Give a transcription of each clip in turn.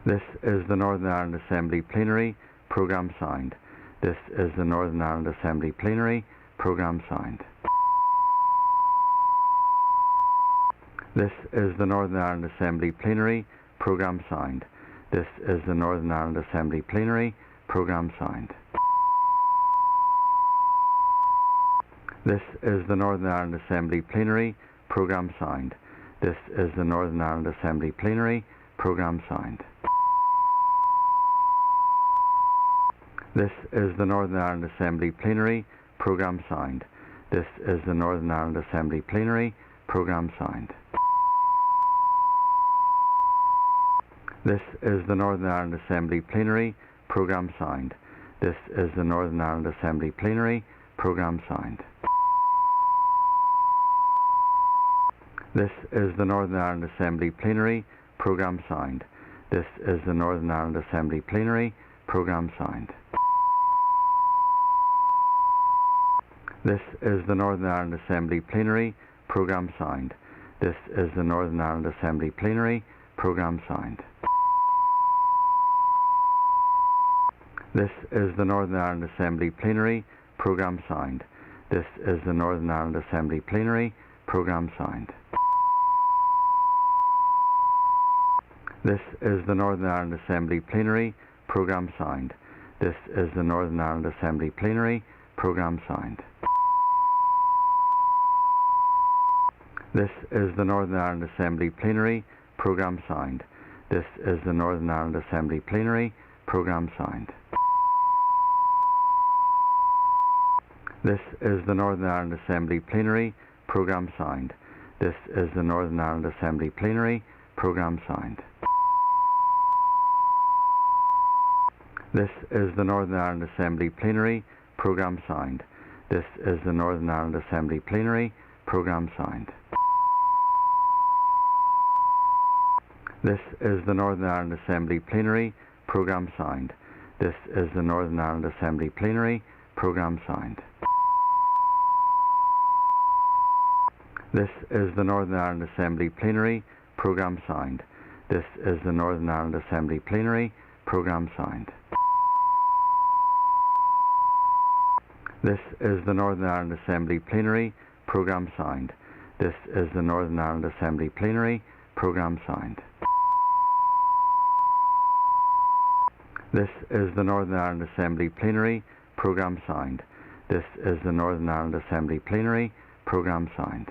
This is the Northern Ireland Assembly Plenary. Programme signed. This is the Northern Ireland Assembly Plenary. Programme signed. This is the Northern Ireland Assembly Plenary. Programme signed. This is the Northern Ireland Assembly Plenary. Programme signed. This is the Northern Ireland Assembly Plenary. Programme signed. This is the Northern Ireland Assembly Plenary. Programme signed. This is the Northern Ireland Assembly Plenary. Programme signed. This is the Northern Ireland Assembly Plenary. Programme signed. This is the Northern Ireland Assembly Plenary. Programme signed. This is the Northern Ireland Assembly Plenary. Programme signed. This is the Northern Ireland Assembly Plenary. Programme signed. This is the Northern Ireland Assembly Plenary. Programme signed. This is the Northern Ireland Assembly Plenary. Programme signed. This is the Northern Ireland Assembly Plenary. Programme signed. This is the Northern Ireland Assembly Plenary. Programme signed. This is the Northern Ireland Assembly Plenary. Programme signed. This is the Northern Ireland Assembly Plenary. Programme signed. This is the Northern Ireland Assembly Plenary. Programme signed. This is the Northern Ireland Assembly Plenary. Programme signed. This is the Northern Ireland Assembly Plenary. Programme signed. This is the Northern Ireland Assembly Plenary. Programme signed. This is the Northern Ireland Assembly Plenary. Programme signed. This is the Northern Ireland Assembly Plenary. Programme signed. This is the Northern Ireland Assembly Plenary. Programme signed. This is the Northern Ireland Assembly Plenary. Programme signed. This is the Northern Ireland Assembly Plenary. Programme signed. This is the Northern Ireland Assembly Plenary. Programme signed. This is the Northern Ireland Assembly Plenary. Programme signed. This is the Northern Ireland Assembly Plenary. Programme signed. This is the Northern Ireland Assembly Plenary. Programme signed. This is the Northern Ireland Assembly Plenary. Programme signed. This is the Northern Ireland Assembly Plenary. Programme signed.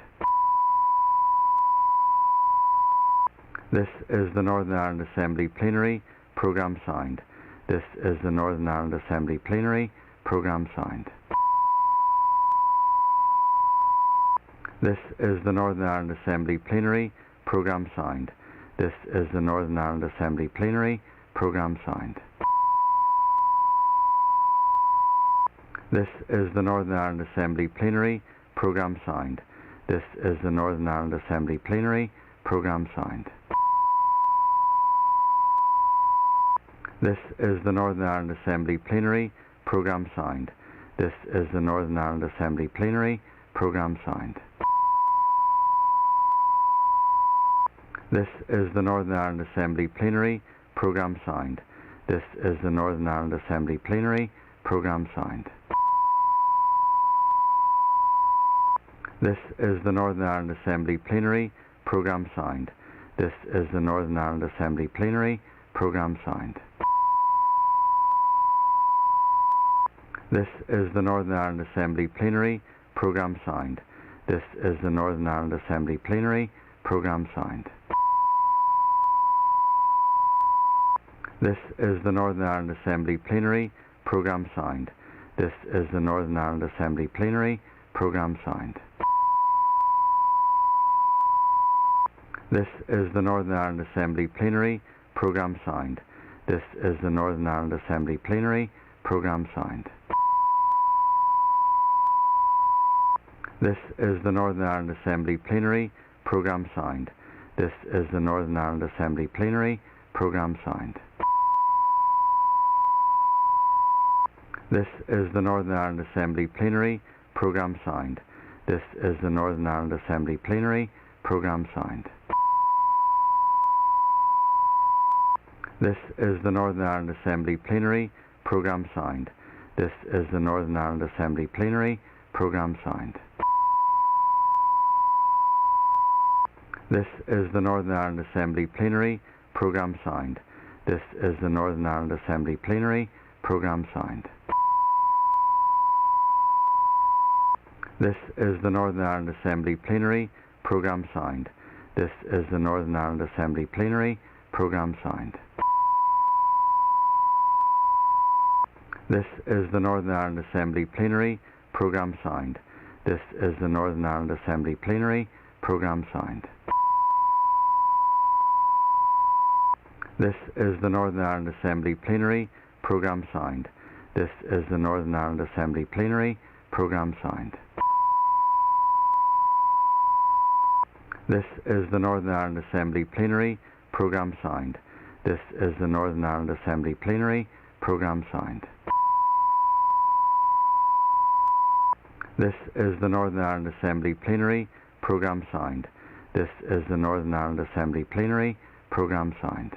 This is the Northern Ireland Assembly Plenary. Programme signed. This is the Northern Ireland Assembly Plenary. Programme signed. This is the Northern Ireland Assembly Plenary. Programme signed. This is the Northern Ireland Assembly Plenary. Programme signed. This is the Northern Ireland Assembly Plenary. Programme signed. This is the Northern Ireland Assembly Plenary. Programme signed. This is the Northern Ireland Assembly Plenary. Programme signed. This is the Northern Ireland Assembly Plenary. Programme signed. This is the Northern Ireland Assembly Plenary. Programme signed. This is the Northern Ireland Assembly Plenary. Programme signed. This is the Northern Ireland Assembly Plenary. Programme signed. This is the Northern Ireland Assembly Plenary. Programme signed. This is the Northern Ireland Assembly Plenary. Programme signed. This is the Northern Ireland Assembly Plenary. Programme signed. This is the Northern Ireland Assembly Plenary. Programme signed. This is the Northern Ireland Assembly Plenary. Programme signed. This is the Northern Ireland Assembly Plenary. Programme signed. This is the Northern Ireland Assembly Plenary. Programme signed. This is the Northern Ireland Assembly Plenary. Programme signed. This is the Northern Ireland Assembly Plenary. Programme signed. This is the Northern Ireland Assembly Plenary. Programme signed. This is the Northern Ireland Assembly Plenary. Programme signed. This is the Northern Ireland Assembly Plenary Programme Signed. This is the Northern Ireland Assembly Plenary Programme Signed. This is the Northern Ireland Assembly Plenary Programme Signed. This is the Northern Ireland Assembly Plenary Programme Signed. This is the Northern Ireland Assembly Plenary Programme Signed. This is the Northern Ireland Assembly Plenary Programme Signed. This is the Northern Ireland Assembly Plenary Programme Signed. This is the Northern Ireland Assembly Plenary Programme Signed. This is the Northern Ireland Assembly Plenary Programme Signed. This is the Northern Ireland Assembly Plenary Programme Signed. This is the Northern Ireland Assembly Plenary Programme Signed. This is the Northern Ireland Assembly Plenary Programme Signed. This is the Northern Ireland Assembly Plenary Programme Signed. This is the Northern Ireland Assembly Plenary Programme Signed.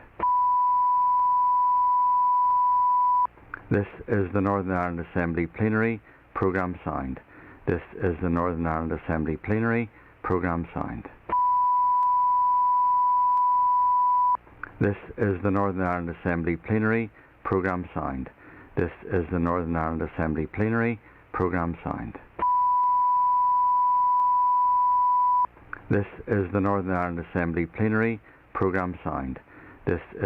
This is the Northern Ireland Assembly Plenary Programme Signed. This is the Northern Ireland Assembly Plenary Programme Signed. This is the Northern Ireland Assembly Plenary Programme Signed. This is the Northern Ireland Assembly Plenary Programme Signed. This is the Northern Ireland Assembly Plenary Programme Signed.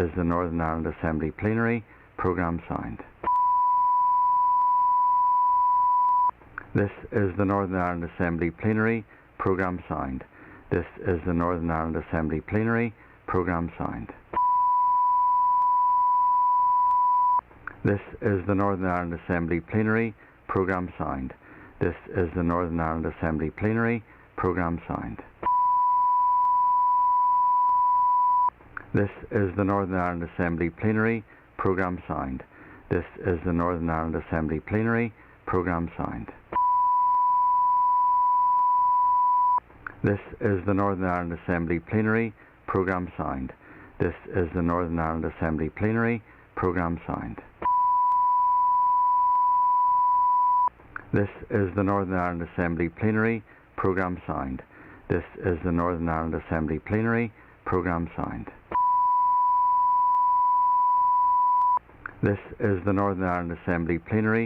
This is the Northern Ireland Assembly Plenary Programme Signed. This is the Northern Ireland Assembly Plenary Programme Signed. This is the Northern Ireland Assembly Plenary Programme Signed. This is the Northern Ireland Assembly Plenary Programme Signed. This is the Northern Ireland Assembly Plenary Programme Signed. This is the Northern Ireland Assembly Plenary Programme Signed. This is the Northern Ireland Assembly Plenary Programme Signed. This is the Northern Ireland Assembly Plenary Programme Signed. This is the Northern Ireland Assembly Plenary Programme Signed. This is the Northern Ireland Assembly Plenary Programme Signed. This is the Northern Ireland Assembly Plenary Programme Signed. This is the Northern Ireland Assembly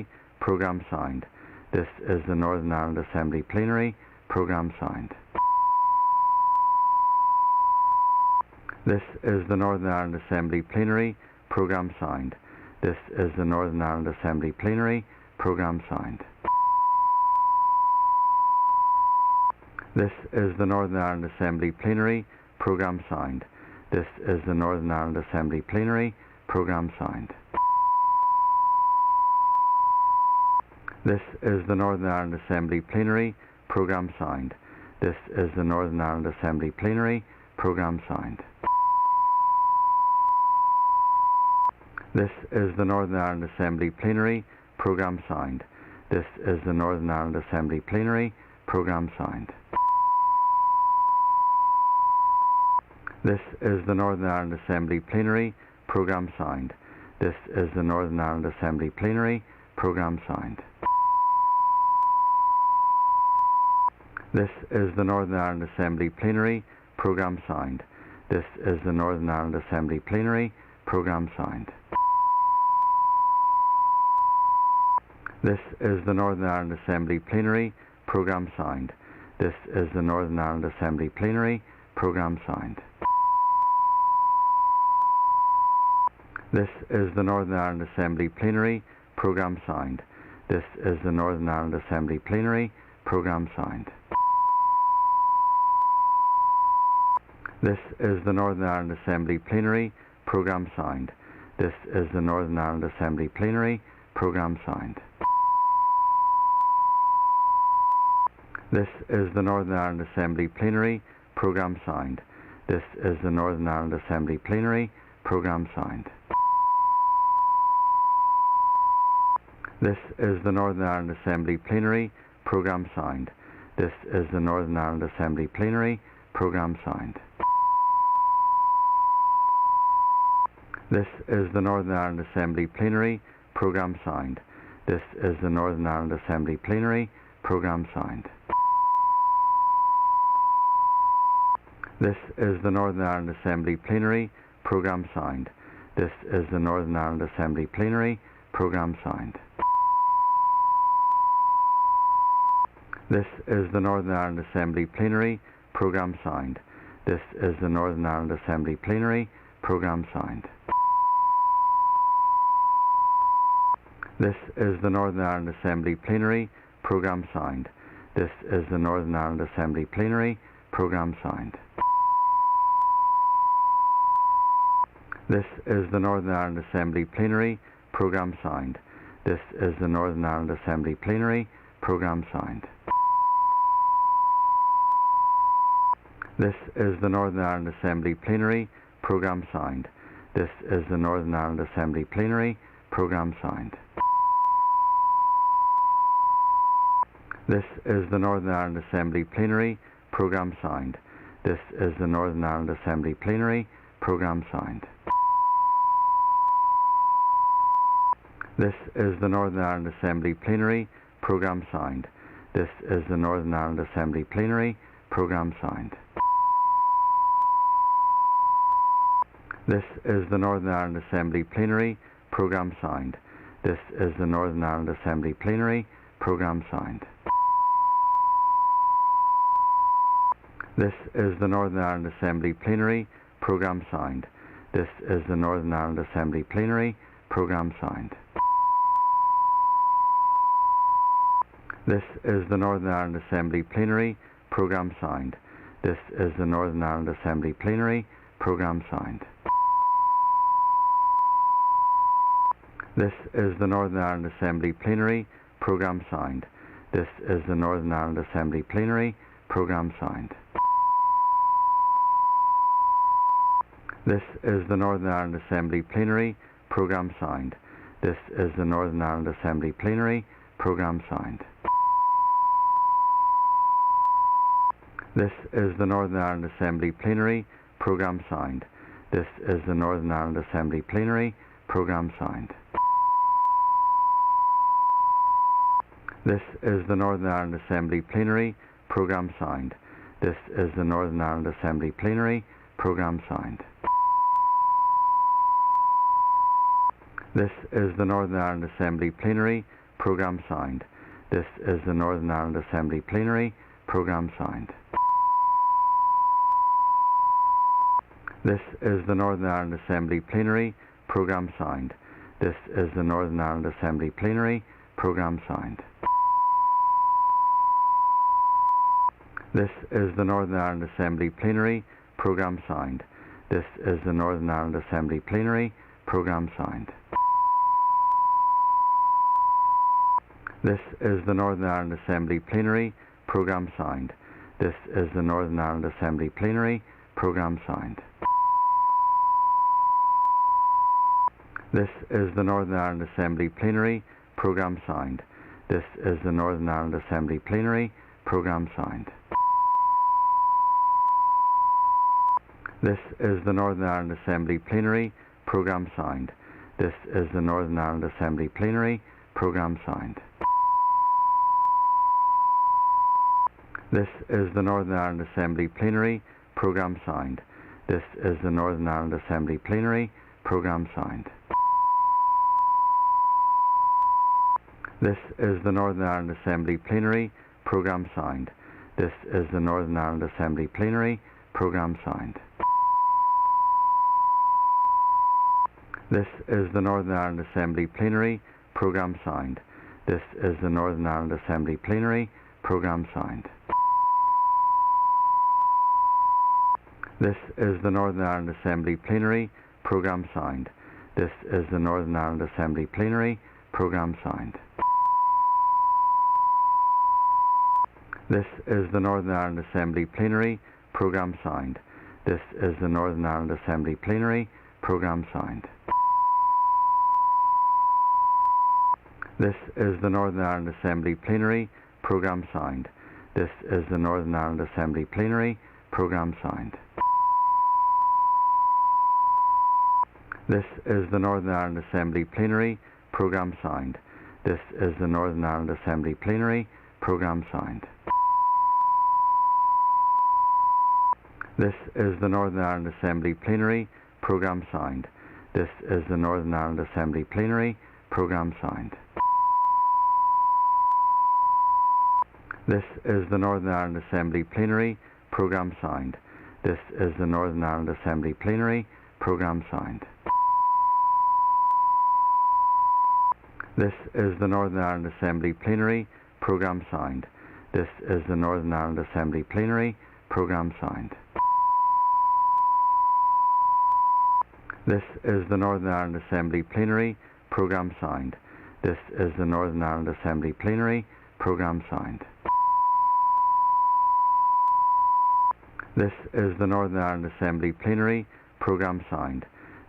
Plenary Programme Signed. This is the Northern Ireland Assembly Plenary Programme Signed. This is the Northern Ireland Assembly Plenary Programme Signed. This is the Northern Ireland Assembly Plenary Programme Signed. This is the Northern Ireland Assembly Plenary Programme Signed. This is the Northern Ireland Assembly Plenary Programme Signed. This is the Northern Ireland Assembly Plenary Programme Signed. This is the Northern Ireland Assembly Plenary Programme Signed. This is the Northern Ireland Assembly Plenary Programme Signed. This is the Northern Ireland Assembly Plenary Programme Signed. This is the Northern Ireland Assembly Plenary Programme Signed. This is the Northern Ireland Assembly Plenary Programme Signed. This is the Northern Ireland Assembly Plenary Programme Signed. This is the Northern Ireland Assembly Plenary Programme Signed. This is the Northern Ireland Assembly Plenary Programme Signed. This is the Northern Ireland Assembly Plenary Programme Signed. This is the Northern Ireland Assembly Plenary Programme Signed. This is the Northern Ireland Assembly Plenary Programme Signed. This is the Northern Ireland Assembly Plenary Programme Signed. This is the Northern Ireland Assembly Plenary Programme Signed. This is the Northern Ireland Assembly Plenary Programme Signed. This is the Northern Ireland Assembly Plenary Programme Signed. This is the Northern Ireland Assembly Plenary Programme Signed. This is the Northern Ireland Assembly Plenary Programme Signed. This is the Northern Ireland Assembly Plenary Programme Signed. This is the Northern Ireland Assembly Plenary Programme Signed. This is the Northern Ireland Assembly Plenary Programme Signed. This is the Northern Ireland Assembly Plenary Programme Signed. This is the Northern Ireland Assembly Plenary Programme Signed. This is the Northern Ireland Assembly Plenary Programme Signed. This is the Northern Ireland Assembly Plenary Programme Signed. This is the Northern Ireland Assembly Plenary Programme Signed. This is the Northern Ireland Assembly Plenary Programme Signed. This is the Northern Ireland Assembly Plenary Programme Signed. This is the Northern Ireland Assembly Plenary Programme Signed. This is the Northern Ireland Assembly Plenary Programme Signed. This is the Northern Ireland Assembly Plenary Programme Signed. This is the Northern Ireland Assembly Plenary Programme Signed. This is the Northern Ireland Assembly Plenary Programme Signed. This is the Northern Ireland Assembly Plenary Programme Signed. This is the Northern Ireland Assembly Plenary Programme Signed. This is the Northern Ireland Assembly Plenary Programme Signed. This is the Northern Ireland Assembly Plenary Programme Signed. This is the Northern Ireland Assembly Plenary Programme Signed. This is the Northern Ireland Assembly Plenary Programme Signed. This is the Northern Ireland Assembly Plenary Programme Signed. This is the Northern Ireland Assembly Plenary Programme Signed. This is the Northern Ireland Assembly Plenary Programme Signed. This is the Northern Ireland Assembly Plenary Programme Signed. This is the Northern Ireland Assembly Plenary Programme Signed. This is the Northern Ireland Assembly Plenary Programme Signed. This is the Northern Ireland Assembly Plenary Programme Signed. This is the Northern Ireland Assembly Plenary Programme Signed. This is the Northern Ireland Assembly Plenary Programme Signed. This is the Northern Ireland Assembly Plenary Programme Signed. This is the Northern Ireland Assembly Plenary Programme Signed. This is the Northern Ireland Assembly Plenary Programme Signed. This is the Northern Ireland Assembly Plenary Programme Signed. This is the Northern Ireland Assembly Plenary Programme Signed. This is the Northern Ireland Assembly Plenary Programme Signed. This is the Northern Ireland Assembly Plenary Programme Signed. This is the Northern Ireland Assembly Plenary Programme Signed. This is the Northern Ireland Assembly Plenary Programme Signed. This is the Northern Ireland Assembly Plenary Programme Signed. This is the Northern Ireland Assembly Plenary Programme Signed. This is the Northern Ireland Assembly Plenary Programme Signed. This is the Northern Ireland Assembly Plenary Programme Signed. This is the Northern Ireland Assembly Plenary Programme Signed. This is the Northern Ireland Assembly Plenary Programme Signed. This is the Northern Ireland Assembly Plenary Programme Signed. This is the Northern Ireland Assembly Plenary Programme Signed. This is the Northern Ireland Assembly Plenary Programme Signed. This is the Northern Ireland Assembly Plenary Programme Signed. This is the Northern Ireland Assembly Plenary Programme Signed. This is the Northern Ireland Assembly Plenary Programme Signed. This is the Northern Ireland Assembly Plenary Programme Signed. This is the Northern Ireland Assembly Plenary Programme Signed. This is the Northern Ireland Assembly Plenary Programme Signed. This is the Northern Ireland Assembly Plenary Programme Sound. This is the Northern Ireland Assembly Plenary Programme Sound. This is the Northern Ireland Assembly Plenary Programme Sound. This is the Northern Ireland Assembly Plenary Programme Sound. This is the Northern Ireland Assembly Plenary Programme Sound. This is the Northern Ireland Assembly Plenary Programme Sound. This is the Northern Ireland Assembly Plenary Programme Sound. This is the Northern Ireland Assembly Plenary Programme Sound. This is the Northern Ireland Assembly Plenary Programme Sound. This is the Northern Ireland Assembly Plenary Programme Sound. This is the Northern Ireland Assembly Plenary Programme Sound.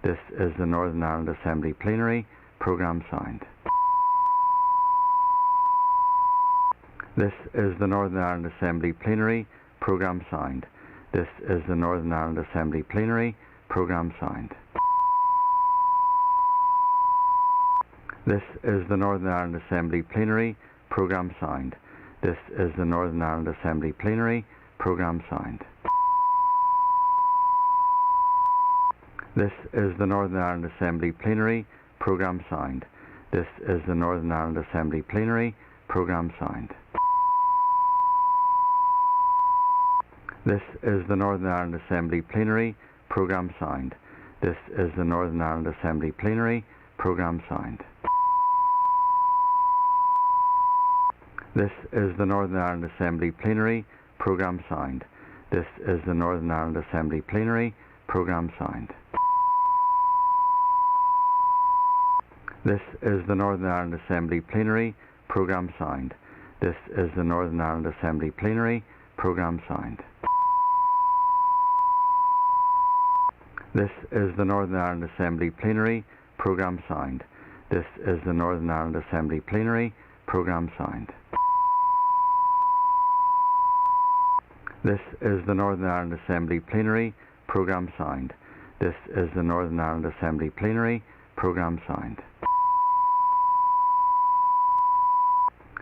This is the Northern Ireland Assembly Plenary Programme Sound. This is the Northern Ireland Assembly Plenary Programme Sound. This is the Northern Ireland Assembly Plenary Programme Sound. This is the Northern Ireland Assembly Plenary Programme Sound. This is the Northern Ireland Assembly Plenary Programme Sound. This is the Northern Ireland Assembly Plenary Programme Sound. This is the Northern Ireland Assembly Plenary Programme Sound. This is the Northern Ireland Assembly Plenary Programme Sound. This is the Northern Ireland Assembly Plenary Programme Sound. This is the Northern Ireland Assembly Plenary Programme Sound. This is the Northern Ireland Assembly Plenary Programme Sound. This is the Northern Ireland Assembly Plenary Programme Sound. This is the Northern Ireland Assembly Plenary Programme Sound. This is the Northern Ireland Assembly Plenary Programme Sound. This is the Northern Ireland Assembly Plenary Programme Sound. This is the Northern Ireland Assembly Plenary Programme Sound. This is the Northern Ireland Assembly Plenary Programme Sound.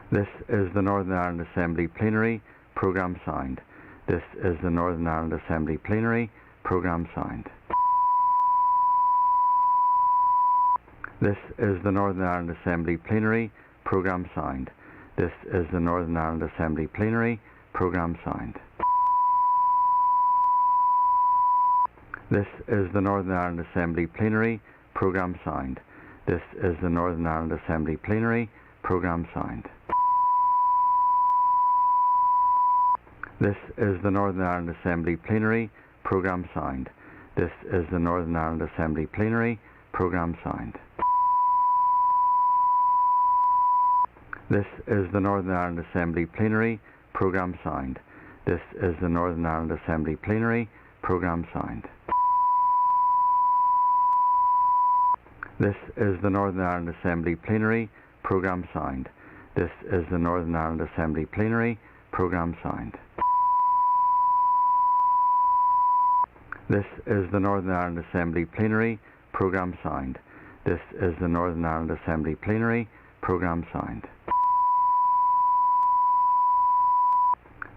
This is the Northern Ireland Assembly Plenary Programme Sound. This is the Northern Ireland Assembly Plenary Programme Sound. This is the Northern Ireland Assembly Plenary Programme Sound. This is the Northern Ireland Assembly Plenary Programme Sound. This is the Northern Ireland Assembly Plenary Programme Sound. This is the Northern Ireland Assembly Plenary Programme Sound. This is the Northern Ireland Assembly Plenary Programme Sound. This is the Northern Ireland Assembly Plenary Programme Sound. This is the Northern Ireland Assembly Plenary Programme Sound. This is the Northern Ireland Assembly Plenary Programme Sound. This is the Northern Ireland Assembly Plenary Programme Sound. This is the Northern Ireland Assembly Plenary Programme Sound. This is the Northern Ireland Assembly Plenary Programme Sound. This is the Northern Ireland Assembly Plenary Programme Sound.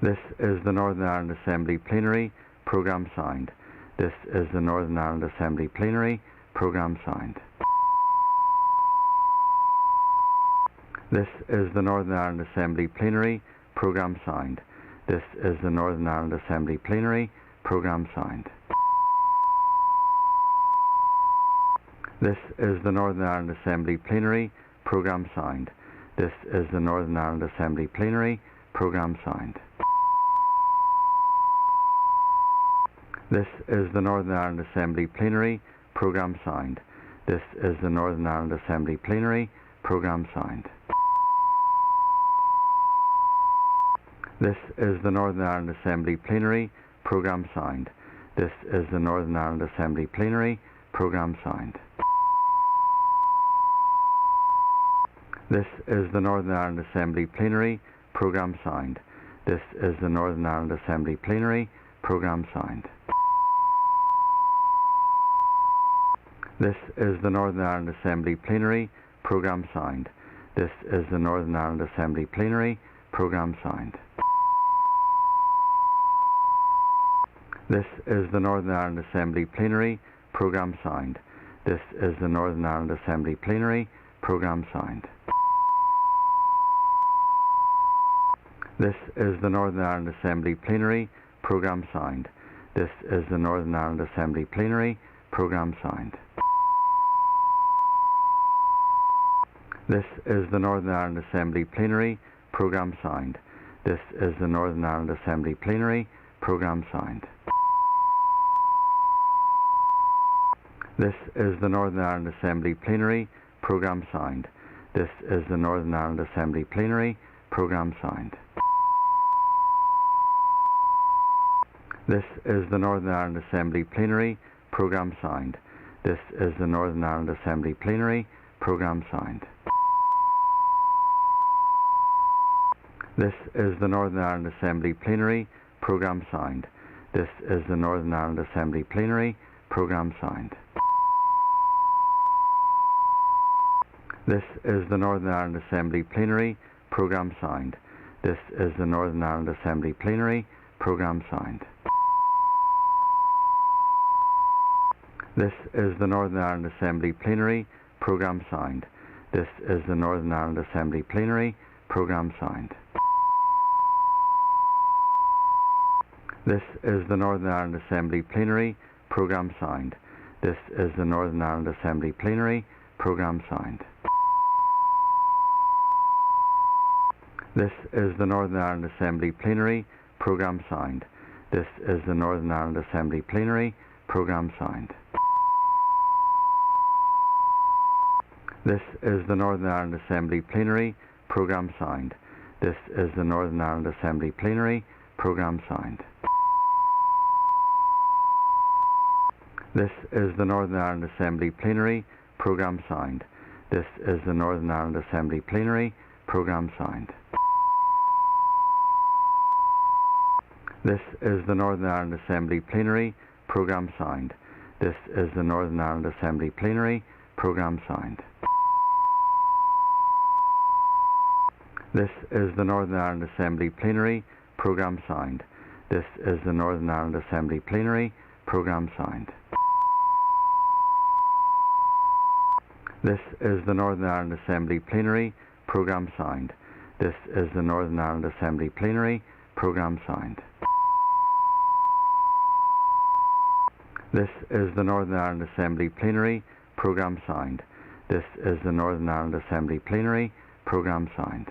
This is the Northern Ireland Assembly Plenary Programme Sound. This is the Northern Ireland Assembly Plenary Programme Sound. This is the Northern Ireland Assembly Plenary Programme Sound. This is the Northern Ireland Assembly Plenary Programme Sound. This is the Northern Ireland Assembly Plenary Programme Sound. This is the Northern Ireland Assembly Plenary Programme Sound. This is the Northern Ireland Assembly Plenary Programme Sound. This is the Northern Ireland Assembly Plenary Programme Sound. This is the Northern Ireland Assembly Plenary Programme Sound. This is the Northern Ireland Assembly Plenary Programme Sound. This is the Northern Ireland Assembly Plenary Programme Sound. This is the Northern Ireland Assembly Plenary Programme Sound. This is the Northern Ireland Assembly Plenary Programme signed. This is the Northern Ireland Assembly Plenary Programme signed. This is the Northern Ireland Assembly Plenary Programme signed. This is the Northern Ireland Assembly Plenary Programme signed. This is the Northern Ireland Assembly Plenary Programme signed. This is the Northern Ireland Assembly Plenary Programme signed. This is the Northern Ireland Assembly Plenary Programme signed. This is the Northern Ireland Assembly Plenary Programme signed. This is the Northern Ireland Assembly Plenary Programme signed. This is the Northern Ireland Assembly Plenary Programme signed. This is the Northern Ireland Assembly Plenary Programme signed. This is the Northern Ireland Assembly Plenary Programme signed. This is the Northern Ireland Assembly Plenary Programme signed. This is the Northern Ireland Assembly Plenary Programme signed. This is the Northern Ireland Assembly Plenary Programme signed. This is the Northern Ireland Assembly Plenary Programme signed. This is the Northern Ireland Assembly Plenary Programme signed. This is the Northern Ireland Assembly Plenary Programme signed. This is the Northern Ireland Assembly Plenary Programme signed. This is the Northern Ireland Assembly Plenary Programme signed. This is the Northern Ireland Assembly Plenary Programme signed. This is the Northern Ireland Assembly Plenary Programme signed. This is the Northern Ireland Assembly Plenary Programme signed. This is the Northern Ireland Assembly Plenary Programme signed. This is the Northern Ireland Assembly Plenary Programme signed. This is the Northern Ireland Assembly Plenary Programme signed. This is the Northern Ireland Assembly Plenary Programme signed. This is the Northern Ireland Assembly Plenary Programme signed. This is the Northern Ireland Assembly Plenary Programme signed. This is the Northern Ireland Assembly Plenary Programme signed. This is the Northern Ireland Assembly Plenary Programme signed. This is the Northern Ireland Assembly Plenary Programme signed. This is the Northern Ireland Assembly Plenary Programme signed. This is the Northern Ireland Assembly Plenary Programme signed.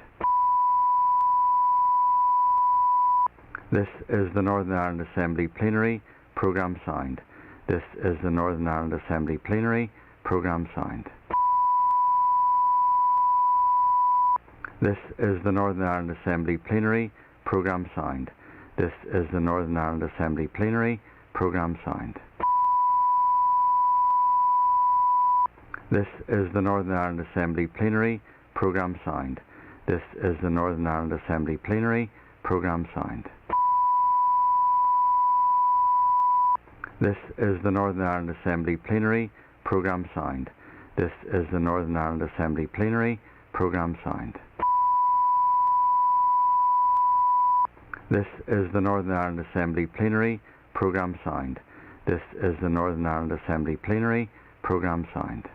This is the Northern Ireland Assembly Plenary Programme signed. This is the Northern Ireland Assembly Plenary Programme signed. This is the Northern Ireland Assembly Plenary Programme signed. This is the Northern Ireland Assembly Plenary Programme signed. This is the Northern Ireland Assembly Plenary Programme signed. This is the Northern Ireland Assembly Plenary Programme signed. This is the Northern Ireland Assembly Plenary Programme signed. This is the Northern Ireland Assembly Plenary Programme signed. This is the Northern Ireland Assembly Plenary Programme signed. This is the Northern Ireland Assembly Plenary Programme signed.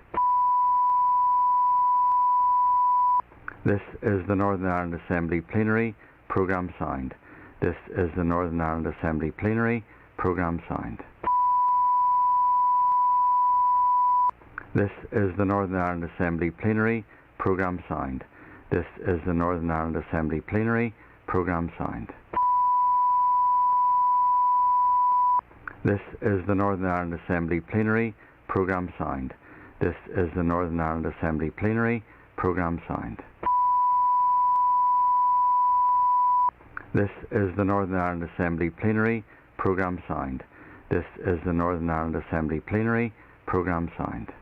This is the Northern Ireland Assembly Plenary Programme signed. This is the Northern Ireland Assembly Plenary Programme signed. This is the Northern Ireland Assembly Plenary Programme signed. This is the Northern Ireland Assembly Plenary Programme signed. This is the Northern Ireland Assembly Plenary Programme signed. This is the Northern Ireland Assembly Plenary Programme signed. This is the Northern Ireland Assembly Plenary Programme signed. This is the Northern Ireland Assembly Plenary Programme signed.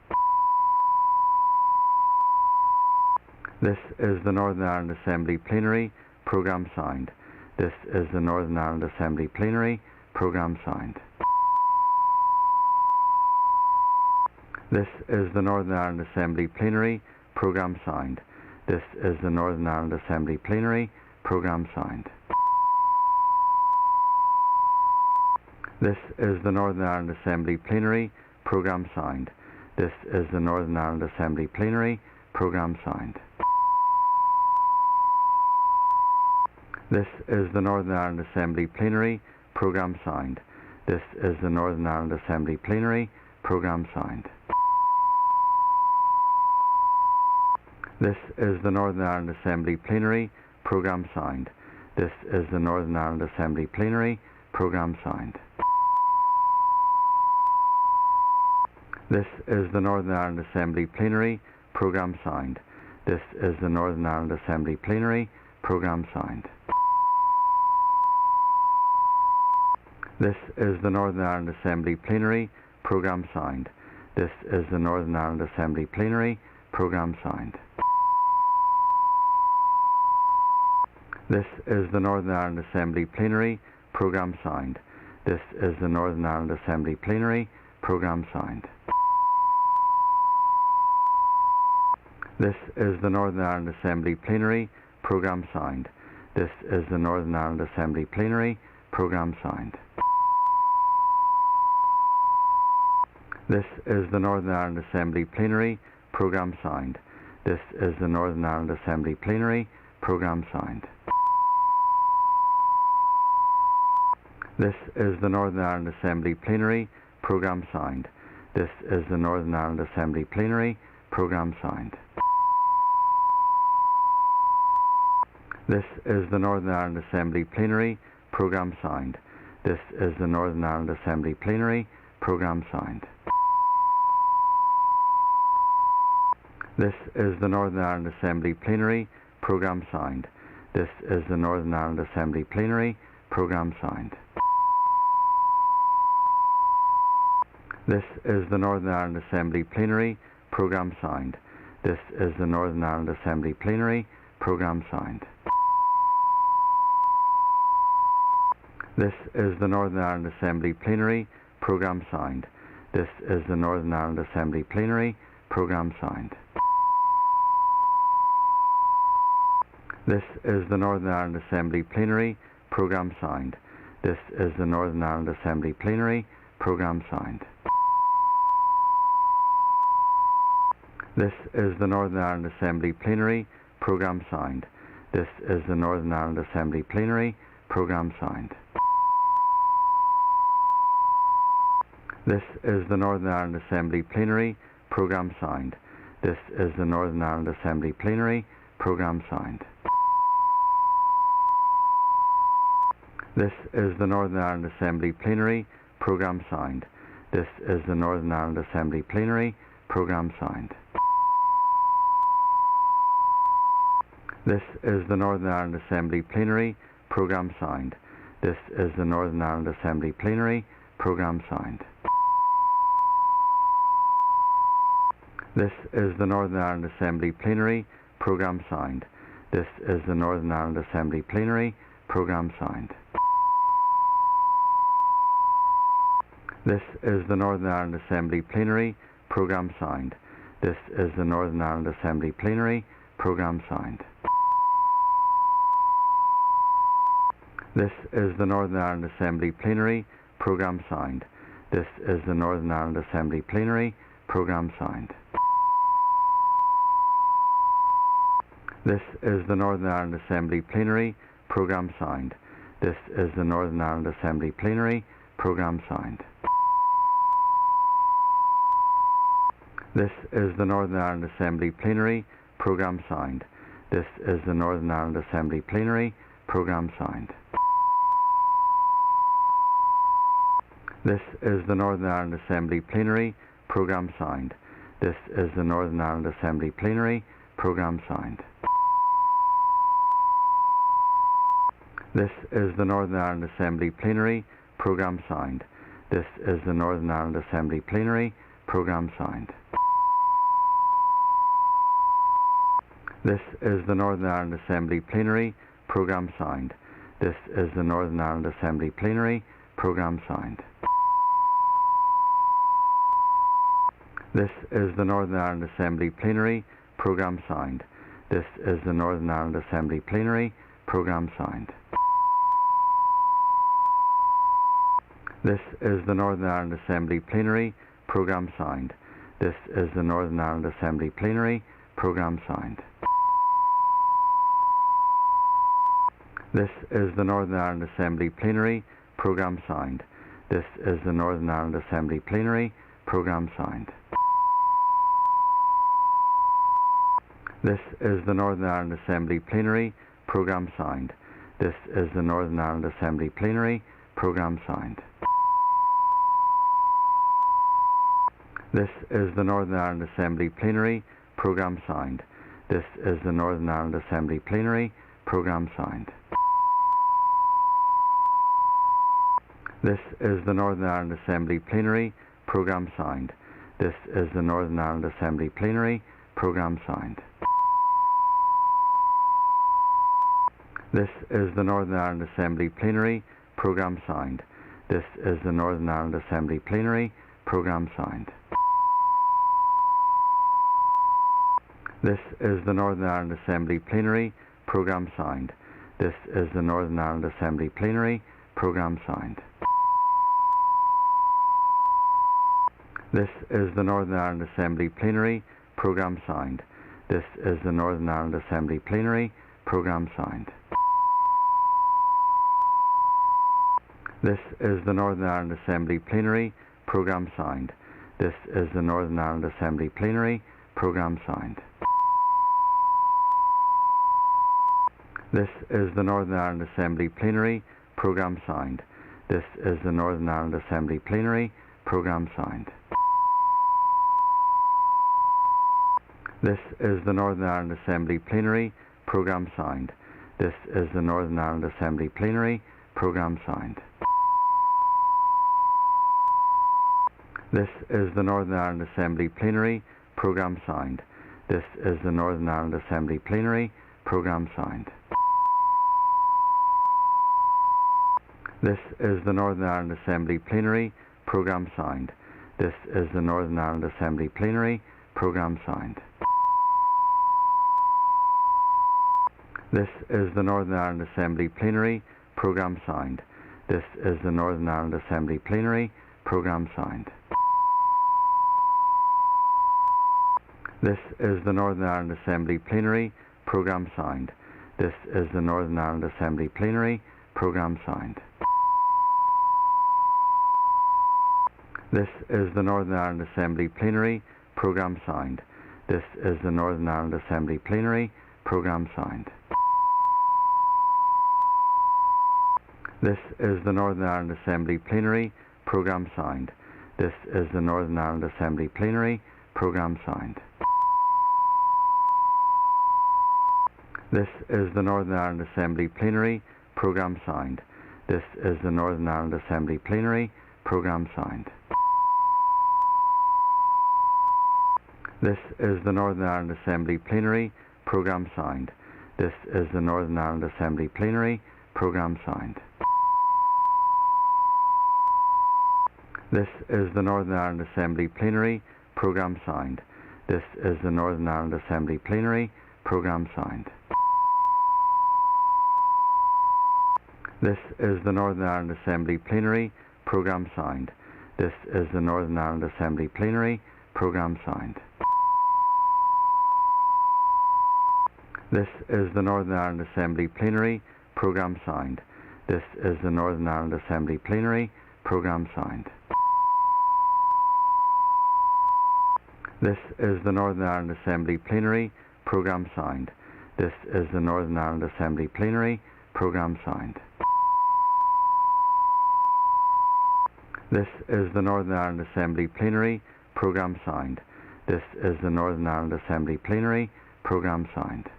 This is the Northern Ireland Assembly Plenary Programme signed. This is the Northern Ireland Assembly Plenary Programme signed. This is the Northern Ireland Assembly Plenary Programme signed. This is the Northern Ireland Assembly Plenary Programme signed. This is the Northern Ireland Assembly Plenary Programme signed. This is the Northern Ireland Assembly Plenary Programme signed. This is the Northern Ireland Assembly Plenary Programme signed. This is the Northern Ireland Assembly Plenary Programme signed. This is the Northern Ireland Assembly Plenary Programme signed. This is the Northern Ireland Assembly Plenary Programme signed. This is the Northern Ireland Assembly Plenary Programme signed. This is the Northern Ireland Assembly Plenary Programme signed. This is the Northern Ireland Assembly Plenary Programme signed. This is the Northern Ireland Assembly Plenary Programme signed. This is the Northern Ireland Assembly Plenary Programme signed. This is the Northern Ireland Assembly Plenary Programme signed. This is the Northern Ireland Assembly Plenary Programme signed. This is the Northern Ireland Assembly Plenary Programme signed. This is the Northern Ireland Assembly Plenary Programme signed. This is the Northern Ireland Assembly Plenary Programme signed. This is the Northern Ireland Assembly Plenary Programme signed. This is the Northern Ireland Assembly Plenary Programme signed. This is the Northern Ireland Assembly Plenary Programme signed. This is the Northern Ireland Assembly Plenary Programme signed. This is the Northern Ireland Assembly Plenary Programme signed. This is the Northern Ireland Assembly Plenary Programme signed. This is the Northern Ireland Assembly Plenary Programme signed. This is the Northern Ireland Assembly Plenary Programme signed. This is the Northern Ireland Assembly Plenary Programme signed. This is the Northern Ireland Assembly Plenary Programme signed. This is the Northern Ireland Assembly Plenary Programme signed. This is the Northern Ireland Assembly Plenary Programme signed. This is the Northern Ireland Assembly Plenary Programme signed. This is the Northern Ireland Assembly Plenary Programme signed. This is the Northern Ireland Assembly Plenary Programme signed. This is the Northern Ireland Assembly Plenary Programme signed. This is the Northern Ireland Assembly Plenary Programme signed. This is the Northern Ireland Assembly Plenary Programme signed. This is the Northern Ireland Assembly Plenary Programme signed. This is the Northern Ireland Assembly Plenary Programme signed. This is the Northern Ireland Assembly Plenary Programme signed. This is the Northern Ireland Assembly Plenary Programme signed. This is the Northern Ireland Assembly Plenary Programme signed. This is the Northern Ireland Assembly Plenary Programme signed. This is the Northern Ireland Assembly Plenary Programme signed. This is the Northern Ireland Assembly Plenary Programme signed. This is the Northern Ireland Assembly Plenary Programme signed. This is the Northern Ireland Assembly Plenary Programme signed. This is the Northern Ireland Assembly Plenary Programme signed. This is the Northern Ireland Assembly Plenary Programme signed. This is the Northern Ireland Assembly Plenary Programme signed. This is the Northern Ireland Assembly Plenary Programme signed. This is the Northern Ireland Assembly Plenary Programme signed. This is the Northern Ireland Assembly Plenary Programme signed. This is the Northern Ireland Assembly Plenary Programme signed. This is the Northern Ireland Assembly Plenary Programme signed. This is the Northern Ireland Assembly Plenary Programme Sound. This is the Northern Ireland Assembly Plenary Programme Sound. This is the Northern Ireland Assembly Plenary Programme Sound. This is the Northern Ireland Assembly Plenary Programme Sound. This is the Northern Ireland Assembly Plenary Programme Sound. This is the Northern Ireland Assembly Plenary Programme Sound. This is the Northern Ireland Assembly Plenary Programme Sound. This is the Northern Ireland Assembly Plenary Programme Sound. This is the Northern Ireland Assembly Plenary Programme Sound. This is the Northern Ireland Assembly Plenary Programme Sound. This is the Northern Ireland Assembly Plenary Programme Sound. This is the Northern Ireland Assembly Plenary Programme Sound. This is the Northern Ireland Assembly Plenary Programme Sound. This is the Northern Ireland Assembly Plenary Programme Sound. This is the Northern Ireland Assembly Plenary Programme Sound. This is the Northern Ireland Assembly Plenary Programme Sound. This is the Northern Ireland Assembly Plenary Programme Sound. This is the Northern Ireland Assembly Plenary Programme Sound. This is the Northern Ireland Assembly Plenary Programme Sound. This is the Northern Ireland Assembly Plenary Programme Sound. This is the Northern Ireland Assembly Plenary Programme Sound. This is the Northern Ireland Assembly Plenary Programme Sound. This is the Northern Ireland Assembly Plenary Programme Sound. This is the Northern Ireland Assembly Plenary Programme Sound. This is the Northern Ireland Assembly Plenary Programme Sound. This is the Northern Ireland Assembly Plenary Programme Sound. This is the Northern Ireland Assembly Plenary Programme Sound. This is the Northern Ireland Assembly Plenary Programme Sound. This is the Northern Ireland Assembly Plenary Programme Sound. This is the Northern Ireland Assembly Plenary Programme Sound. This is the Northern Ireland Assembly Plenary Programme Sound. This is the Northern Ireland Assembly Plenary Programme Sound. This is the Northern Ireland Assembly Plenary Programme Sound. This is the Northern Ireland Assembly Plenary Programme Sound. This is the Northern Ireland Assembly Plenary Programme Sound. This is the Northern Ireland Assembly Plenary Programme Sound. This is the Northern Ireland Assembly Plenary Programme Sound. This is the Northern Ireland Assembly Plenary Programme Sound. This is the Northern Ireland Assembly Plenary Programme Sound. This is the Northern Ireland Assembly Plenary Programme Sound. This is the Northern Ireland Assembly Plenary Programme Sound. This is the Northern Ireland Assembly Plenary Programme Sound. This is the Northern Ireland Assembly Plenary Programme Sound. This is the Northern Ireland Assembly Plenary Programme Sound. This is the Northern Ireland Assembly Plenary Programme Sound. This is the Northern Ireland Assembly Plenary Programme Sound. This is the Northern Ireland Assembly Plenary Programme Sound. This is the Northern Ireland Assembly Plenary Programme Sound. This is the Northern Ireland Assembly Plenary Programme Sound. This is the Northern Ireland Assembly Plenary Programme Sound.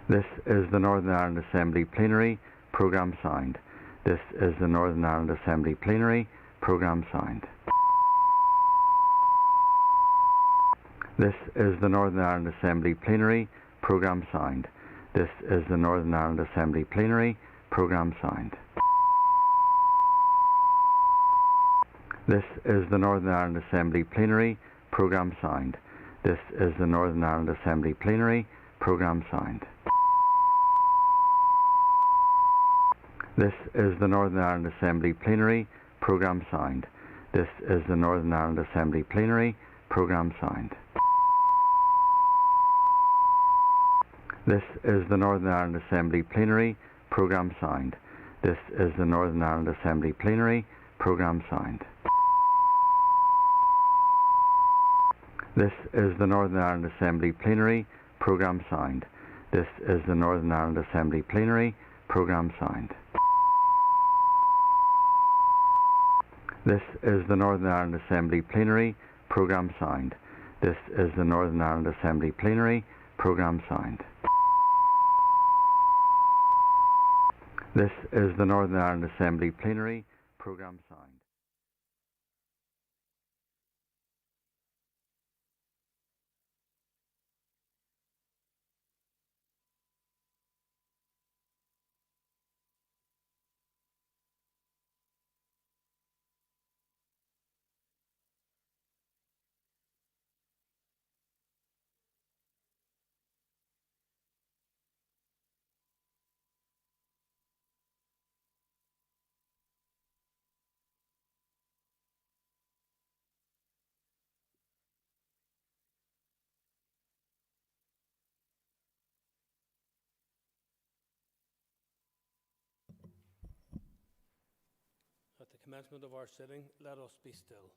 This is the Northern Ireland Assembly Plenary Programme Sound. This is the Northern Ireland Assembly Plenary Programme Sound. This is the Northern Ireland Assembly Plenary Programme Sound. This is the Northern Ireland Assembly Plenary Programme Sound. This is the Northern Ireland Assembly Plenary Programme Sound. This is the Northern Ireland Assembly Plenary Programme Sound. This is the Northern Ireland Assembly Plenary Programme Sound. This is the Northern Ireland Assembly Plenary Programme Sound. This is the Northern Ireland Assembly Plenary Programme Sound. This is the Northern Ireland Assembly Plenary Programme Sound. This is the Northern Ireland Assembly Plenary Programme Sound. This is the Northern Ireland Assembly Plenary Programme Sound. This is the Northern Ireland Assembly Plenary Programme Sound. This is the Northern Ireland Assembly Plenary Programme Sound. This is the Northern Ireland Assembly Plenary Programme Sound. At the commencement of our sitting, let us be still.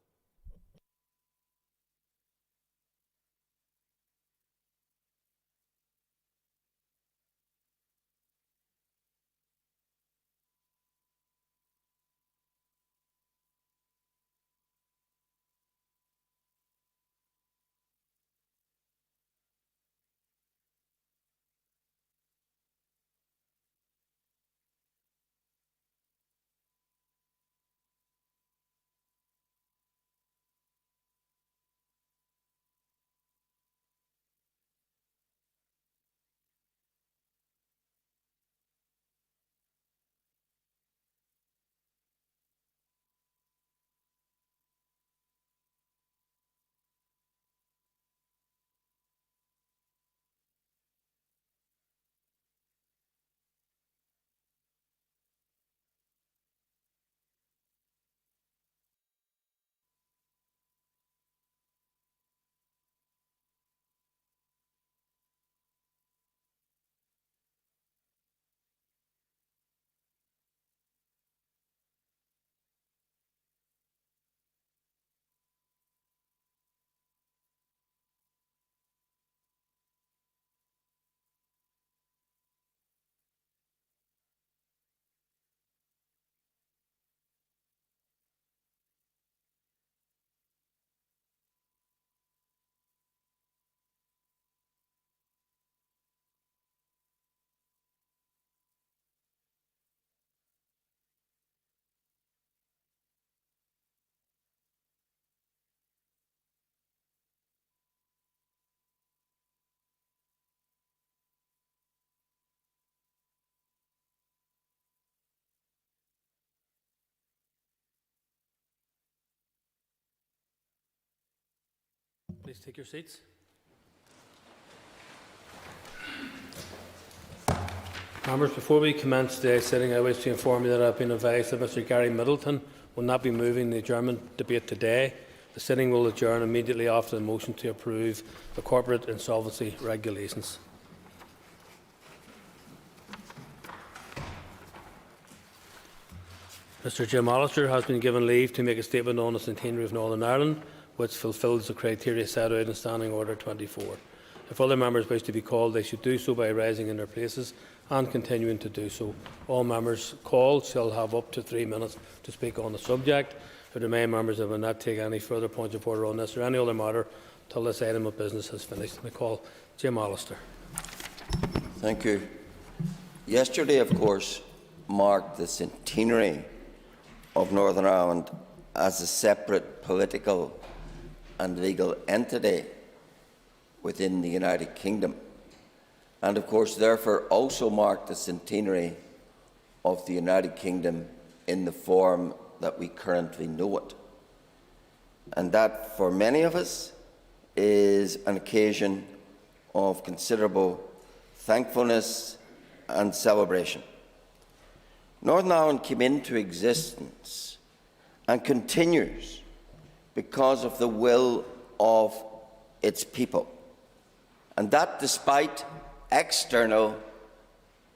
Please take your seats. Members, before we commence today's sitting, I wish to inform you that I have been advised that Mr Gary Middleton will not be moving the adjournment debate today. The sitting will adjourn immediately after the motion to approve the corporate insolvency regulations. Mr Jim Allister has been given leave to make a statement on the centenary of Northern Ireland, which fulfils the criteria set out in Standing Order 24. If other members wish to be called, they should do so by rising in their places and continuing to do so. All members called shall have up to 3 minutes to speak on the subject. I remind members that I will not take any further points of order on this or any other matter until this item of business has finished. I call Jim Allister. Thank you. Yesterday, of course, marked the centenary of Northern Ireland as a separate political and legal entity within the United Kingdom, and of course therefore also marked the centenary of the United Kingdom in the form that we currently know it. and that for many of us is an occasion of considerable thankfulness and celebration. Northern Ireland came into existence and continues because of the will of its people, and that despite external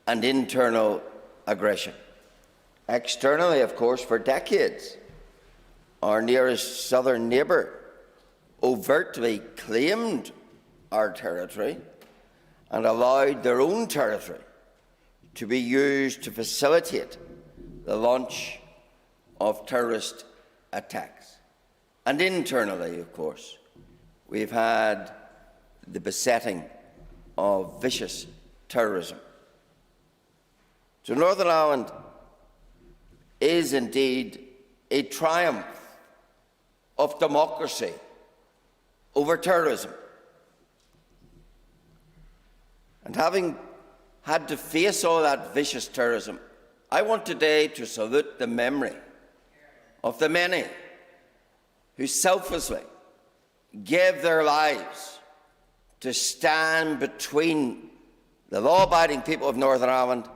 and internal aggression. Externally, of course, for decades, our nearest southern neighbour overtly claimed our territory and allowed their own territory to be used to facilitate the launch of terrorist attacks. And internally, of course, we've had the besetting of vicious terrorism. So Northern Ireland is indeed a triumph of democracy over terrorism. And having had to face all that vicious terrorism, I want today to salute the memory of the many who selflessly gave their lives to stand between the law-abiding people of Northern Ireland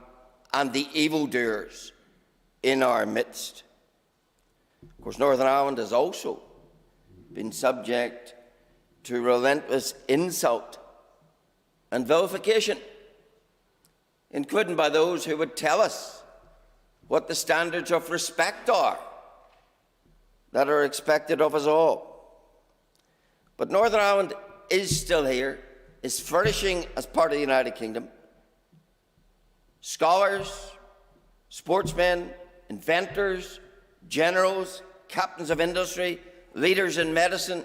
and the evildoers in our midst. Of course, Northern Ireland has also been subject to relentless insult and vilification, including by those who would tell us what the standards of respect are that are expected of us all. But Northern Ireland is still here, is flourishing as part of the United Kingdom. Scholars, sportsmen, inventors, generals, captains of industry, leaders in medicine,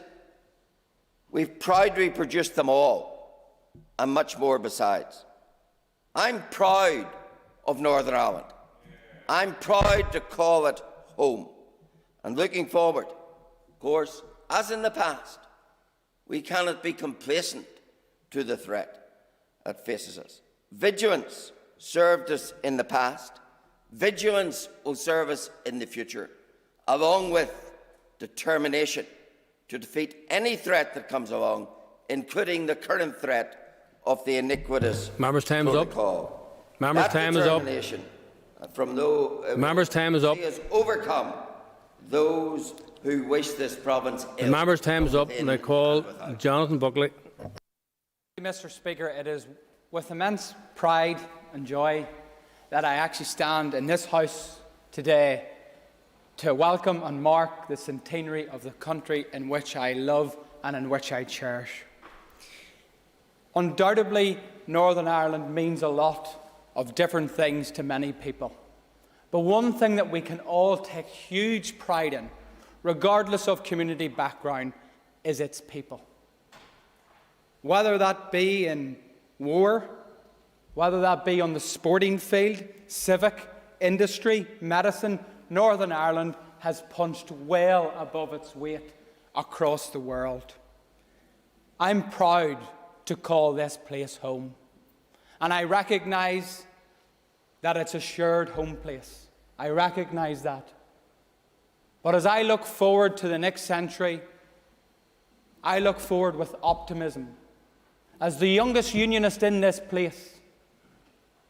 we've proudly produced them all, and much more besides. I'm proud of Northern Ireland. I'm proud to call it home. And looking forward, of course, as in the past, we cannot be complacent to the threat that faces us. Vigilance served us in the past. Vigilance will serve us in the future, along with determination to defeat any threat that comes along, including the current threat of the iniquitous Members' time is protocol. up. Members' time is up. From those Members' time is up. has overcome those who wish this province ill. The member's time is up, and I call Jonathan Buckley. Mr. Speaker, it is with immense pride and joy that I actually stand in this House today to welcome and mark the centenary of the country in which I love and in which I cherish. Undoubtedly, Northern Ireland means a lot of different things to many people. But one thing that we can all take huge pride in, regardless of community background, is its people. Whether that be in war, whether that be on the sporting field, civic, industry, medicine, Northern Ireland has punched well above its weight across the world. I'm proud to call this place home, and I recognise that it's a shared home place. I recognise that. But as I look forward to the next century, I look forward with optimism. As the youngest unionist in this place,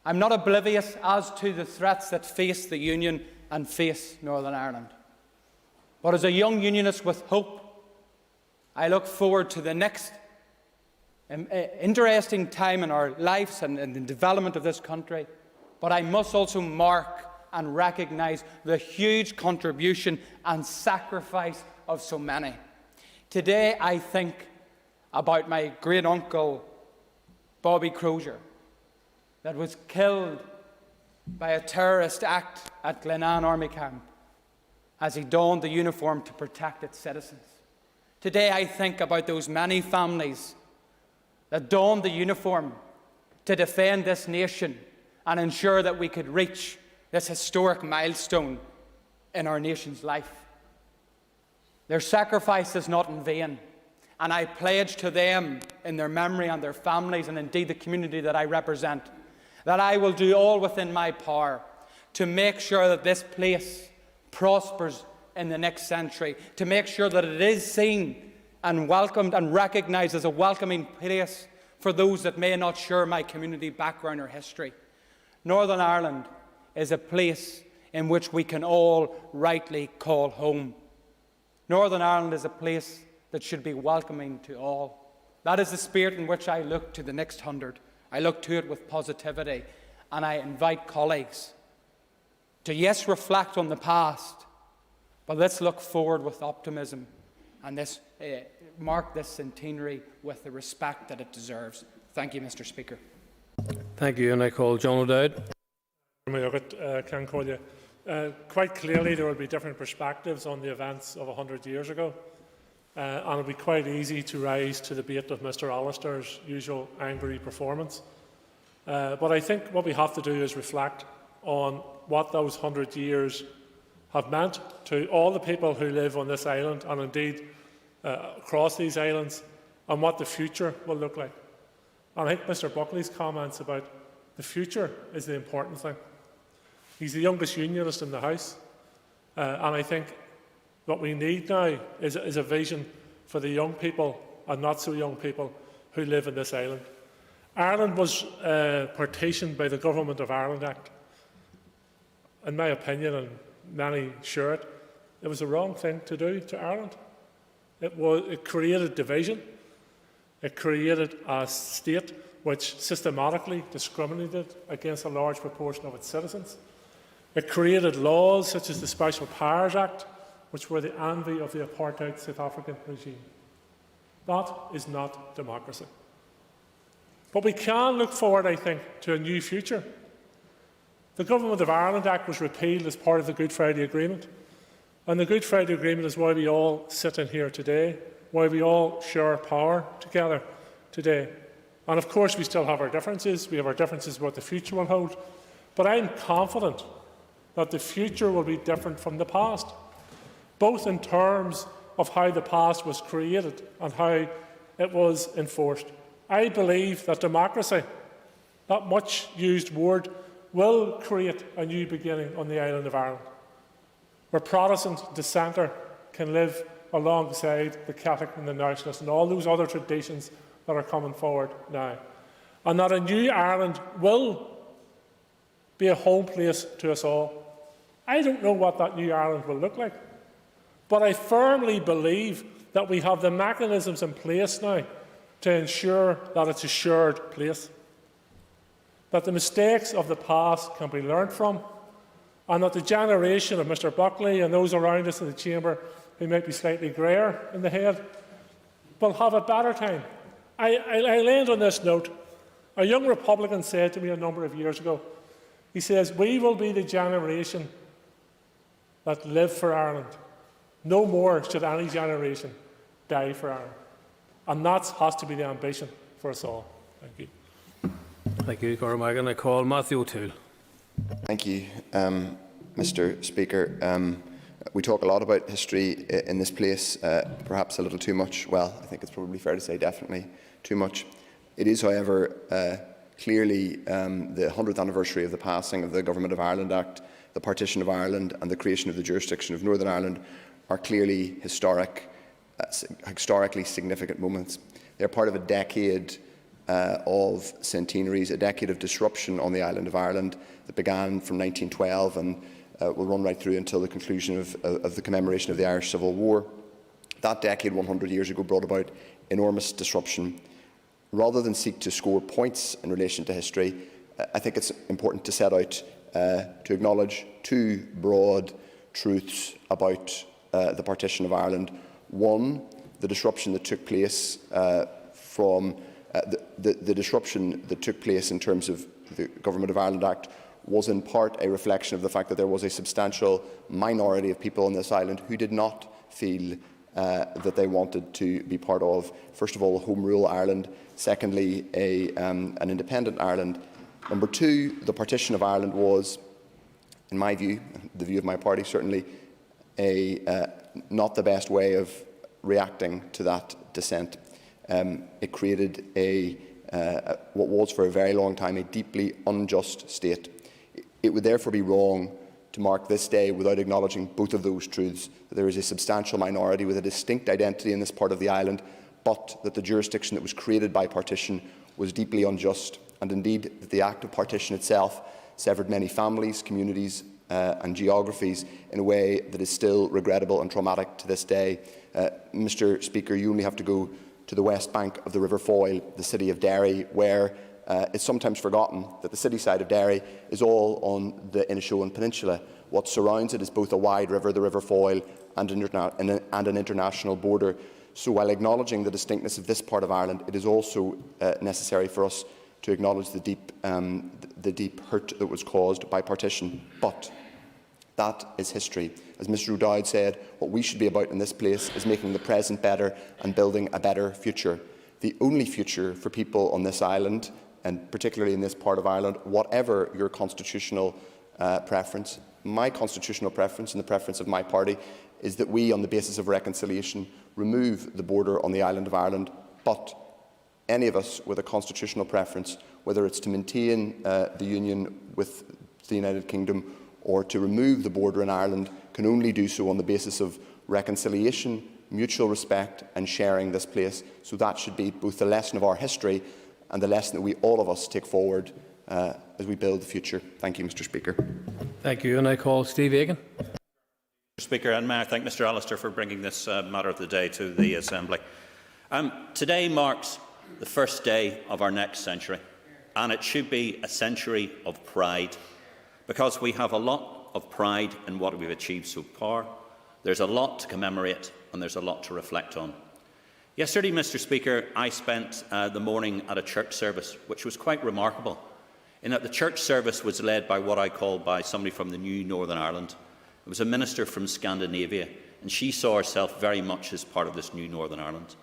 I'm not oblivious as to the threats that face the Union and face Northern Ireland. But as a young unionist with hope, I look forward to the next interesting time in our lives and in the development of this country. But I must also mark and recognise the huge contribution and sacrifice of so many. Today I think about my great-uncle, Bobby Crozier, that was killed by a terrorist act at Glenanne Army Camp as he donned the uniform to protect its citizens. Today I think about those many families that donned the uniform to defend this nation and ensure that we could reach this historic milestone in our nation's life. Their sacrifice is not in vain, and I pledge to them in their memory and their families, and indeed the community that I represent, that I will do all within my power to make sure that this place prospers in the next century, to make sure that it is seen and welcomed and recognised as a welcoming place for those that may not share my community background or history. Northern Ireland is a place in which we can all rightly call home. Northern Ireland is a place that should be welcoming to all. That is the spirit in which I look to the next 100. I look to it with positivity, and I invite colleagues to, yes, reflect on the past, but let's look forward with optimism and mark this centenary with the respect that it deserves. Thank you, Mr. Speaker. Thank you, and I call John O'Dowd. Quite clearly there will be different perspectives on the events of 100 years ago, and it will be quite easy to rise to the bait of Mr Allister's usual angry performance. But I think what we have to do is reflect on what those 100 years have meant to all the people who live on this island, and indeed across these islands, and what the future will look like. And I think Mr Buckley's comments about the future is the important thing. He's the youngest unionist in the House, and I think what we need now is a vision for the young people and not so young people who live in this island. Ireland was partitioned by the Government of Ireland Act. In my opinion, and many share it, it was the wrong thing to do to Ireland. It created division. It created a state which systematically discriminated against a large proportion of its citizens. It created laws such as the Special Powers Act, which were the envy of the apartheid South African regime. That is not democracy. But we can look forward, I think, to a new future. The Government of Ireland Act was repealed as part of the Good Friday Agreement. And the Good Friday Agreement is why we all sit in here today, why we all share power together today. And of course we still have our differences. We have our differences about what the future will hold. But I'm confident that the future will be different from the past, both in terms of how the past was created and how it was enforced. I believe that democracy, that much used word, will create a new beginning on the island of Ireland, where Protestant dissenter can live alongside the Catholic and the Nationalist and all those other traditions that are coming forward now. And that a new Ireland will be a home place to us all. I don't know what that new Ireland will look like, but I firmly believe that we have the mechanisms in place now to ensure that it's a shared place, that the mistakes of the past can be learned from, and that the generation of Mr Buckley and those around us in the chamber who might be slightly greyer in the head will have a better time. I'll end on this note. A young Republican said to me a number of years ago, he says, "We will be the generation that live for Ireland. No more should any generation die for Ireland." And that has to be the ambition for us all. Thank you. Thank you, Cormac. I call Matthew O'Toole. Thank you, Mr Speaker. We talk a lot about history in this place, perhaps a little too much. Well, I think it's probably fair to say definitely too much. It is, however, clearly the 100th anniversary of the passing of the Government of Ireland Act, the partition of Ireland and the creation of the jurisdiction of Northern Ireland are clearly historically significant moments. They are part of a decade of centenaries, a decade of disruption on the island of Ireland that began from 1912 and will run right through until the conclusion of the commemoration of the Irish Civil War. That decade, 100 years ago, brought about enormous disruption. Rather than seek to score points in relation to history, I think it's important to set out to acknowledge two broad truths about the partition of Ireland. One, the disruption that took place the disruption that took place in terms of the Government of Ireland Act was in part a reflection of the fact that there was a substantial minority of people on this island who did not feel that they wanted to be part of, first of all, Home Rule Ireland, secondly, an independent Ireland. Number two, the partition of Ireland was, in my view, the view of my party certainly, not the best way of reacting to that dissent. It created what was for a very long time a deeply unjust state. It would therefore be wrong to mark this day without acknowledging both of those truths, that there is a substantial minority with a distinct identity in this part of the island, but that the jurisdiction that was created by partition was deeply unjust, and indeed that the act of partition itself severed many families, communities and geographies in a way that is still regrettable and traumatic to this day. Mr. Speaker, you only have to go to the west bank of the River Foyle, the city of Derry, where it's sometimes forgotten that the city side of Derry is all on the Inishowen Peninsula. What surrounds it is both a wide river, the River Foyle, and an international border. So while acknowledging the distinctness of this part of Ireland, it is also necessary for us to acknowledge the deep hurt that was caused by partition. But that is history. As Mr O'Dowd said, what we should be about in this place is making the present better and building a better future. The only future for people on this island, and particularly in this part of Ireland, whatever your constitutional preference, my constitutional preference and the preference of my party, is that we, on the basis of reconciliation, remove the border on the island of Ireland. But any of us with a constitutional preference, whether it's to maintain the union with the United Kingdom or to remove the border in Ireland, can only do so on the basis of reconciliation, mutual respect and sharing this place. So that should be both the lesson of our history and the lesson that we, all of us, take forward as we build the future. Thank you, Mr. Speaker. Thank you. And I call Steve Egan. Mr. Speaker, and may I thank Mr. Allister for bringing this matter of the day to the Assembly. Today marks the first day of our next century, and it should be a century of pride, because we have a lot of pride in what we've achieved so far. There's a lot to commemorate and there's a lot to reflect on. Yesterday, Mr. Speaker, I spent the morning at a church service, which was quite remarkable, in that the church service was led by what I call by somebody from the new Northern Ireland. It was a minister from Scandinavia, and she saw herself very much as part of this new Northern Ireland.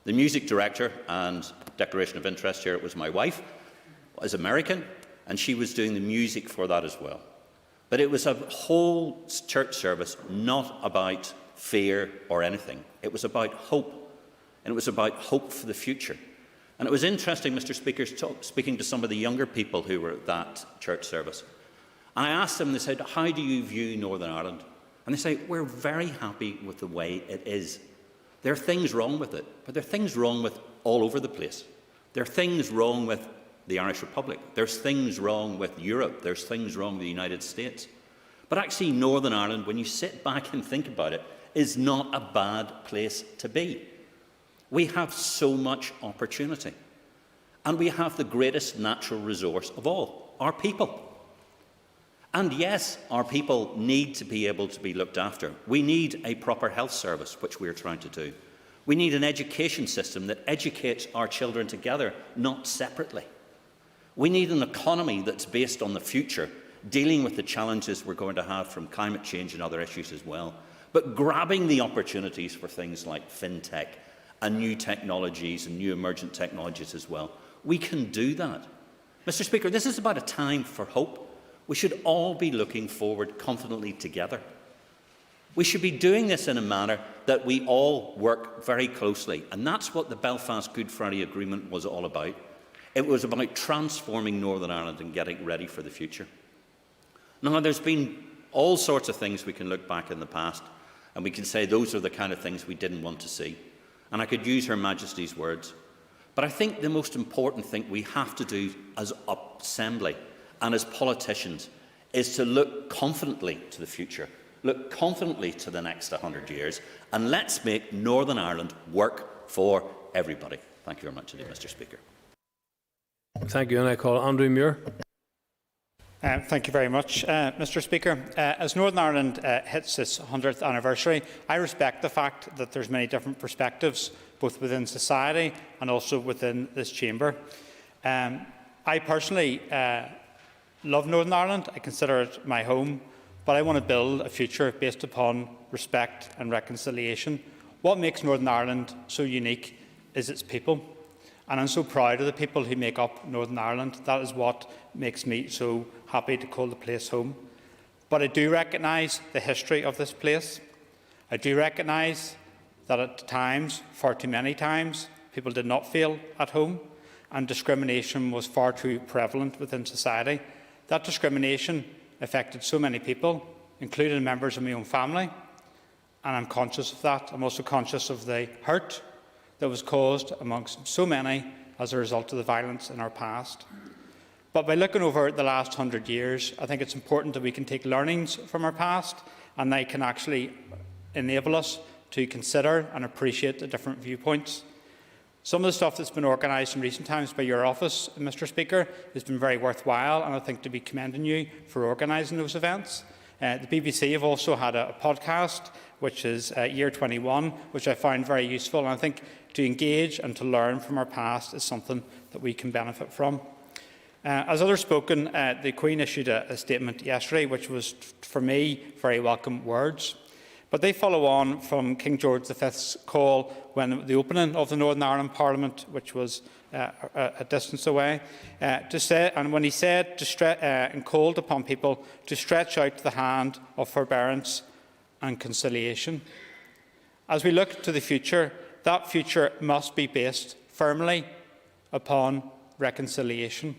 The music director, and declaration of interest here, it was my wife, is American, and she was doing the music for that as well. But it was a whole church service not about fear or anything. It was about hope, and it was about hope for the future. And it was interesting, Mr. Speaker, speaking to some of the younger people who were at that church service. And I asked them, they said, how do you view Northern Ireland? And they say, we're very happy with the way it is. There are things wrong with it, but there are things wrong with all over the place. There are things wrong with the Irish Republic. There's things wrong with Europe. There's things wrong with the United States. But actually, Northern Ireland, when you sit back and think about it, is not a bad place to be. We have so much opportunity. And we have the greatest natural resource of all, our people. And yes, our people need to be able to be looked after. We need a proper health service, which we're trying to do. We need an education system that educates our children together, not separately. We need an economy that's based on the future, dealing with the challenges we're going to have from climate change and other issues as well, but grabbing the opportunities for things like fintech and new technologies and new emergent technologies as well. We can do that. Mr. Speaker, this is about a time for hope. We should all be looking forward confidently together. We should be doing this in a manner that we all work very closely, and that's what the Belfast Good Friday Agreement was all about. It was about transforming Northern Ireland and getting ready for the future. Now, there's been all sorts of things we can look back in the past, and we can say those are the kind of things we didn't want to see. And I could use Her Majesty's words. But I think the most important thing we have to do as Assembly and as politicians is to look confidently to the future, look confidently to the next 100 years, and let's make Northern Ireland work for everybody. Thank you very much indeed, Mr. Speaker. Thank you. And I call Andrew Muir. Thank you very much, Mr. Speaker. As Northern Ireland hits its 100th anniversary, I respect the fact that there's many different perspectives, both within society and also within this chamber. I personally love Northern Ireland. I consider it my home, but I want to build a future based upon respect and reconciliation. What makes Northern Ireland so unique is its people. And I'm so proud of the people who make up Northern Ireland. That is what makes me so happy to call the place home. But I do recognise the history of this place. I do recognise that at times, far too many times, people did not feel at home, and discrimination was far too prevalent within society. That discrimination affected so many people, including members of my own family, and I'm conscious of that. I'm also conscious of the hurt that was caused amongst so many as a result of the violence in our past. But by looking over the last 100 years, I think it's important that we can take learnings from our past, and they can actually enable us to consider and appreciate the different viewpoints. Some of the stuff that's been organised in recent times by your office, Mr Speaker, has been very worthwhile, and I think to be commending you for organising those events. The BBC have also had a podcast, which is Year 21, which I find very useful, and I think to engage and to learn from our past is something that we can benefit from. As others spoken, the Queen issued a statement yesterday, which was, for me, very welcome words. But they follow on from King George V's call when the opening of the Northern Ireland Parliament, which was a distance away, when he said and called upon people to stretch out the hand of forbearance and conciliation. As we look to the future, that future must be based firmly upon reconciliation.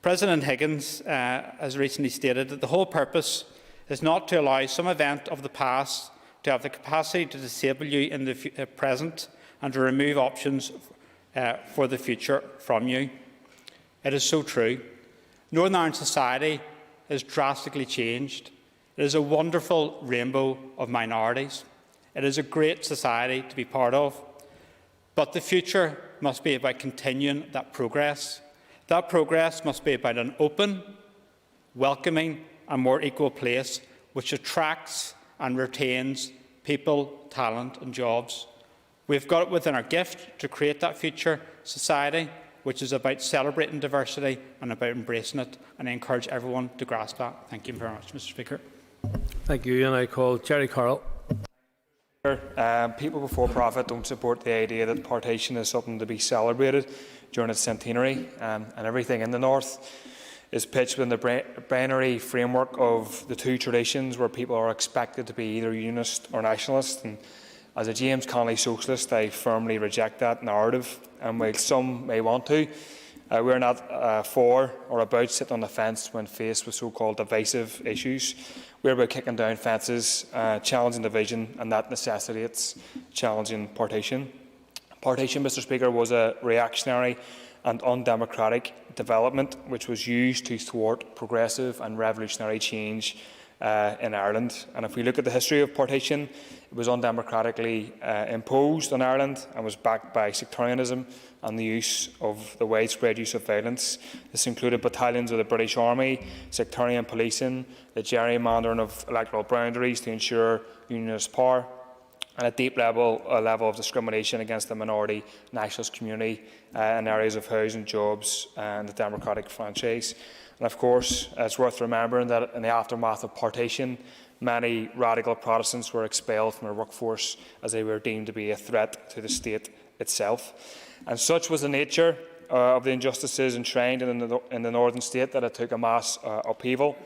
President Higgins has recently stated that the whole purpose is not to allow some event of the past to have the capacity to disable you in the present and to remove options for the future from you. It is so true. Northern Ireland society has drastically changed. It is a wonderful rainbow of minorities. It is a great society to be part of. But the future must be about continuing that progress. That progress must be about an open, welcoming and more equal place which attracts and retains people, talent and jobs. We've got it within our gift to create that future society which is about celebrating diversity and about embracing it, and I encourage everyone to grasp that. Thank you very much, Mr Speaker. Thank you, and I call Jerry Carroll. People before profit don't support the idea that partition is something to be celebrated during its centenary, and everything in the north is pitched within the binary framework of the two traditions where people are expected to be either unionist or nationalist. And as a James Connolly socialist, I firmly reject that narrative, and while some may want to, we're not for or about sitting on the fence when faced with so-called divisive issues. We're about kicking down fences, challenging division, and that necessitates challenging partition. Partition, Mr Speaker, was a reactionary and undemocratic development which was used to thwart progressive and revolutionary change in Ireland. And if we look at the history of partition, it was undemocratically imposed on Ireland and was backed by sectarianism and the widespread use of violence. This included battalions of the British Army, sectarian policing, the gerrymandering of electoral boundaries to ensure unionist power, and a deep level of discrimination against the minority nationalist community in areas of housing, jobs and the democratic franchise. And of course, it's worth remembering that in the aftermath of partition, many radical Protestants were expelled from their workforce as they were deemed to be a threat to the state itself. And such was the nature of the injustices enshrined in the northern state that it took a mass upheaval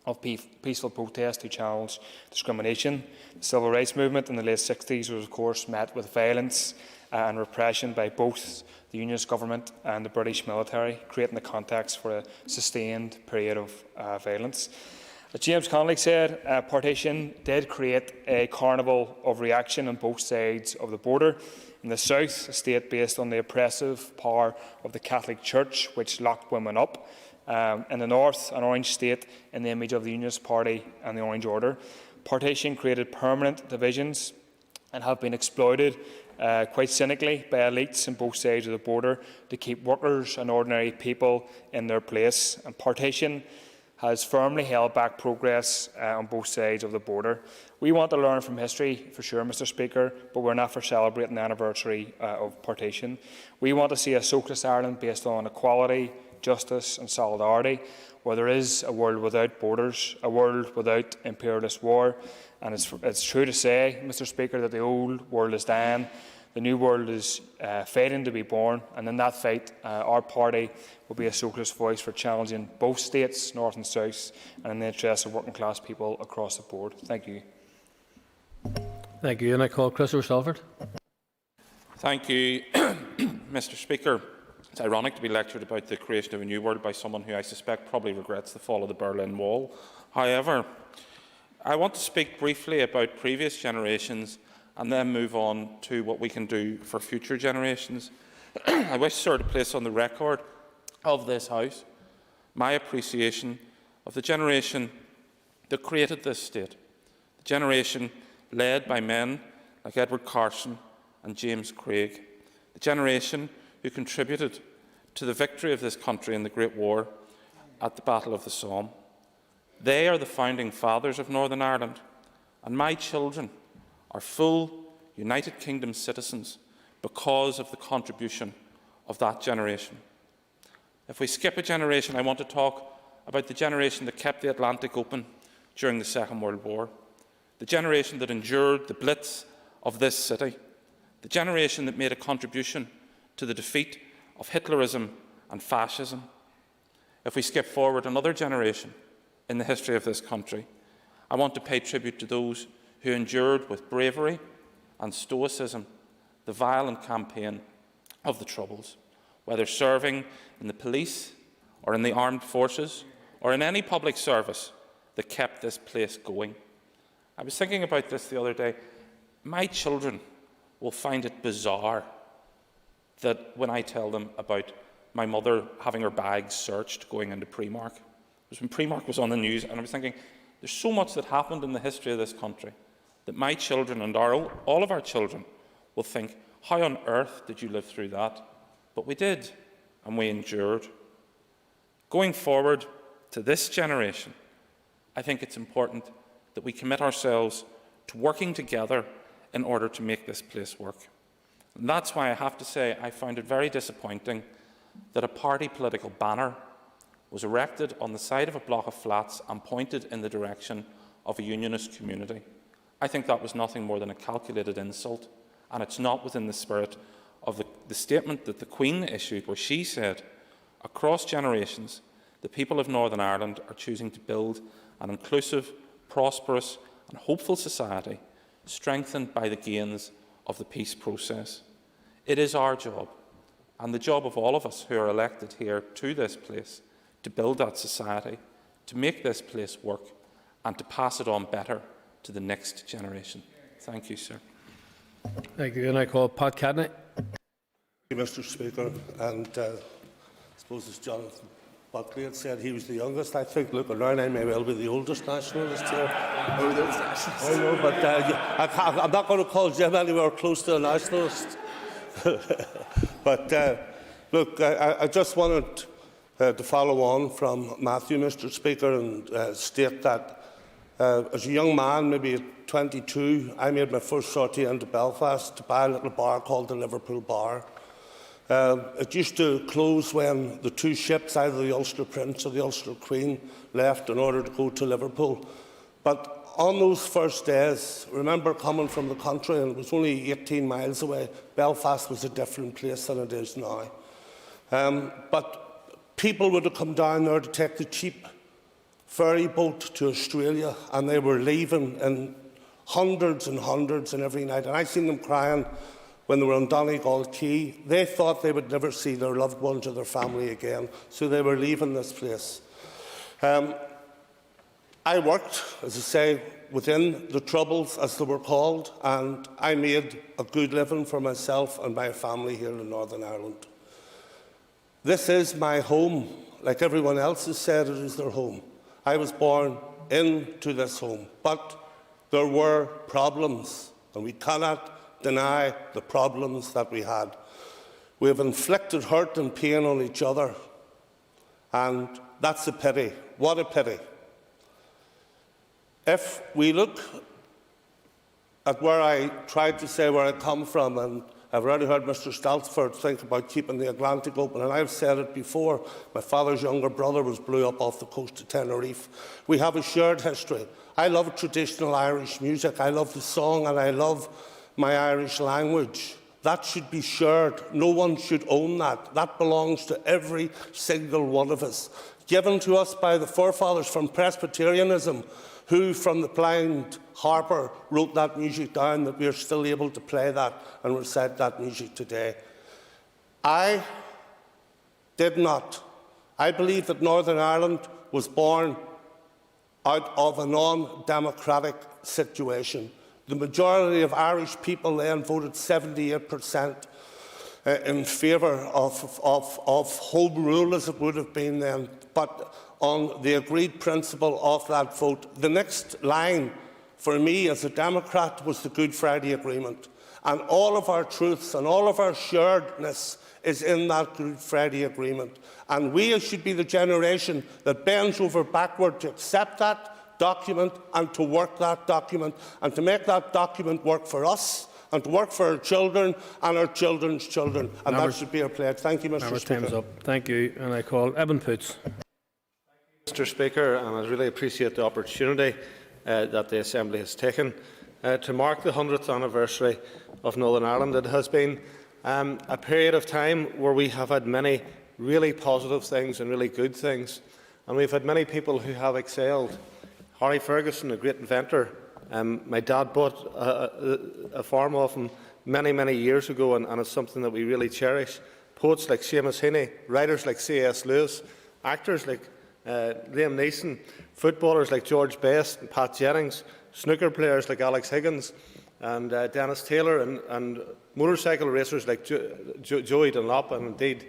of peaceful protest to challenge discrimination. The civil rights movement in the late 60s was, of course, met with violence and repression by both the Unionist government and the British military, creating the context for a sustained period of violence. As James Connolly said, partition did create a carnival of reaction on both sides of the border. In the south, a state based on the oppressive power of the Catholic Church, which locked women up. In the north, an orange state in the image of the Unionist Party and the Orange Order. Partition created permanent divisions and have been exploited quite cynically by elites on both sides of the border to keep workers and ordinary people in their place. And partition has firmly held back progress on both sides of the border. We want to learn from history, for sure, Mr Speaker, but we're not for celebrating the anniversary of partition. We want to see a socialist Ireland based on equality, justice and solidarity, where there is a world without borders, a world without imperialist war. And it's true to say, Mr Speaker, that the old world is dying, the new world is fading to be born, and in that fight our party will be a socialist voice for challenging both states, north and south, and in the interests of working class people across the board. Thank you. Thank you, and I call Christopher Salford. Thank you, Mr Speaker. It's ironic to be lectured about the creation of a new world by someone who I suspect probably regrets the fall of the Berlin Wall. However, I want to speak briefly about previous generations and then move on to what we can do for future generations. I wish, sir, to place on the record of this House my appreciation of the generation that created this state, the generation led by men like Edward Carson and James Craig, the generation who contributed to the victory of this country in the Great War at the Battle of the Somme. They are the founding fathers of Northern Ireland, and my children are full United Kingdom citizens because of the contribution of that generation. If we skip a generation, I want to talk about the generation that kept the Atlantic open during the Second World War, the generation that endured the Blitz of this city, the generation that made a contribution to the defeat of Hitlerism and fascism. If we skip forward another generation in the history of this country, I want to pay tribute to those who endured with bravery and stoicism the violent campaign of the Troubles, whether serving in the police or in the armed forces or in any public service that kept this place going. I was thinking about this the other day. My children will find it bizarre that when I tell them about my mother having her bags searched going into Primark. It was when Primark was on the news, and I was thinking, there's so much that happened in the history of this country that my children and all of our children will think, how on earth did you live through that? But we did, and we endured. Going forward to this generation, I think it's important that we commit ourselves to working together in order to make this place work. And that's why I have to say I found it very disappointing that a party political banner was erected on the side of a block of flats and pointed in the direction of a unionist community. I think that was nothing more than a calculated insult, and it's not within the spirit of the statement that the Queen issued, where she said, across generations, the people of Northern Ireland are choosing to build an inclusive, prosperous and hopeful society, strengthened by the gains of the peace process. It is our job, and the job of all of us who are elected here to this place, to build that society, to make this place work, and to pass it on better to the next generation. Thank you, sir. Thank you. And I call Pat Cadney. Thank you, Mr. Speaker. And I suppose as Jonathan Buckley had said, he was the youngest. I think, looking around, I may well be the oldest nationalist here. I know, but I'm not going to call Jim anywhere close to a nationalist. But look, I just wanted to follow on from Matthew, Mr. Speaker, and state that as a young man, maybe at 22, I made my first sortie into Belfast to buy a little bar called the Liverpool Bar. It used to close when the two ships, either the Ulster Prince or the Ulster Queen, left in order to go to Liverpool. But on those first days, remember coming from the country, and it was only 18 miles away, Belfast was a different place than it is now. But people would have come down there to take the cheap ferry boat to Australia, and they were leaving in hundreds and hundreds and every night. And I seen them crying when they were on Donegal Quay. They thought they would never see their loved ones or their family again, so they were leaving this place. I worked, as I say, within the Troubles, as they were called, and I made a good living for myself and my family here in Northern Ireland. This is my home. Like everyone else has said, it is their home. I was born into this home, but there were problems, and we cannot deny the problems that we had. We have inflicted hurt and pain on each other, and that's a pity. What a pity. If we look at where I tried to say where I come from, and I've already heard Mr. Stalford think about keeping the Atlantic open, and I've said it before, my father's younger brother was blew up off the coast of Tenerife. We have a shared history. I love traditional Irish music, I love the song, and I love my Irish language. That should be shared. No one should own that. That belongs to every single one of us. Given to us by the forefathers from Presbyterianism, who from the blind harper wrote that music down, that we are still able to play that and recite that music today. I did not. I believe that Northern Ireland was born out of a non-democratic situation. The majority of Irish people then voted 78% in favour of home rule, as it would have been then, but on the agreed principle of that vote. The next line for me as a Democrat was the Good Friday Agreement, and all of our truths and all of our sharedness is in that Good Friday Agreement. And we should be the generation that bends over backward to accept that document and to work that document and to make that document work for us and to work for our children and our children's children. And that should be our pledge. Thank you, Mr. Speaker. Time's up. Thank you. And I call Evan Poots. Mr. Speaker, and I really appreciate the opportunity that the Assembly has taken to mark the 100th anniversary of Northern Ireland. It has been a period of time where we have had many really positive things and really good things, and we've had many people who have excelled. Harry Ferguson, a great inventor. My dad bought a farm off him many, many years ago, and it's something that we really cherish. Poets like Seamus Heaney, writers like C.S. Lewis, actors like Liam Neeson, footballers like George Best and Pat Jennings, snooker players like Alex Higgins and Dennis Taylor, and motorcycle racers like Joey Dunlop and indeed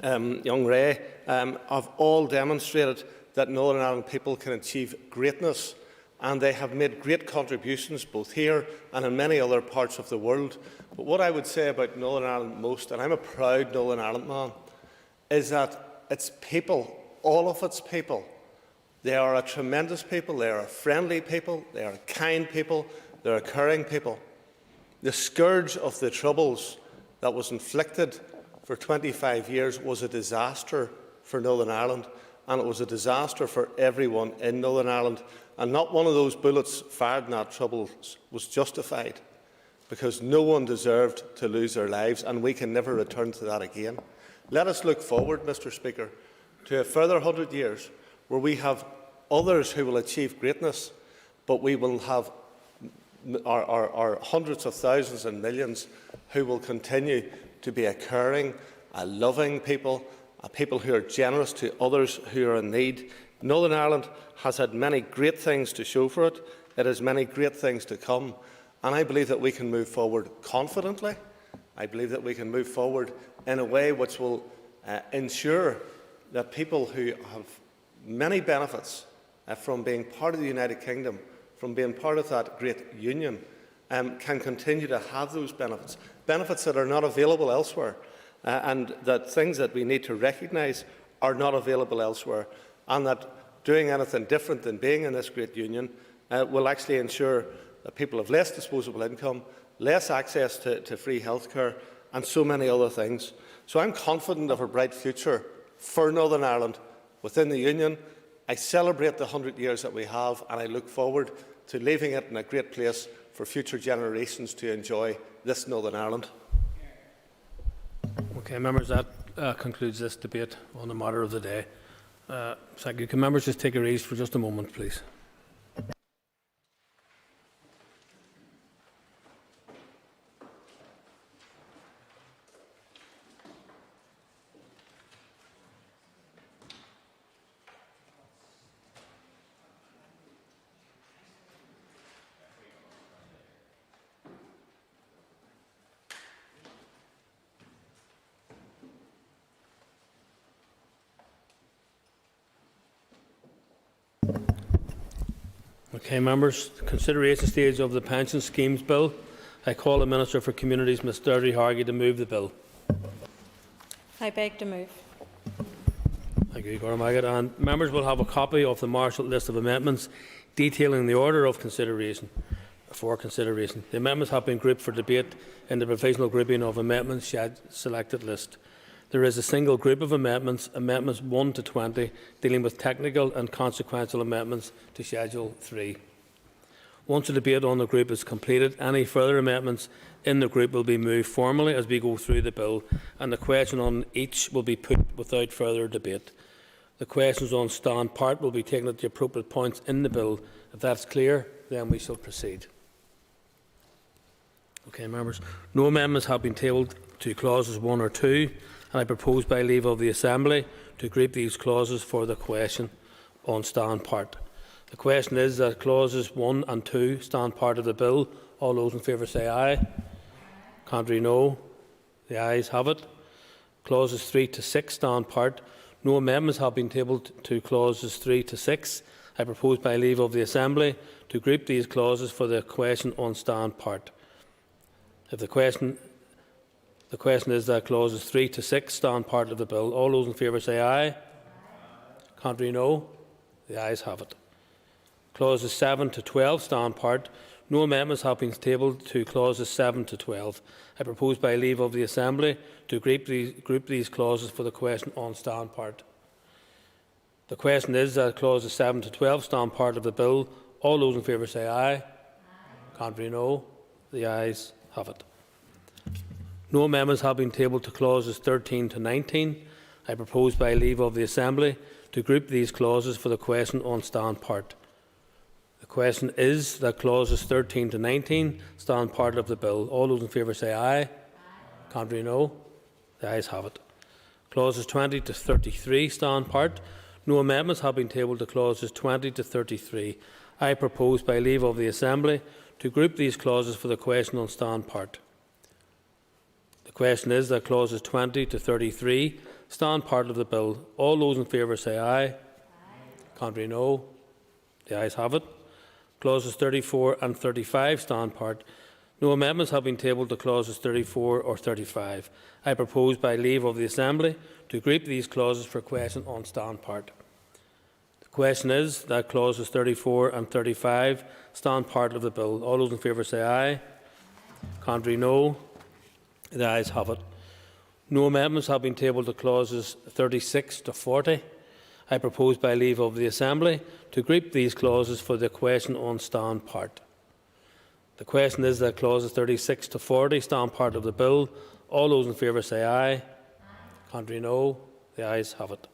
young Ray have all demonstrated that Northern Ireland people can achieve greatness, and they have made great contributions both here and in many other parts of the world. But what I would say about Northern Ireland most, and I'm a proud Northern Ireland man, is that its people, all of its people, they are a tremendous people, they are a friendly people, they are a kind people, they are a caring people. The scourge of the Troubles that was inflicted for 25 years was a disaster for Northern Ireland, and it was a disaster for everyone in Northern Ireland. And not one of those bullets fired in that Troubles was justified, because no one deserved to lose their lives, and we can never return to that again. Let us look forward, Mr. Speaker, to a further 100 years where we have others who will achieve greatness, but we will have our hundreds of thousands and millions who will continue to be a caring, a loving people, a people who are generous to others who are in need. Northern Ireland has had many great things to show for it. It has many great things to come. And I believe that we can move forward confidently. I believe that we can move forward in a way which will ensure that people who have many benefits from being part of the United Kingdom, from being part of that great union, can continue to have those benefits, benefits that are not available elsewhere, and that things that we need to recognise are not available elsewhere, and that doing anything different than being in this great union will actually ensure that people have less disposable income, less access to free healthcare, and so many other things. So I'm confident of a bright future for Northern Ireland within the Union. I celebrate the 100 years that we have, and I look forward to leaving it in a great place for future generations to enjoy this Northern Ireland. Okay, members, that concludes this debate on the matter of the day. Thank you. Can members just take a ease for just a moment, please? Okay, members, the consideration stage of the Pension Schemes Bill. I call the Minister for Communities, Ms Deirdre Hargey, to move the bill. I beg to move. Thank you, Gormagat. And members will have a copy of the marshalled list of amendments detailing the order of consideration. The amendments have been grouped for debate in the provisional grouping of amendments selected list. There is a single group of amendments, amendments 1 to 20, dealing with technical and consequential amendments to Schedule 3. Once the debate on the group is completed, any further amendments in the group will be moved formally as we go through the bill, and the question on each will be put without further debate. The questions on stand part will be taken at the appropriate points in the bill. If that's clear, then we shall proceed. Okay, members. No amendments have been tabled to clauses 1 or 2. And I propose by leave of the Assembly to group these clauses for the question on stand part. The question is that clauses 1 and 2 stand part of the bill. All those in favour say aye. Contrary, no. The ayes have it. Clauses 3 to 6 stand part. No amendments have been tabled to clauses 3 to 6. I propose by leave of the Assembly to group these clauses for the question on stand part. If the question is that clauses 3 to 6 stand part of the bill. All those in favour say aye. Contrary, no. The ayes have it. Clauses 7 to 12 stand part. No amendments have been tabled to clauses 7 to 12. I propose by leave of the Assembly to group these clauses for the question on stand part. The question is that clauses 7 to 12 stand part of the bill. All those in favour say aye. Contrary, no. The ayes have it. No amendments have been tabled to clauses 13 to 19. I propose by leave of the Assembly to group these clauses for the question on stand part. The question is that clauses 13 to 19 stand part of the bill. All those in favour say aye. Contrary, no. The ayes have it. Clauses 20 to 33 stand part. No amendments have been tabled to clauses 20 to 33. I propose by leave of the Assembly to group these clauses for the question on stand part. The question is that clauses 20 to 33 stand part of the bill. All those in favour say aye. Contrary, no. The ayes have it. Clauses 34 and 35 stand part. No amendments have been tabled to clauses 34 or 35. I propose by leave of the Assembly to group these clauses for question on stand part. The question is that clauses 34 and 35 stand part of the bill. All those in favour say aye. Contrary, no. The ayes have it. No amendments have been tabled to clauses 36 to 40. I propose by leave of the Assembly to group these clauses for the question on stand part. The question is that clauses 36 to 40 stand part of the bill. All those in favour say aye. Contrary, no. The ayes have it.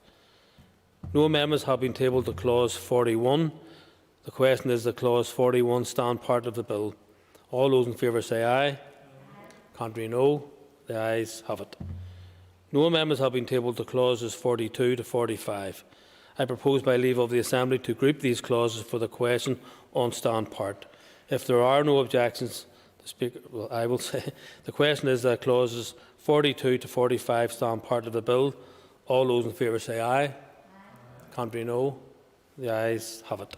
No amendments have been tabled to clause 41. The question is that clause 41 stand part of the bill. All those in favour say aye. Contrary, no. The ayes have it. No amendments have been tabled to clauses 42 to 45. I propose by leave of the Assembly to group these clauses for the question on stand part. If there are no objections, I will say the question is that clauses 42 to 45 stand part of the bill. All those in favour say aye. Contrary, no. The ayes have it.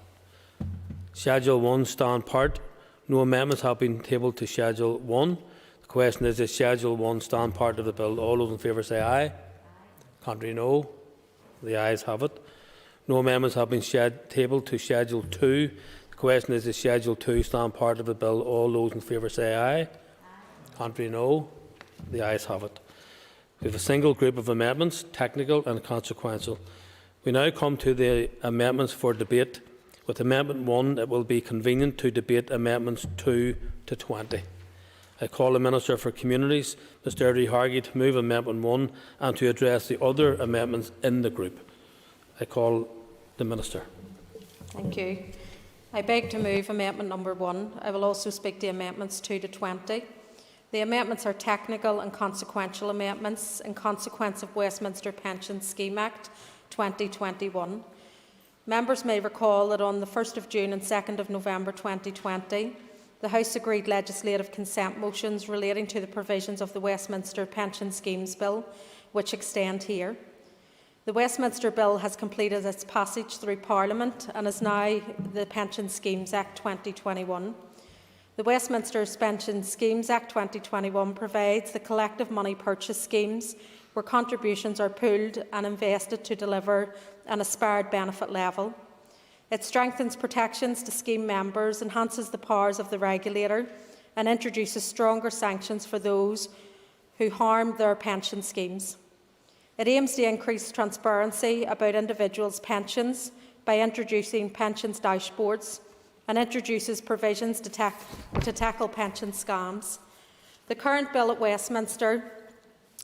Schedule 1 stand part. No amendments have been tabled to Schedule 1. The question is Schedule 1 stand part of the bill. All those in favour say aye. Contrary, no. The ayes have it. No amendments have been tabled to Schedule 2. The question is Schedule 2 stand part of the bill. All those in favour say aye. Contrary, no. The ayes have it. We have a single group of amendments, technical and consequential. We now come to the amendments for debate. With Amendment 1, it will be convenient to debate Amendments 2 to 20. I call the Minister for Communities, Mr Eddie Hargey, to move Amendment 1 and to address the other amendments in the group. I call the Minister. Thank you. I beg to move Amendment number 1. I will also speak to Amendments 2 to 20. The amendments are technical and consequential amendments in consequence of Westminster Pension Scheme Act 2021. Members may recall that on the 1st of June and 2nd of November 2020, the House agreed legislative consent motions relating to the provisions of the Westminster Pension Schemes Bill, which extend here. The Westminster Bill has completed its passage through Parliament and is now the Pension Schemes Act 2021. The Westminster Pension Schemes Act 2021 provides the collective money purchase schemes where contributions are pooled and invested to deliver an aspired benefit level. It strengthens protections to scheme members, enhances the powers of the regulator and introduces stronger sanctions for those who harm their pension schemes. It aims to increase transparency about individuals' pensions by introducing pensions dashboards and introduces provisions to tackle pension scams. The current bill at Westminster,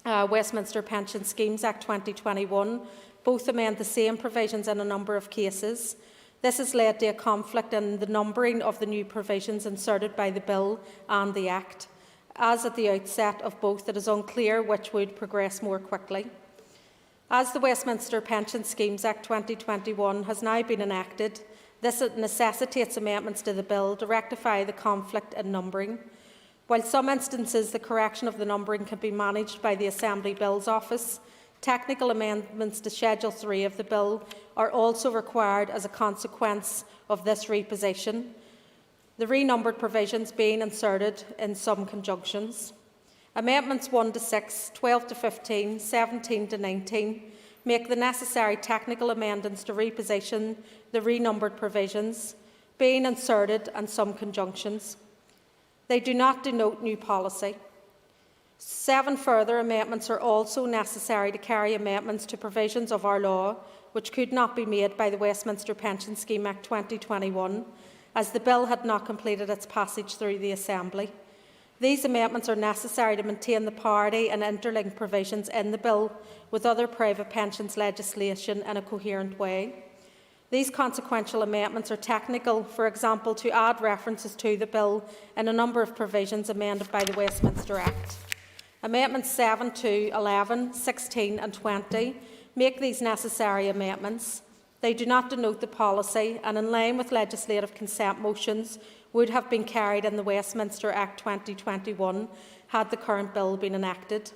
Westminster Pension Schemes Act 2021, both amend the same provisions in a number of cases. This has led to a conflict in the numbering of the new provisions inserted by the bill and the Act. As at the outset of both, it is unclear which would progress more quickly. As the Westminster Pension Schemes Act 2021 has now been enacted, This necessitates amendments to the bill to rectify the conflict in numbering. While some instances the correction of the numbering can be managed by the Assembly Bills Office, technical amendments to Schedule 3 of the bill are also required as a consequence of this reposition, the renumbered provisions being inserted in some conjunctions. Amendments 1 to 6, 12 to 15, 17 to 19 make the necessary technical amendments to reposition the renumbered provisions being inserted in some conjunctions. They do not denote new policy. 7 further amendments are also necessary to carry amendments to provisions of our law which could not be made by the Westminster Pension Scheme Act 2021, as the bill had not completed its passage through the Assembly. These amendments are necessary to maintain the parity and interlinked provisions in the bill with other private pensions legislation in a coherent way. These consequential amendments are technical, for example, to add references to the bill in a number of provisions amended by the Westminster Act. Amendments 7 to 11, 16 and 20 make these necessary amendments. They do not denote the policy and, in line with legislative consent motions, would have been carried in the Westminster Act 2021 had the current bill been enacted.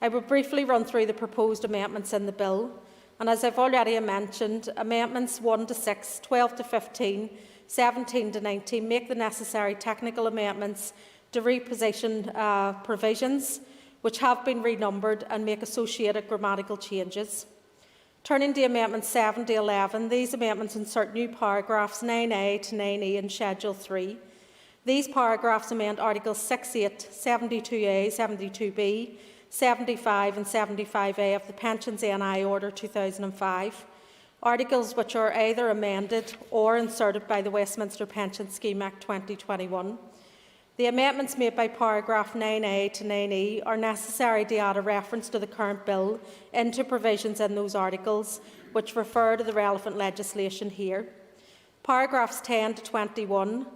I will briefly run through the proposed amendments in the bill, and as I've already mentioned, amendments 1 to 6, 12 to 15, 17 to 19 make the necessary technical amendments to reposition provisions which have been renumbered and make associated grammatical changes. Turning to Amendments 7 to 11, these amendments insert new paragraphs 9a to 9e in Schedule 3. These paragraphs amend Articles 68, 72a, 72b, 75 and 75a of the Pensions NI Order 2005, articles which are either amended or inserted by the Westminster Pension Scheme Act 2021. The amendments made by paragraph 9a to 9e are necessary to add a reference to the current bill into provisions in those articles which refer to the relevant legislation here. Paragraphs 10 and 21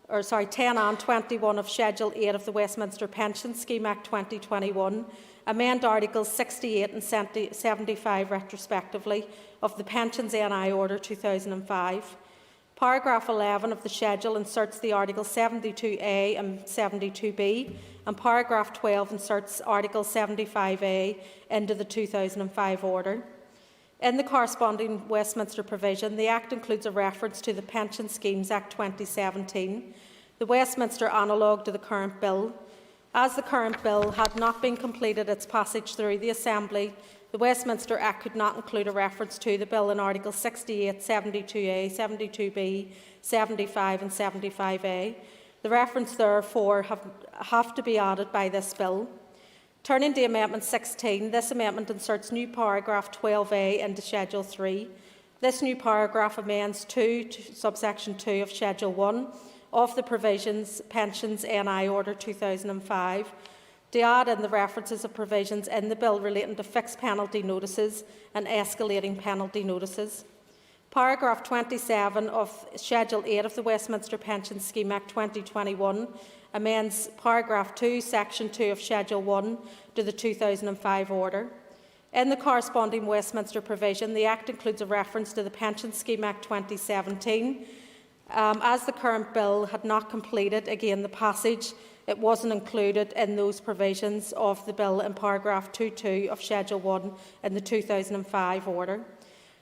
of Schedule 8 of the Westminster Pension Scheme Act 2021 amend Articles 68 and 75 retrospectively of the Pensions NI Order 2005. Paragraph 11 of the schedule inserts the Articles 72a and 72b, and paragraph 12 inserts Article 75a into the 2005 order. In the corresponding Westminster provision, the Act includes a reference to the Pension Schemes Act 2017, the Westminster analogue to the current bill. As the current bill had not been completed its passage through the Assembly, the Westminster Act could not include a reference to the bill in Articles 68, 72a, 72b, 75 and 75a. The reference, therefore, have to be added by this bill. Turning to Amendment 16, this amendment inserts new paragraph 12a into Schedule 3. This new paragraph amends subsection 2 of Schedule 1 of the Provisions Pensions NI Order 2005 to add in the references of provisions in the bill relating to fixed penalty notices and escalating penalty notices. Paragraph 27 of Schedule 8 of the Westminster Pension Scheme Act 2021 amends Paragraph 2, Section 2 of Schedule 1 to the 2005 order. In the corresponding Westminster provision, the Act includes a reference to the Pension Scheme Act 2017. As the current bill had not completed, again, the passage, it wasn't included in those provisions of the bill in paragraph 2.2 of Schedule 1 in the 2005 order.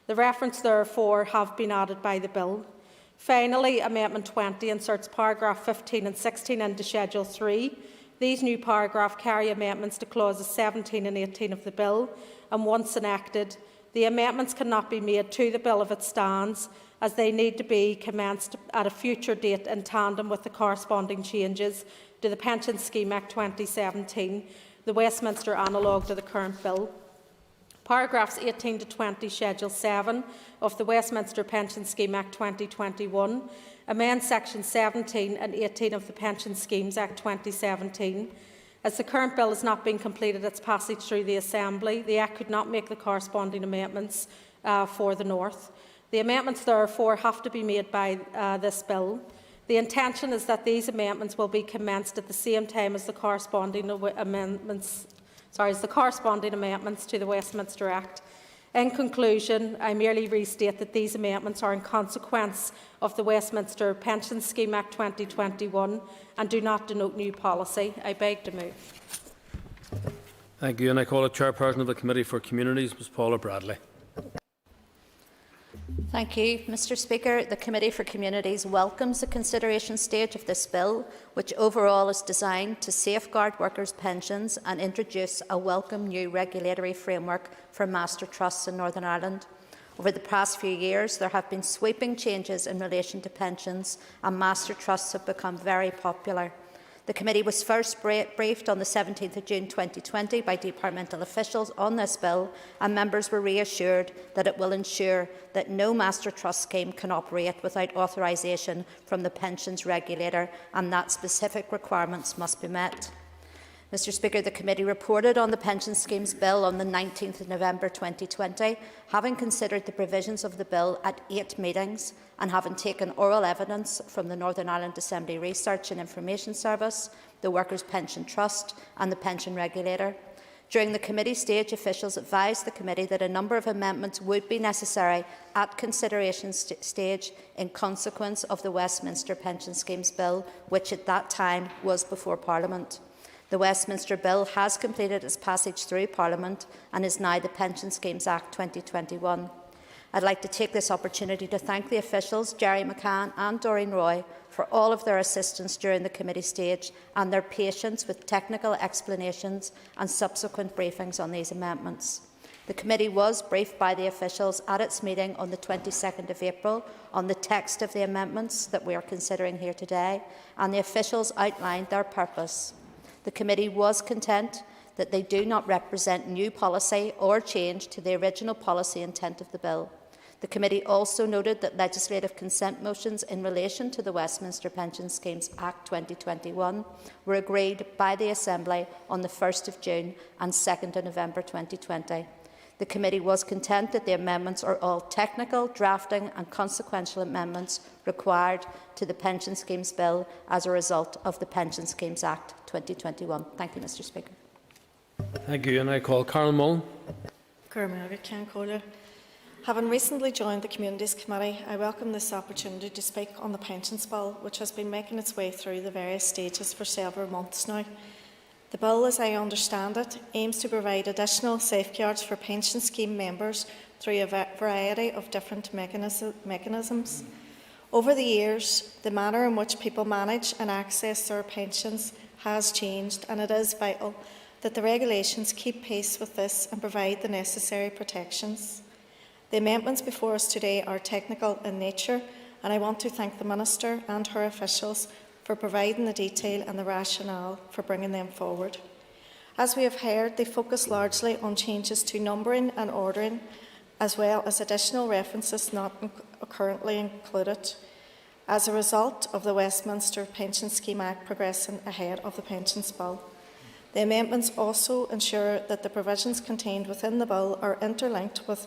The reference, therefore, have been added by the bill. Finally, Amendment 20 inserts paragraph 15 and 16 into Schedule 3. These new paragraphs carry amendments to clauses 17 and 18 of the bill, and once enacted, the amendments cannot be made to the bill if it stands, as they need to be commenced at a future date in tandem with the corresponding changes to the Pension Scheme Act 2017, the Westminster analogue to the current bill. Paragraphs 18 to 20, Schedule 7 of the Westminster Pension Scheme Act 2021 amend Sections 17 and 18 of the Pension Schemes Act 2017. As the current bill has not been completed its passage through the Assembly, the Act could not make the corresponding amendments for the North. The amendments, therefore, have to be made by this bill. The intention is that these amendments will be commenced at the same time as the corresponding amendments to the Westminster Act. In conclusion, I merely restate that these amendments are in consequence of the Westminster Pension Scheme Act 2021 and do not denote new policy. I beg to move. Thank you. And I call a chairperson of the Committee for Communities, Ms Paula Bradley. Thank you, Mr Speaker. The Committee for Communities welcomes the consideration stage of this bill, which overall is designed to safeguard workers' pensions and introduce a welcome new regulatory framework for master trusts in Northern Ireland. Over the past few years, there have been sweeping changes in relation to pensions, and master trusts have become very popular. The committee was first briefed on the 17th of June 2020 by departmental officials on this bill, and members were reassured that it will ensure that no master trust scheme can operate without authorisation from the pensions regulator, and that specific requirements must be met. Mr Speaker, the committee reported on the Pension Schemes Bill on the 19th of November 2020, having considered the provisions of the bill at 8 meetings and having taken oral evidence from the Northern Ireland Assembly Research and Information Service, the Workers' Pension Trust and the Pension Regulator. During the committee stage, officials advised the committee that a number of amendments would be necessary at consideration stage in consequence of the Westminster Pension Schemes Bill, which at that time was before Parliament. The Westminster Bill has completed its passage through Parliament and is now the Pension Schemes Act 2021. I'd like to take this opportunity to thank the officials, Jerry McCann and Doreen Roy, for all of their assistance during the committee stage and their patience with technical explanations and subsequent briefings on these amendments. The committee was briefed by the officials at its meeting on the 22nd of April on the text of the amendments that we are considering here today, and the officials outlined their purpose. The committee was content that they do not represent new policy or change to the original policy intent of the bill. The committee also noted that legislative consent motions in relation to the Westminster Pension Schemes Act 2021 were agreed by the Assembly on the 1st of June and 2nd of November 2020. The committee was content that the amendments are all technical, drafting and consequential amendments required to the Pension Schemes Bill as a result of the Pension Schemes Act 2021. Thank you, Mr Speaker. Thank you. And I call Carol Mullen. Having recently joined the Communities Committee, I welcome this opportunity to speak on the Pensions Bill, which has been making its way through the various stages for several months now. The bill, as I understand it, aims to provide additional safeguards for pension scheme members through a variety of different mechanisms. Over the years, the manner in which people manage and access their pensions has changed, and it is vital that the regulations keep pace with this and provide the necessary protections. The amendments before us today are technical in nature, and I want to thank the Minister and her officials for providing the detail and the rationale for bringing them forward. As we have heard, they focus largely on changes to numbering and ordering, as well as additional references not currently included, as a result of the Westminster Pension Scheme Act progressing ahead of the Pensions Bill. The amendments also ensure that the provisions contained within the bill are interlinked with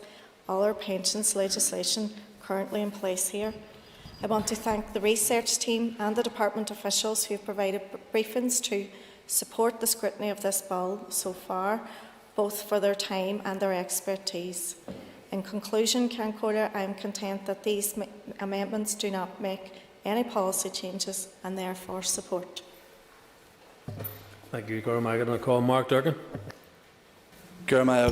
other pensions legislation currently in place here. I want to thank the research team and the department officials who have provided briefings to support the scrutiny of this bill so far, both for their time and their expertise. In conclusion, I am content that these amendments do not make any policy changes and therefore support. Thank you, Gordon Maggott. I call Mark Durkin. And I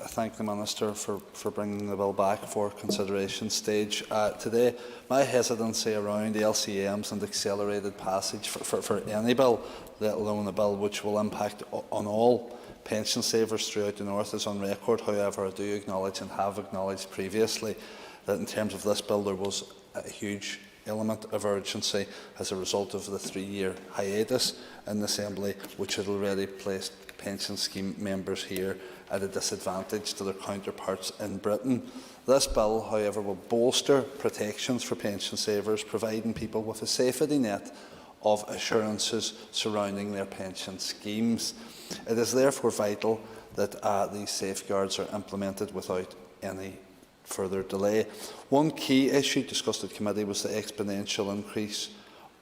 thank the Minister for bringing the bill back for consideration stage today. My hesitancy around the LCMs and accelerated passage for any bill, let alone a bill which will impact on all pension savers throughout the North, is on record. However, I do acknowledge and have acknowledged previously that in terms of this bill there was a huge element of urgency as a result of the 3-year hiatus in the Assembly, which had already placed pension scheme members here at a disadvantage to their counterparts in Britain. This bill, however, will bolster protections for pension savers, providing people with a safety net of assurances surrounding their pension schemes. It is therefore vital that these safeguards are implemented without any further delay. One key issue discussed at committee was the exponential increase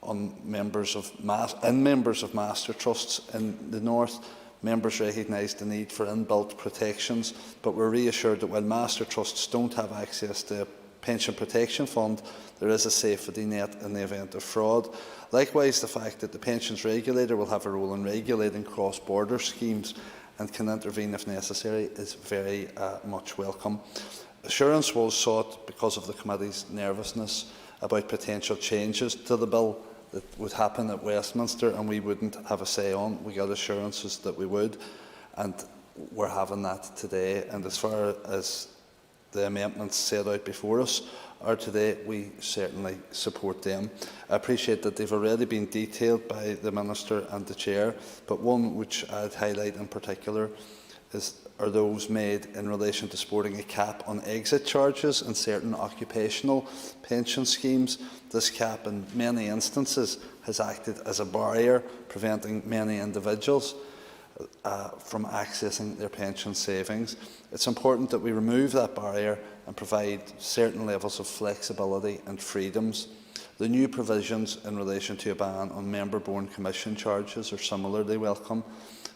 on members of master trusts in the North. members recognise the need for inbuilt protections, but we're reassured that while Master Trusts don't have access to a pension protection fund, there is a safety net in the event of fraud. Likewise, the fact that the pensions regulator will have a role in regulating cross-border schemes and can intervene if necessary is very much welcome. Assurance was sought because of the committee's nervousness about potential changes to the bill that would happen at Westminster and we wouldn't have a say on. We got assurances that we would, and we're having that today. And as far as the amendments set out before us are today, we certainly support them. I appreciate that they've already been detailed by the Minister and the Chair, but one which I'd highlight in particular are those made in relation to supporting a cap on exit charges in certain occupational pension schemes. This cap, in many instances, has acted as a barrier, preventing many individuals from accessing their pension savings. It's important that we remove that barrier and provide certain levels of flexibility and freedoms. The new provisions in relation to a ban on member-borne commission charges are similarly welcome.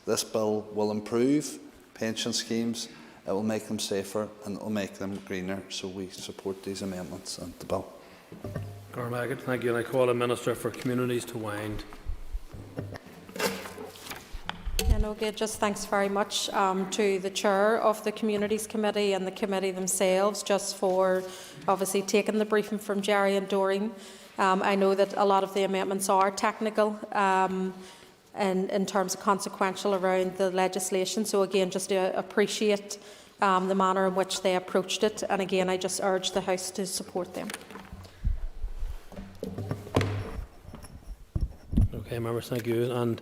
This bill will improve pension schemes, it will make them safer and it will make them greener, so we support these amendments and the bill. Thank you, and I call the Minister for Communities to wind. Okay, just thanks very much to the Chair of the Communities Committee and the Committee themselves just for obviously taking the briefing from Jerry and Doreen. I know that a lot of the amendments are technical in terms of consequential around the legislation, so again just to appreciate the manner in which they approached it, and again I just urge the House to support them. Okay, members, thank you. And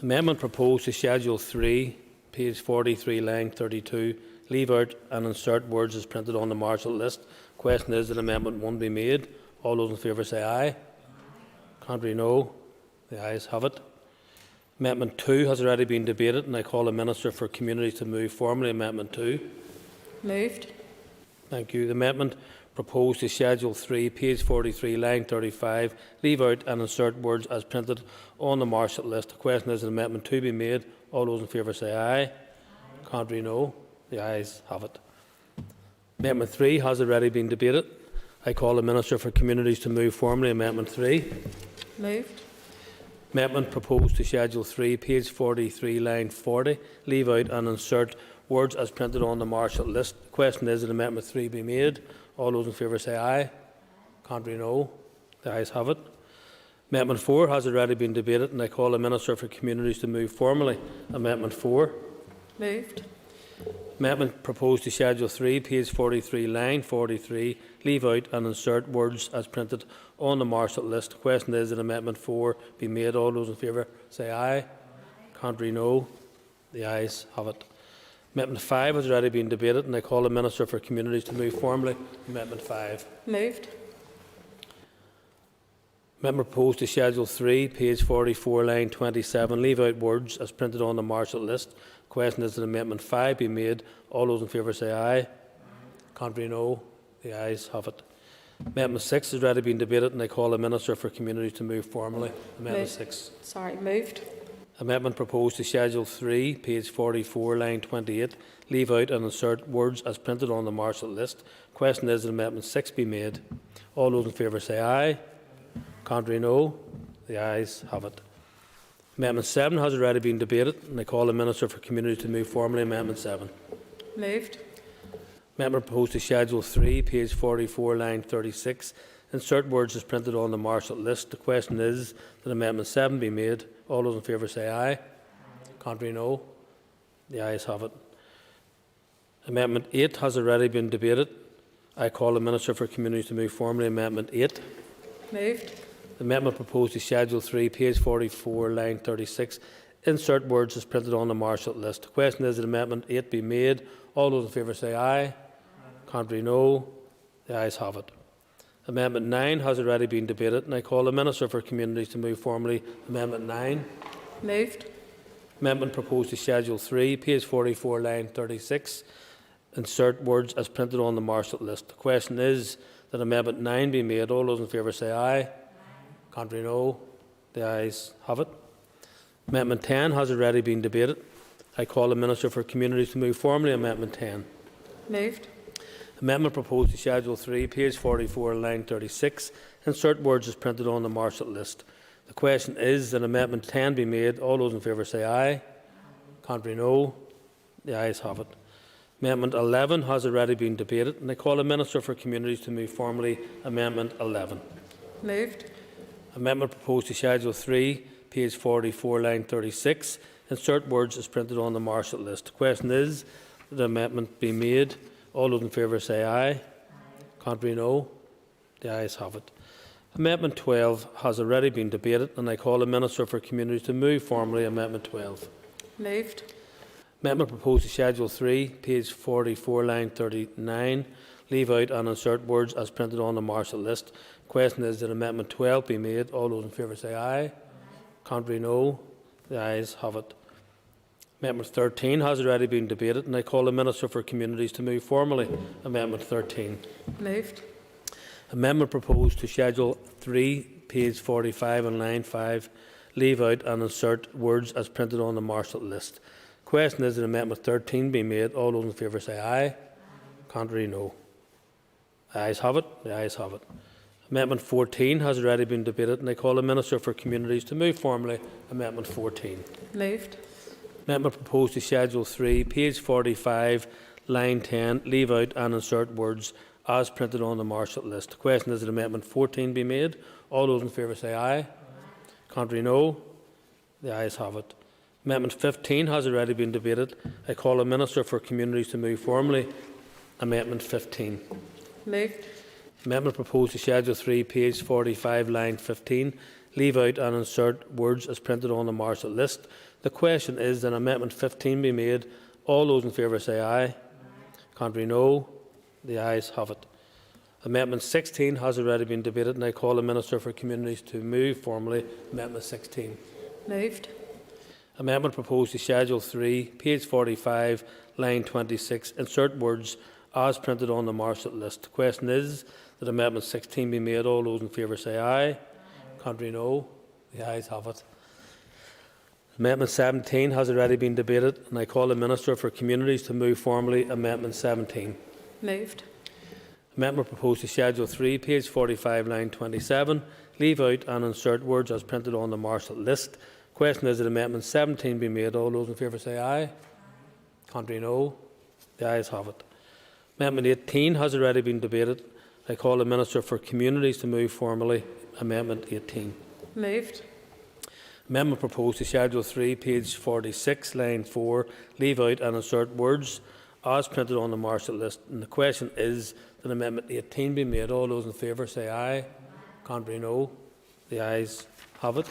amendment proposed to Schedule 3, page 43, line 32, leave out and insert words as printed on the Marshall list. Question is that Amendment 1 be made. All those in favour say aye. Contrary, no. The ayes have it. Amendment 2 has already been debated, and I call the Minister for Communities to move formally Amendment 2. Moved. Thank you. The amendment proposed to Schedule 3, page 43, line 35, leave out and insert words as printed on the Marshall list. The question is that Amendment 2 be made. All those in favour say aye. Contrary, no. The ayes have it. Amendment 3 has already been debated. I call the Minister for Communities to move formally Amendment 3. Moved. Amendment proposed to Schedule 3, page 43, line 40, leave out and insert words as printed on the Marshall list. The question is that Amendment 3 be made. All those in favour say aye. Contrary, no. The ayes have it. Amendment 4 has already been debated, and I call the Minister for Communities to move formally Amendment 4. Moved. Amendment proposed to Schedule 3, page 43, line 43, leave out and insert words as printed on the Marshall list. The question is that Amendment 4 be made. All those in favour say aye. Contrary, no. The ayes have it. Amendment 5 has already been debated, and I call the Minister for Communities to move formally Amendment 5. Moved. Amendment proposed to Schedule 3, page 44, line 27, leave out words as printed on the Marshall list. The question is that Amendment 5 be made. All those in favour say aye. Contrary, no. The ayes have it. Amendment 6 has already been debated, and I call the Minister for Communities to move formally Amendment 6. Moved. Amendment proposed to Schedule 3, page 44, line 28, leave out and insert words as printed on the Marshall list. Question is that Amendment 6 be made. All those in favour say aye. Contrary, no. The ayes have it. Amendment 7 has already been debated, and I call the Minister for Communities to move formally Amendment 7. Moved. Amendment proposed to Schedule 3, page 44, line 36, insert words as printed on the Marshall list. The question is that Amendment 7 be made. All those in favour say aye. Contrary, no. The ayes have it. Amendment 8 has already been debated. I call the Minister for Communities to move formally Amendment 8. Moved. The amendment proposed to Schedule 3, page 44, line 36, insert words as printed on the Marshall list. The question is that Amendment 8 be made. All those in favour say aye. Contrary, no. The ayes have it. Amendment 9 has already been debated, and I call the Minister for Communities to move formally Amendment 9. Moved. Amendment proposed to Schedule 3, page 44, line 36, insert words as printed on the Marshall list. The question is that Amendment 9 be made. All those in favour say aye. Contrary, no. The ayes have it. Amendment 10 has already been debated. I call the Minister for Communities to move formally Amendment 10. Moved. Amendment proposed to Schedule 3, page 44, line 36. Insert words as printed on the Marshall list. The question is that Amendment 10 be made. All those in favour say aye. Contrary, no. The ayes have it. Amendment 11 has already been debated, and I call the Minister for Communities to move formally Amendment 11. Moved. Amendment proposed to Schedule 3, page 44, line 36. Insert words as printed on the Marshall list. The question is that the amendment be made. All those in favour say aye. Contrary, no. The ayes have it. Amendment 12 has already been debated, and I call the Minister for Communities to move formally Amendment 12. Moved. Amendment proposed to Schedule 3, page 44, line 39. Leave out and insert words as printed on the Marshall list. Question is that Amendment 12 be made. All those in favour say aye. Contrary, no. The ayes have it. Amendment 13 has already been debated, and I call the Minister for Communities to move formally Amendment 13. Moved. Amendment proposed to Schedule 3, page 45 and line 5. Leave out and insert words as printed on the Marshall list. Question is that Amendment 13 be made. All those in favour say aye. Contrary, no. The ayes have it. The ayes have it. Amendment 14 has already been debated, and I call the Minister for Communities to move formally Amendment 14. Moved. Amendment proposed to Schedule 3, page 45, line 10. Leave out and insert words as printed on the Marshall list. The question is that Amendment 14 be made. All those in favour say aye. Contrary, no. The ayes have it. Amendment 15 has already been debated. I call the Minister for Communities to move formally Amendment 15. Moved. Amendment proposed to Schedule 3, page 45, line 15. Leave out and insert words as printed on the Marshall list. The question is that Amendment 15 be made. All those in favour say aye. Contrary, no. The ayes have it. Amendment 16 has already been debated, and I call the Minister for Communities to move formally Amendment 16. Moved. Amendment proposed to Schedule 3, page 45, line 26. Insert words as printed on the Marshall list. The question is that Amendment 16 be made. All those in favour say aye. Contrary, no. The ayes have it. Amendment 17 has already been debated, and I call the Minister for Communities to move formally Amendment 17. Moved. Amendment proposed to Schedule 3, page 45, line 27. Leave out and insert words as printed on the Marshall list. Question is that Amendment 17 be made. All those in favour say aye. Contrary, no. The ayes have it. Amendment 18 has already been debated. I call the Minister for Communities to move formally Amendment 18. Moved. Amendment proposed to Schedule 3, page 46, line 4. Leave out and insert words as printed on the Marshall list. And the question is that Amendment 18 be made. All those in favour say aye. Contrary, no. The ayes have it.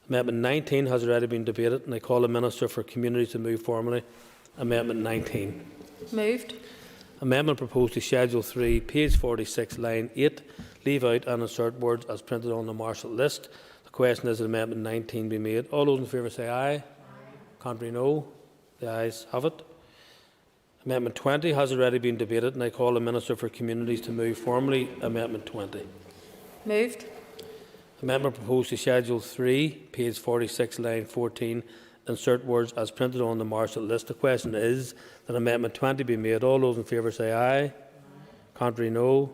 Amendment 19 has already been debated, and I call the Minister for Communities to move formally Amendment 19. Moved. Amendment proposed to Schedule 3, page 46, line 8. Leave out and insert words as printed on the Marshall list. The question is that Amendment 19 be made. All those in favour say aye. Contrary, no. The ayes have it. Amendment 20 has already been debated, and I call the Minister for Communities to move formally Amendment 20. Moved. Amendment proposed to Schedule 3, page 46, line 14. Insert words as printed on the Marshall list. The question is that Amendment 20 be made. All those in favour say aye. Contrary, no.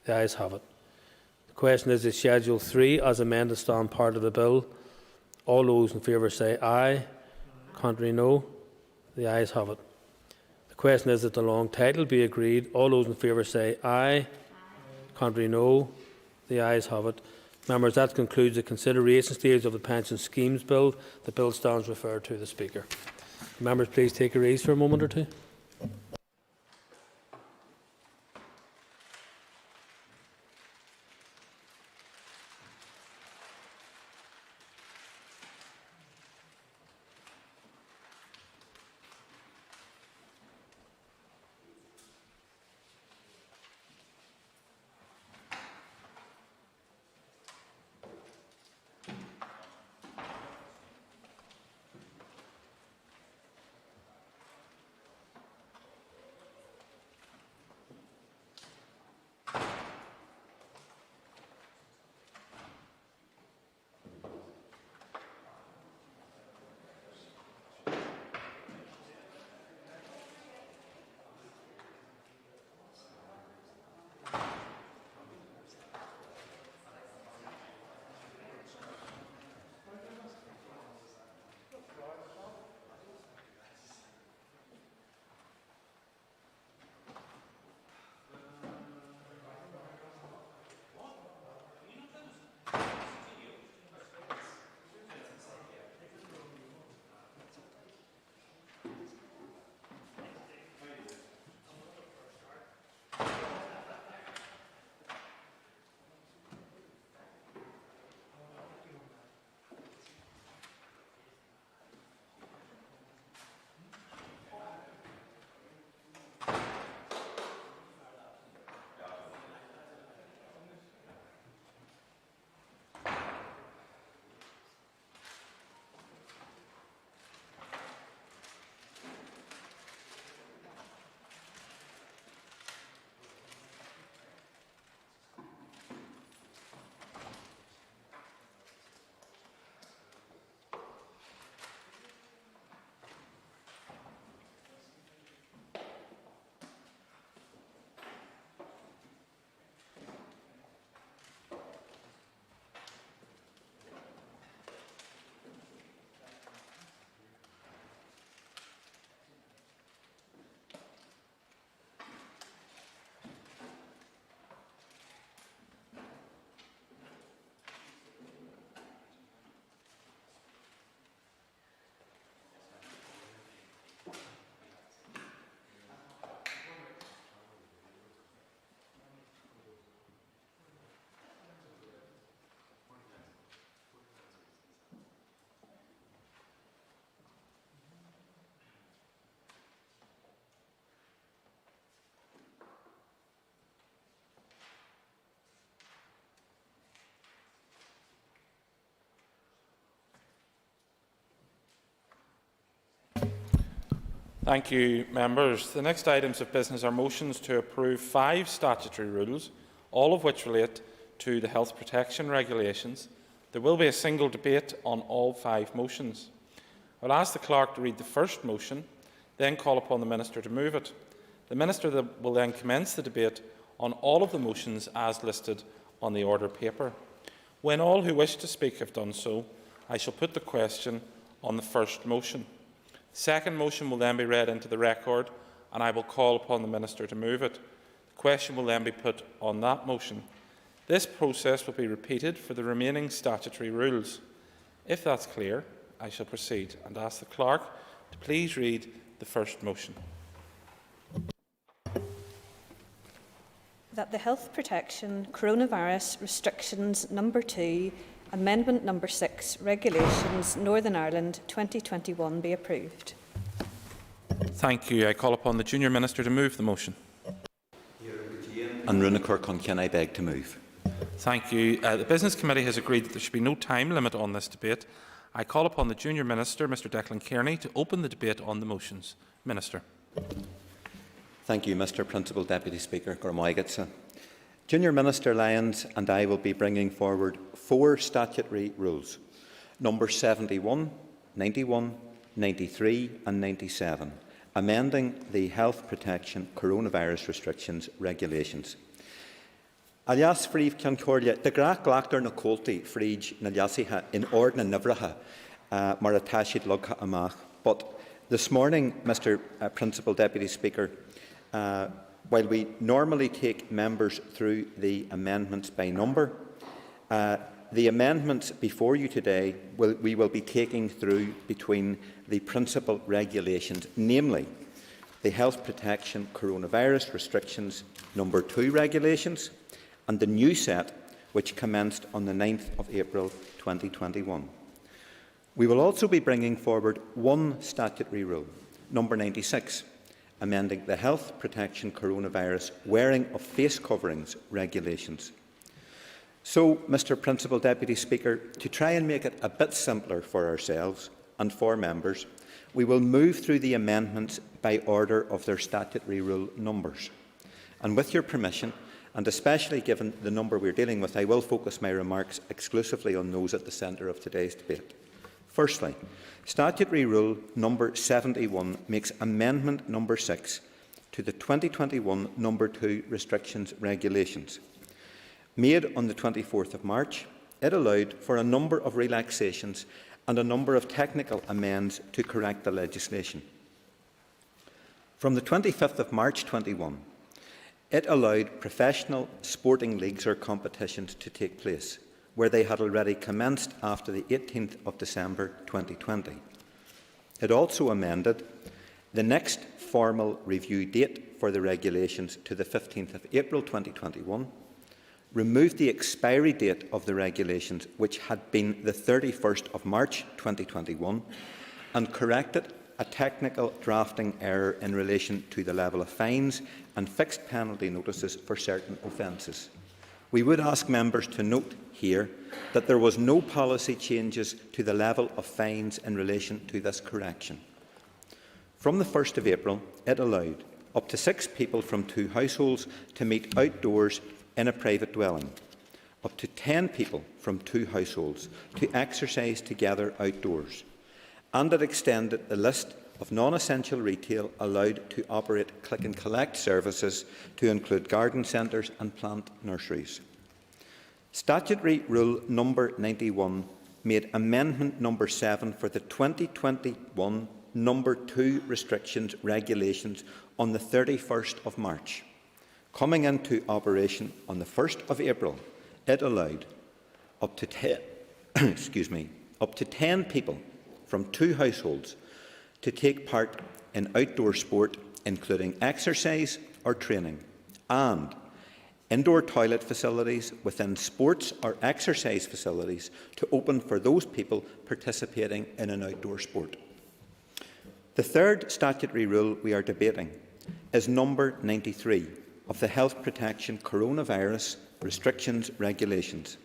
The ayes have it. The question is Schedule 3 as amended stand part of the bill. All those in favour say aye. Contrary, no. The ayes have it. The question is that the long title be agreed. All those in favour say aye. Contrary, no. The ayes have it. Members, that concludes the consideration stage of the Pension Schemes Bill. The bill stands referred to the Speaker. Members, please take your ease for a moment or two. Thank you, members. The next items of business are motions to approve 5 statutory rules, all of which relate to the health protection regulations. There will be a single debate on all 5 motions. I will ask the clerk to read the first motion, then call upon the Minister to move it. The Minister will then commence the debate on all of the motions as listed on the order paper. When all who wish to speak have done so, I shall put the question on the first motion. The second motion will then be read into the record, and I will call upon the Minister to move it. The question will then be put on that motion. This process will be repeated for the remaining statutory rules. If that's clear, I shall proceed and ask the clerk to please read the first motion. That the Health Protection Coronavirus Restrictions No. 2, Amendment No. 6, Regulations Northern Ireland 2021 be approved. Thank you. I call upon the Junior Minister to move the motion. And Runacurcon, can I beg to move? Thank you. The Business Committee has agreed that there should be no time limit on this debate. I call upon the Junior Minister, Mr Declan Kearney, to open the debate on the motions. Minister. Thank you, Mr Principal Deputy Speaker. Gormaigatsa. Junior Minister Lyons and I will be bringing forward 4 statutory rules, number 71, 91, 93 and 97, amending the Health Protection Coronavirus Restrictions Regulations. Alias Free Concordia, the Grach Lactor Nacolti, Frige Nalyasiha, in Ordna Nivraha, Maratashid Lugha Amach. But this morning, Mr Principal Deputy Speaker, while we normally take members through the amendments by number, the amendments before you today we will be taking through between the principal regulations, namely the Health Protection Coronavirus Restrictions No. 2 regulations and the new set which commenced on the 9th of April 2021. We will also be bringing forward 1 statutory rule, number 96, amending the Health Protection Coronavirus Wearing of Face Coverings regulations. So, Mr Principal Deputy Speaker, to try and make it a bit simpler for ourselves and for members, we will move through the amendments by order of their statutory rule numbers. And with your permission, and especially given the number we're dealing with, I will focus my remarks exclusively on those at the centre of today's debate. Firstly, Statutory Rule number 71 makes Amendment number 6 to the 2021 No. 2 Restrictions Regulations. Made on the 24th of March, it allowed for a number of relaxations and a number of technical amends to correct the legislation. From the 25th of March 21, it allowed professional sporting leagues or competitions to take place, where they had already commenced after the 18th of December 2020. It also amended the next formal review date for the regulations to the 15th of April 2021, removed the expiry date of the regulations, which had been the 31st of March 2021, and corrected a technical drafting error in relation to the level of fines and fixed penalty notices for certain offences. We would ask members to note here that there was no policy changes to the level of fines in relation to this correction. From the 1st of April, it allowed up to 6 people from 2 households to meet outdoors in a private dwelling, up to 10 people from 2 households to exercise together outdoors, and it extended the list of non-essential retail allowed to operate click and collect services to include garden centres and plant nurseries. Statutory Rule number 91 made Amendment number 7 for the 2021 No. 2 Restrictions Regulations on the 31st of March. Coming into operation on the 1st of April, it allowed up to 10 people from 2 households to take part in outdoor sport, including exercise or training, and indoor toilet facilities within sports or exercise facilities to open for those people participating in an outdoor sport. The third statutory rule we are debating is number 93 of the Health Protection Coronavirus Restrictions Regulations.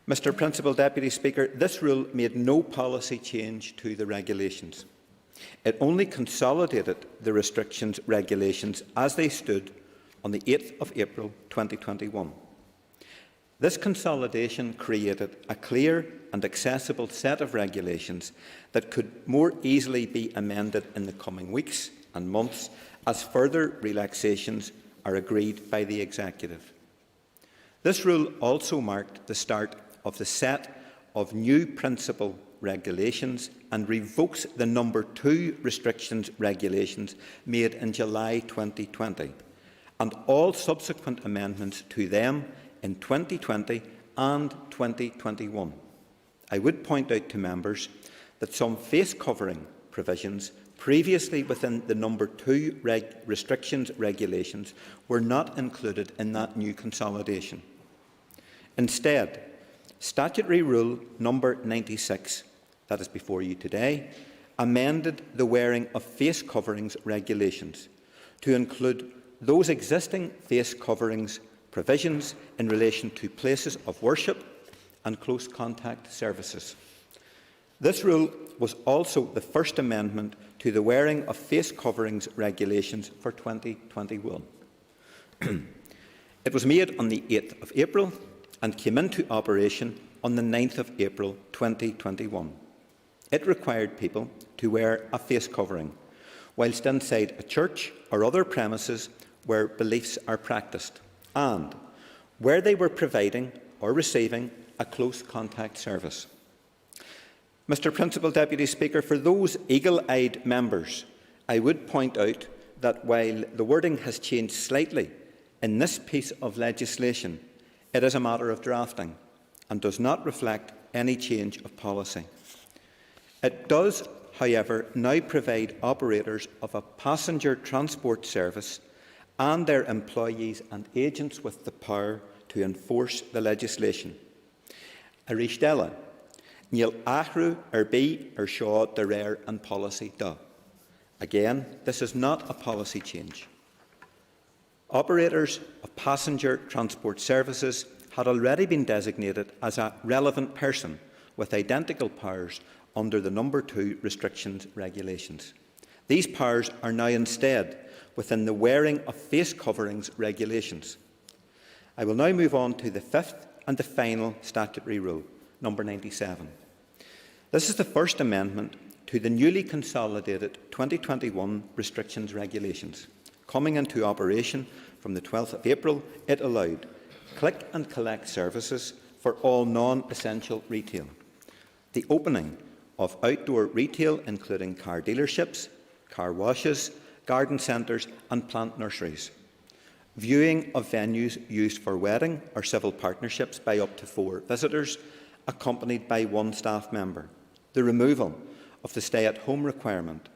Mr Principal Deputy Speaker, this rule made no policy change to the regulations. It only consolidated the restrictions regulations as they stood on the 8th of April 2021. This consolidation created a clear and accessible set of regulations that could more easily be amended in the coming weeks and months as further relaxations are agreed by the Executive. This rule also marked the start of the set of new principal regulations and revokes the number 2 restrictions regulations made in July 2020 and all subsequent amendments to them in 2020 and 2021. I would point out to members that some face covering provisions previously within the number 2 restrictions regulations were not included in that new consolidation. Instead, Statutory Rule number 96, that is before you today, amended the wearing of face coverings regulations to include those existing face coverings provisions in relation to places of worship and close contact services. This rule was also the first amendment to the wearing of face coverings regulations for 2021. It was made on the 8th of April and came into operation on the 9th of April 2021. It required people to wear a face covering whilst inside a church or other premises where beliefs are practised and where they were providing or receiving a close contact service. Mr. Principal Deputy Speaker, for those eagle-eyed members, I would point out that while the wording has changed slightly in this piece of legislation, it is a matter of drafting and does not reflect any change of policy. It does, however, now provide operators of a passenger transport service and their employees and agents with the power to enforce the legislation. Arishtella, Níl ahrú bí seo de réir an policy da. Again, this is not a policy change. Operators of passenger transport services had already been designated as a relevant person with identical powers under the number 2 restrictions regulations. These powers are now instead within the wearing of face coverings regulations. I will now move on to the 5th and the final statutory rule, number 97. This is the first amendment to the newly consolidated 2021 restrictions regulations. Coming into operation from the 12th of April, it allowed click and collect services for all non-essential retail, the opening of outdoor retail including car dealerships, car washes, garden centres and plant nurseries, viewing of venues used for wedding or civil partnerships by up to 4 visitors, accompanied by 1 staff member, the removal of the stay-at-home requirement,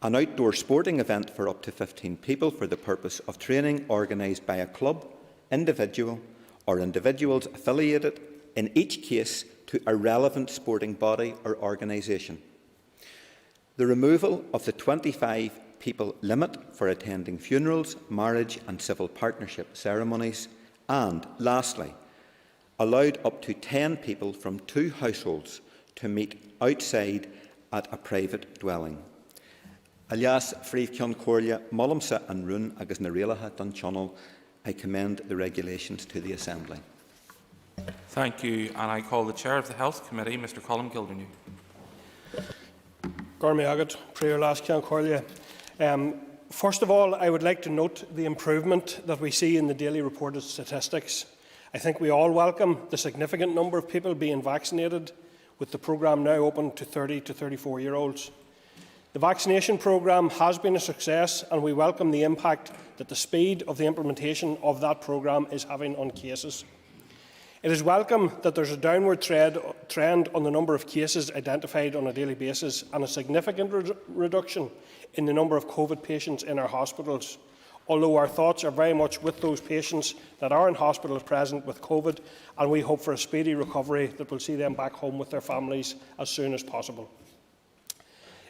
an outdoor sporting event for up to 15 people for the purpose of training organised by a club, individual or individuals affiliated, in each case to a relevant sporting body or organisation, the removal of the 25 people limit for attending funerals, marriage and civil partnership ceremonies, and lastly, allowed up to 10 people from 2 households to meet outside at a private dwelling. Alias Fríomh Córlia, Molumsa and Rún agus na Rialacha don Channel, I commend the regulations to the Assembly. Thank you, and I call the Chair of the Health Committee, Mr Colm Gildernew. First of all, I would like to note the improvement that we see in the daily reported statistics. I think we all welcome the significant number of people being vaccinated, with the programme now open to 30 to 34-year-olds. The vaccination programme has been a success, and we welcome the impact that the speed of the implementation of that programme is having on cases. It is welcome that there is a downward trend on the number of cases identified on a daily basis and a significant reduction in the number of COVID patients in our hospitals, although our thoughts are very much with those patients that are in hospital at present with COVID, and we hope for a speedy recovery that will see them back home with their families as soon as possible.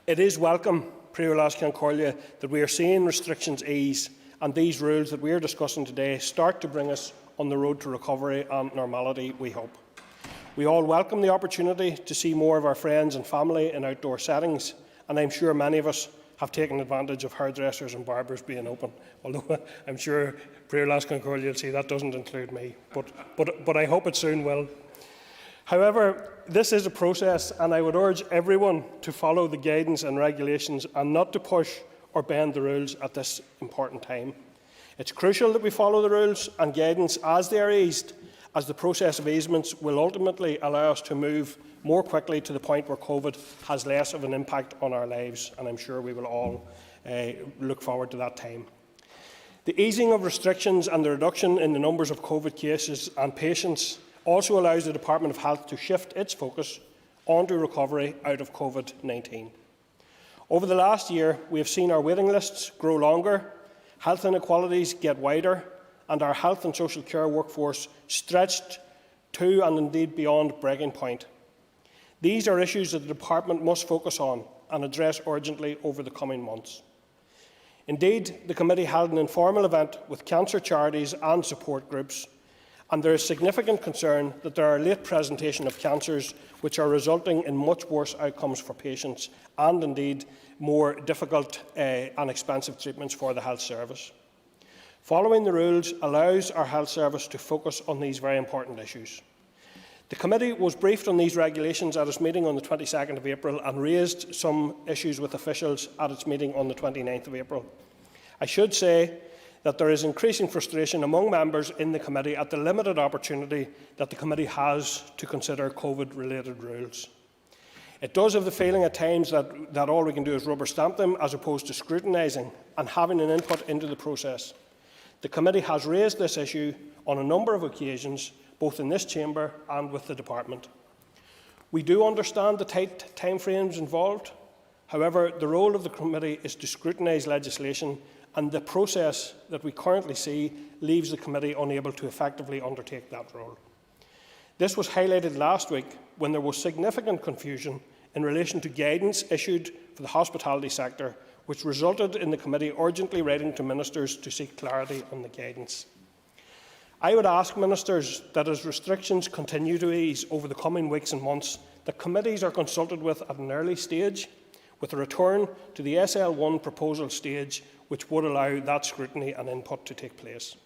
It is welcome, that we are seeing restrictions ease, and these rules that we are discussing today start to bring us on the road to recovery and normality, we hope. We all welcome the opportunity to see more of our friends and family in outdoor settings, and I'm sure many of us have taken advantage of hairdressers and barbers being open, although I'm sure Prior Control you'll see that doesn't include me, but I hope it soon will. However, this is a process, and I would urge everyone to follow the guidance and regulations and not to push or bend the rules at this important time. It's crucial that we follow the rules and guidance as they are eased, as the process of easements will ultimately allow us to move more quickly to the point where COVID has less of an impact on our lives, and I'm sure we will all look forward to that time. The easing of restrictions and the reduction in the numbers of COVID cases and patients also allows the Department of Health to shift its focus onto recovery out of COVID-19. Over the last year, we have seen our waiting lists grow longer, health inequalities get wider, and our health and social care workforce stretched to and indeed beyond breaking point. These are issues that the Department must focus on and address urgently over the coming months. Indeed, the Committee held an informal event with cancer charities and support groups, and there is significant concern that there are late presentation of cancers which are resulting in much worse outcomes for patients and indeed more difficult and expensive treatments for the health service. Following the rules allows our health service to focus on these very important issues. The committee was briefed on these regulations at its meeting on the 22nd of April and raised some issues with officials at its meeting on the 29th of April. I should say that there is increasing frustration among members in the committee at the limited opportunity that the committee has to consider COVID-related rules. It does have the feeling at times that all we can do is rubber stamp them as opposed to scrutinising and having an input into the process. The committee has raised this issue on a number of occasions, both in this chamber and with the department. We do understand the tight timeframes involved. However, the role of the committee is to scrutinise legislation, and the process that we currently see leaves the committee unable to effectively undertake that role. This was highlighted last week when there was significant confusion in relation to guidance issued for the hospitality sector, which resulted in the committee urgently writing to ministers to seek clarity on the guidance. I would ask ministers that as restrictions continue to ease over the coming weeks and months, that committees are consulted with at an early stage, with a return to the SL1 proposal stage, which would allow that scrutiny and input to take place.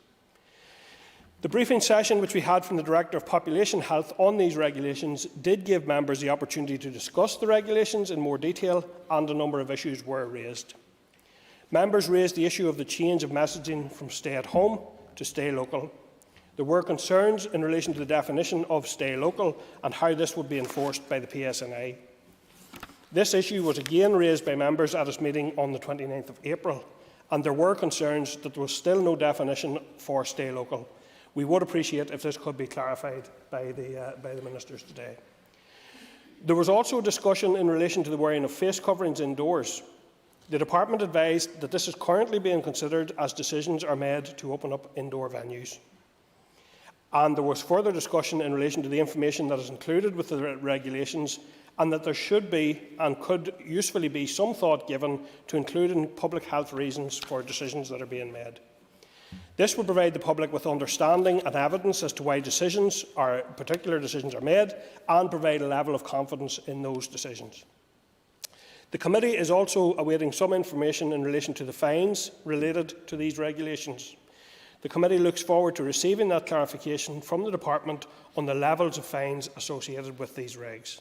The briefing session which we had from the Director of Population Health on these regulations did give members the opportunity to discuss the regulations in more detail, and a number of issues were raised. Members raised the issue of the change of messaging from stay at home to stay local. There were concerns in relation to the definition of stay local and how this would be enforced by the PSNI. This issue was again raised by members at its meeting on the 29th of April, and there were concerns that there was still no definition for stay local. We would appreciate if this could be clarified by the ministers today. There was also a discussion in relation to the wearing of face coverings indoors. The department advised that this is currently being considered as decisions are made to open up indoor venues. And there was further discussion in relation to the information that is included with the regulations, and that there should be and could usefully be some thought given to including public health reasons for decisions that are being made. This will provide the public with understanding and evidence as to why particular decisions are made, and provide a level of confidence in those decisions. The committee is also awaiting some information in relation to the fines related to these regulations. The committee looks forward to receiving that clarification from the department on the levels of fines associated with these regs.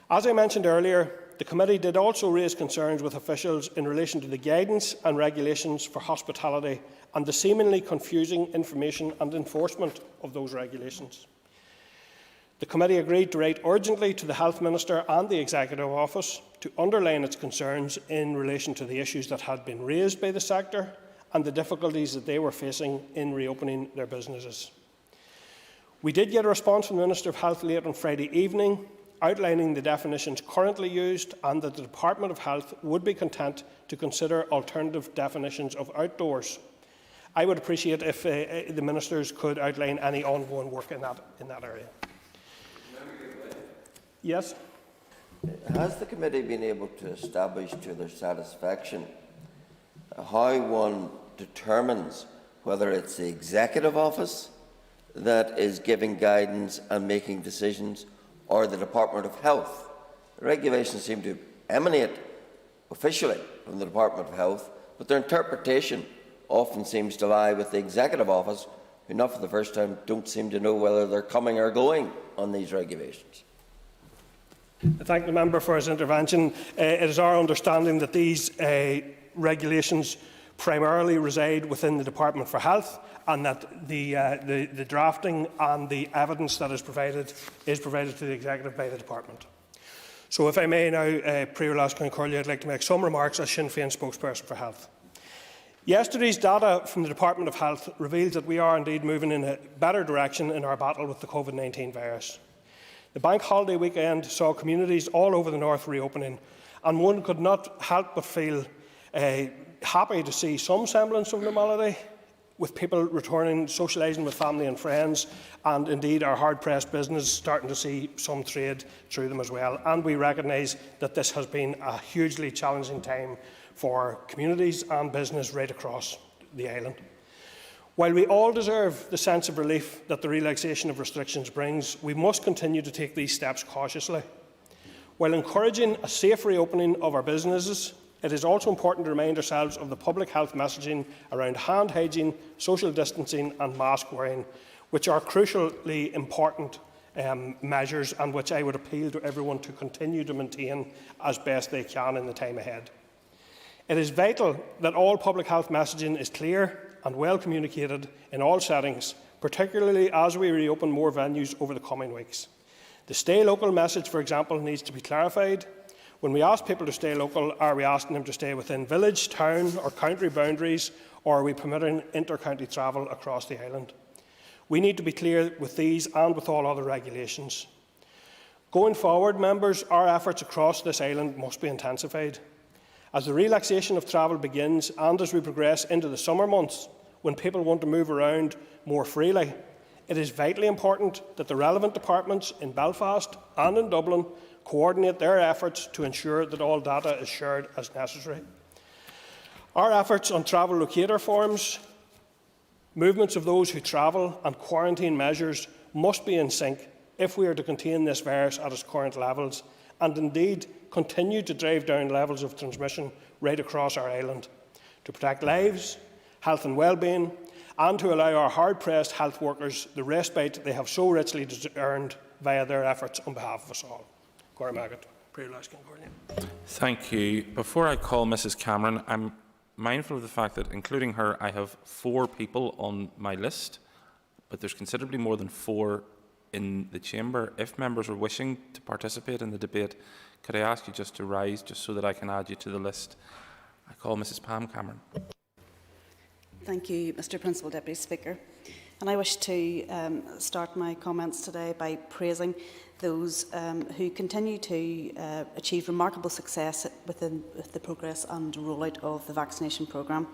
As I mentioned earlier, the committee did also raise concerns with officials in relation to the guidance and regulations for hospitality and the seemingly confusing information and enforcement of those regulations. The committee agreed to write urgently to the Health Minister and the Executive Office to underline its concerns in relation to the issues that had been raised by the sector and the difficulties that they were facing in reopening their businesses. We did get a response from the Minister of Health late on Friday evening, outlining the definitions currently used, and that the Department of Health would be content to consider alternative definitions of outdoors. I would appreciate if the ministers could outline any ongoing work in that area. Yes. Has the committee been able to establish to their satisfaction how one determines whether it's the Executive Office that is giving guidance and making decisions, or the Department of Health? The regulations seem to emanate officially from the Department of Health, but their interpretation often seems to lie with the Executive Office, who not for the first time don't seem to know whether they're coming or going on these regulations. I thank the member for his intervention. It is our understanding that these regulations primarily reside within the Department for Health, and that the drafting and the evidence that is provided to the Executive by the Department. So if I may now, Pre-Rolas Concordia, I'd like to make some remarks as Sinn Féin spokesperson for Health. Yesterday's data from the Department of Health reveals that we are indeed moving in a better direction in our battle with the COVID-19 virus. The bank holiday weekend saw communities all over the north reopening, and one could not help but feel happy to see some semblance of normality, with people returning, socialising with family and friends, and indeed our hard-pressed business starting to see some trade through them as well. And we recognise that this has been a hugely challenging time for communities and business right across the island. While we all deserve the sense of relief that the relaxation of restrictions brings, we must continue to take these steps cautiously. While encouraging a safe reopening of our businesses, it is also important to remind ourselves of the public health messaging around hand hygiene, social distancing and mask wearing, which are crucially important measures and which I would appeal to everyone to continue to maintain as best they can in the time ahead. It is vital that all public health messaging is clear and well communicated in all settings, particularly as we reopen more venues over the coming weeks. The stay local message, for example, needs to be clarified. When we ask people to stay local, are we asking them to stay within village, town or county boundaries, or are we permitting inter-county travel across the island? We need to be clear with these and with all other regulations. Going forward, members, our efforts across this island must be intensified. As the relaxation of travel begins and as we progress into the summer months, when people want to move around more freely, it is vitally important that the relevant departments in Belfast and in Dublin coordinate their efforts to ensure that all data is shared as necessary. Our efforts on travel locator forms, movements of those who travel and quarantine measures must be in sync if we are to contain this virus at its current levels and indeed continue to drive down levels of transmission right across our island, to protect lives, health and well-being, and to allow our hard-pressed health workers the respite they have so richly earned via their efforts on behalf of us all. Thank you. Before I call Mrs Cameron, I'm mindful of the fact that, including her, I have 4 people on my list, but there's considerably more than 4 in the chamber. If members are wishing to participate in the debate, could I ask you just to rise, just so that I can add you to the list? I call Mrs Pam Cameron. Thank you, Mr Principal Deputy Speaker. And I wish to start my comments today by praising those who continue to achieve remarkable success within the progress and rollout of the vaccination programme.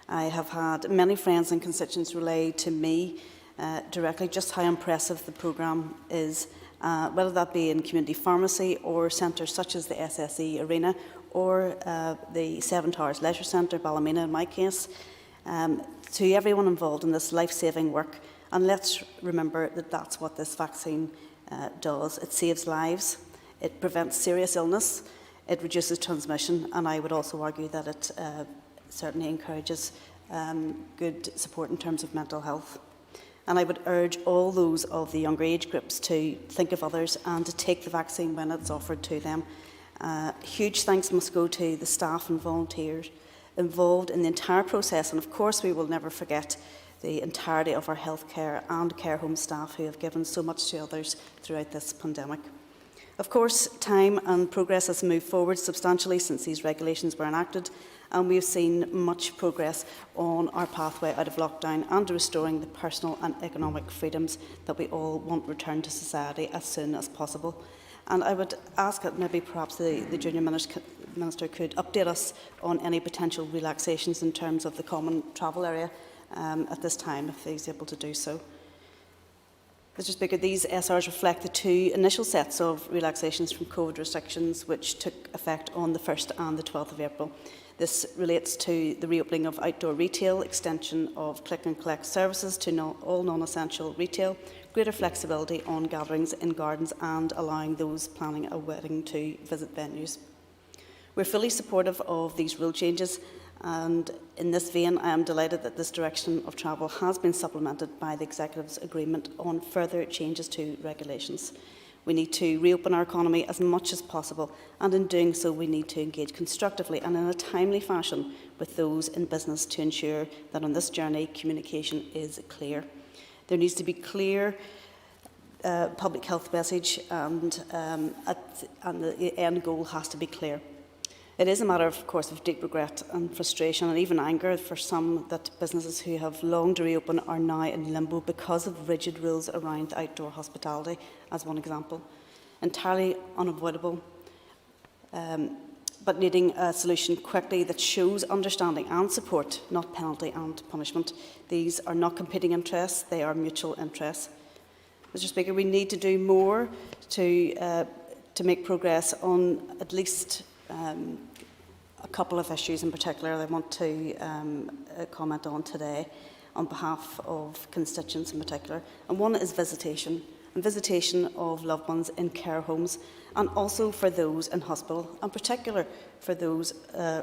I have had many friends and constituents relay to me directly just how impressive the programme is, whether that be in community pharmacy or centres such as the SSE Arena or the Seven Towers Leisure Centre, Ballymena in my case, to everyone involved in this life-saving work. And let's remember that that's what this vaccine does. It saves lives, it prevents serious illness, it reduces transmission, and I would also argue that it certainly encourages good support in terms of mental health. And I would urge all those of the younger age groups to think of others and to take the vaccine when it's offered to them. Huge thanks must go to the staff and volunteers involved in the entire process, and of course we will never forget the entirety of our healthcare and care home staff who have given so much to others throughout this pandemic. Of course, time and progress has moved forward substantially since these regulations were enacted, and we have seen much progress on our pathway out of lockdown and restoring the personal and economic freedoms that we all want returned to society as soon as possible. And I would ask that maybe perhaps the Junior Minister could update us on any potential relaxations in terms of the common travel area at this time, if he's able to do so. Mr Speaker, these SRs reflect the 2 initial sets of relaxations from COVID restrictions which took effect on the 1st and the 12th of April. This relates to the reopening of outdoor retail, extension of click and collect services to all non-essential retail, greater flexibility on gatherings in gardens and allowing those planning a wedding to visit venues. We're fully supportive of these rule changes, and in this vein I am delighted that this direction of travel has been supplemented by the Executive's agreement on further changes to regulations. We need to reopen our economy as much as possible, and in doing so we need to engage constructively and in a timely fashion with those in business to ensure that on this journey communication is clear. There needs to be clear public health message, and the end goal has to be clear. It is a matter, of course, of deep regret and frustration and even anger for some that businesses who have longed to reopen are now in limbo because of rigid rules around outdoor hospitality, as one example. Entirely unavoidable, but needing a solution quickly that shows understanding and support, not penalty and punishment. These are not competing interests, they are mutual interests. Mr. Speaker, we need to do more to make progress on at least a couple of issues in particular that I want to comment on today on behalf of constituents in particular. And one is visitation, and visitation of loved ones in care homes, and also for those in hospital, in particular for those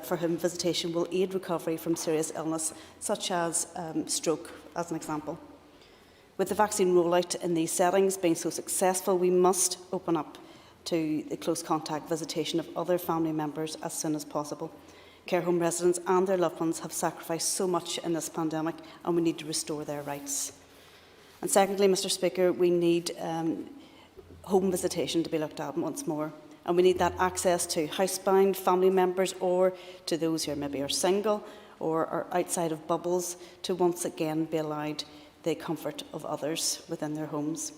for whom visitation will aid recovery from serious illness, such as stroke, as an example. With the vaccine rollout in these settings being so successful, we must open up to the close contact visitation of other family members as soon as possible. Care home residents and their loved ones have sacrificed so much in this pandemic, and we need to restore their rights. And secondly, Mr. Speaker, we need home visitation to be looked at once more, and we need that access to housebound family members or to those who maybe are single or are outside of bubbles to once again be allowed the comfort of others within their homes.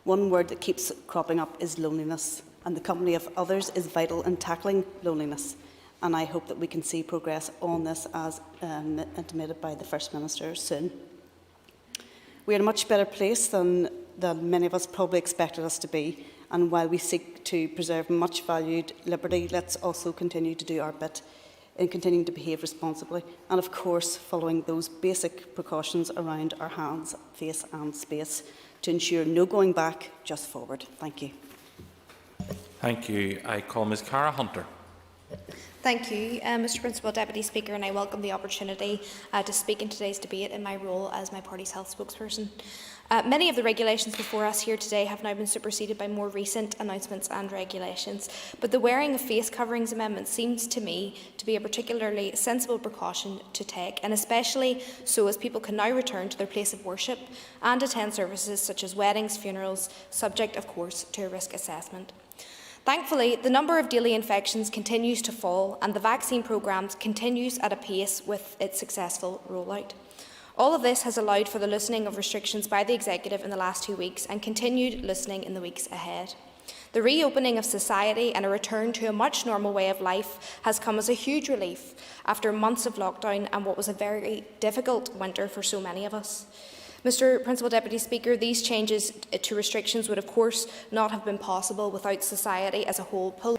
One word that keeps cropping up is loneliness, and the company of others is vital in tackling loneliness. And I hope that we can see progress on this as intimated by the First Minister soon. We are in a much better place than many of us probably expected us to be, and while we seek to preserve much valued liberty, let's also continue to do our bit in continuing to behave responsibly, and of course following those basic precautions around our hands, face and space to ensure no going back, just forward. Thank you. Thank you. I call Ms Cara Hunter. Thank you, Mr Principal Deputy Speaker, and I welcome the opportunity to speak in today's debate in my role as my party's health spokesperson. Many of the regulations before us here today have now been superseded by more recent announcements and regulations, but the wearing of face coverings amendment seems to me to be a particularly sensible precaution to take, and especially so as people can now return to their place of worship and attend services such as weddings, funerals, subject of course to a risk assessment. Thankfully, the number of daily infections continues to fall, and the vaccine programme continues at a pace with its successful rollout. All of this has allowed for the loosening of restrictions by the Executive in the last 2 weeks and continued loosening in the weeks ahead. The reopening of society and a return to a much normal way of life has come as a huge relief after months of lockdown and what was a very difficult winter for so many of us. Mr Principal Deputy Speaker, these changes to restrictions would of course not have been possible without society as a whole.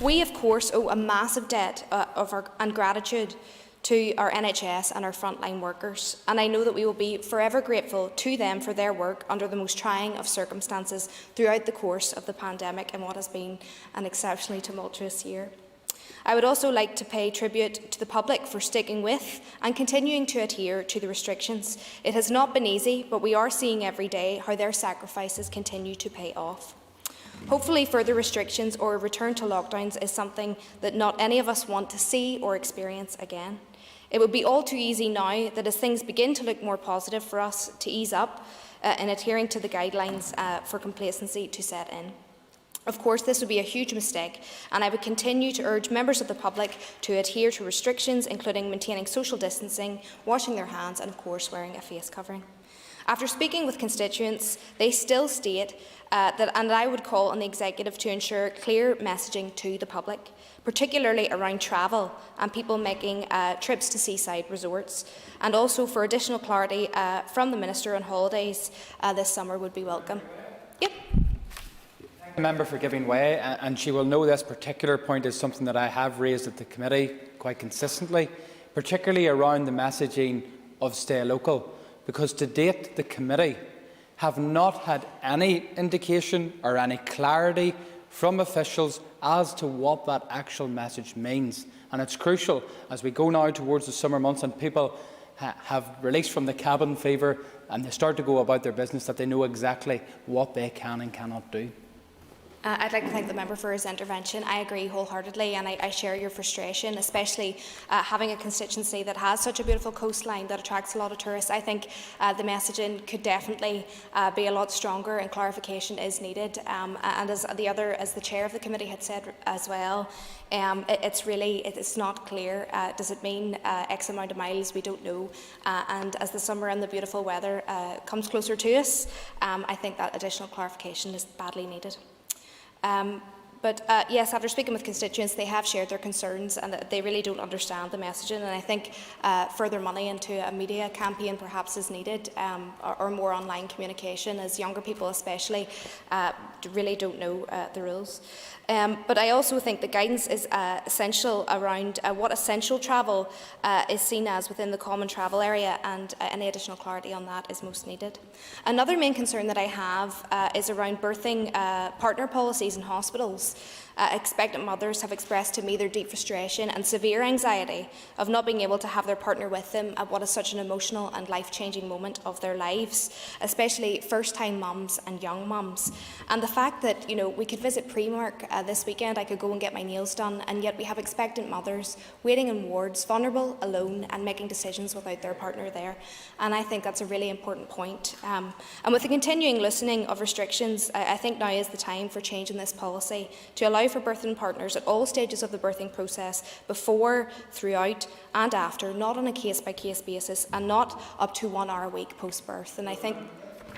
We of course owe a massive debt and gratitude to our NHS and our frontline workers, and I know that we will be forever grateful to them for their work under the most trying of circumstances throughout the course of the pandemic and what has been an exceptionally tumultuous year. I would also like to pay tribute to the public for sticking with and continuing to adhere to the restrictions. It has not been easy, but we are seeing every day how their sacrifices continue to pay off. Hopefully further restrictions or a return to lockdowns is something that not any of us want to see or experience again. It would be all too easy now that as things begin to look more positive for us to ease up in adhering to the guidelines for complacency to set in. Of course, this would be a huge mistake, and I would continue to urge members of the public to adhere to restrictions, including maintaining social distancing, washing their hands, and of course wearing a face covering. After speaking with constituents, they still state and I would call on the Executive to ensure clear messaging to the public, particularly around travel and people making trips to seaside resorts, and also for additional clarity from the Minister on holidays this summer would be welcome. Yep. The member for giving way, and she will know this particular point is something that I have raised at the committee quite consistently, particularly around the messaging of stay local, because to date the committee have not had any indication or any clarity from officials as to what that actual message means. And it's crucial as we go now towards the summer months and people have released from the cabin fever and they start to go about their business, that they know exactly what they can and cannot do. I'd like to thank the member for his intervention. I agree wholeheartedly, and I share your frustration, especially having a constituency that has such a beautiful coastline that attracts a lot of tourists. I think the messaging could definitely be a lot stronger, and clarification is needed. And as the chair of the committee had said as well, it's not clear. Does it mean X amount of miles? We don't know. And as the summer and the beautiful weather comes closer to us, I think that additional clarification is badly needed. But yes, after speaking with constituents, they have shared their concerns and that they really don't understand the messaging. And I think further money into a media campaign perhaps is needed, or more online communication, as younger people especially really don't know the rules. But I also think the guidance is essential around what essential travel is seen as within the common travel area, and any additional clarity on that is most needed. Another main concern that I have is around birthing partner policies in hospitals. Expectant mothers have expressed to me their deep frustration and severe anxiety of not being able to have their partner with them at what is such an emotional and life-changing moment of their lives, especially first-time mums and young mums. And the fact that, we could visit Primark this weekend, I could go and get my nails done, and yet we have expectant mothers waiting in wards, vulnerable, alone, and making decisions without their partner there. And I think that's a really important point. And with the continuing loosening of restrictions, I think now is the time for change in this policy to allow for birthing partners at all stages of the birthing process, before, throughout and after, not on a case-by-case basis, and not up to 1 hour a week post-birth. And I think,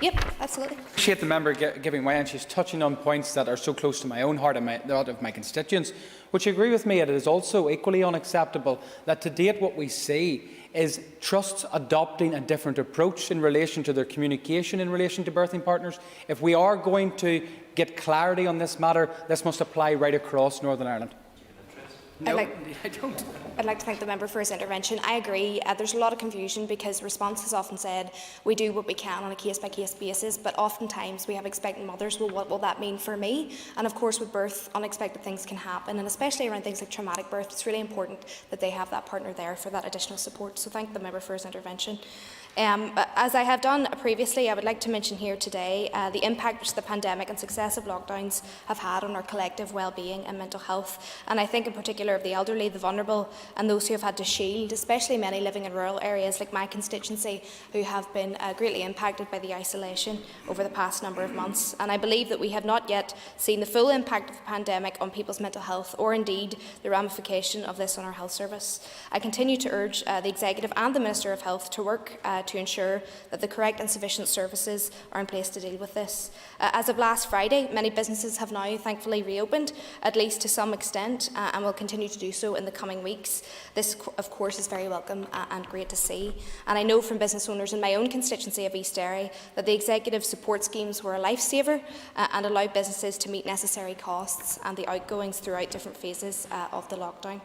yep, absolutely. I appreciate the member giving way, and she's touching on points that are so close to my own heart and that of my constituents, which agree with me. It is also equally unacceptable that to date what we see is trusts adopting a different approach in relation to their communication in relation to birthing partners. If we are going to get clarity on this matter, this must apply right across Northern Ireland. No, I don't. I'd like to thank the member for his intervention. I agree. There's a lot of confusion because response has often said we do what we can on a case-by-case basis, but oftentimes we have expectant mothers. Well, what will that mean for me? And of course, with birth, unexpected things can happen, and especially around things like traumatic birth, it's really important that they have that partner there for that additional support. So thank the member for his intervention. As I have done previously, I would like to mention here today the impact which the pandemic and successive lockdowns have had on our collective well-being and mental health. And I think in particular of the elderly, the vulnerable, and those who have had to shield, especially many living in rural areas like my constituency, who have been greatly impacted by the isolation over the past number of months. And I believe that we have not yet seen the full impact of the pandemic on people's mental health, or indeed the ramification of this on our health service. I continue to urge the Executive and the Minister of Health to work to ensure that the correct and sufficient services are in place to deal with this. As of last Friday, many businesses have now thankfully reopened, at least to some extent, and will continue to do so in the coming weeks. This, of course, is very welcome and great to see. And I know from business owners in my own constituency of East Derry that the executive support schemes were a lifesaver and allowed businesses to meet necessary costs and the outgoings throughout different phases of the lockdown.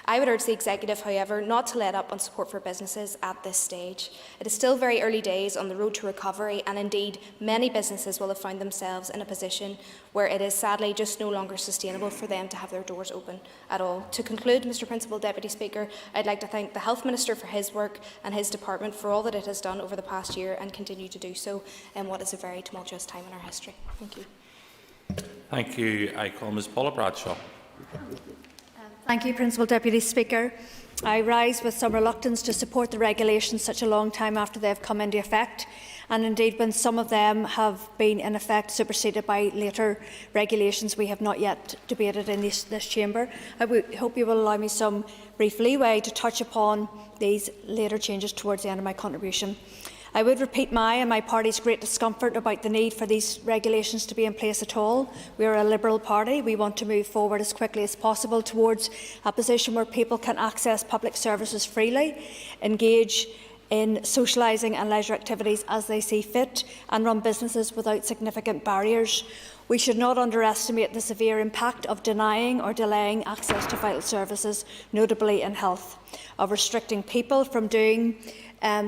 I would urge the Executive, however, not to let up on support for businesses at this stage. It is still very early days on the road to recovery, and indeed many businesses will have found themselves in a position where it is sadly just no longer sustainable for them to have their doors open at all. To conclude, Mr Principal Deputy Speaker, I'd like to thank the Health Minister for his work and his department for all that it has done over the past year and continue to do so in what is a very tumultuous time in our history. Thank you. Thank you. I call Ms Paula Bradshaw. Thank you, Principal Deputy Speaker. I rise with some reluctance to support the regulations such a long time after they have come into effect, and indeed when some of them have been in effect superseded by later regulations we have not yet debated in this chamber. I hope you will allow me some brief leeway to touch upon these later changes towards the end of my contribution. I would repeat my and my party's great discomfort about the need for these regulations to be in place at all. We are a Liberal party. We want to move forward as quickly as possible towards a position where people can access public services freely, engage in socialising and leisure activities as they see fit, and run businesses without significant barriers. We should not underestimate the severe impact of denying or delaying access to vital services, notably in health, of restricting people from doing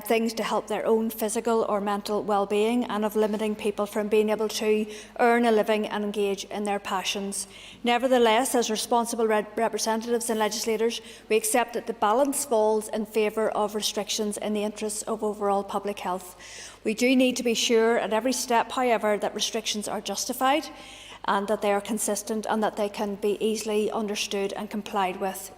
things to help their own physical or mental well-being, and of limiting people from being able to earn a living and engage in their passions. Nevertheless, as responsible representatives and legislators, we accept that the balance falls in favour of restrictions in the interests of overall public health. We do need to be sure at every step, however, that restrictions are justified and that they are consistent and that they can be easily understood and complied with.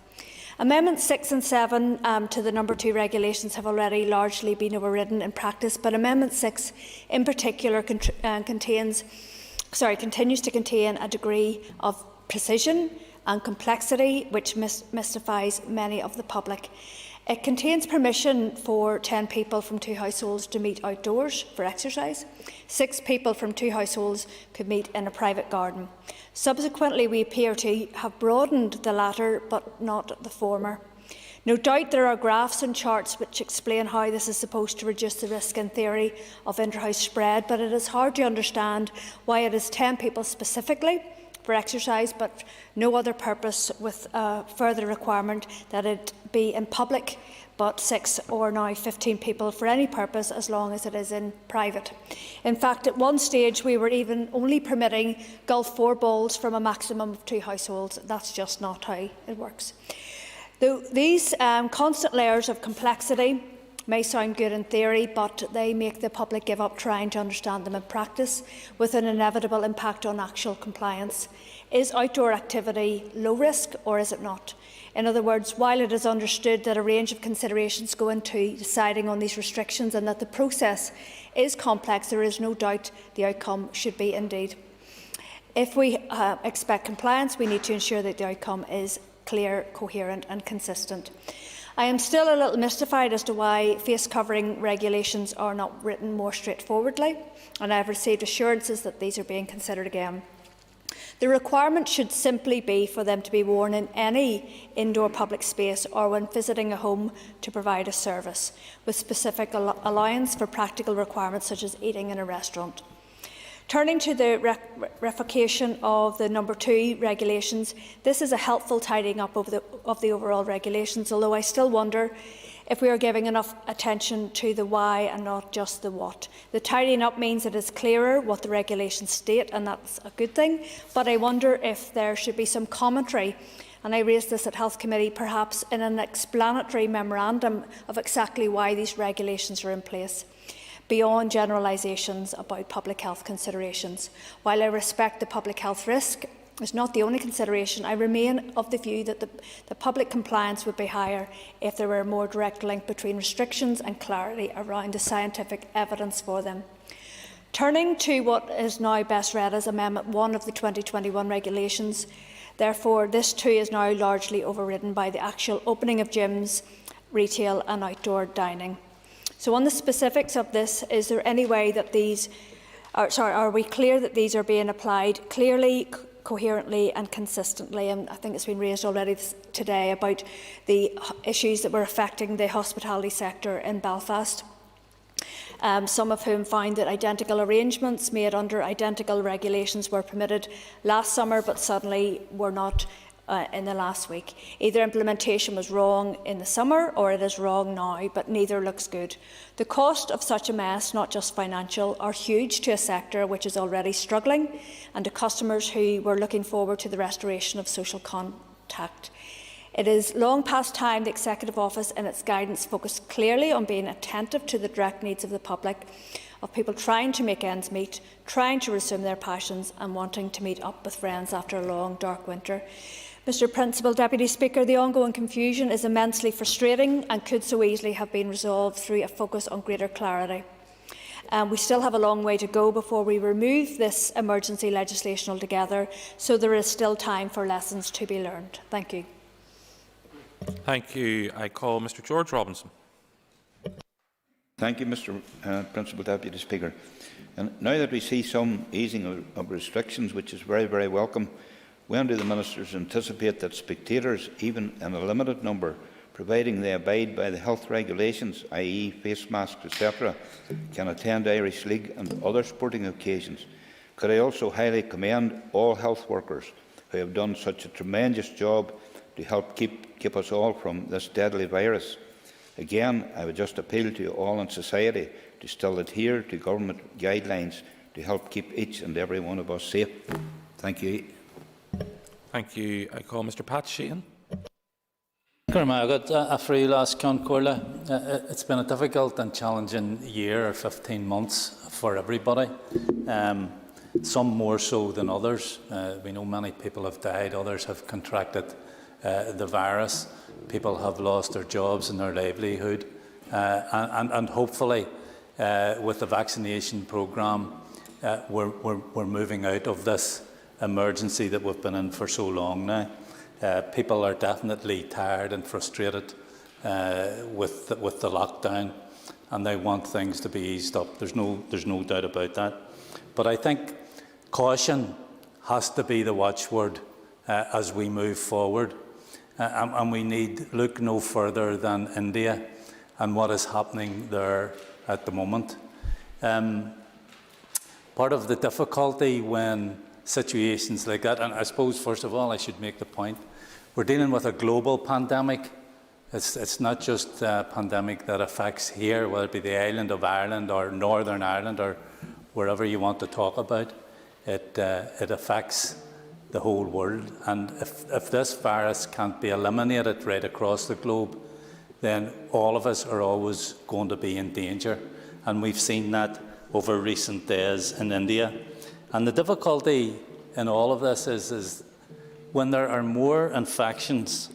Amendments 6 and 7 to the No. 2 regulations have already largely been overridden in practice, but Amendment 6 in particular continues to contain a degree of precision and complexity which mystifies many of the public. It contains permission for 10 people from 2 households to meet outdoors for exercise. 6 people from 2 households could meet in a private garden. Subsequently, we appear to have broadened the latter, but not the former. No doubt there are graphs and charts which explain how this is supposed to reduce the risk in theory of inter-house spread, but it is hard to understand why it is 10 people specifically for exercise, but no other purpose, with a further requirement that it be in public, but 6 or now 15 people for any purpose as long as it is in private. In fact, at one stage we were even only permitting golf 4 balls from a maximum of 2 households. That's just not how it works. Though these constant layers of complexity may sound good in theory, but they make the public give up trying to understand them in practice, with an inevitable impact on actual compliance. Is outdoor activity low risk or is it not? In other words, while it is understood that a range of considerations go into deciding on these restrictions and that the process is complex, there is no doubt the outcome should be indeed. If we expect compliance, we need to ensure that the outcome is clear, coherent and consistent. I am still a little mystified as to why face covering regulations are not written more straightforwardly, and I have received assurances that these are being considered again. The requirement should simply be for them to be worn in any indoor public space or when visiting a home to provide a service, with specific allowance for practical requirements such as eating in a restaurant. Turning to the revocation of the No. 2 regulations, this is a helpful tidying up of the overall regulations, although I still wonder if we are giving enough attention to the why and not just the what. The tidying up means it is clearer what the regulations state, and that's a good thing, but I wonder if there should be some commentary, and I raised this at Health Committee, perhaps in an explanatory memorandum of exactly why these regulations are in place, beyond generalisations about public health considerations. While I respect the public health risk is not the only consideration, I remain of the view that the public compliance would be higher if there were a more direct link between restrictions and clarity around the scientific evidence for them. Turning to what is now best read as Amendment 1 of the 2021 regulations, therefore this too is now largely overridden by the actual opening of gyms, retail and outdoor dining. So on the specifics of this, is there any way that are we clear that these are being applied clearly, coherently and consistently? And I think it's been raised already today about the issues that were affecting the hospitality sector in Belfast. Some of whom found that identical arrangements made under identical regulations were permitted last summer but suddenly were not in the last week. Either implementation was wrong in the summer or it is wrong now, but neither looks good. The cost of such a mess, not just financial, are huge to a sector which is already struggling and to customers who were looking forward to the restoration of social contact. It is long past time the Executive Office in its guidance focused clearly on being attentive to the direct needs of the public, of people trying to make ends meet, trying to resume their passions and wanting to meet up with friends after a long, dark winter. Mr Principal Deputy Speaker, the ongoing confusion is immensely frustrating and could so easily have been resolved through a focus on greater clarity. We still have a long way to go before we remove this emergency legislation altogether, so there is still time for lessons to be learned. Thank you. Thank you. I call Mr George Robinson. Thank you, Mr Principal Deputy Speaker. And now that we see some easing of restrictions, which is very, very welcome, when do the Ministers anticipate that spectators, even in a limited number, providing they abide by the health regulations, i.e. face masks, etc., can attend Irish League and other sporting occasions? Could I also highly commend all health workers who have done such a tremendous job to help keep us all from this deadly virus. Again, I would just appeal to you all in society to still adhere to government guidelines to help keep each and every one of us safe. Thank you. Thank you. I call Mr. Pat Sheehan. It's been a difficult and challenging year or 15 months for everybody, some more so than others. We know many people have died, others have contracted the virus, people have lost their jobs and their livelihood, and hopefully with the vaccination programme we're moving out of this emergency that we've been in for so long now. People are definitely tired and frustrated with the lockdown, and they want things to be eased up. There's no doubt about that. But I think caution has to be the watchword as we move forward, and we need look no further than India and what is happening there at the moment. Part of the difficulty when situations like that, and I suppose first of all I should make the point, we're dealing with a global pandemic. It's not just a pandemic that affects here, whether it be the island of Ireland or Northern Ireland or wherever you want to talk about. It affects the whole world, and if this virus can't be eliminated right across the globe, then all of us are always going to be in danger, and we've seen that over recent days in India. And the difficulty in all of this is when there are more infections,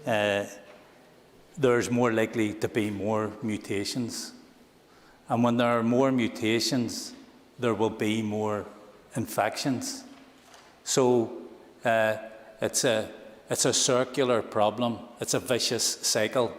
there's more likely to be more mutations. And when there are more mutations, there will be more infections. So it's a circular problem. It's a vicious cycle.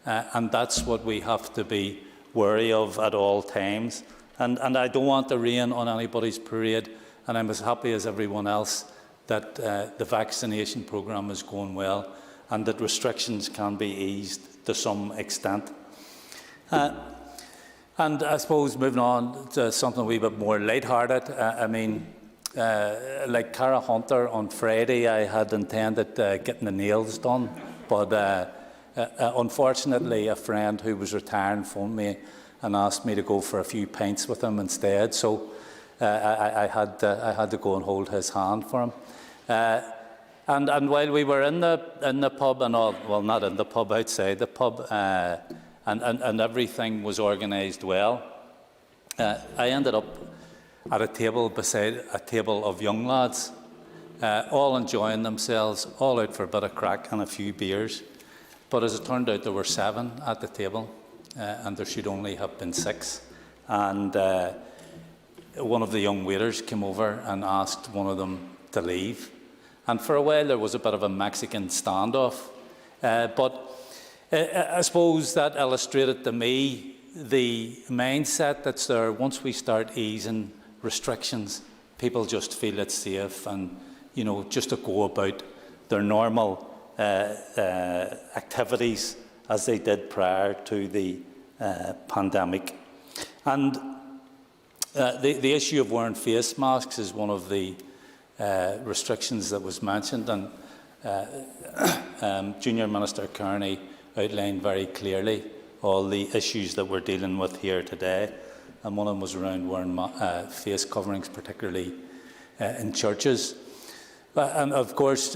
And that's what we have to be wary of at all times. And I don't want to rain on anybody's parade, and I'm as happy as everyone else that the vaccination programme is going well and that restrictions can be eased to some extent. And I suppose moving on to something a wee bit more lighthearted, like Cara Hunter on Friday, I had intended getting the nails done, but unfortunately a friend who was retiring phoned me and asked me to go for a few pints with him instead. So I had to go and hold his hand for him. And while we were in the pub and all, well, not in the pub, outside the pub, and everything was organised well, I ended up at a table beside a table of young lads, all enjoying themselves, all out for a bit of crack and a few beers. But as it turned out, there were 7 at the table. And there should only have been 6. And one of the young waiters came over and asked one of them to leave. And for a while there was a bit of a Mexican standoff. But I suppose that illustrated to me the mindset that's there. Once we start easing restrictions, people just feel it's safe and, just to go about their normal activities as they did prior to the pandemic. And the issue of wearing face masks is one of the restrictions that was mentioned, and Junior Minister Kearney outlined very clearly all the issues that we're dealing with here today, and one of them was around wearing face coverings, particularly in churches. And of course,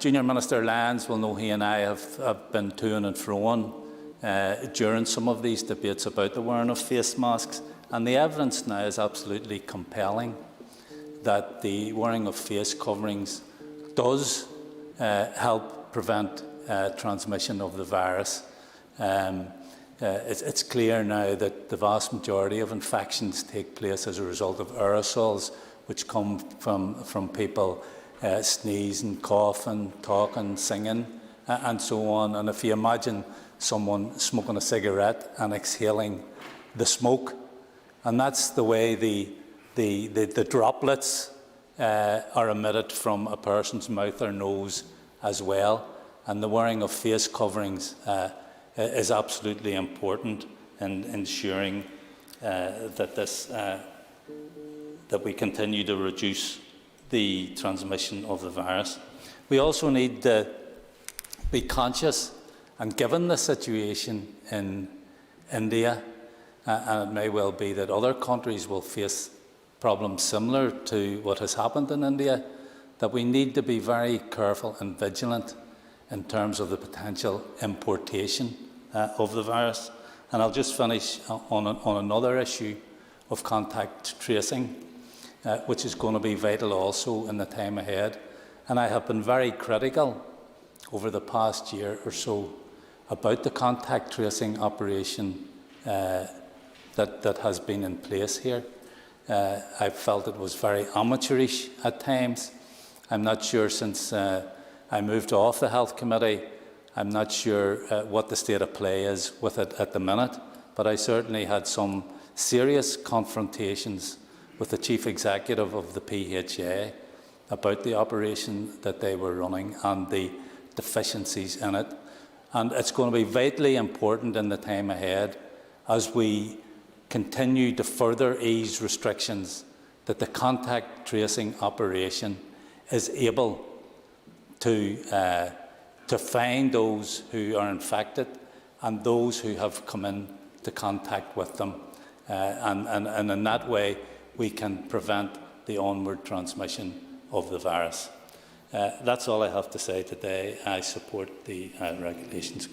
Junior Minister Lyons will know he and I have been to and fro during some of these debates about the wearing of face masks, and the evidence now is absolutely compelling that the wearing of face coverings does help prevent transmission of the virus. It's clear now that the vast majority of infections take place as a result of aerosols, which come from people sneezing, coughing, talking, singing, and so on. And if you imagine someone smoking a cigarette and exhaling the smoke, and that's the way the droplets are emitted from a person's mouth or nose as well. And the wearing of face coverings is absolutely important in ensuring that this that we continue to reduce the transmission of the virus. We also need to be conscious, and given the situation in India, and it may well be that other countries will face problems similar to what has happened in India, that we need to be very careful and vigilant in terms of the potential importation of the virus. And I'll just finish on another issue of contact tracing, which is going to be vital also in the time ahead. And I have been very critical over the past year or so about the contact tracing operation that has been in place here. I felt it was very amateurish at times. I'm not sure, since I moved off the Health Committee, I'm not sure what the state of play is with it at the minute, but I certainly had some serious confrontations with the Chief Executive of the PHA about the operation that they were running and the deficiencies in it. And it's going to be vitally important in the time ahead, as we continue to further ease restrictions, that the contact tracing operation is able to find those who are infected and those who have come into contact with them. And in that way, we can prevent the onward transmission of the virus. That's all I have to say today. I support the regulations.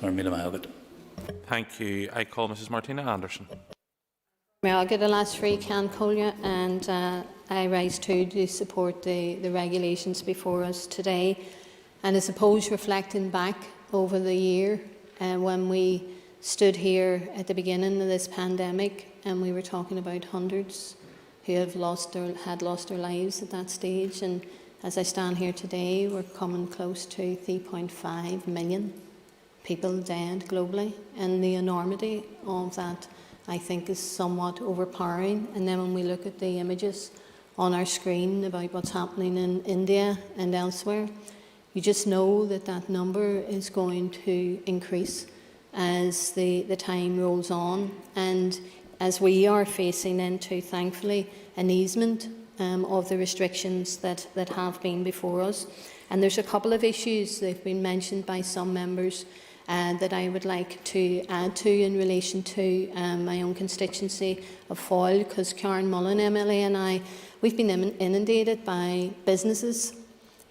Thank you. I call Mrs. Martina Anderson. I'll get the last free can Collier, and I rise too to support the regulations before us today. And I suppose reflecting back over the year when we stood here at the beginning of this pandemic, and we were talking about hundreds who had lost their lives at that stage, and as I stand here today, we're coming close to 3.5 million people dead globally, and the enormity of that, I think, is somewhat overpowering. And then when we look at the images on our screen about what's happening in India and elsewhere, you just know that that number is going to increase as the time rolls on, and as we are facing into, thankfully, an easement of the restrictions that have been before us. And there's a couple of issues that have been mentioned by some members that I would like to add to in relation to my own constituency of Foyle, because Karen Mullen MLA and I, we've been inundated by businesses,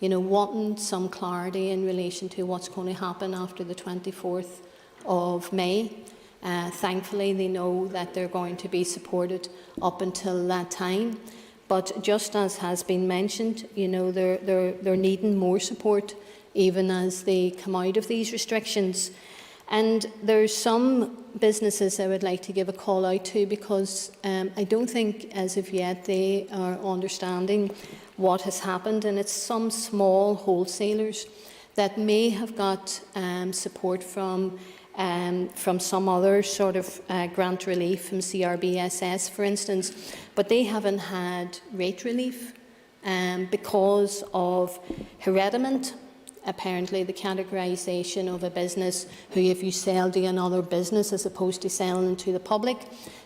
wanting some clarity in relation to what's going to happen after the 24th of May. Thankfully, they know that they're going to be supported up until that time. But just as has been mentioned, they're needing more support even as they come out of these restrictions. And there's some businesses I would like to give a call out to, because I don't think as of yet they are understanding what has happened. And it's some small wholesalers that may have got support from some other sort of grant relief, from CRBSS, for instance, but they haven't had rate relief because of hereditament. Apparently, the categorisation of a business who, if you sell to another business as opposed to selling to the public,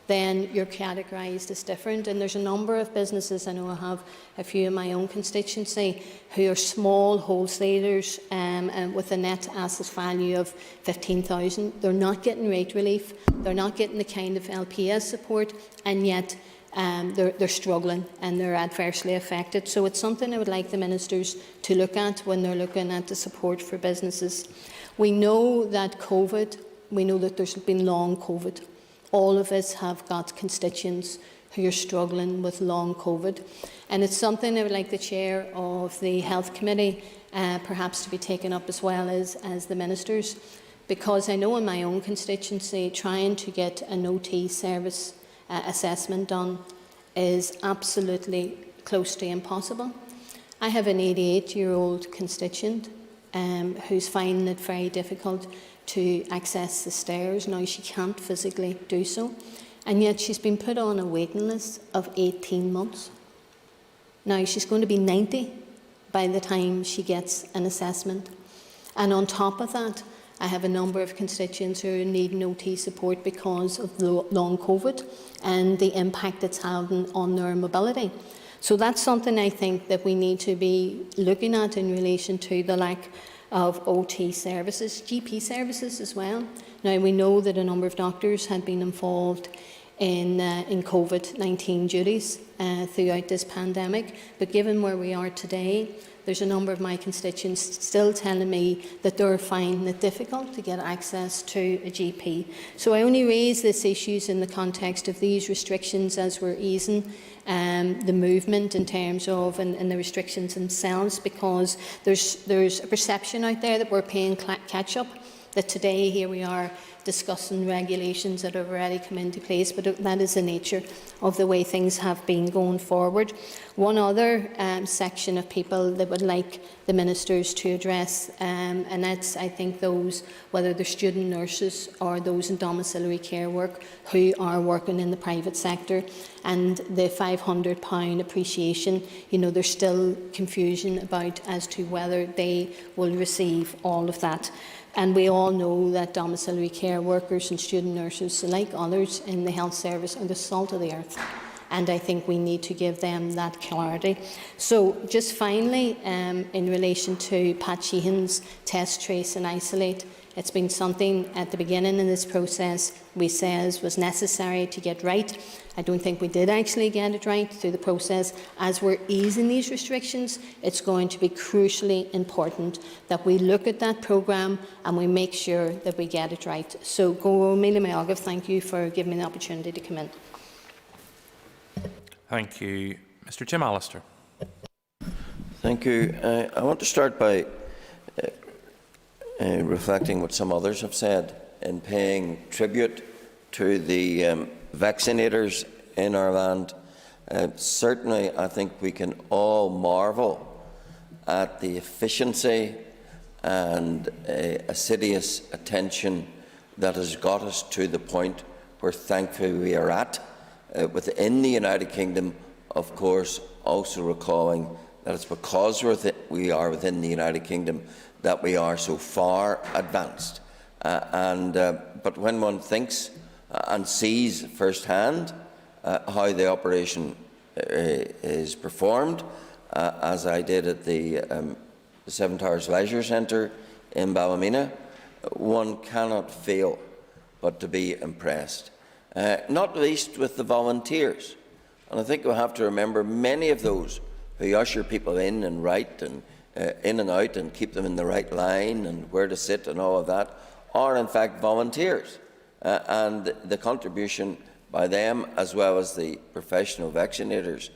then you're categorised as different. And there's a number of businesses, I know I have a few in my own constituency, who are small wholesalers with a net asset value of 15,000. They're not getting rate relief, they're not getting the kind of LPS support, and yet they're struggling and they're adversely affected. So it's something I would like the ministers to look at when they're looking at the support for businesses. We know that there's been long COVID. All of us have got constituents who are struggling with long COVID. And it's something I would like the chair of the Health Committee perhaps to be taken up as well as the ministers, because I know in my own constituency trying to get an OT service assessment done is absolutely close to impossible. I have an 88-year-old constituent who's finding it very difficult to access the stairs. Now, she can't physically do so, and yet she's been put on a waiting list of 18 months. Now, she's going to be 90 by the time she gets an assessment. And on top of that, I have a number of constituents who are needing OT support because of the long COVID and the impact it's having on their mobility. So that's something I think that we need to be looking at in relation to the lack of OT services, GP services as well. Now, we know that a number of doctors had been involved in COVID-19 duties throughout this pandemic, but given where we are today, there's a number of my constituents still telling me that they're finding it difficult to get access to a GP. So I only raise these issues in the context of these restrictions as we're easing the movement in terms of and the restrictions themselves, because there's a perception out there that we're playing catch up, that today here we are discussing regulations that have already come into place, but that is the nature of the way things have been going forward. One other section of people that would like the ministers to address, and that's, I think, those, whether they're student nurses or those in domiciliary care work who are working in the private sector, and the £500 appreciation. You know, there's still confusion about as to whether they will receive all of that. And we all know that domiciliary care workers and student nurses, like others in the health service, are the salt of the earth. And I think we need to give them that clarity. So just finally, in relation to Pat Sheehan's test, trace and isolate, it's been something at the beginning of this process we says was necessary to get right. I don't think we did actually get it right through the process. As we're easing these restrictions, it's going to be crucially important that we look at that programme and we make sure that we get it right. So, go Míle Meagah, thank you for giving me the opportunity to come in. Thank you. Mr. Jim Allister. Thank you. I want to start by reflecting what some others have said in paying tribute to the vaccinators in our land. Certainly, I think we can all marvel at the efficiency and assiduous attention that has got us to the point where thankfully we are at within the United Kingdom. Of course, also recalling that it's because we are within the United Kingdom that we are so far advanced. But when one thinks and sees firsthand how the operation is performed, as I did at the Seven Towers Leisure Centre in Ballymena, one cannot fail but to be impressed, not least with the volunteers. And I think we have to remember many of those who usher people in and right and in and out and keep them in the right line and where to sit and all of that are in fact volunteers. And the contribution by them, as well as the professional vaccinators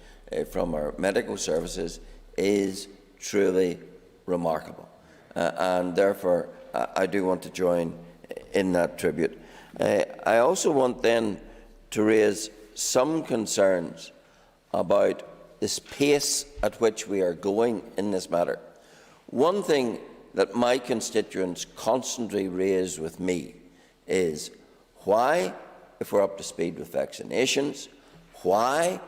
from our medical services, is truly remarkable. And therefore, I do want to join in that tribute. I also want then to raise some concerns about this pace at which we are going in this matter. One thing that my constituents constantly raise with me is why, if we're up to speed with vaccinations, why,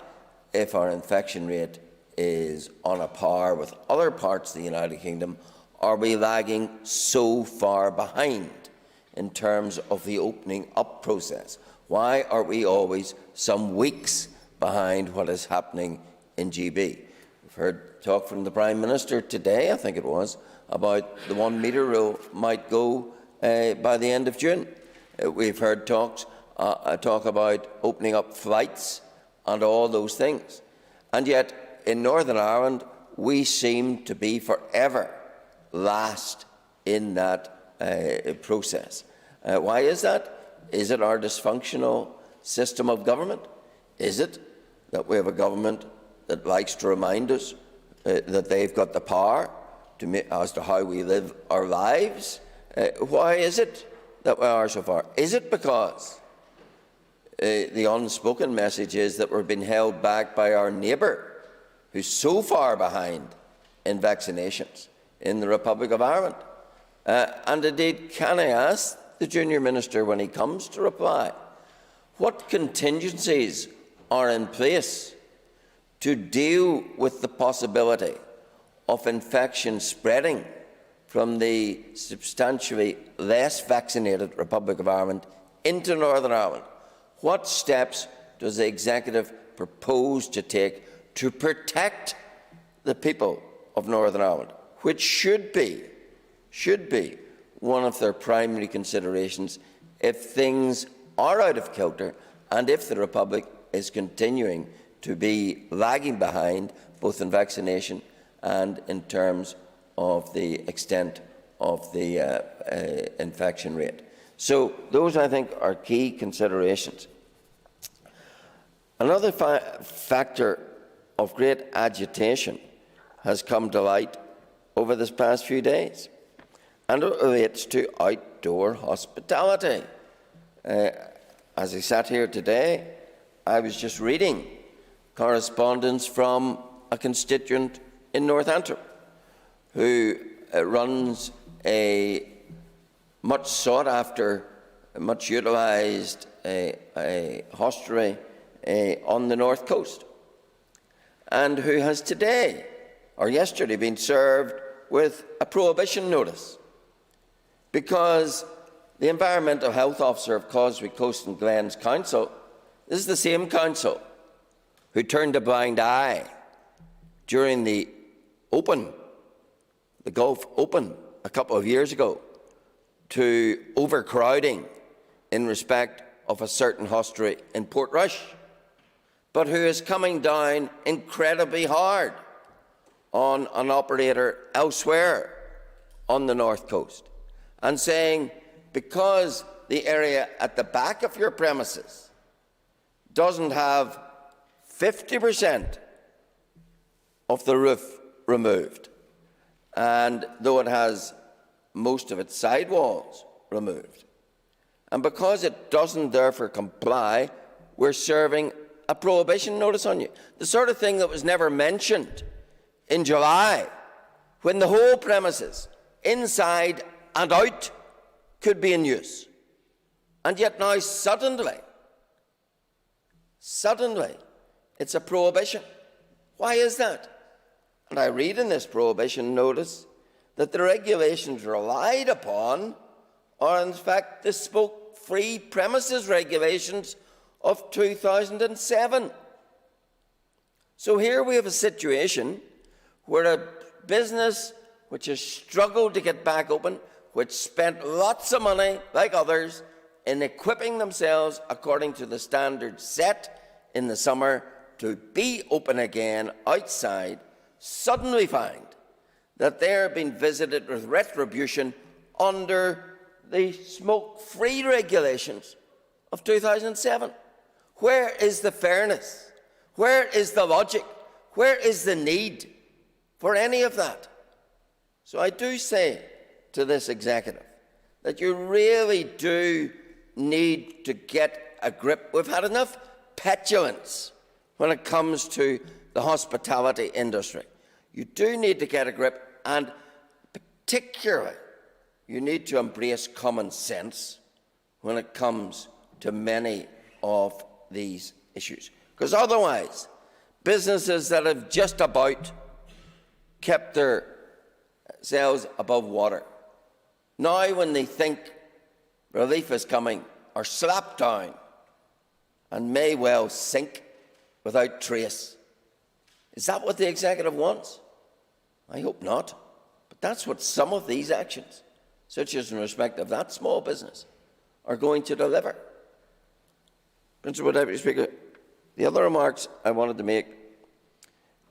if our infection rate is on a par with other parts of the United Kingdom, are we lagging so far behind in terms of the opening up process? Why are we always some weeks behind what is happening in GB? We've heard talk from the Prime Minister today, I think it was, about the 1 metre rule might go by the end of June. We've heard talk about opening up flights and all those things. And yet, in Northern Ireland, we seem to be forever last in that process. Why is that? Is it our dysfunctional system of government? Is it that we have a government that likes to remind us that they've got the power as to how we live our lives? Why is it that we are so far? Is it because the unspoken message is that we're being held back by our neighbour, who's so far behind in vaccinations in the Republic of Ireland? And indeed, can I ask the Junior Minister, when he comes to reply, what contingencies are in place to deal with the possibility of infection spreading from the substantially less vaccinated Republic of Ireland into Northern Ireland? What steps does the Executive propose to take to protect the people of Northern Ireland, which should be one of their primary considerations if things are out of kilter and if the Republic is continuing to be lagging behind both in vaccination and in terms of the extent of the infection rate. So those, I think, are key considerations. Another factor of great agitation has come to light over this past few days, and it relates to outdoor hospitality. As I sat here today, I was just reading correspondence from a constituent in North Antrim who runs a much sought-after, much utilised hostelry on the North Coast, and who has today or yesterday been served with a prohibition notice because the Environmental Health Officer of Causeway Coast and Glens Council, this is the same council who turned a blind eye during the Gulf Open a couple of years ago to overcrowding in respect of a certain hostelry in Portrush, but who is coming down incredibly hard on an operator elsewhere on the North Coast and saying, because the area at the back of your premises doesn't have 50% of the roof removed, and though it has most of its sidewalls removed, and because it doesn't therefore comply, we're serving a prohibition notice on you. The sort of thing that was never mentioned in July, when the whole premises, inside and out, could be in use. And yet now suddenly, it's a prohibition. Why is that? And I read in this prohibition notice that the regulations relied upon are in fact the smoke-free premises regulations of 2007. So here we have a situation where a business which has struggled to get back open, which spent lots of money, like others, in equipping themselves according to the standards set in the summer to be open again outside, suddenly find that they are being visited with retribution under the smoke-free regulations of 2007. Where is the fairness? Where is the logic? Where is the need for any of that? So I do say to this executive that you really do need to get a grip. We've had enough petulance when it comes to the hospitality industry. You do need to get a grip, and particularly you need to embrace common sense when it comes to many of these issues. Because otherwise, businesses that have just about kept their selves above water, now when they think relief is coming, are slapped down and may well sink without trace. Is that what the executive wants? I hope not. But that's what some of these actions, such as in respect of that small business, are going to deliver. Principal Deputy Speaker, the other remarks I wanted to make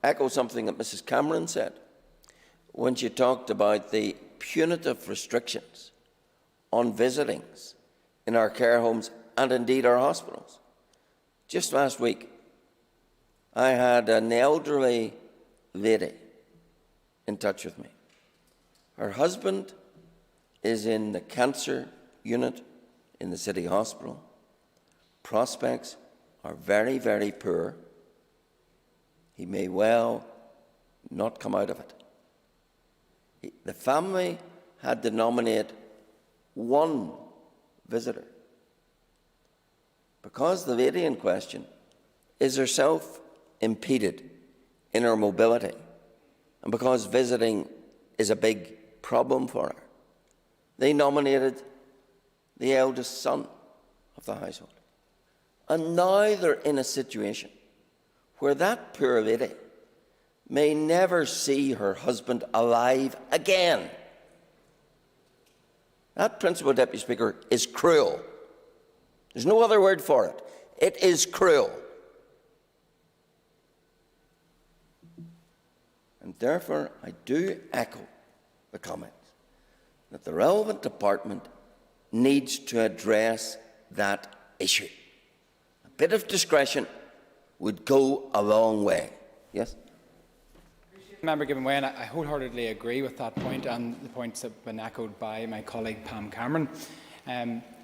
echo something that Mrs Cameron said when she talked about the punitive restrictions on visitings in our care homes and indeed our hospitals. Just last week, I had an elderly lady in touch with me. Her husband is in the cancer unit in the city hospital. Prospects are very, very poor. He may well not come out of it. The family had to nominate one visitor because the lady in question is herself impeded in her mobility, and because visiting is a big problem for her. They nominated the eldest son of the household. And now they're in a situation where that poor lady may never see her husband alive again. That, Principal Deputy Speaker, is cruel. There's no other word for it. It is cruel. And therefore, I do echo the comments that the relevant department needs to address that issue. A bit of discretion would go a long way. Yes? Member given way, and I wholeheartedly agree with that point and the points that have been echoed by my colleague Pam Cameron.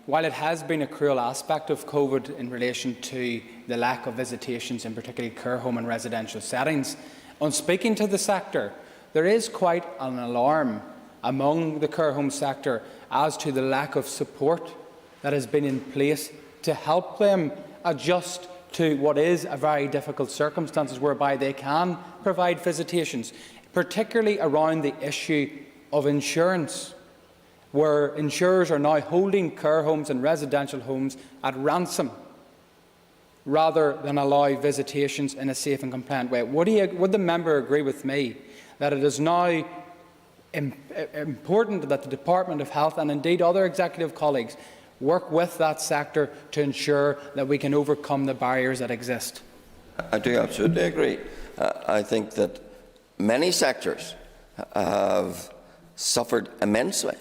While it has been a cruel aspect of COVID in relation to the lack of visitations, in particularly care home and residential settings, on speaking to the sector, there is quite an alarm among the care home sector as to the lack of support that has been in place to help them adjust to what is a very difficult circumstances whereby they can provide visitations, particularly around the issue of insurance, where insurers are now holding care homes and residential homes at ransom rather than allow visitations in a safe and compliant way. Would the member agree with me that it is now important that the Department of Health and indeed other executive colleagues work with that sector to ensure that we can overcome the barriers that exist? I do absolutely agree. I think that many sectors have suffered immensely.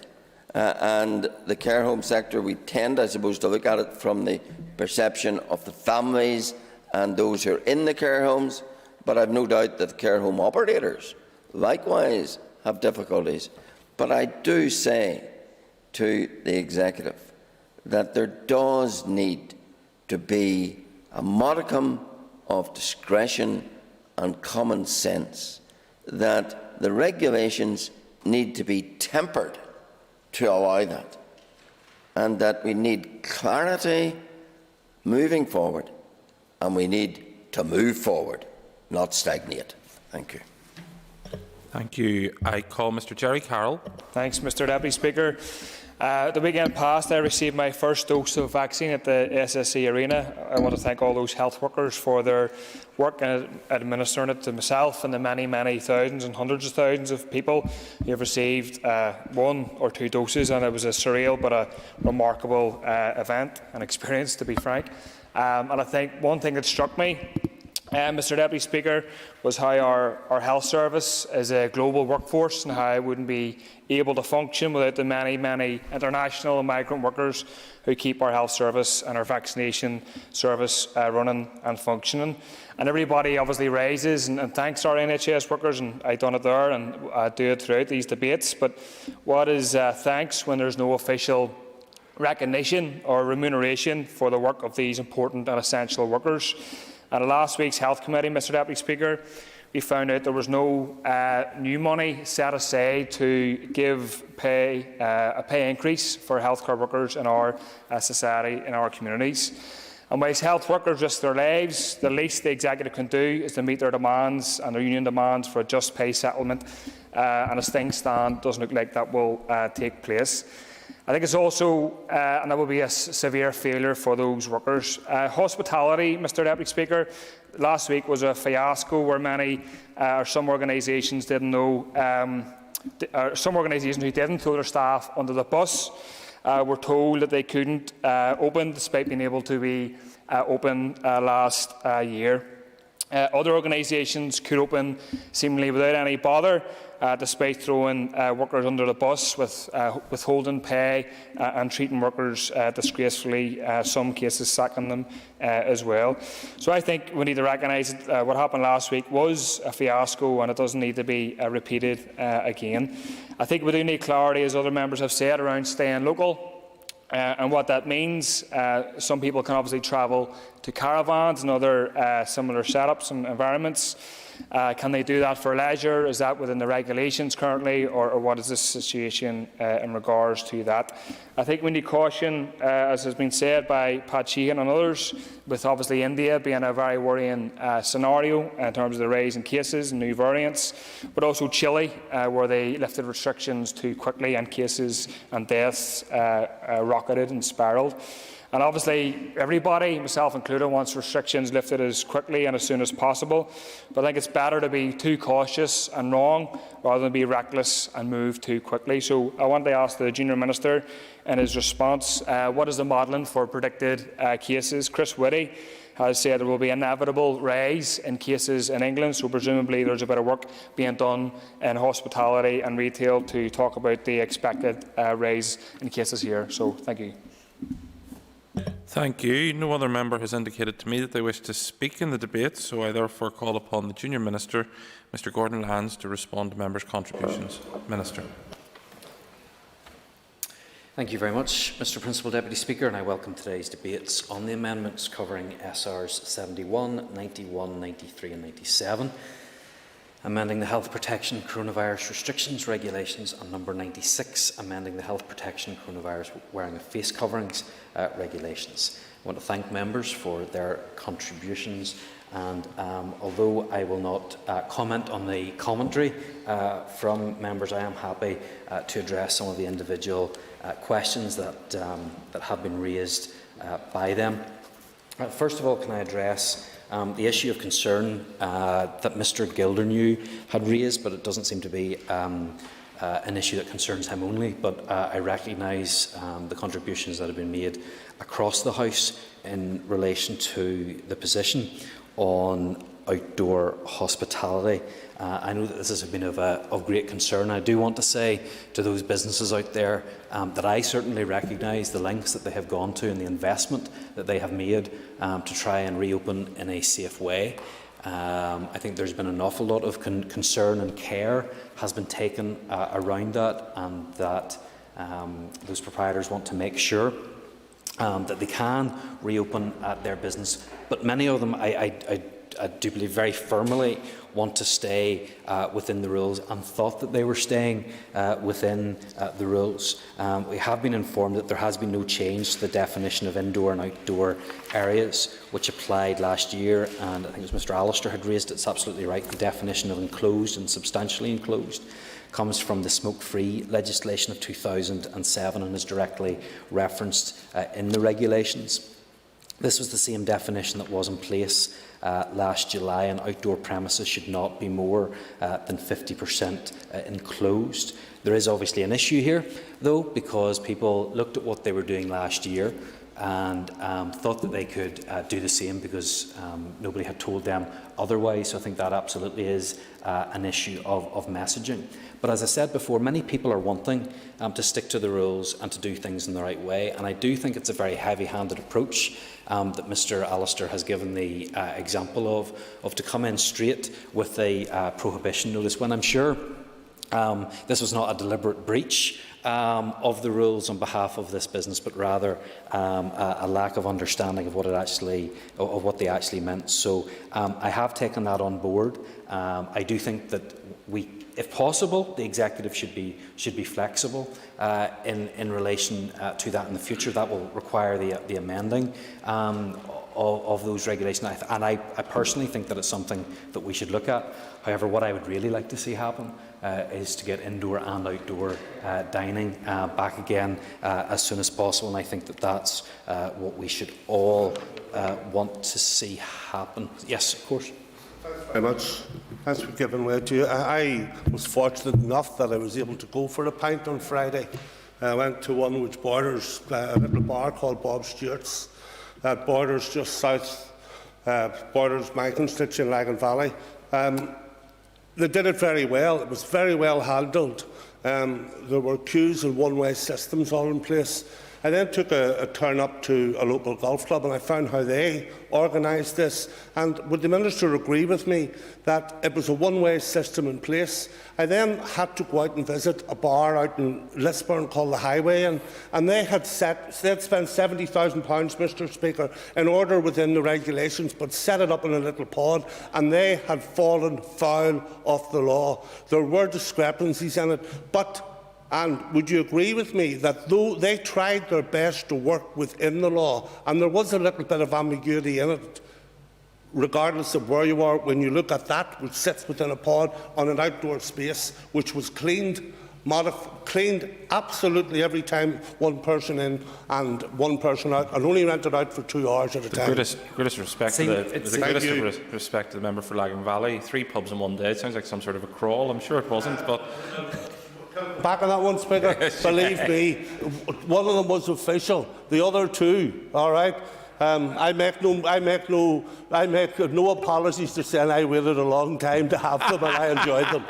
And the care home sector, we tend, I suppose, to look at it from the perception of the families and those who are in the care homes. But I've no doubt that the care home operators likewise have difficulties. But I do say to the executive that there does need to be a modicum of discretion and common sense, that the regulations need to be tempered to allow that, and that we need clarity moving forward, and we need to move forward, not stagnate. Thank you. Thank you. I call Mr Jerry Carroll. Thanks, Mr Deputy Speaker. The weekend past, I received my first dose of vaccine at the SSE Arena. I want to thank all those health workers for their work in administering it to myself and the many, many thousands and hundreds of thousands of people who have received 1 or 2 doses, and it was a surreal but a remarkable event and experience, to be frank. And I think one thing that struck me, Mr Deputy Speaker, was how our health service is a global workforce and how it wouldn't be able to function without the many, many international and migrant workers who keep our health service and our vaccination service running and functioning. And everybody obviously raises and thanks our NHS workers, and I've done it there and I do it throughout these debates. But what is thanks when there's no official recognition or remuneration for the work of these important and essential workers? At last week's Health Committee, Mr Deputy Speaker, we found out there was no new money set aside to give a pay increase for healthcare workers in our society, in our communities. And whilst health workers risk their lives, the least the executive can do is to meet their demands and their union demands for a just pay settlement. And as things stand, it doesn't look like that will take place. I think it's also, and that will be a severe failure for those workers. Hospitality, Mr Deputy Speaker, last week was a fiasco where many, or some organisations didn't know, some organisations who didn't throw their staff under the bus were told that they couldn't open despite being able to be open last year. Other organisations could open seemingly without any bother, despite throwing workers under the bus with withholding pay and treating workers disgracefully, some cases sacking them as well. So I think we need to recognise that what happened last week was a fiasco and it doesn't need to be repeated again. I think we do need clarity, as other members have said, around staying local. And what that means, some people can obviously travel to caravans and other similar setups and environments. Can they do that for leisure? Is that within the regulations currently, or what is the situation in regards to that? I think we need caution, as has been said by Pat Sheehan and others, with obviously India being a very worrying scenario in terms of the rise in cases and new variants, but also Chile, where they lifted restrictions too quickly and cases and deaths rocketed and spiralled. And obviously, everybody, myself included, wants restrictions lifted as quickly and as soon as possible. But I think it's better to be too cautious and wrong rather than be reckless and move too quickly. So I want to ask the Junior Minister in his response, what is the modelling for predicted cases? Chris Whitty has said there will be an inevitable rise in cases in England, so presumably there's a bit of work being done in hospitality and retail to talk about the expected rise in cases here. So thank you. Thank you. No other member has indicated to me that they wish to speak in the debate, so I therefore call upon the Junior Minister, Mr Gordon Lyons, to respond to members' contributions. Minister. Thank you very much, Mr Principal Deputy Speaker, and I welcome today's debates on the amendments covering SRs 71, 91, 93 and 97, amending the Health Protection Coronavirus Restrictions Regulations, and number 96, amending the Health Protection Coronavirus Wearing of Face Coverings Regulations. I want to thank members for their contributions, and although I will not comment on the commentary from members, I am happy to address some of the individual questions that have been raised by them. First of all, can I address the issue of concern that Mr Gildernew had raised, but it doesn't seem to be an issue that concerns him only, but I recognise the contributions that have been made across the House in relation to the position on outdoor hospitality. I know that this has been of great concern. I do want to say to those businesses out there that I certainly recognise the lengths that they have gone to and the investment that they have made to try and reopen in a safe way. I think there's been an awful lot of concern and care has been taken around that, and that those proprietors want to make sure that they can reopen their business. But many of them, I do believe, very firmly want to stay within the rules and thought that they were staying within the rules. We have been informed that there has been no change to the definition of indoor and outdoor areas, which applied last year, and I think it was Mr Allister had raised it. It's absolutely right. The definition of enclosed and substantially enclosed comes from the smoke-free legislation of 2007 and is directly referenced in the regulations. This was the same definition that was in place last July, and outdoor premises should not be more than 50% enclosed. There is obviously an issue here, though, because people looked at what they were doing last year and thought that they could do the same because nobody had told them otherwise. So I think that absolutely is an issue of messaging. But as I said before, many people are wanting to stick to the rules and to do things in the right way, and I do think it's a very heavy-handed approach that Mr Allister has given the example of to come in straight with a prohibition notice, when I'm sure this was not a deliberate breach of the rules on behalf of this business, but rather a lack of understanding of what they actually meant. So I have taken that on board. I do think that if possible, the executive should be flexible in relation to that in the future. That will require the amending of those regulations, and I personally think that it's something that we should look at. However, what I would really like to see happen is to get indoor and outdoor dining back again as soon as possible, and I think that that's what we should all want to see happen. Yes, of course. Thanks very much. Thanks for giving way to you. I was fortunate enough that I was able to go for a pint on Friday. I went to one which borders a little bar called Bob Stewart's that borders just south, borders my constituency in Lagan Valley. They did it very well. It was very well handled. There were queues and one-way systems all in place. I then took a turn up to a local golf club and I found how they organised this. And would the Minister agree with me that it was a one-way system in place? I then had to go out and visit a bar out in Lisburn called the Highway Inn, and they had spent £70,000, Mr Speaker, in order within the regulations, but set it up in a little pod, and they had fallen foul of the law. There were discrepancies in it, and would you agree with me that though they tried their best to work within the law, and there was a little bit of ambiguity in it, regardless of where you are, when you look at that which sits within a pod on an outdoor space which was cleaned cleaned absolutely every time one person in and one person out, and only rented out for 2 hours at a time. Greatest respect to the member for Lagan Valley. 3 pubs in one day. It sounds like some sort of a crawl. I'm sure it wasn't, but back on that one, Speaker. Believe me, one of them was official. The other 2, all right. I make no apologies to say I waited a long time to have them, and I enjoyed them.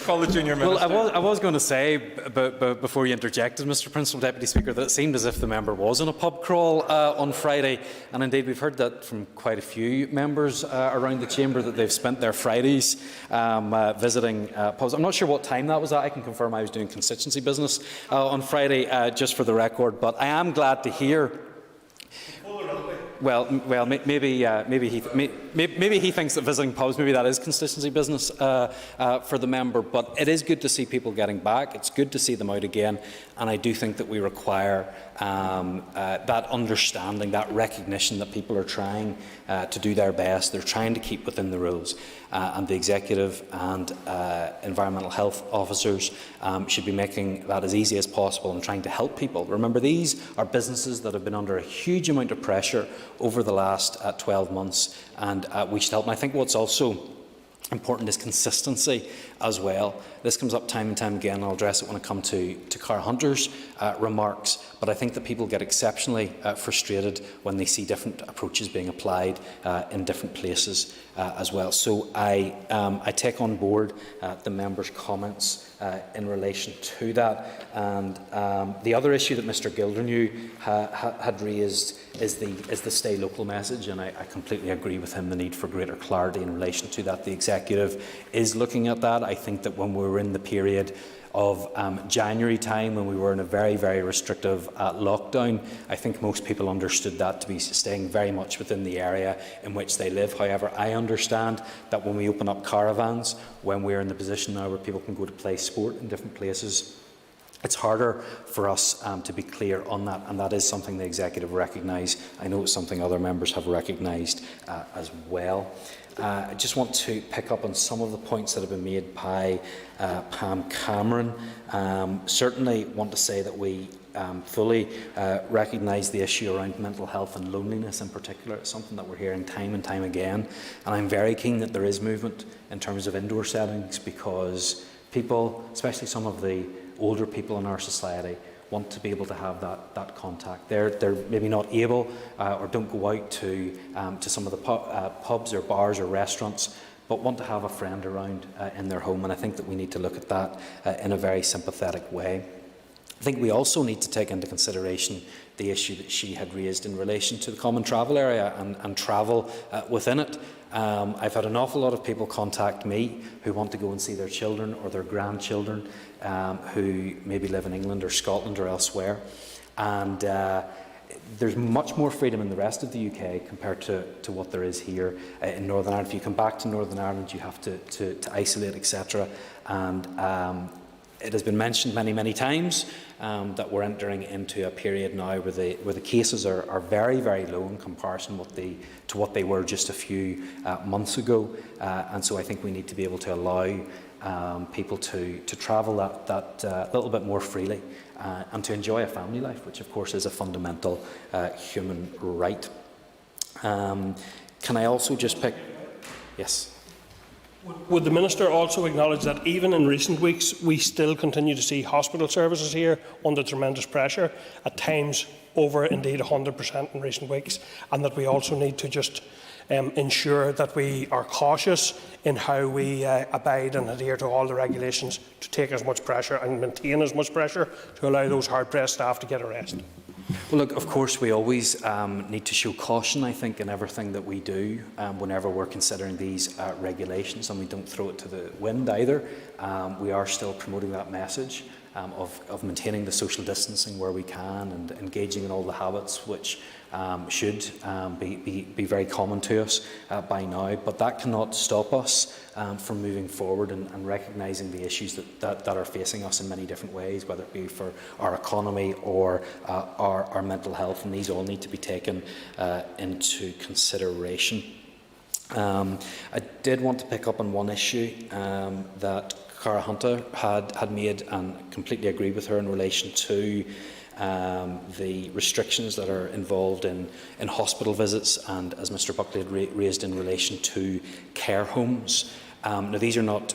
Call the Junior Minister. Well, I was going to say, but before you interjected, Mr. Principal Deputy Speaker, that it seemed as if the member was in a pub crawl on Friday, and indeed we've heard that from quite a few members around the chamber that they've spent their Fridays visiting pubs. I'm not sure what time that was at. I can confirm I was doing constituency business on Friday, just for the record. But I am glad to hear. Well, maybe he thinks that visiting pubs, maybe that is constituency business for the member. But it is good to see people getting back. It's good to see them out again, and I do think that we require that understanding, that recognition that people are trying to do their best. They're trying to keep within the rules, and the executive and environmental health officers should be making that as easy as possible and trying to help people. Remember, these are businesses that have been under a huge amount of pressure over the last 12 months, and we should help. And I think what's also important is consistency as well. This comes up time and time again, and I'll address it when I come to Cara Hunter's remarks, but I think that people get exceptionally frustrated when they see different approaches being applied in different places as well. So I take on board the member's comments in relation to that. And the other issue that Mr Gildernew had raised is the stay local message, and I completely agree with him, the need for greater clarity in relation to that. The executive is looking at that. I think that when we were in the period of January time, when we were in a very, very restrictive lockdown, I think most people understood that to be staying very much within the area in which they live. However, I understand that when we open up caravans, when we're in the position now where people can go to play sport in different places, it's harder for us to be clear on that, and that is something the executive recognise. I know it's something other members have recognised as well. I just want to pick up on some of the points that have been made by Pam Cameron. Certainly want to say that we fully recognise the issue around mental health and loneliness in particular. It's something that we're hearing time and time again, and I'm very keen that there is movement in terms of indoor settings, because people, especially some of the older people in our society, want to be able to have that contact. They're maybe not able or don't go out to some of the pubs or bars or restaurants, but want to have a friend around in their home, and I think that we need to look at that in a very sympathetic way. I think we also need to take into consideration the issue that she had raised in relation to the common travel area and travel within it. I've had an awful lot of people contact me who want to go and see their children or their grandchildren who maybe live in England or Scotland or elsewhere. And there's much more freedom in the rest of the UK compared to what there is here in Northern Ireland. If you come back to Northern Ireland, you have to isolate, etc. And it has been mentioned many, many times that we're entering into a period now where the cases are very, very low in comparison to what they were just a few months ago. And so I think we need to be able to allow people to travel that little bit more freely and to enjoy a family life, which of course is a fundamental human right. Can I also just pick... Yes. Would the Minister also acknowledge that even in recent weeks we still continue to see hospital services here under tremendous pressure, at times over indeed 100% in recent weeks, and that we also need to just ensure that we are cautious in how we abide and adhere to all the regulations to take as much pressure and maintain as much pressure to allow those hard-pressed staff to get a rest? Well, look, of course, we always need to show caution, I think, in everything that we do whenever we're considering these regulations, and we don't throw it to the wind either. We are still promoting that message of maintaining the social distancing where we can and engaging in all the habits which should be very common to us by now. But that cannot stop us from moving forward and recognising the issues that are facing us in many different ways, whether it be for our economy or our mental health, and these all need to be taken into consideration. I did want to pick up on one issue that Cara Hunter had made, and completely agree with her in relation to the restrictions that are involved in hospital visits, and as Mr Buckley had raised in relation to care homes. Now, these are not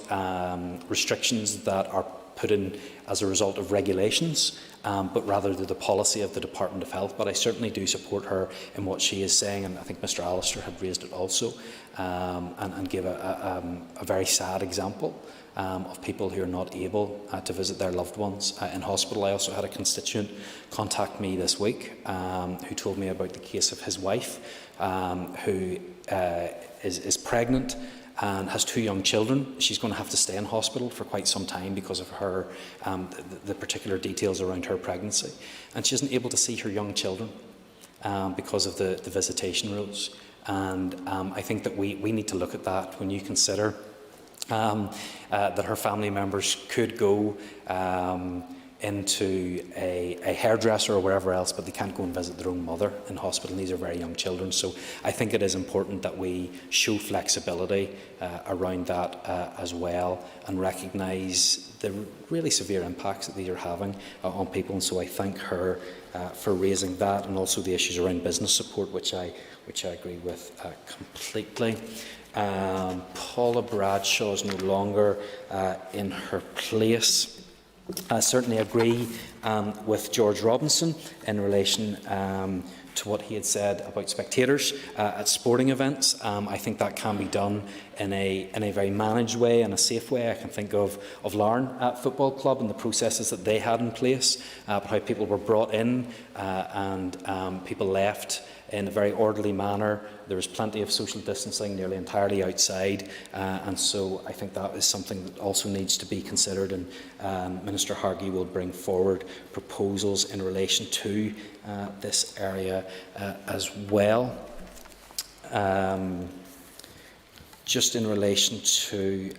restrictions that are put in as a result of regulations, but rather the policy of the Department of Health. But I certainly do support her in what she is saying, and I think Mr Allister had raised it also, and gave a very sad example of people who are not able to visit their loved ones in hospital. I also had a constituent contact me this week who told me about the case of his wife who is pregnant and has 2 young children. She's going to have to stay in hospital for quite some time because of her the particular details around her pregnancy, and she isn't able to see her young children because of the visitation rules. And I think that we need to look at that when you consider that her family members could go into a hairdresser or wherever else, but they can't go and visit their own mother in hospital. These are very young children, so I think it is important that we show flexibility around that as well, and recognise the really severe impacts that these are having on people. And so I thank her for raising that, and also the issues around business support, which I agree with completely. Paula Bradshaw is no longer in her place. I certainly agree with George Robinson in relation to what he had said about spectators at sporting events. I think that can be done in a very managed way and a safe way. I can think of Larne Football Club and the processes that they had in place, but how people were brought in and people left in a very orderly manner. There was plenty of social distancing, nearly entirely outside, and so I think that is something that also needs to be considered, and Minister Hargey will bring forward proposals in relation to this area as well. Just in relation to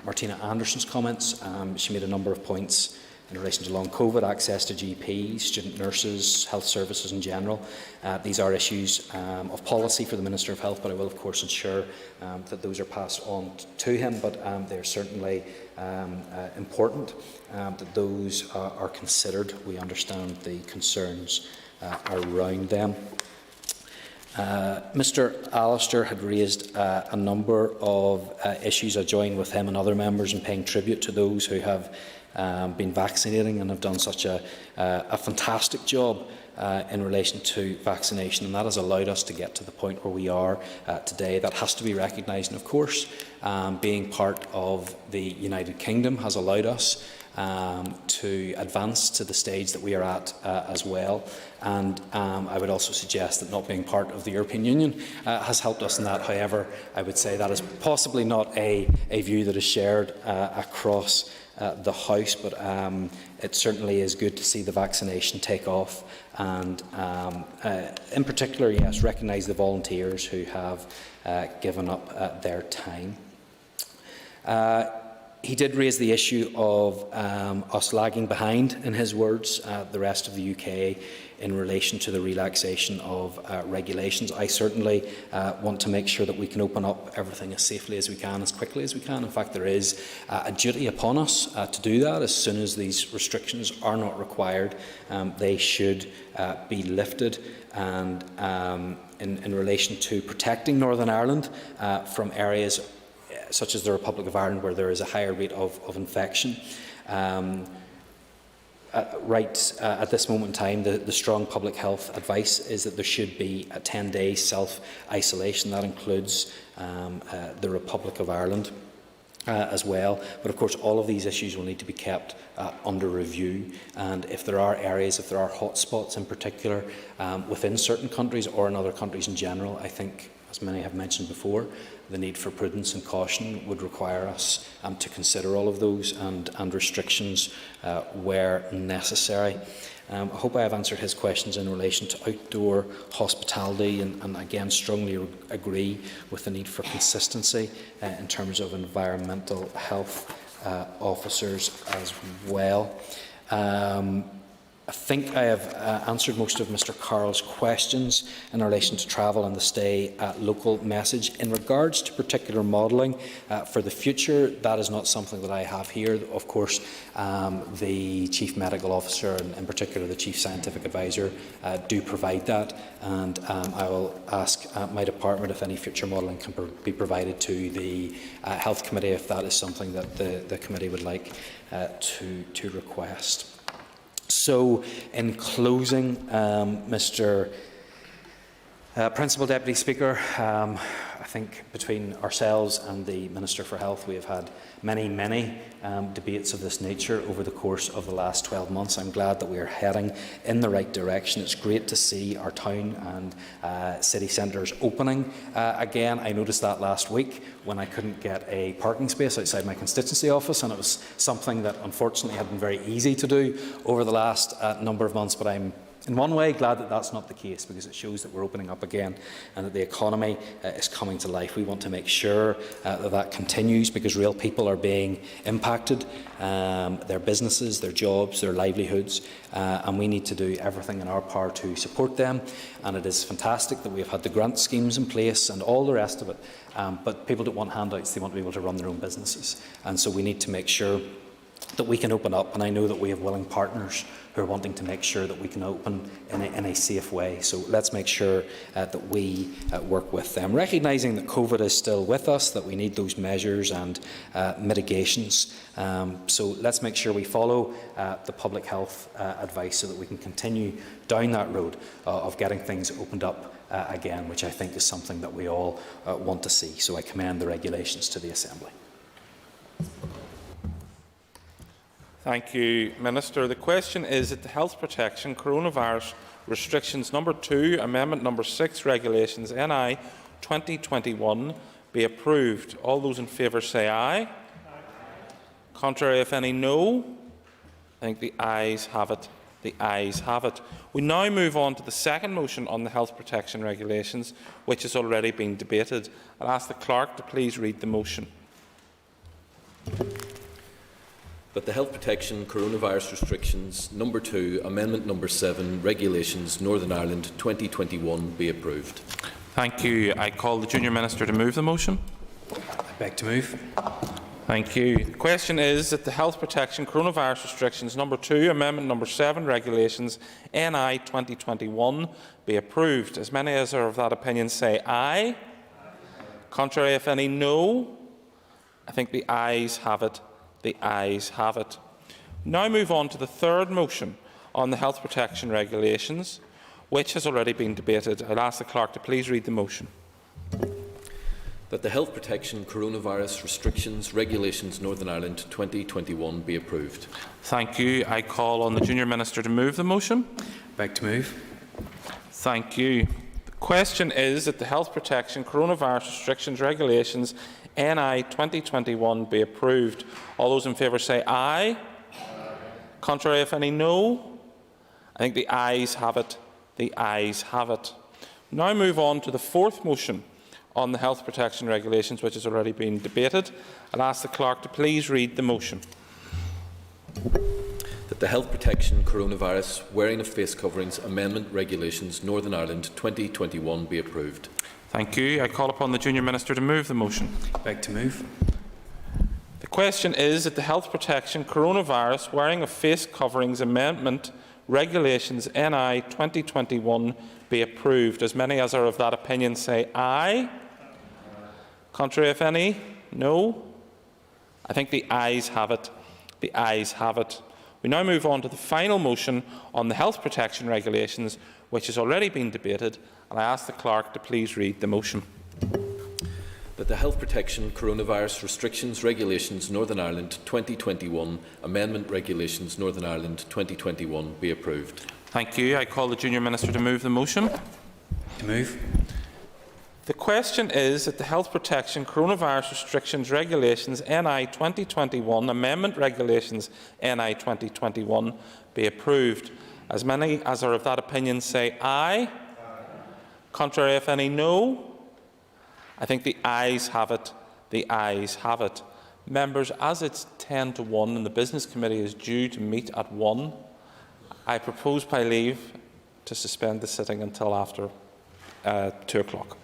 Martina Anderson's comments, she made a number of points in relation to long COVID, access to GPs, student nurses, health services in general. These are issues of policy for the Minister of Health, but I will of course ensure that those are passed on to him. But they are certainly important that those are considered. We understand the concerns around them. Mr Allister had raised a number of issues. I join with him and other members in paying tribute to those who have been vaccinating and have done such a fantastic job in relation to vaccination, and that has allowed us to get to the point where we are today. That has to be recognised, and of course being part of the United Kingdom has allowed us to advance to the stage that we are at as well. And I would also suggest that not being part of the European Union has helped us in that. However, I would say that is possibly not a view that is shared across the House, but it certainly is good to see the vaccination take off, and in particular, yes, recognise the volunteers who have given up their time. He did raise the issue of us lagging behind, in his words, the rest of the UK in relation to the relaxation of regulations. I certainly want to make sure that we can open up everything as safely as we can, as quickly as we can. In fact, there is a duty upon us to do that. As soon as these restrictions are not required, they should be lifted. And in relation to protecting Northern Ireland from areas such as the Republic of Ireland, where there is a higher rate of infection. At this moment in time, the strong public health advice is that there should be a 10-day self-isolation. That includes the Republic of Ireland as well. But of course, all of these issues will need to be kept under review. And if there are areas, if there are hotspots in particular within certain countries or in other countries in general, I think, as many have mentioned before, the need for prudence and caution would require us to consider all of those and restrictions where necessary. I hope I have answered his questions in relation to outdoor hospitality, and again strongly agree with the need for consistency in terms of environmental health officers as well. I think I have answered most of Mr Carroll's questions in relation to travel and the stay local message. In regards to particular modelling for the future, that is not something that I have here. Of course, the Chief Medical Officer and in particular the Chief Scientific Advisor do provide that, and I will ask my department if any future modelling can be provided to the Health Committee if that is something that the committee would like to request. So, in closing, Mr. Principal Deputy Speaker, I think between ourselves and the Minister for Health, we have had many debates of this nature over the course of the last 12 months. I'm glad that we are heading in the right direction. It's great to see our town and city centres opening again. I noticed that last week when I couldn't get a parking space outside my constituency office, and it was something that unfortunately had been very easy to do over the last number of months, but I'm in one way glad that that's not the case, because it shows that we're opening up again and that the economy is coming to life. We want to make sure that that continues, because real people are being impacted, their businesses, their jobs, their livelihoods, and we need to do everything in our power to support them. And it is fantastic that we have had the grant schemes in place and all the rest of it, but people don't want handouts, they want to be able to run their own businesses. And so we need to make sure that we can open up, and I know that we have willing partners who are wanting to make sure that we can open in a safe way. So let's make sure that we work with them, recognising that COVID is still with us, that we need those measures and mitigations. So let's make sure we follow the public health advice so that we can continue down that road of getting things opened up again, which I think is something that we all want to see. So I commend the regulations to the Assembly. Thank you, Minister. The question is that the Health Protection Coronavirus Restrictions No. 2, Amendment No. 6 Regulations NI 2021 be approved. All those in favour say aye. Aye. Contrary, if any, no. I think the ayes have it. The ayes have it. We now move on to the second motion on the Health Protection Regulations, which has already been debated. I'll ask the Clerk to please read the motion. That the Health Protection Coronavirus Restrictions No. 2, Amendment No. 7, Regulations Northern Ireland 2021 be approved. Thank you. I call the Junior Minister to move the motion. I beg to move. Thank you. The question is that the Health Protection Coronavirus Restrictions No. 2, Amendment No. 7, Regulations NI 2021 be approved. As many as are of that opinion say aye. Aye. Contrary, if any, no. I think the ayes have it. The ayes have it. Now move on to the third motion on the Health Protection Regulations, which has already been debated. I'll ask the Clerk to please read the motion. That the Health Protection Coronavirus Restrictions Regulations Northern Ireland 2021 be approved. Thank you. I call on the Junior Minister to move the motion. Beg to move. Thank you. The question is that the Health Protection Coronavirus Restrictions Regulations NI 2021 be approved. All those in favour say aye. Aye. Contrary, if any, no. I think the ayes have it. The ayes have it. Now move on to the fourth motion on the Health Protection Regulations, which has already been debated. I'll ask the Clerk to please read the motion. That the Health Protection Coronavirus Wearing of Face Coverings Amendment Regulations Northern Ireland 2021 be approved. Thank you. I call upon the Junior Minister to move the motion. Beg to move. The question is that the Health Protection Coronavirus Wearing of Face Coverings Amendment Regulations NI 2021 be approved. As many as are of that opinion say aye. Contrary, if any, no. I think the ayes have it. The ayes have it. We now move on to the final motion on the Health Protection Regulations, which has already been debated, and I ask the Clerk to please read the motion. That the Health Protection Coronavirus Restrictions Regulations Northern Ireland 2021 Amendment Regulations Northern Ireland 2021 be approved. Thank you. I call the Junior Minister to move the motion. To move. The question is that the Health Protection Coronavirus Restrictions Regulations NI 2021 Amendment Regulations NI 2021 be approved. As many as are of that opinion say aye. Aye. Contrary, if any, no. I think the ayes have it. The ayes have it. Members, as it's 10 to 1 and the Business Committee is due to meet at 1, I propose by leave to suspend the sitting until after 2 o'clock.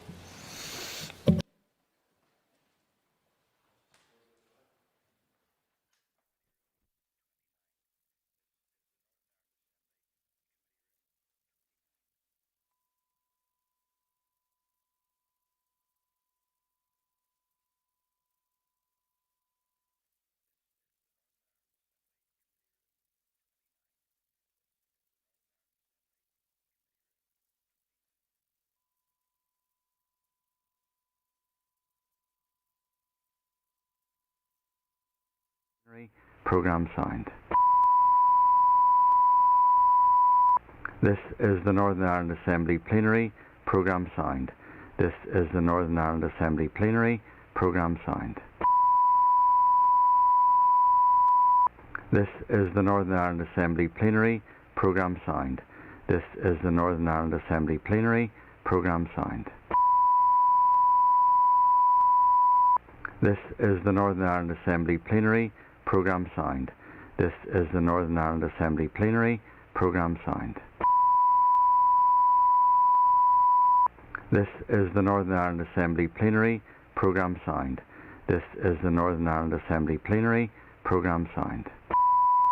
Programme signed. This is the Northern Ireland Assembly Plenary. Programme signed. This is the Northern Ireland Assembly Plenary. Programme signed. This is the Northern Ireland Assembly Plenary. Programme signed. This is the Northern Ireland Assembly Plenary. Programme signed. This is the Northern Ireland Assembly Plenary. Programme signed. This is the Northern Ireland Assembly Plenary. Programme signed. This is the Northern Ireland Assembly Plenary. Programme signed. This is the Northern Ireland Assembly Plenary. Programme signed. This is the Northern Ireland Assembly Plenary. Programme signed. This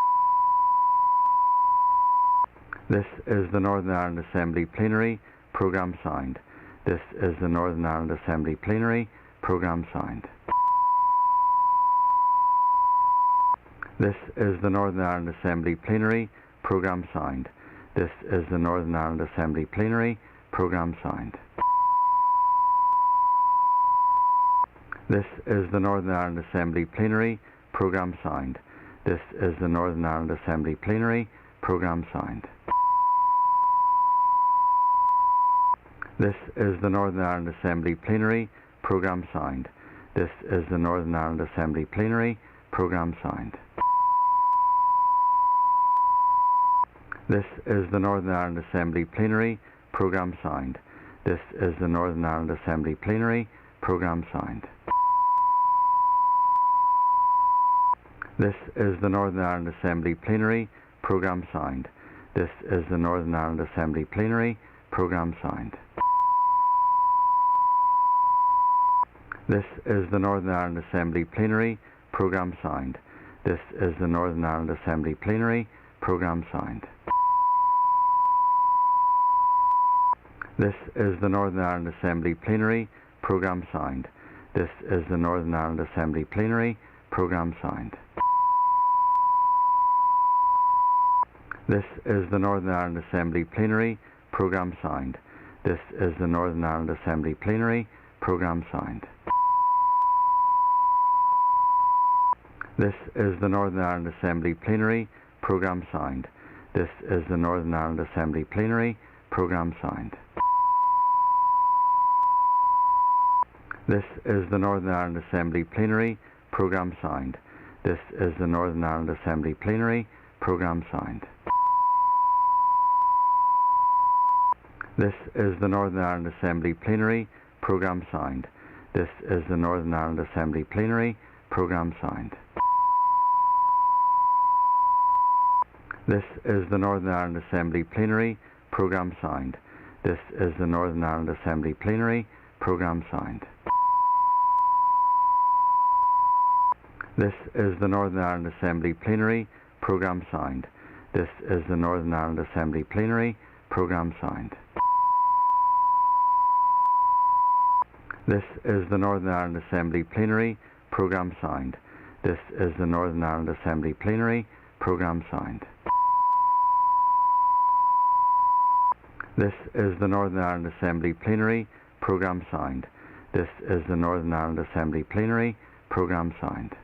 is the Northern Ireland Assembly Plenary. Programme signed. This is the Northern Ireland Assembly Plenary. Programme signed. This is the Northern Ireland Assembly Plenary. Programme signed. This is the Northern Ireland Assembly Plenary. Programme signed. This is the Northern Ireland Assembly Plenary. Programme signed. This is the Northern Ireland Assembly Plenary. Programme signed. This is the Northern Ireland Assembly Plenary. Programme signed. This is the Northern Ireland Assembly Plenary. Programme signed. This is the Northern Ireland Assembly Plenary. Programme signed. This is the Northern Ireland Assembly Plenary. Programme signed. This is the Northern Ireland Assembly Plenary. Programme signed. This is the Northern Ireland Assembly Plenary. Programme signed. This is the Northern Ireland Assembly Plenary. Programme signed. This is the Northern Ireland Assembly Plenary. Programme signed. This is the Northern Ireland Assembly Plenary. Programme signed. This is the Northern Ireland Assembly Plenary. Programme signed. This is the Northern Ireland Assembly Plenary. Programme signed. This is the Northern Ireland Assembly Plenary. Programme signed. This is the Northern Ireland Assembly Plenary. Programme signed. This is the Northern Ireland Assembly Plenary. Programme signed. This is the Northern Ireland Assembly Plenary. Programme signed. This is the Northern Ireland Assembly Plenary. Programme signed. This is the Northern Ireland Assembly Plenary. Programme signed. This is the Northern Ireland Assembly Plenary. Programme signed. This is the Northern Ireland Assembly Plenary. Programme signed. This is the Northern Ireland Assembly Plenary. Programme signed. This is the Northern Ireland Assembly Plenary. Programme signed. This is the Northern Ireland Assembly Plenary. Programme signed. This is the Northern Ireland Assembly Plenary. Programme signed. This is the Northern Ireland Assembly Plenary. Programme signed. This is the Northern Ireland Assembly Plenary. Programme signed.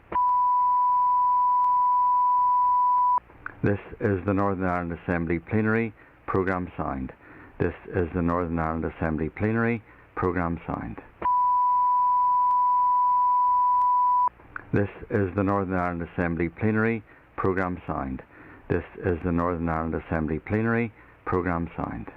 This is the Northern Ireland Assembly Plenary. Programme signed. This is the Northern Ireland Assembly Plenary. Programme signed. This is the Northern Ireland Assembly Plenary. Programme signed. This is the Northern Ireland Assembly Plenary. Programme signed.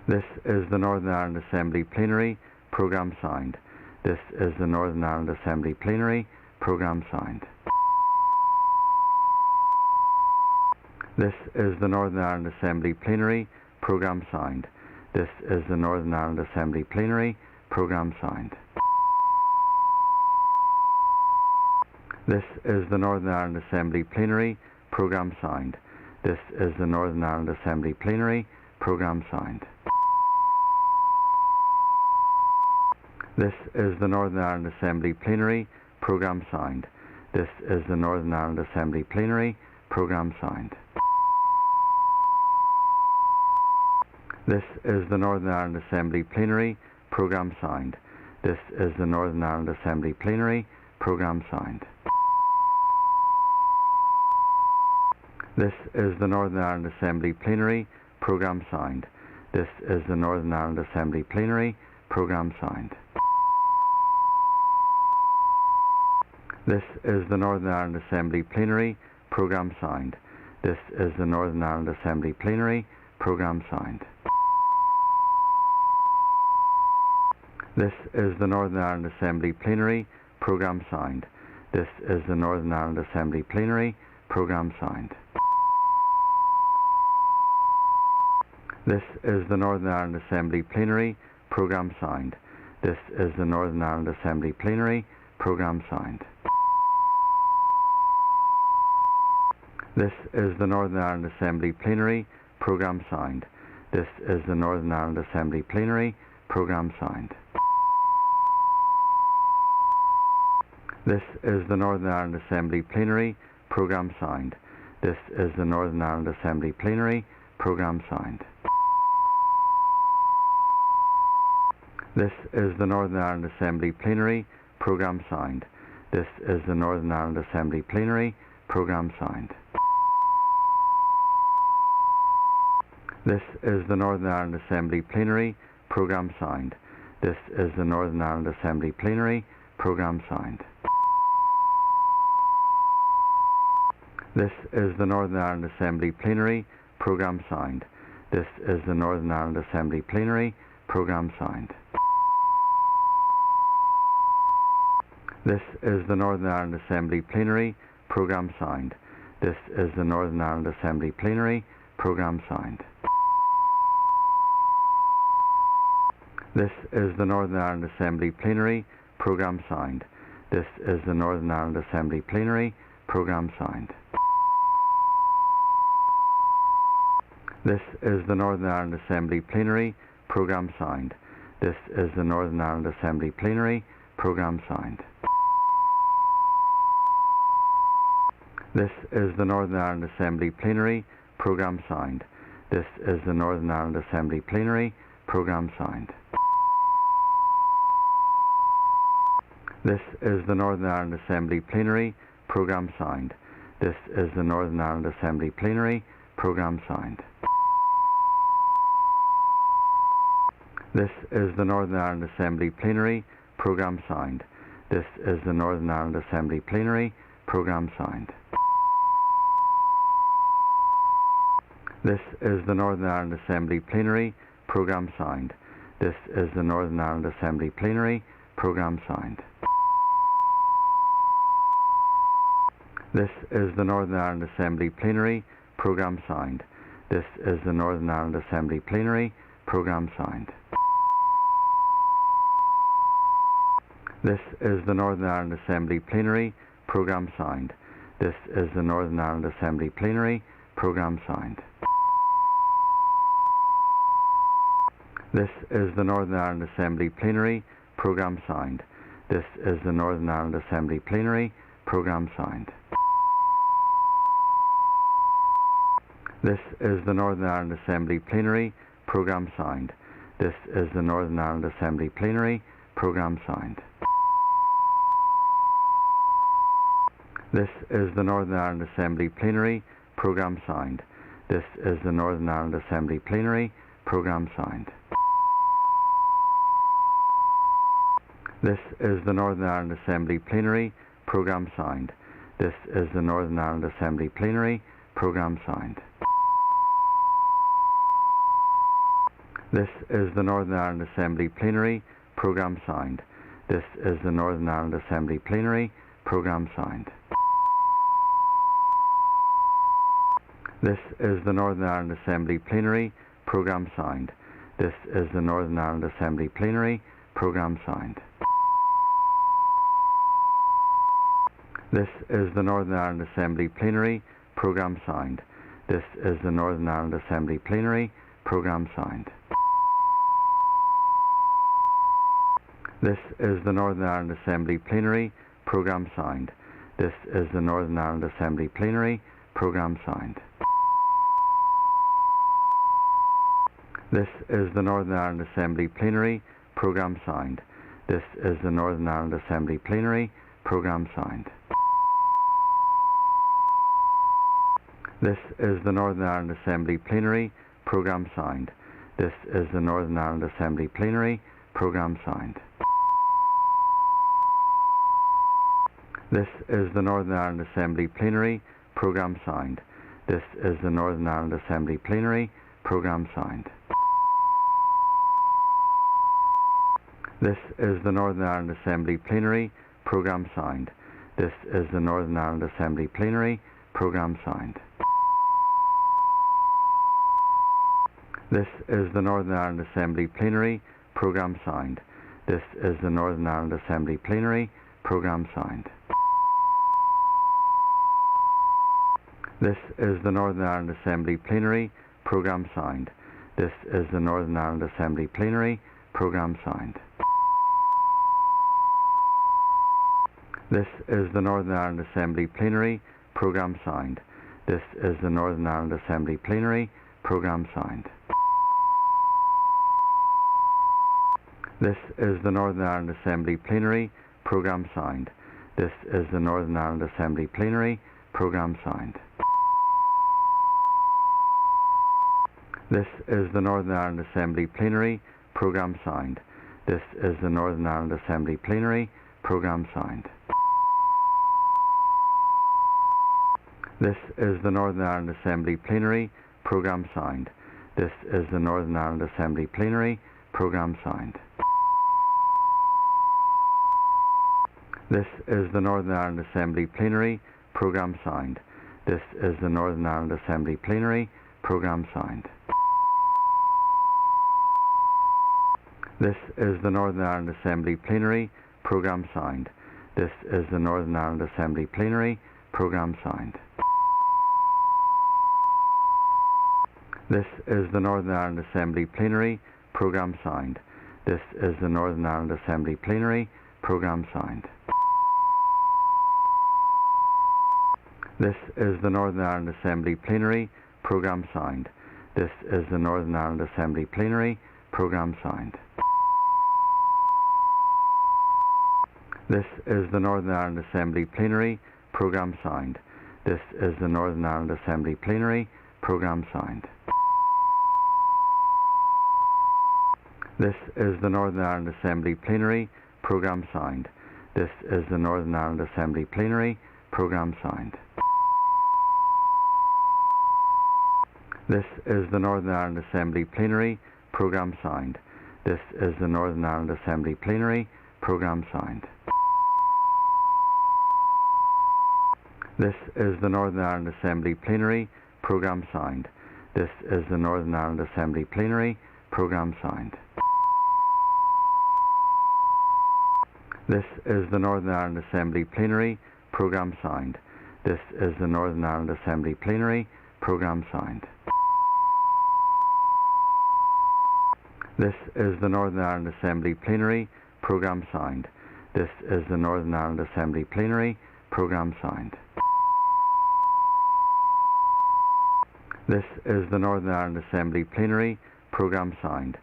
This is the Northern Ireland Assembly Plenary. Programme signed. This is the Northern Ireland Assembly Plenary. Programme signed. This is the Northern Ireland Assembly Plenary Programme Sound. This is the Northern Ireland Assembly Plenary Programme Sound. This is the Northern Ireland Assembly Plenary Programme Sound. This is the Northern Ireland Assembly Plenary Programme Sound. This is the Northern Ireland Assembly Plenary Programme Sound. This is the Northern Ireland Assembly Plenary Programme Sound. This is the Northern Ireland Assembly Plenary Programme Sound. This is the Northern Ireland Assembly Plenary Programme Sound. This is the Northern Ireland Assembly Plenary Programme Sound. This is the Northern Ireland Assembly Plenary Programme Sound. This is the Northern Ireland Assembly Plenary Programme Sound. This is the Northern Ireland Assembly Plenary Programme Sound. This is the Northern Ireland Assembly Plenary Programme Sound. This is the Northern Ireland Assembly Plenary Programme Sound. This is the Northern Ireland Assembly Plenary Programme Sound. This is the Northern Ireland Assembly Plenary Programme Sound. This is the Northern Ireland Assembly Plenary Programme Sound. This is the Northern Ireland Assembly Plenary Programme Sound. This is the Northern Ireland Assembly Plenary Programme Sound. This is the Northern Ireland Assembly Plenary Programme Sound. This is the Northern Ireland Assembly Plenary Programme Sound. This is the Northern Ireland Assembly Plenary Programme Sound. This is the Northern Ireland Assembly Plenary Programme Sound. This is the Northern Ireland Assembly Plenary Programme Sound. This is the Northern Ireland Assembly Plenary Programme Sound. This is the Northern Ireland Assembly Plenary Programme Sound. This is the Northern Ireland Assembly Plenary Programme Sound. This is the Northern Ireland Assembly Plenary Programme Sound. This is the Northern Ireland Assembly Plenary Programme Sound. This is the Northern Ireland Assembly Plenary Programme Sound. This is the Northern Ireland Assembly Plenary Programme Sound. This is the Northern Ireland Assembly Plenary Programme Sound. This is the Northern Ireland Assembly Plenary Programme Sound. This is the Northern Ireland Assembly Plenary Programme Sound. This is the Northern Ireland Assembly Plenary Programme Sound. This is the Northern Ireland Assembly Plenary Programme Sound. This is the Northern Ireland Assembly Plenary Programme Sound. This is the Northern Ireland Assembly Plenary Programme Sound. This is the Northern Ireland Assembly Plenary Programme Sound. This is the Northern Ireland Assembly Plenary Programme Sound. This is the Northern Ireland Assembly Plenary Programme Sound. This is the Northern Ireland Assembly Plenary Programme Sound. This is the Northern Ireland Assembly Plenary Programme Sound. This is the Northern Ireland Assembly Plenary Programme Sound. This is the Northern Ireland Assembly Plenary Programme Sound. This is the Northern Ireland Assembly Plenary Programme Sound. This is the Northern Ireland Assembly Plenary Programme Sound. This is the Northern Ireland Assembly Plenary Programme Sound. This is the Northern Ireland Assembly Plenary Programme Sound. This is the Northern Ireland Assembly Plenary Programme Sound. This is the Northern Ireland Assembly Plenary Programme Sound. This is the Northern Ireland Assembly Plenary Programme Sound. This is the Northern Ireland Assembly Plenary Programme Sound. This is the Northern Ireland Assembly Plenary Programme Sound. This is the Northern Ireland Assembly Plenary Programme Sound. This is the Northern Ireland Assembly Plenary Programme Sound. This is the Northern Ireland Assembly Plenary Programme Sound. This is the Northern Ireland Assembly Plenary Programme Sound. This is the Northern Ireland Assembly Plenary Programme Sound. This is the Northern Ireland Assembly Plenary Programme Sound. This is the Northern Ireland Assembly Plenary Programme Sound. This is the Northern Ireland Assembly Plenary Programme Sound. This is the Northern Ireland Assembly Plenary Programme Sound. This is the Northern Ireland Assembly Plenary Programme Sound. This is the Northern Ireland Assembly Plenary Programme Sound. This is the Northern Ireland Assembly Plenary Programme Sound. This is the Northern Ireland Assembly Plenary Programme Sound. This is the Northern Ireland Assembly Plenary Programme Sound. This is the Northern Ireland Assembly Plenary Programme Sound. This is the Northern Ireland Assembly Plenary Programme Sound. This is the Northern Ireland Assembly Plenary Programme Sound. This is the Northern Ireland Assembly Plenary Programme Sound. This is the Northern Ireland Assembly Plenary Programme Sound. This is the Northern Ireland Assembly Plenary Programme Sound. This is the Northern Ireland Assembly Plenary Programme Sound. This is the Northern Ireland Assembly Plenary Programme Sound. This is the Northern Ireland Assembly Plenary Programme Sound. This is the Northern Ireland Assembly Plenary Programme Sound. This is the Northern Ireland Assembly Plenary Programme Sound. This is the Northern Ireland Assembly Plenary Programme Sound. This is the Northern Ireland Assembly Plenary Programme Sound. This is the Northern Ireland Assembly Plenary Programme Sound. This is the Northern Ireland Assembly Plenary Programme Sound. This is the Northern Ireland Assembly Plenary Programme Sound. This is the Northern Ireland Assembly Plenary Programme Sound. This is the Northern Ireland Assembly Plenary Programme Sound. This is the Northern Ireland Assembly Plenary Programme Sound. This is the Northern Ireland Assembly Plenary Programme Sound. This is the Northern Ireland Assembly Plenary Programme Sound. This is the Northern Ireland Assembly Plenary Programme Sound. This is the Northern Ireland Assembly Plenary Programme Sound. This is the Northern Ireland Assembly Plenary Programme Sound. This is the Northern Ireland Assembly Plenary Programme Sound. This is the Northern Ireland Assembly Plenary Programme Sound. This is the Northern Ireland Assembly Plenary Programme Sound. This is the Northern Ireland Assembly Plenary Programme Sound. This is the Northern Ireland Assembly Plenary Programme Sound. This is the Northern Ireland Assembly Plenary Programme Sound. This is the Northern Ireland Assembly Plenary Programme Sound. This is the Northern Ireland Assembly Plenary Programme Sound. This is the Northern Ireland Assembly Plenary Programme Sound.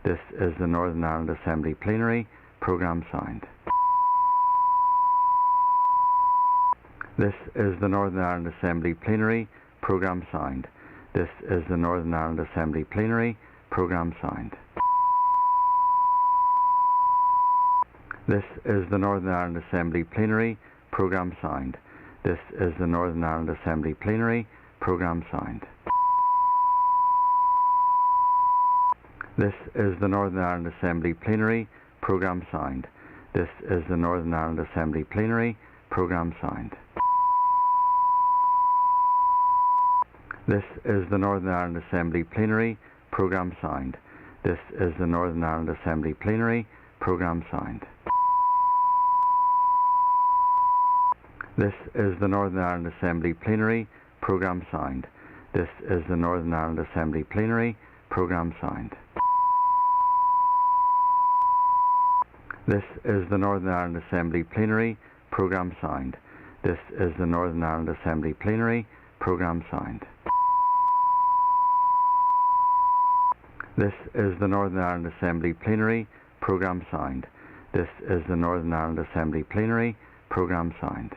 This is the Northern Ireland Assembly Plenary Programme Sound. This is the Northern Ireland Assembly Plenary Programme Sound. This is the Northern Ireland Assembly Plenary Programme Sound. This is the Northern Ireland Assembly Plenary Programme Sound. This is the Northern Ireland Assembly Plenary Programme Sound. This is the Northern Ireland Assembly Plenary Programme Sound. This is the Northern Ireland Assembly Plenary Programme Sound. This is the Northern Ireland Assembly Plenary Programme Signed. This is the Northern Ireland Assembly Plenary Programme Signed. This is the Northern Ireland Assembly Plenary Programme Signed. This is the Northern Ireland Assembly Plenary Programme Signed. This is the Northern Ireland Assembly Plenary Programme Signed. This is the Northern Ireland Assembly Plenary Programme Signed. This is the Northern Ireland Assembly Plenary Programme Signed. This is the Northern Ireland Assembly Plenary Programme Signed.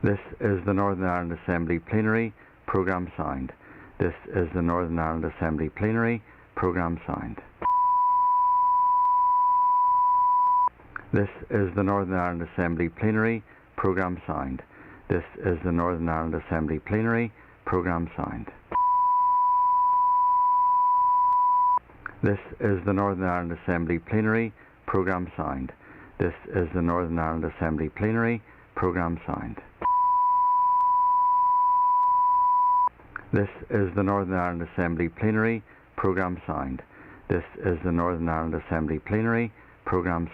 This is the Northern Ireland Assembly Plenary Programme Signed. This is the Northern Ireland Assembly Plenary Programme Signed. This is the Northern Ireland Assembly Plenary Programme Signed. This is the Northern Ireland Assembly Plenary Programme Signed. This is the Northern Ireland Assembly Plenary Programme Signed. This is the Northern Ireland Assembly Plenary Programme Signed. This is the Northern Ireland Assembly Plenary Programme Signed. This is the Northern Ireland Assembly Plenary Programme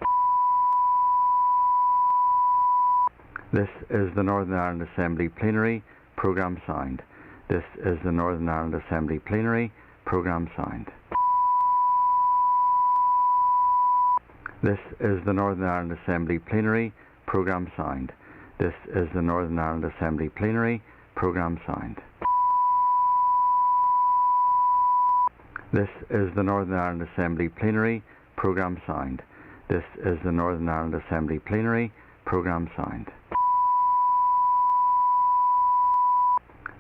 Signed. This is the Northern Ireland Assembly Plenary Programme Signed. This is the Northern Ireland Assembly Plenary Programme Signed. This is the Northern Ireland Assembly Plenary Programme Signed. This is the Northern Ireland Assembly Plenary Programme Signed. This is the Northern Ireland Assembly Plenary Programme Signed. This is the Northern Ireland Assembly Plenary Programme Signed.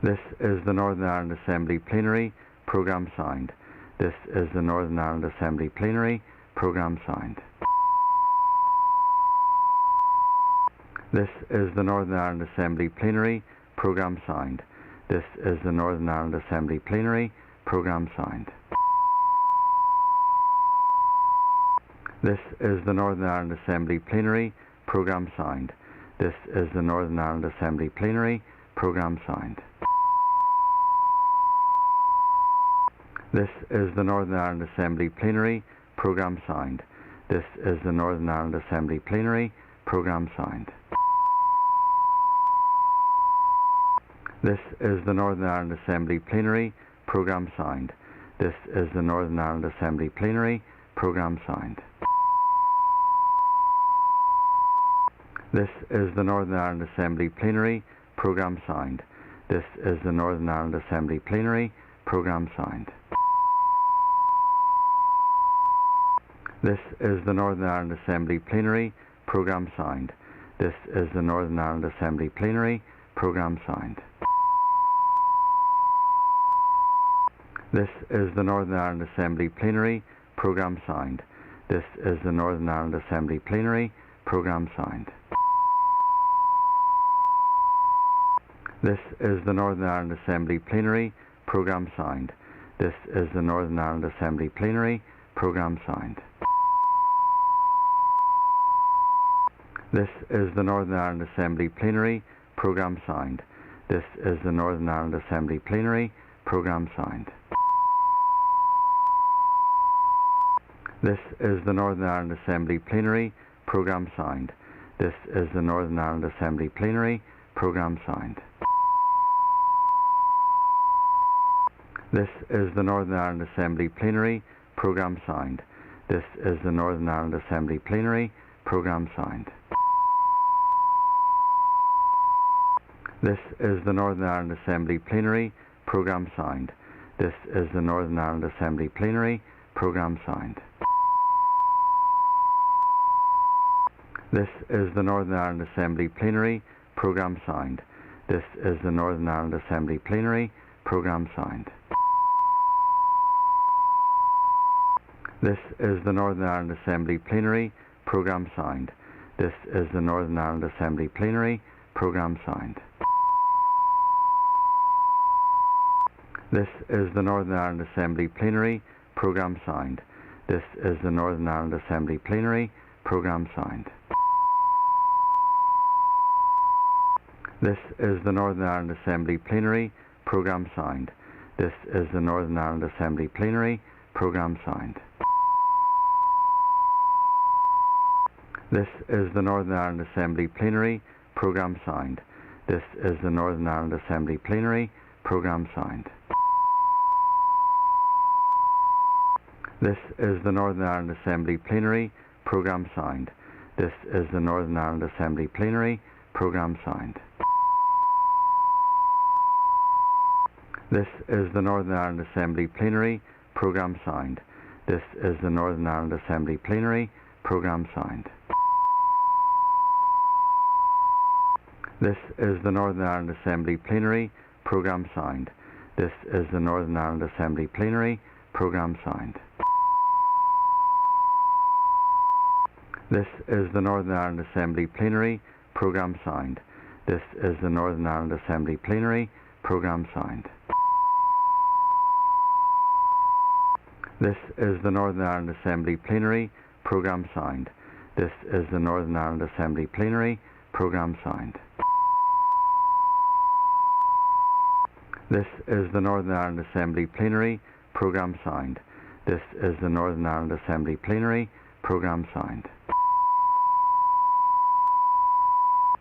This is the Northern Ireland Assembly Plenary Programme Signed. This is the Northern Ireland Assembly Plenary Programme Signed. This is the Northern Ireland Assembly Plenary Programme Signed. This is the Northern Ireland Assembly Plenary Programme Signed. This is the Northern Ireland Assembly Plenary Programme Signed. This is the Northern Ireland Assembly Plenary Programme Signed. This is the Northern Ireland Assembly Plenary Programme Signed. This is the Northern Ireland Assembly Plenary Programme Signed. This is the Northern Ireland Assembly Plenary Programme Signed. This is the Northern Ireland Assembly Plenary Programme Signed. This is the Northern Ireland Assembly Plenary Programme Signed. This is the Northern Ireland Assembly Plenary Programme Signed. This is the Northern Ireland Assembly Plenary Programme Signed. This is the Northern Ireland Assembly Plenary Programme Signed. This is the Northern Ireland Assembly Plenary Programme Signed. This is the Northern Ireland Assembly Plenary Programme Signed. This is the Northern Ireland Assembly Plenary Programme Signed. This is the Northern Ireland Assembly Plenary Programme Signed. This is the Northern Ireland Assembly Plenary Programme Signed. This is the Northern Ireland Assembly Plenary Programme Signed. This is the Northern Ireland Assembly Plenary Programme Signed. This is the Northern Ireland Assembly Plenary Programme Signed. This is the Northern Ireland Assembly Plenary Programme Signed. This is the Northern Ireland Assembly Plenary Programme Signed. This is the Northern Ireland Assembly Plenary Programme Signed. This is the Northern Ireland Assembly Plenary Programme Signed. This is the Northern Ireland Assembly Plenary Programme Signed. This is the Northern Ireland Assembly Plenary Programme Signed. This is the Northern Ireland Assembly Plenary Programme Signed. This is the Northern Ireland Assembly Plenary Programme Signed. This is the Northern Ireland Assembly Plenary Programme Signed. This is the Northern Ireland Assembly Plenary Programme Signed. This is the Northern Ireland Assembly Plenary Programme Sound. This is the Northern Ireland Assembly Plenary Programme Sound. This is the Northern Ireland Assembly Plenary Programme Sound. This is the Northern Ireland Assembly Plenary Programme Sound. This is the Northern Ireland Assembly Plenary Programme Sound. This is the Northern Ireland Assembly Plenary Programme Sound. This is the Northern Ireland Assembly Plenary Programme Sound. This is the Northern Ireland Assembly Plenary Programme Sound. This is the Northern Ireland Assembly Plenary Programme Sound. This is the Northern Ireland Assembly Plenary Programme Sound. This is the Northern Ireland Assembly Plenary Programme Sound. This is the Northern Ireland Assembly Plenary Programme Sound. This is the Northern Ireland Assembly Plenary Programme Sound. This is the Northern Ireland Assembly Plenary Programme Sound. This is the Northern Ireland Assembly Plenary Programme Sound. This is the Northern Ireland Assembly Plenary Programme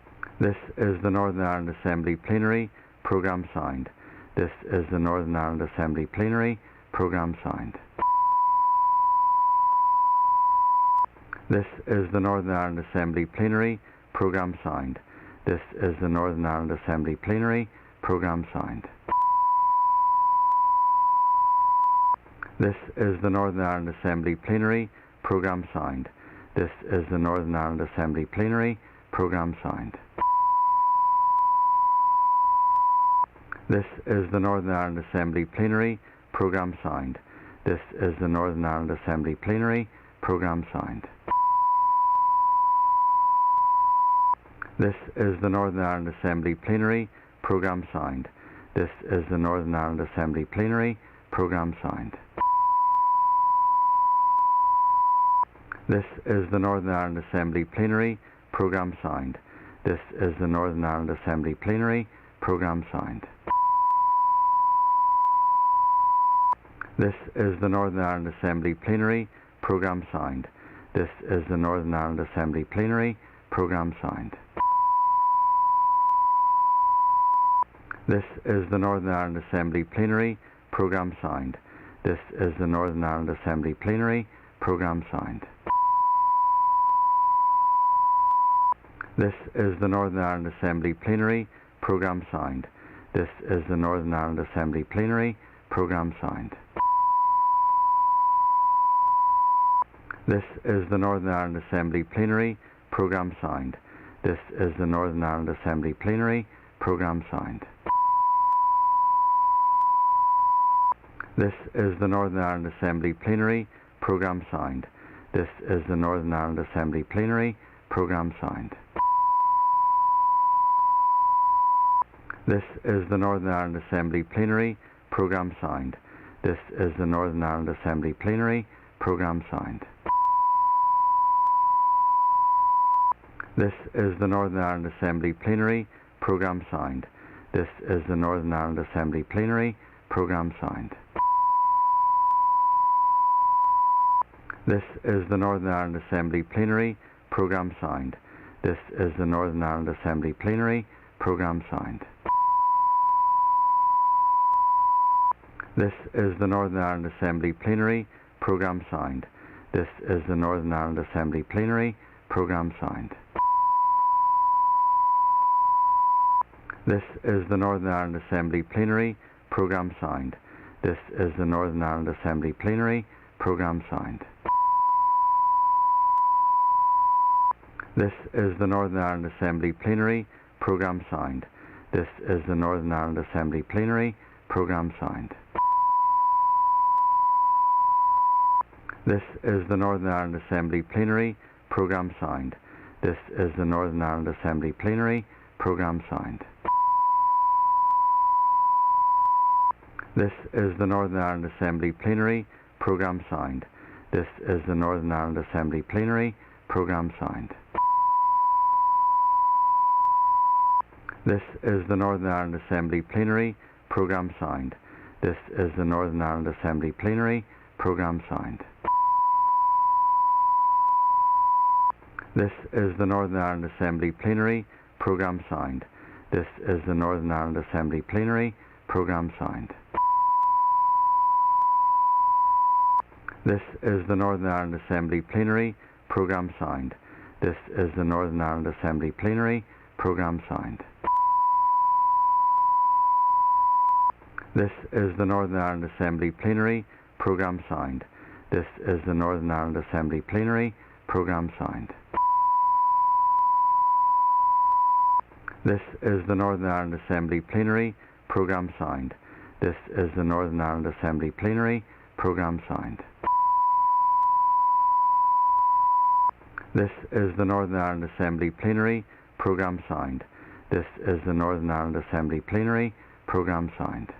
Sound. This is the Northern Ireland Assembly Plenary Programme Sound. This is the Northern Ireland Assembly Plenary Programme Sound. This is the Northern Ireland Assembly Plenary Programme Sound. This is the Northern Ireland Assembly Plenary Programme Sound. This is the Northern Ireland Assembly Plenary Programme Sound. This is the Northern Ireland Assembly Plenary Programme Sound. This is the Northern Ireland Assembly Plenary Programme Sound. This is the Northern Ireland Assembly Plenary Programme Sound. This is the Northern Ireland Assembly Plenary Programme Sound. This is the Northern Ireland Assembly Plenary Programme Sound. This is the Northern Ireland Assembly Plenary Programme Sound. This is the Northern Ireland Assembly Plenary Programme Sound. This is the Northern Ireland Assembly Plenary Programme Sound. This is the Northern Ireland Assembly Plenary Programme Sound. This is the Northern Ireland Assembly Plenary Programme Sound. This is the Northern Ireland Assembly Plenary Programme Sound. This is the Northern Ireland Assembly Plenary Programme Sound. This is the Northern Ireland Assembly Plenary Programme Sound. This is the Northern Ireland Assembly Plenary Programme Sound. This is the Northern Ireland Assembly Plenary Programme Sound. This is the Northern Ireland Assembly Plenary Programme Sound. This is the Northern Ireland Assembly Plenary Programme Sound. This is the Northern Ireland Assembly Plenary Programme Sound. This is the Northern Ireland Assembly Plenary Programme Sound. This is the Northern Ireland Assembly Plenary Programme Sound. This is the Northern Ireland Assembly Plenary Programme Sound. This is the Northern Ireland Assembly Plenary Programme Sound. This is the Northern Ireland Assembly Plenary Programme Sound. This is the Northern Ireland Assembly Plenary Programme Sound. This is the Northern Ireland Assembly Plenary Programme Sound. This is the Northern Ireland Assembly Plenary Programme Sound. This is the Northern Ireland Assembly Plenary Programme Sound. This is the Northern Ireland Assembly Plenary Programme Sound. This is the Northern Ireland Assembly Plenary Programme Sound. This is the Northern Ireland Assembly Plenary Programme Sound. This is the Northern Ireland Assembly Plenary Programme Sound. This is the Northern Ireland Assembly Plenary Programme Sound. This is the Northern Ireland Assembly Plenary Programme Sound. This is the Northern Ireland Assembly Plenary Programme Sound. This is the Northern Ireland Assembly Plenary Programme Sound. This is the Northern Ireland Assembly Plenary Programme Sound. This is the Northern Ireland Assembly Plenary Programme Sound. This is the Northern Ireland Assembly Plenary Programme Sound. This is the Northern Ireland Assembly Plenary Programme Sound. This is the Northern Ireland Assembly Plenary Programme Sound. This is the Northern Ireland Assembly Plenary Programme Sound. This is the Northern Ireland Assembly Plenary Programme Sound. This is the Northern Ireland Assembly Plenary Programme Sound. This is the Northern Ireland Assembly Plenary Programme Sound. This is the Northern Ireland Assembly Plenary Programme Sound.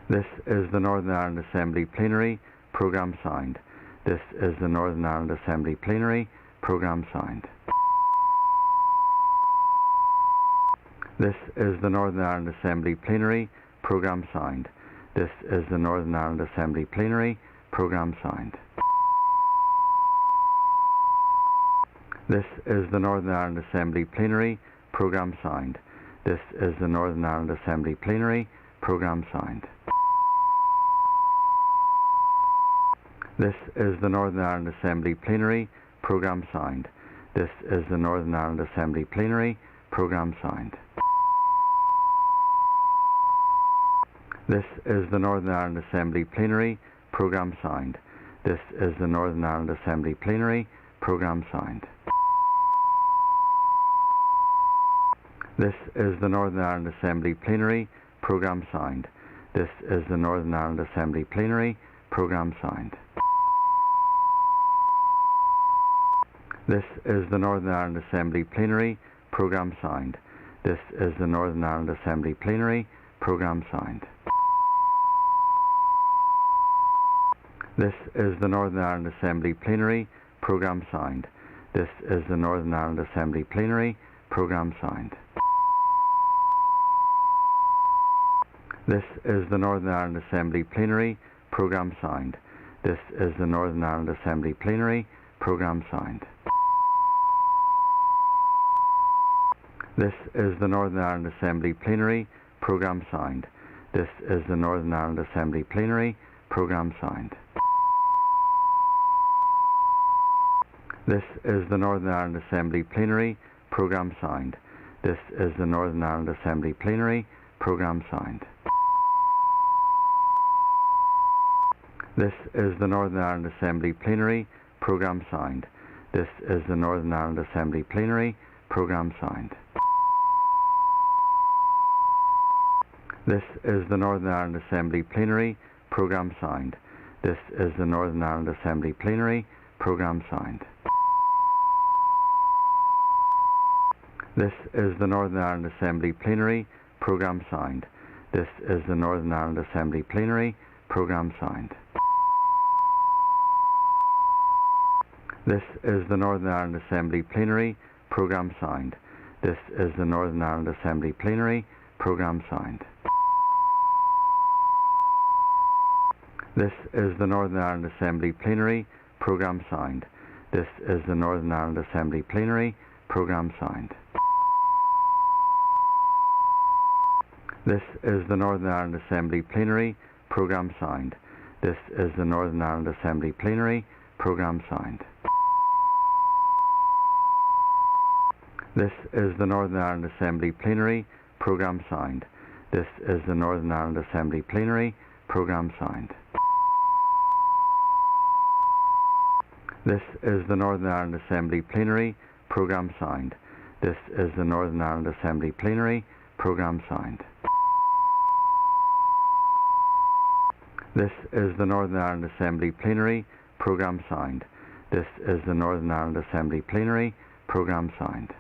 This is the Northern Ireland Assembly Plenary Programme Sound. This is the Northern Ireland Assembly Plenary Programme Sound. This is the Northern Ireland Assembly Plenary Programme Sound. This is the Northern Ireland Assembly Plenary Programme Sound. This is the Northern Ireland Assembly Plenary Programme Sound. This is the Northern Ireland Assembly Plenary Programme Sound. This is the Northern Ireland Assembly Plenary Programme Sound. This is the Northern Ireland Assembly Plenary Programme Sound. This is the Northern Ireland Assembly Plenary Programme Sound. This is the Northern Ireland Assembly Plenary Programme Sound. This is the Northern Ireland Assembly Plenary Programme Sound. This is the Northern Ireland Assembly Plenary Programme Sound. This is the Northern Ireland Assembly Plenary Programme Sound. This is the Northern Ireland Assembly Plenary Programme Sound. This is the Northern Ireland Assembly Plenary Programme Sound. This is the Northern Ireland Assembly Plenary Programme Sound. This is the Northern Ireland Assembly Plenary Programme Sound. This is the Northern Ireland Assembly Plenary Programme Sound. This is the Northern Ireland Assembly Plenary Programme Sound. This is the Northern Ireland Assembly Plenary Programme Sound. This is the Northern Ireland Assembly Plenary Programme Sound. This is the Northern Ireland Assembly Plenary Programme Sound. This is the Northern Ireland Assembly Plenary Programme Sound. This is the Northern Ireland Assembly Plenary Programme Sound. This is the Northern Ireland Assembly Plenary Programme Sound. This is the Northern Ireland Assembly Plenary Programme Sound. This is the Northern Ireland Assembly Plenary Programme Sound. This is the Northern Ireland Assembly Plenary Programme Sound. This is the Northern Ireland Assembly Plenary Programme Sound. This is the Northern Ireland Assembly Plenary Programme Sound. This is the Northern Ireland Assembly Plenary Programme Sound. This is the Northern Ireland Assembly Plenary Programme Sound. This is the Northern Ireland Assembly Plenary Programme Sound. This is the Northern Ireland Assembly Plenary Programme Sound. This is the Northern Ireland Assembly Plenary Programme Sound. This is the Northern Ireland Assembly Plenary Programme Sound. This is the Northern Ireland Assembly Plenary Programme Sound. This is the Northern Ireland Assembly Plenary Programme Sound. This is the Northern Ireland Assembly Plenary Programme Sound. This is the Northern Ireland Assembly Plenary Programme Sound.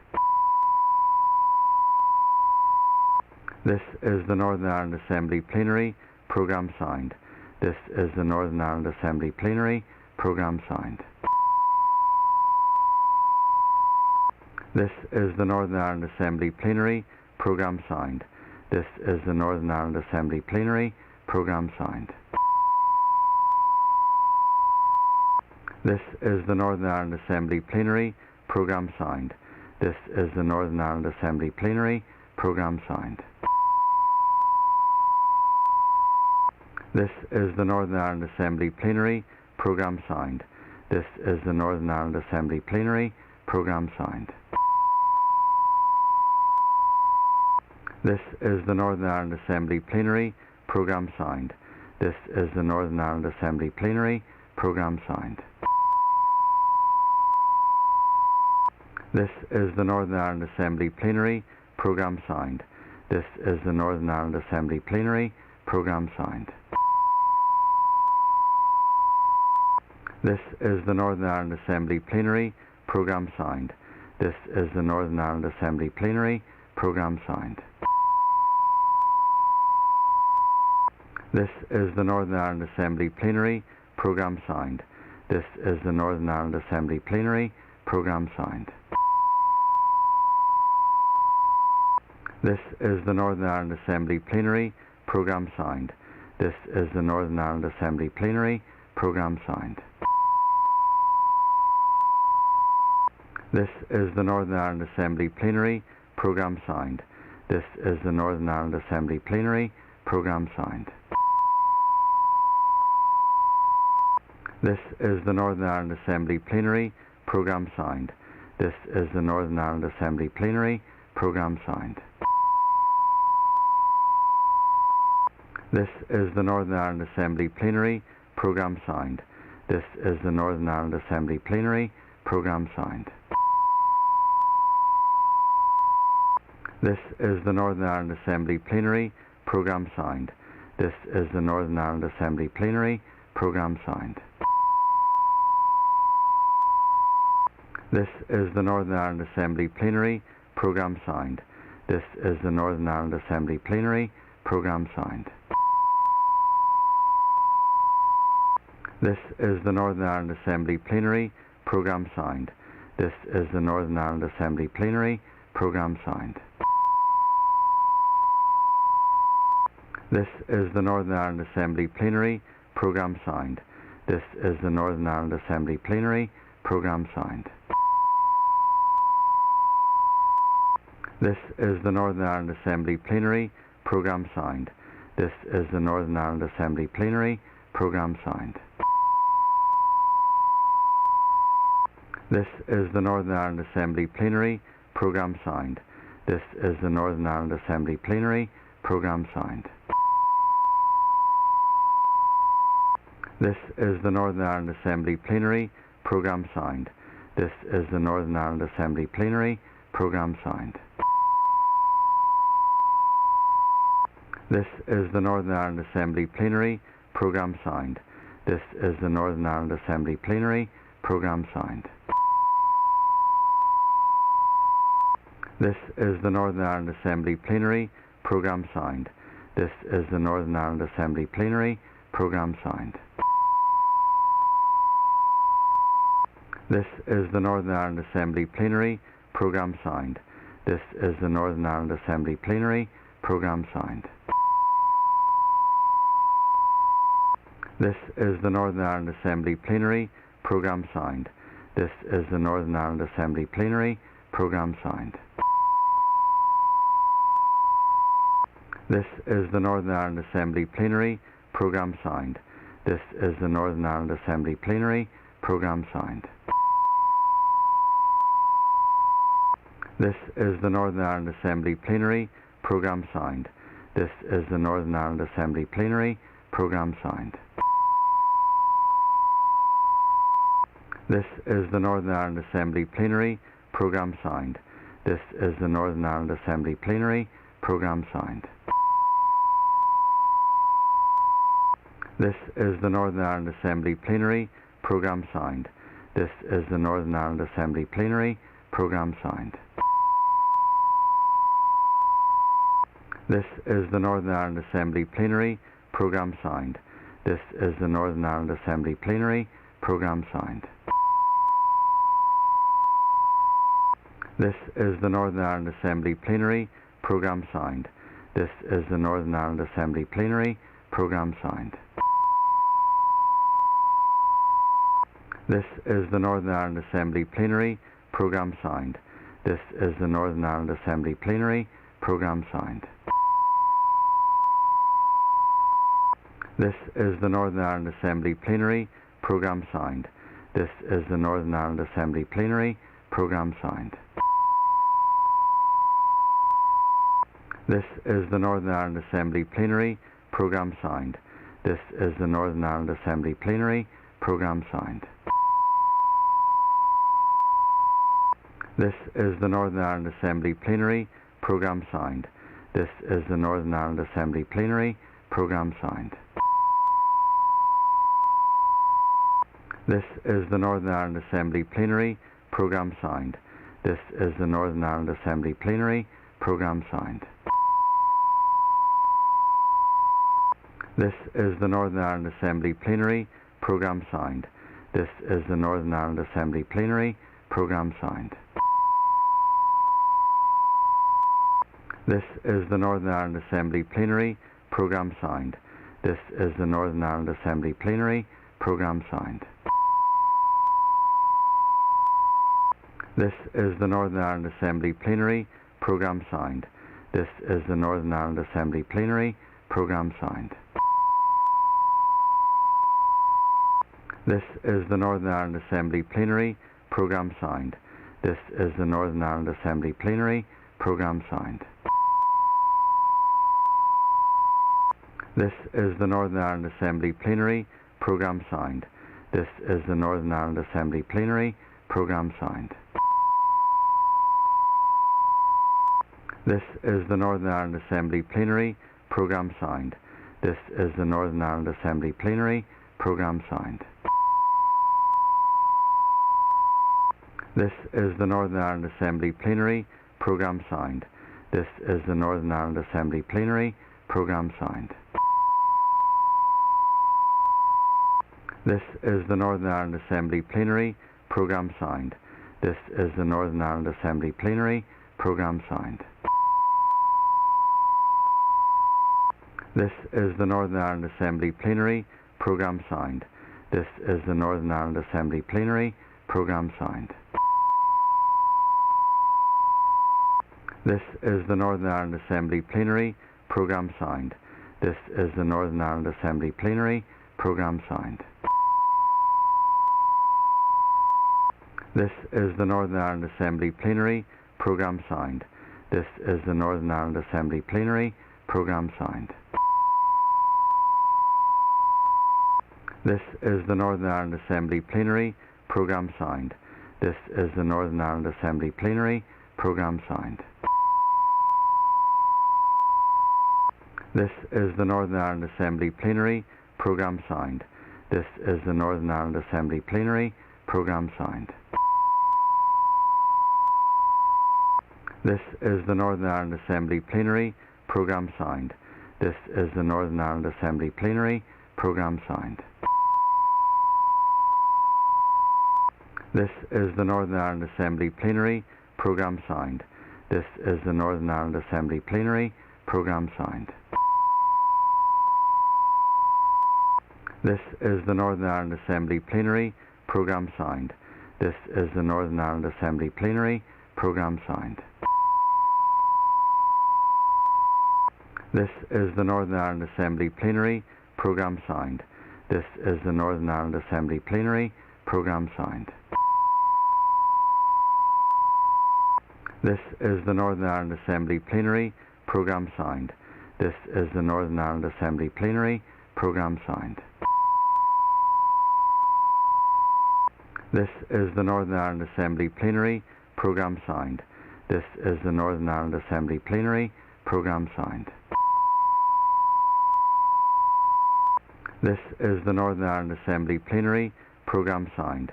This is the Northern Ireland Assembly Plenary Programme Sound. This is the Northern Ireland Assembly Plenary Programme Sound. This is the Northern Ireland Assembly Plenary Programme Sound. This is the Northern Ireland Assembly Plenary Programme Sound. This is the Northern Ireland Assembly Plenary Programme Sound. This is the Northern Ireland Assembly Plenary Programme Sound. This is the Northern Ireland Assembly Plenary Programme Sound. This is the Northern Ireland Assembly Plenary Programme Sound. This is the Northern Ireland Assembly Plenary Programme Sound. This is the Northern Ireland Assembly Plenary Programme Sound. This is the Northern Ireland Assembly Plenary Programme Sound. This is the Northern Ireland Assembly Plenary Programme Sound. This is the Northern Ireland Assembly Plenary Programme Sound. This is the Northern Ireland Assembly Plenary Programme Sound. This is the Northern Ireland Assembly Plenary Programme Sound. This is the Northern Ireland Assembly Plenary Programme Sound. This is the Northern Ireland Assembly Plenary Programme Sound. This is the Northern Ireland Assembly Plenary Programme Sound. This is the Northern Ireland Assembly Plenary Programme Sound. This is the Northern Ireland Assembly Plenary Programme Sound. This is the Northern Ireland Assembly Plenary Programme Sound. This is the Northern Ireland Assembly Plenary Programme Sound. This is the Northern Ireland Assembly Plenary Programme Sound. This is the Northern Ireland Assembly Plenary Programme Sound. This is the Northern Ireland Assembly Plenary Programme Sound. This is the Northern Ireland Assembly Plenary Programme Sound. This is the Northern Ireland Assembly Plenary Programme Sound. This is the Northern Ireland Assembly Plenary Programme Sound. This is the Northern Ireland Assembly Plenary Programme Sound. This is the Northern Ireland Assembly Plenary Programme Sound. This is the Northern Ireland Assembly Plenary Programme Sound. This is the Northern Ireland Assembly Plenary Programme Sound. This is the Northern Ireland Assembly Plenary Programme Sound. This is the Northern Ireland Assembly Plenary Programme Sound. This is the Northern Ireland Assembly Plenary Programme Sound. This is the Northern Ireland Assembly Plenary Programme Sound. This is the Northern Ireland Assembly Plenary Programme Sound. This is the Northern Ireland Assembly Plenary Programme Sound. This is the Northern Ireland Assembly Plenary Programme Sound. This is the Northern Ireland Assembly Plenary Programme Sound. This is the Northern Ireland Assembly Plenary Programme Sound. This is the Northern Ireland Assembly Plenary Programme Sound. This is the Northern Ireland Assembly Plenary Programme Sound. This is the Northern Ireland Assembly Plenary Programme Sound. This is the Northern Ireland Assembly Plenary Programme Sound. This is the Northern Ireland Assembly Plenary Programme Sound. This is the Northern Ireland Assembly Plenary Programme Sound. This is the Northern Ireland Assembly Plenary Programme Sound. This is the Northern Ireland Assembly Plenary Programme Sound. This is the Northern Ireland Assembly Plenary Programme Sound. This is the Northern Ireland Assembly Plenary Programme Sound. This is the Northern Ireland Assembly Plenary Programme Sound. This is the Northern Ireland Assembly Plenary Programme Sound. This is the Northern Ireland Assembly Plenary Programme Sound. This is the Northern Ireland Assembly Plenary Programme Sound. This is the Northern Ireland Assembly Plenary Programme Sound. This is the Northern Ireland Assembly Plenary Programme Sound. This is the Northern Ireland Assembly Plenary Programme Sound. This is the Northern Ireland Assembly Plenary Programme Sound. This is the Northern Ireland Assembly Plenary Programme Sound. This is the Northern Ireland Assembly Plenary Programme Sound. This is the Northern Ireland Assembly Plenary Programme Sound. This is the Northern Ireland Assembly Plenary Programme Sound. This is the Northern Ireland Assembly Plenary Programme Sound. This is the Northern Ireland Assembly Plenary Programme Sound. This is the Northern Ireland Assembly Plenary Programme Sound. This is the Northern Ireland Assembly Plenary Programme Sound. This is the Northern Ireland Assembly Plenary Programme Sound. This is the Northern Ireland Assembly Plenary Programme Sound. This is the Northern Ireland Assembly Plenary Programme Sound. This is the Northern Ireland Assembly Plenary Programme Sound. This is the Northern Ireland Assembly Plenary Programme Sound. This is the Northern Ireland Assembly Plenary Programme Sound. This is the Northern Ireland Assembly Plenary Programme Sound. This is the Northern Ireland Assembly Plenary Programme Sound. This is the Northern Ireland Assembly Plenary Programme Sound. This is the Northern Ireland Assembly Plenary Programme Sound. This is the Northern Ireland Assembly Plenary Programme Sound. This is the Northern Ireland Assembly Plenary Programme Sound. This is the Northern Ireland Assembly Plenary Programme Sound. This is the Northern Ireland Assembly Plenary Programme Sound. This is the Northern Ireland Assembly Plenary Programme Sound. This is the Northern Ireland Assembly Plenary Programme Sound. This is the Northern Ireland Assembly Plenary Programme Sound. This is the Northern Ireland Assembly Plenary Programme Sound. This is the Northern Ireland Assembly Plenary Programme Sound. This is the Northern Ireland Assembly Plenary Programme Sound. This is the Northern Ireland Assembly Plenary Programme Sound. This is the Northern Ireland Assembly Plenary Programme Sound. This is the Northern Ireland Assembly Plenary Programme Sound. This is the Northern Ireland Assembly Plenary Programme Sound. This is the Northern Ireland Assembly Plenary Programme Sound. This is the Northern Ireland Assembly Plenary Programme Sound. This is the Northern Ireland Assembly Plenary Programme Sound. This is the Northern Ireland Assembly Plenary Programme Sound. This is the Northern Ireland Assembly Plenary Programme Sound. This is the Northern Ireland Assembly Plenary Programme Sound. This is the Northern Ireland Assembly Plenary Programme Sound. This is the Northern Ireland Assembly Plenary Programme Sound. This is the Northern Ireland Assembly Plenary Programme Sound. This is the Northern Ireland Assembly Plenary Programme Sound. This is the Northern Ireland Assembly Plenary Programme Sound. This is the Northern Ireland Assembly Plenary Programme Sound. This is the Northern Ireland Assembly Plenary Programme Sound. This is the Northern Ireland Assembly Plenary Programme Sound. This is the Northern Ireland Assembly Plenary Programme Sound. This is the Northern Ireland Assembly Plenary Programme Sound.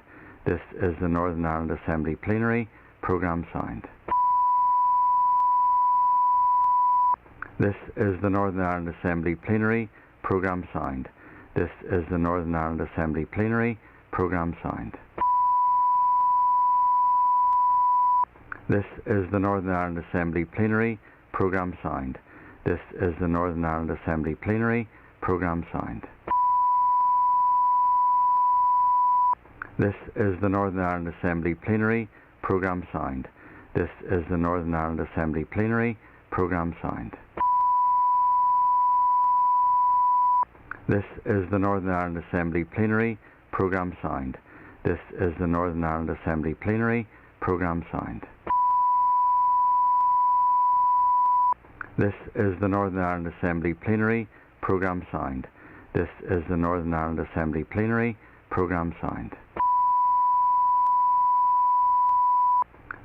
This is the Northern Ireland Assembly Plenary Programme Sound. This is the Northern Ireland Assembly Plenary Programme Sound. This is the Northern Ireland Assembly Plenary Programme Sound. This is the Northern Ireland Assembly Plenary Programme Sound. This is the Northern Ireland Assembly Plenary Programme Sound. This is the Northern Ireland Assembly Plenary Programme Sound. This is the Northern Ireland Assembly Plenary Programme Sound. This is the Northern Ireland Assembly Plenary Programme Sound. This is the Northern Ireland Assembly Plenary Programme Sound. This is the Northern Ireland Assembly Plenary Programme Sound. This is the Northern Ireland Assembly Plenary Programme Sound.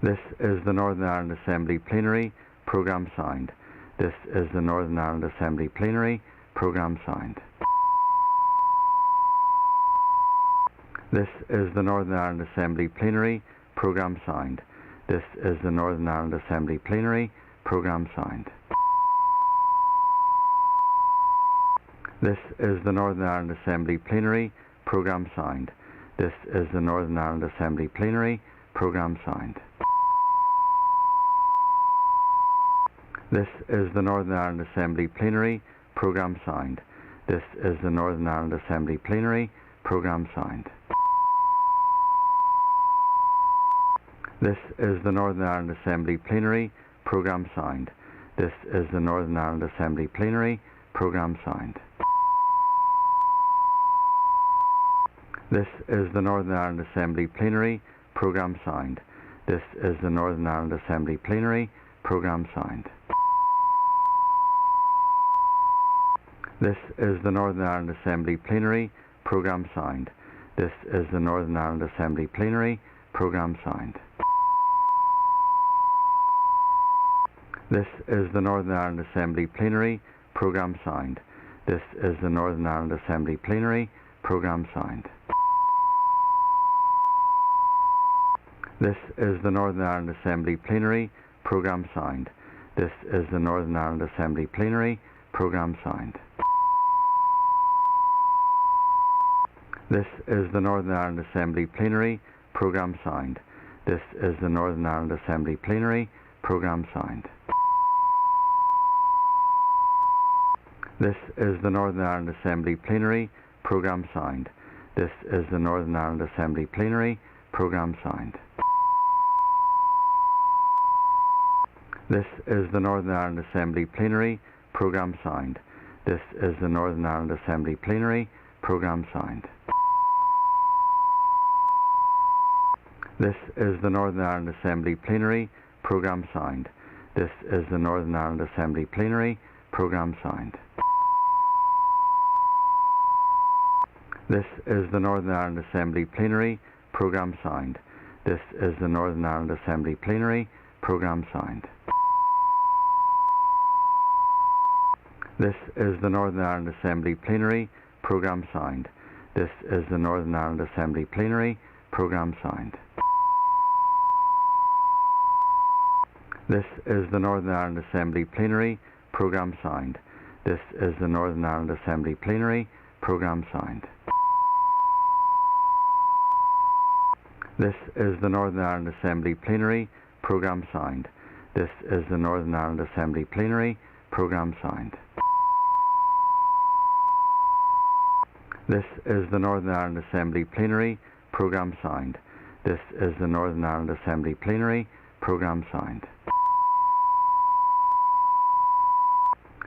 This is the Northern Ireland Assembly Plenary Programme Sound. This is the Northern Ireland Assembly Plenary Programme Sound. This is the Northern Ireland Assembly Plenary Programme Sound. This is the Northern Ireland Assembly Plenary Programme Sound. This is the Northern Ireland Assembly Plenary Programme Sound. This is the Northern Ireland Assembly Plenary Programme Sound. This is the Northern Ireland Assembly Plenary Programme Sound. This is the Northern Ireland Assembly Plenary Programme Sound. This is the Northern Ireland Assembly Plenary Programme Sound. This is the Northern Ireland Assembly Plenary Programme Sound. This is the Northern Ireland Assembly Plenary Programme Sound. This is the Northern Ireland Assembly Plenary Programme Sound. This is the Northern Ireland Assembly Plenary Programme Sound. This is the Northern Ireland Assembly Plenary Programme Sound. This is the Northern Ireland Assembly Plenary Programme Sound. This is the Northern Ireland Assembly Plenary Programme Sound. This is the Northern Ireland Assembly Plenary Programme Sound. This is the Northern Ireland Assembly Plenary Programme Sound. This is the Northern Ireland Assembly Plenary Programme Sound. This is the Northern Ireland Assembly Plenary Programme Sound. This is the Northern Ireland Assembly Plenary Programme Sound. This is the Northern Ireland Assembly Plenary Programme Sound. This is the Northern Ireland Assembly Plenary Programme Sound. This is the Northern Ireland Assembly Plenary Programme Sound. This is the Northern Ireland Assembly Plenary Programme Sound. This is the Northern Ireland Assembly Plenary Programme Sound. This is the Northern Ireland Assembly Plenary Programme Sound. This is the Northern Ireland Assembly Plenary Programme Sound. This is the Northern Ireland Assembly Plenary Programme Sound. This is the Northern Ireland Assembly Plenary Programme Sound. This is the Northern Ireland Assembly Plenary Programme Sound. This is the Northern Ireland Assembly Plenary Programme Sound. This is the Northern Ireland Assembly Plenary Programme Sound. This is the Northern Ireland Assembly Plenary Programme Sound. This is the Northern Ireland Assembly Plenary Programme Sound. This is the Northern Ireland Assembly Plenary Programme Sound.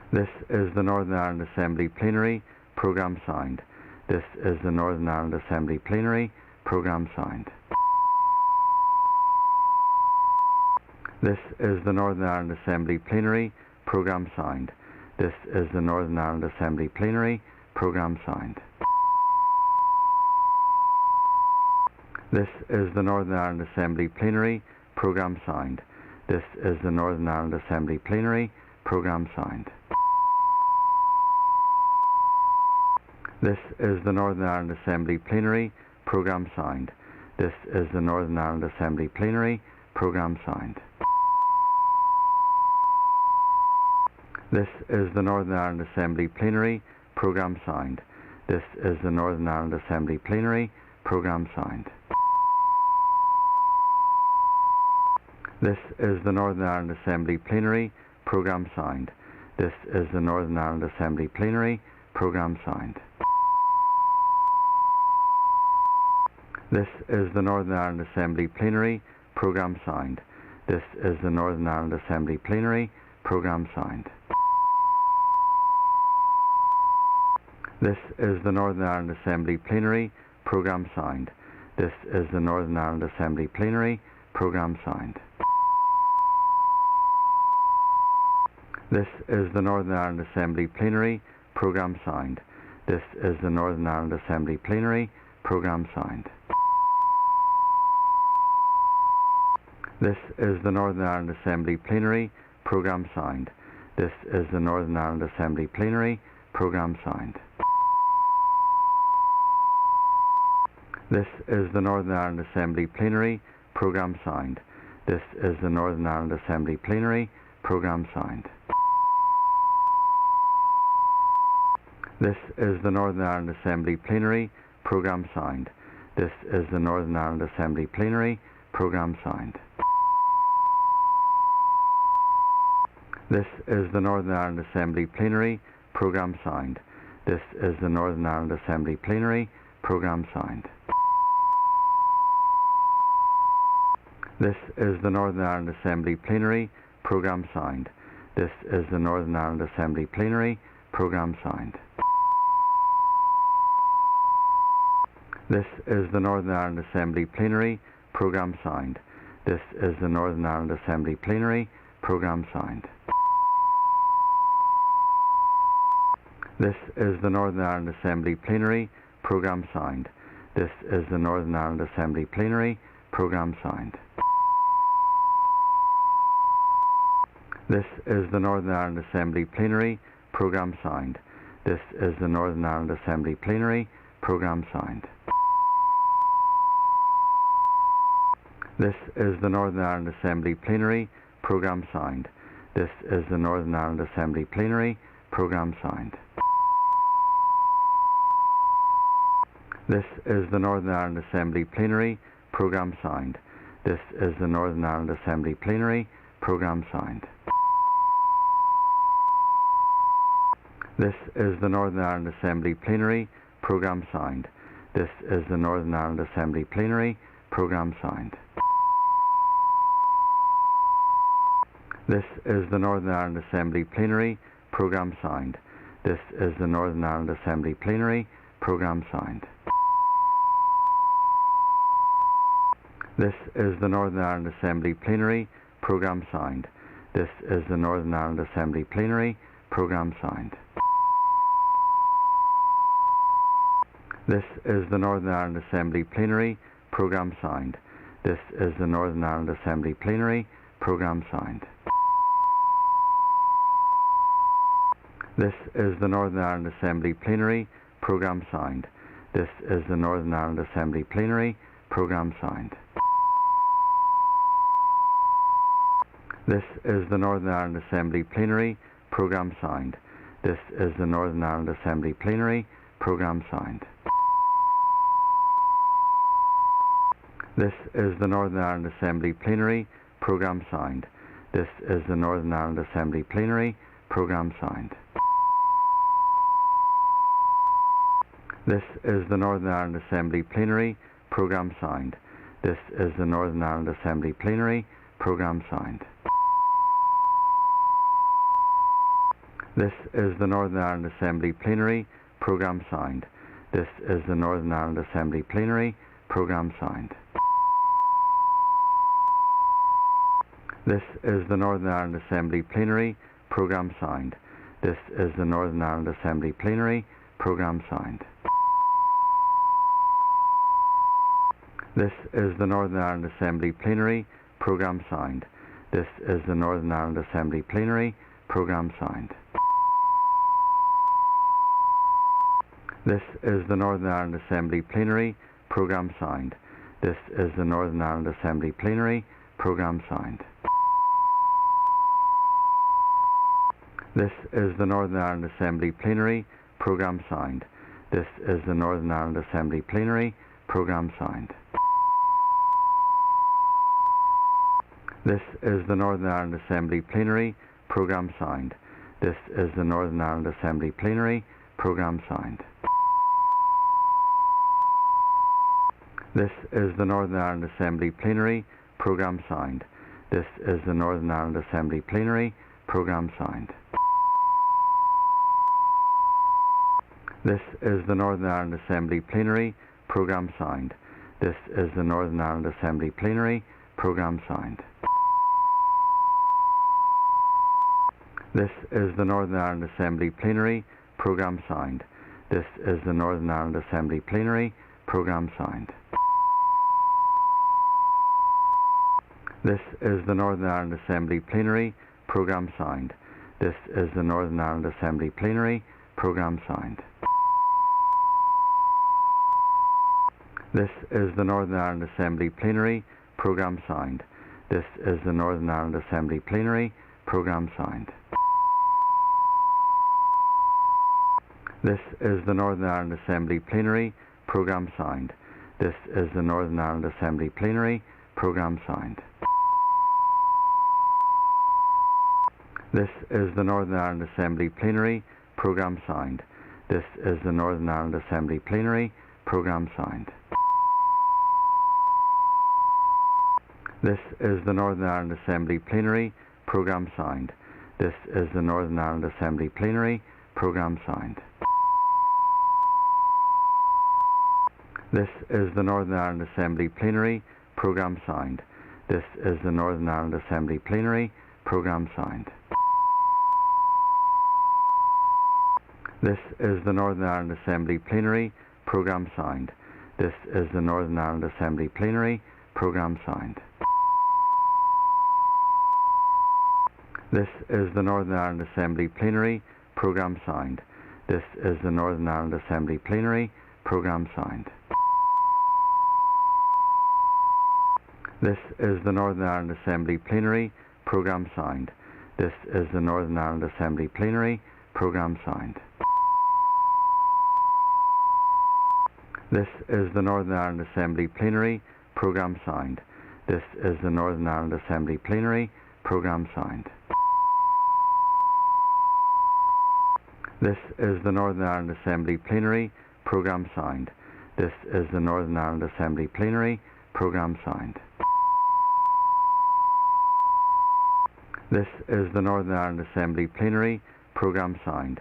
This is the Northern Ireland Assembly Plenary Programme Sound. This is the Northern Ireland Assembly Plenary Programme Sound. This is the Northern Ireland Assembly Plenary Programme Sound. This is the Northern Ireland Assembly Plenary Programme Sound. This is the Northern Ireland Assembly Plenary Programme Sound. This is the Northern Ireland Assembly Plenary Programme Sound. This is the Northern Ireland Assembly Plenary Programme Sound. This is the Northern Ireland Assembly Plenary Programme Sound. This is the Northern Ireland Assembly Plenary Programme Sound. This is the Northern Ireland Assembly Plenary Programme Sound. This is the Northern Ireland Assembly Plenary Programme Sound. This is the Northern Ireland Assembly Plenary Programme Sound. This is the Northern Ireland Assembly Plenary Programme Sound. This is the Northern Ireland Assembly Plenary Programme Sound. This is the Northern Ireland Assembly Plenary Programme Sound. This is the Northern Ireland Assembly Plenary Programme Sound. This is the Northern Ireland Assembly Plenary Programme Sound. This is the Northern Ireland Assembly Plenary Programme Sound. This is the Northern Ireland Assembly Plenary Programme Sound. This is the Northern Ireland Assembly Plenary Programme Sound. This is the Northern Ireland Assembly Plenary Programme Sound. This is the Northern Ireland Assembly Plenary Programme Sound. This is the Northern Ireland Assembly Plenary Programme Sound. This is the Northern Ireland Assembly Plenary Programme Sound. This is the Northern Ireland Assembly Plenary Programme Sound. This is the Northern Ireland Assembly Plenary Programme Sound. This is the Northern Ireland Assembly Plenary Programme Sound. This is the Northern Ireland Assembly Plenary Programme Sound. This is the Northern Ireland Assembly Plenary Programme Sound. This is the Northern Ireland Assembly Plenary Programme Sound. This is the Northern Ireland Assembly Plenary Programme Sound. This is the Northern Ireland Assembly Plenary Programme Sound. This is the Northern Ireland Assembly Plenary Programme Sound. This is the Northern Ireland Assembly Plenary Programme Sound. This is the Northern Ireland Assembly Plenary Programme Sound. This is the Northern Ireland Assembly Plenary Programme Sound. This is the Northern Ireland Assembly Plenary Programme Sound. This is the Northern Ireland Assembly Plenary Programme Sound. This is the Northern Ireland Assembly Plenary Programme Sound. This is the Northern Ireland Assembly Plenary Programme Sound. This is the Northern Ireland Assembly Plenary Programme Sound. This is the Northern Ireland Assembly Plenary Programme Sound. This is the Northern Ireland Assembly Plenary Programme Sound. This is the Northern Ireland Assembly Plenary Programme Sound. This is the Northern Ireland Assembly Plenary Programme Sound. This is the Northern Ireland Assembly Plenary Programme Sound. This is the Northern Ireland Assembly Plenary Programme Sound. This is the Northern Ireland Assembly Plenary Programme Sound. This is the Northern Ireland Assembly Plenary Programme Sound. This is the Northern Ireland Assembly Plenary Programme Sound. This is the Northern Ireland Assembly Plenary Programme Sound. This is the Northern Ireland Assembly Plenary Programme Sound. This is the Northern Ireland Assembly Plenary Programme Sound. This is the Northern Ireland Assembly Plenary Programme Sound. This is the Northern Ireland Assembly Plenary Programme Sound. This is the Northern Ireland Assembly Plenary Programme Sound. This is the Northern Ireland Assembly Plenary Programme Sound. This is the Northern Ireland Assembly Plenary Programme Sound. This is the Northern Ireland Assembly Plenary Programme Sound. This is the Northern Ireland Assembly Plenary Programme Sound. This is the Northern Ireland Assembly Plenary Programme Sound. This is the Northern Ireland Assembly Plenary Programme Sound. This is the Northern Ireland Assembly Plenary Programme Sound. This is the Northern Ireland Assembly Plenary Programme Sound. This is the Northern Ireland Assembly Plenary Programme Sound. This is the Northern Ireland Assembly Plenary Programme Sound. This is the Northern Ireland Assembly Plenary Programme Sound. This is the Northern Ireland Assembly Plenary Programme Sound. This is the Northern Ireland Assembly Plenary Programme Sound. This is the Northern Ireland Assembly Plenary Programme Sound. This is the Northern Ireland Assembly Plenary Programme Sound. This is the Northern Ireland Assembly Plenary Programme Sound. This is the Northern Ireland Assembly Plenary Programme Sound. This is the Northern Ireland Assembly Plenary Programme Sound. This is the Northern Ireland Assembly Plenary Programme Sound. This is the Northern Ireland Assembly Plenary Programme Sound. This is the Northern Ireland Assembly Plenary Programme Sound. This is the Northern Ireland Assembly Plenary Programme Sound. This is the Northern Ireland Assembly Plenary Programme Sound. This is the Northern Ireland Assembly Plenary Programme Sound. This is the Northern Ireland Assembly Plenary Programme Sound. This is the Northern Ireland Assembly Plenary Programme Sound. This is the Northern Ireland Assembly Plenary Programme Sound. This is the Northern Ireland Assembly Plenary Programme Sound. This is the Northern Ireland Assembly Plenary Programme Sound. This is the Northern Ireland Assembly Plenary Programme Sound. This is the Northern Ireland Assembly Plenary Programme Sound. This is the Northern Ireland Assembly Plenary Programme Sound. This is the Northern Ireland Assembly Plenary Programme Sound. This is the Northern Ireland Assembly Plenary Programme Sound. This is the Northern Ireland Assembly Plenary Programme Sound. This is the Northern Ireland Assembly Plenary Programme Sound. This is the Northern Ireland Assembly Plenary Programme Sound. This is the Northern Ireland Assembly Plenary Programme Sound. This is the Northern Ireland Assembly Plenary Programme Sound.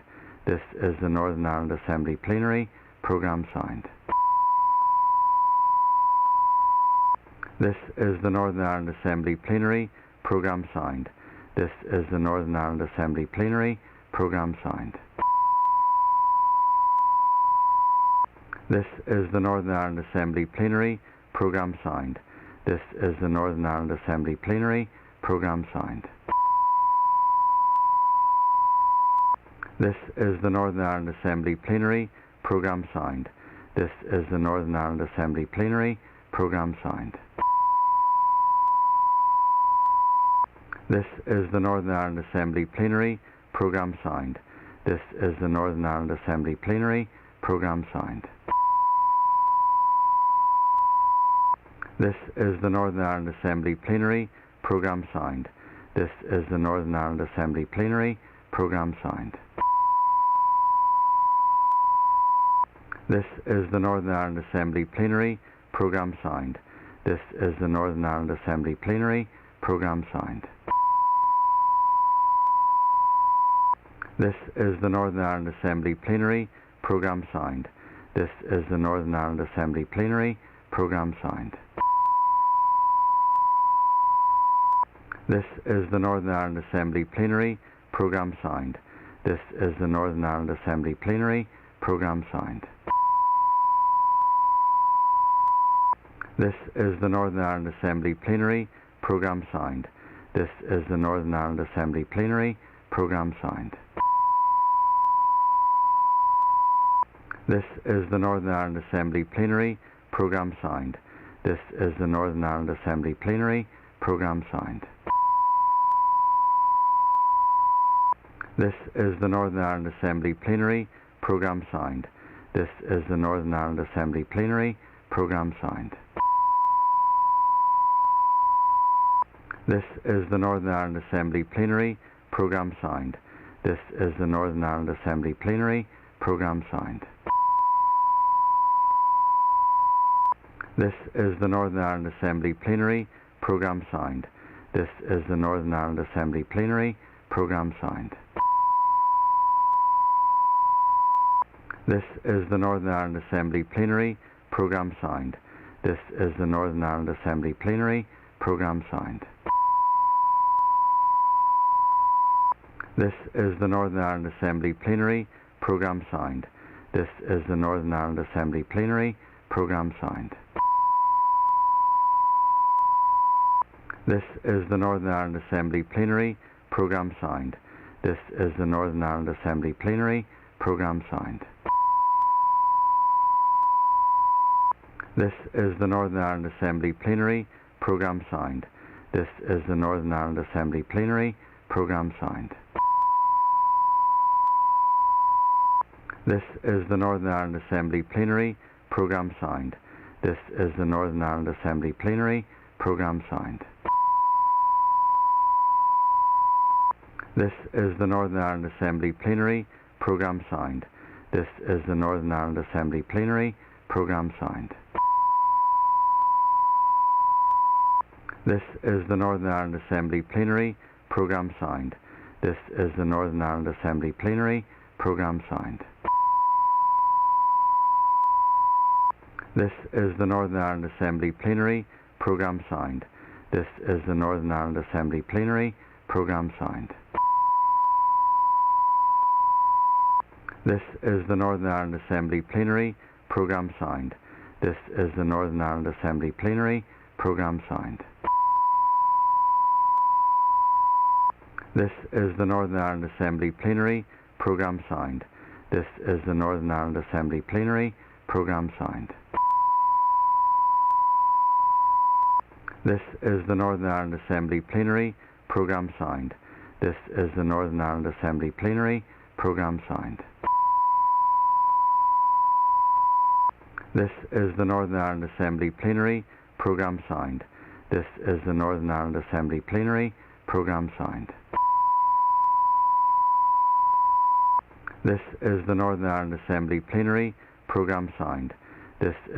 This is the Northern Ireland Assembly Plenary Programme Sound. This is the Northern Ireland Assembly Plenary Programme Sound. This is the Northern Ireland Assembly Plenary Programme Sound. This is the Northern Ireland Assembly Plenary Programme Sound. This is the Northern Ireland Assembly Plenary Programme Sound. This is the Northern Ireland Assembly Plenary Programme Sound. This is the Northern Ireland Assembly Plenary Programme Sound. This is the Northern Ireland Assembly Plenary Programme Sound. This is the Northern Ireland Assembly Plenary Programme Sound. This is the Northern Ireland Assembly Plenary Programme Sound. This is the Northern Ireland Assembly Plenary Programme Sound. This is the Northern Ireland Assembly Plenary Programme Sound. This is the Northern Ireland Assembly Plenary Programme Sound. This is the Northern Ireland Assembly Plenary Programme Sound. This is the Northern Ireland Assembly Plenary Programme Sound. This is the Northern Ireland Assembly Plenary Programme Sound. This is the Northern Ireland Assembly Plenary Programme Sound. This is the Northern Ireland Assembly Plenary Programme Sound. This is the Northern Ireland Assembly Plenary Programme Sound. This is the Northern Ireland Assembly Plenary Programme Sound. This is the Northern Ireland Assembly Plenary Programme Sound. This is the Northern Ireland Assembly Plenary Programme Sound. This is the Northern Ireland Assembly Plenary Programme Sound. This is the Northern Ireland Assembly Plenary Programme Sound. This is the Northern Ireland Assembly Plenary Programme Sound. This is the Northern Ireland Assembly Plenary Programme Sound. This is the Northern Ireland Assembly Plenary Programme Sound. This is the Northern Ireland Assembly Plenary Programme Sound. This is the Northern Ireland Assembly Plenary Programme Sound. This is the Northern Ireland Assembly Plenary Programme Sound. This is the Northern Ireland Assembly Plenary Programme Sound. This is the Northern Ireland Assembly Plenary Programme Sound. This is the Northern Ireland Assembly Plenary Programme Sound. This is the Northern Ireland Assembly Plenary Programme Sound. This is the Northern Ireland Assembly Plenary Programme Sound. This is the Northern Ireland Assembly Plenary Programme Sound. This is the Northern Ireland Assembly Plenary Programme Sound. This is the Northern Ireland Assembly Plenary Programme Sound. This is the Northern Ireland Assembly Plenary Programme Sound. This is the Northern Ireland Assembly Plenary Programme Sound. This is the Northern Ireland Assembly Plenary Programme Sound. This is the Northern Ireland Assembly Plenary Programme Sound. This is the Northern Ireland Assembly Plenary Programme Sound. This is the Northern Ireland Assembly Plenary Programme Sound. This is the Northern Ireland Assembly Plenary Programme Sound. This is the Northern Ireland Assembly Plenary Programme Sound. This is the Northern Ireland Assembly Plenary Programme Sound. This is the Northern Ireland Assembly Plenary Programme Sound. This is the Northern Ireland Assembly Plenary Programme Sound. This is the Northern Ireland Assembly Plenary Programme Sound. This is the Northern Ireland Assembly Plenary Programme Sound. This is the Northern Ireland Assembly Plenary Programme Sound. This is the Northern Ireland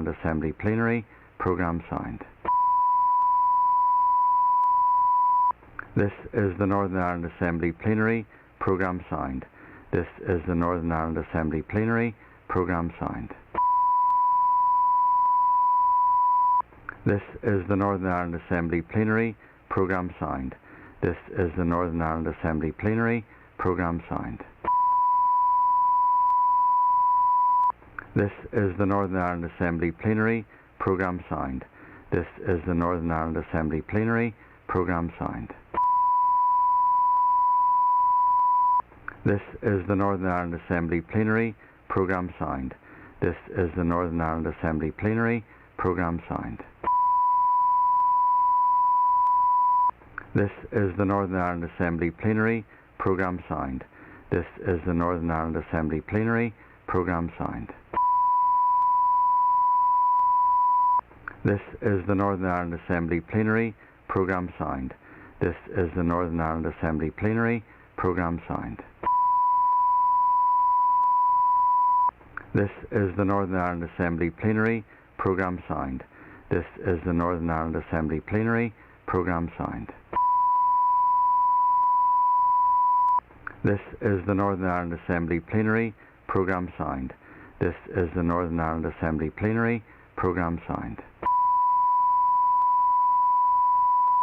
Assembly Plenary Programme Sound. This is the Northern Ireland Assembly Plenary Programme Sound. This is the Northern Ireland Assembly Plenary Programme Sound. This is the Northern Ireland Assembly Plenary Programme Sound. This is the Northern Ireland Assembly Plenary Programme Sound. This is the Northern Ireland Assembly Plenary Programme Sound. This is the Northern Ireland Assembly Plenary Programme Sound. This is the Northern Ireland Assembly Plenary Programme Sound. This is the Northern Ireland Assembly Plenary Programme Sound. This is the Northern Ireland Assembly Plenary Programme Sound. This is the Northern Ireland Assembly Plenary Programme Sound. This is the Northern Ireland Assembly Plenary Programme Sound. This is the Northern Ireland Assembly Plenary Programme Sound. This is the Northern Ireland Assembly Plenary Programme Sound. This is the Northern Ireland Assembly Plenary Programme Sound. This is the Northern Ireland Assembly Plenary Programme Sound. This is the Northern Ireland Assembly Plenary Programme Sound.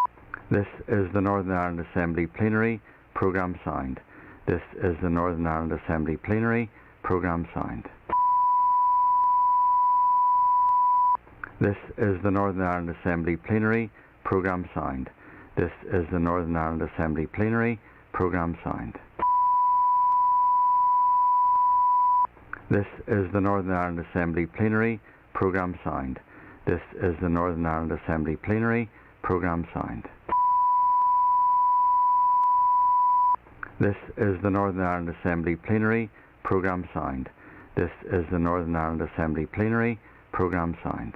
This is the Northern Ireland Assembly Plenary Programme Sound. This is the Northern Ireland Assembly Plenary Programme Sound. This is the Northern Ireland Assembly Plenary Programme Sound. This is the Northern Ireland Assembly Plenary Programme Sound. This is the Northern Ireland Assembly Plenary Programme Sound. This is the Northern Ireland Assembly Plenary Programme Sound. This is the Northern Ireland Assembly Plenary Programme Sound. This is the Northern Ireland Assembly Plenary Programme Sound.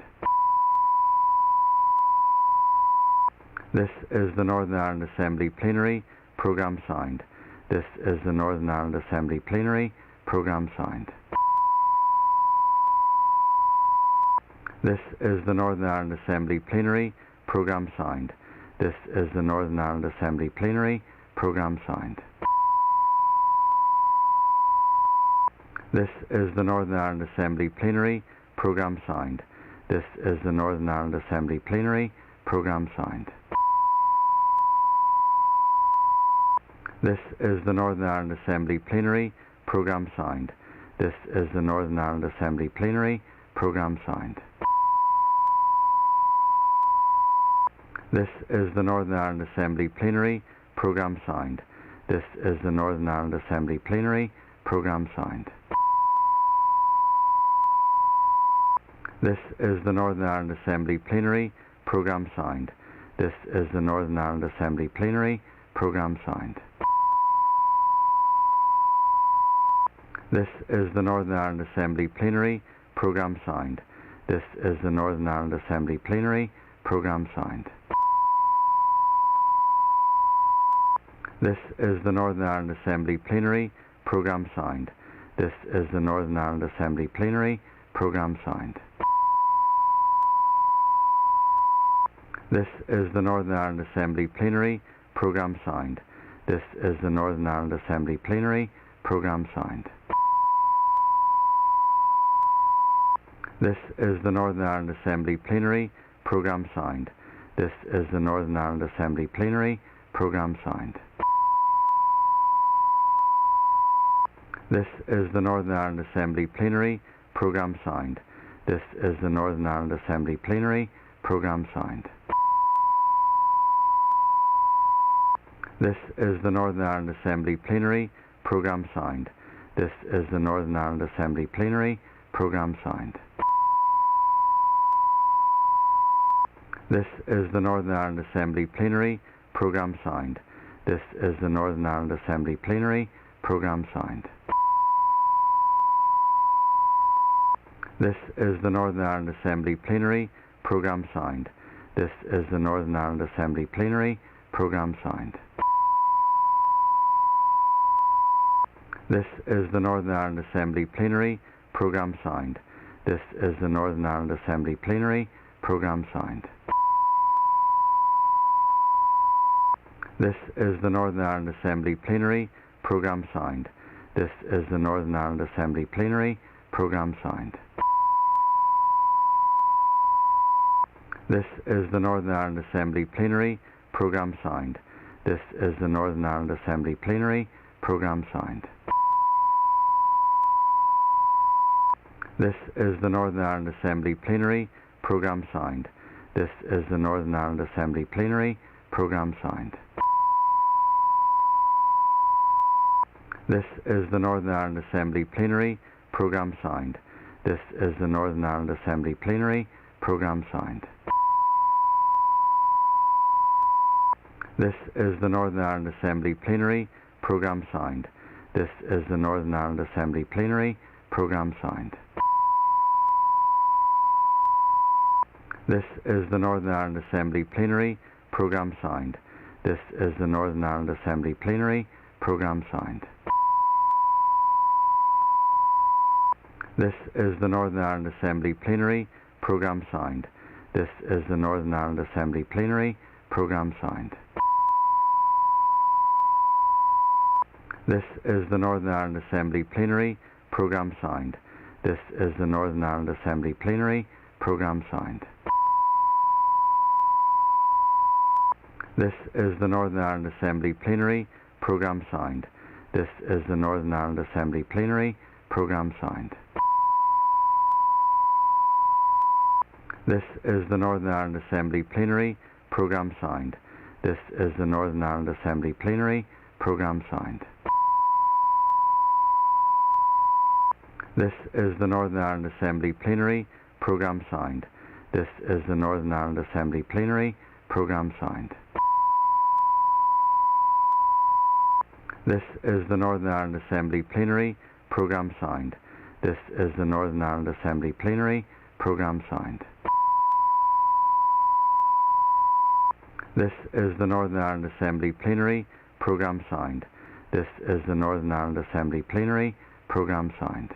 This is the Northern Ireland Assembly Plenary Programme Sound. This is the Northern Ireland Assembly Plenary Programme Sound. This is the Northern Ireland Assembly Plenary Programme Sound. This is the Northern Ireland Assembly Plenary Programme Sound. This is the Northern Ireland Assembly Plenary Programme Sound. This is the Northern Ireland Assembly Plenary Programme Sound. This is the Northern Ireland Assembly Plenary Programme Sound. This is the Northern Ireland Assembly Plenary Programme Sound. This is the Northern Ireland Assembly Plenary Programme Sound. This is the Northern Ireland Assembly Plenary Programme Sound. This is the Northern Ireland Assembly Plenary Programme Sound. This is the Northern Ireland Assembly Plenary Programme Sound. This is the Northern Ireland Assembly Plenary Programme Sound. This is the Northern Ireland Assembly Plenary Programme Sound. This is the Northern Ireland Assembly Plenary Programme Sound. This is the Northern Ireland Assembly Plenary Programme Sound. This is the Northern Ireland Assembly Plenary Programme Sound. This is the Northern Ireland Assembly Plenary Programme Sound. This is the Northern Ireland Assembly Plenary Programme Sound. This is the Northern Ireland Assembly Plenary Programme Sound. This is the Northern Ireland Assembly Plenary Programme Sound. This is the Northern Ireland Assembly Plenary Programme Sound. This is the Northern Ireland Assembly Plenary Programme Sound. This is the Northern Ireland Assembly Plenary Programme Sound. This is the Northern Ireland Assembly Plenary Programme Sound. This is the Northern Ireland Assembly Plenary Programme Sound. This is the Northern Ireland Assembly Plenary Programme Sound. This is the Northern Ireland Assembly Plenary Programme Sound. This is the Northern Ireland Assembly Plenary Programme Sound. This is the Northern Ireland Assembly Plenary Programme Sound. This is the Northern Ireland Assembly Plenary Programme Sound. This is the Northern Ireland Assembly Plenary Programme Sound. This is the Northern Ireland Assembly Plenary Programme Sound. This is the Northern Ireland Assembly Plenary Programme Sound. This is the Northern Ireland Assembly Plenary Programme Sound. This is the Northern Ireland Assembly Plenary Programme Sound. This is the Northern Ireland Assembly Plenary Programme Sound. This is the Northern Ireland Assembly Plenary Programme Sound. This is the Northern Ireland Assembly Plenary Programme Sound. This is the Northern Ireland Assembly Plenary Programme Sound. This is the Northern Ireland Assembly Plenary Programme Sound. This is the Northern Ireland Assembly Plenary Programme Sound. This is the Northern Ireland Assembly Plenary Programme Sound. This is the Northern Ireland Assembly Plenary Programme Sound. This is the Northern Ireland Assembly Plenary Programme Sound. This is the Northern Ireland Assembly Plenary Programme Sound. This is the Northern Ireland Assembly Plenary Programme Sound. This is the Northern Ireland Assembly Plenary Programme Sound. This is the Northern Ireland Assembly Plenary Programme Sound. This is the Northern Ireland Assembly Plenary Programme Sound. This is the Northern Ireland Assembly Plenary Programme Sound. This is the Northern Ireland Assembly Plenary Programme Sound. This is the Northern Ireland Assembly Plenary Programme Sound. This is the Northern Ireland Assembly Plenary Programme Sound. This is the Northern Ireland Assembly Plenary. Programme signed. This is the Northern Ireland Assembly Plenary. Programme signed.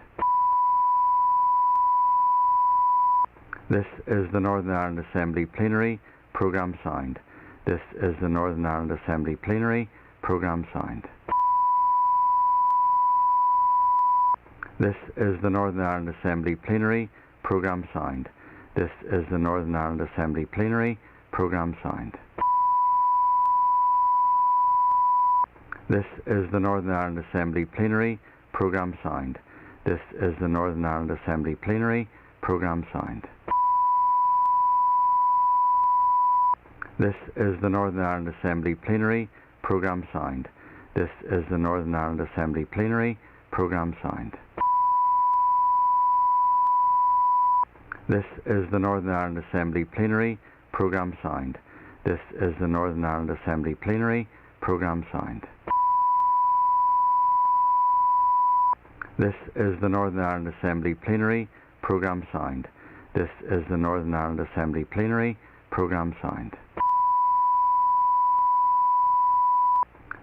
This is the Northern Ireland Assembly Plenary. Programme signed. This is the Northern Ireland Assembly Plenary. Programme signed. This is the Northern Ireland Assembly Plenary. Programme signed. This is the Northern Ireland Assembly Plenary. Programme signed. This is the Northern Ireland Assembly Plenary. Programme signed. This is the Northern Ireland Assembly Plenary. Programme signed. This is the Northern Ireland Assembly Plenary. Programme signed. This is the Northern Ireland Assembly Plenary. Programme signed. This is the Northern Ireland Assembly Plenary. Programme signed. This is the Northern Ireland Assembly Plenary. Programme signed. This is the Northern Ireland Assembly Plenary. Programme signed. This is the Northern Ireland Assembly Plenary. Programme signed.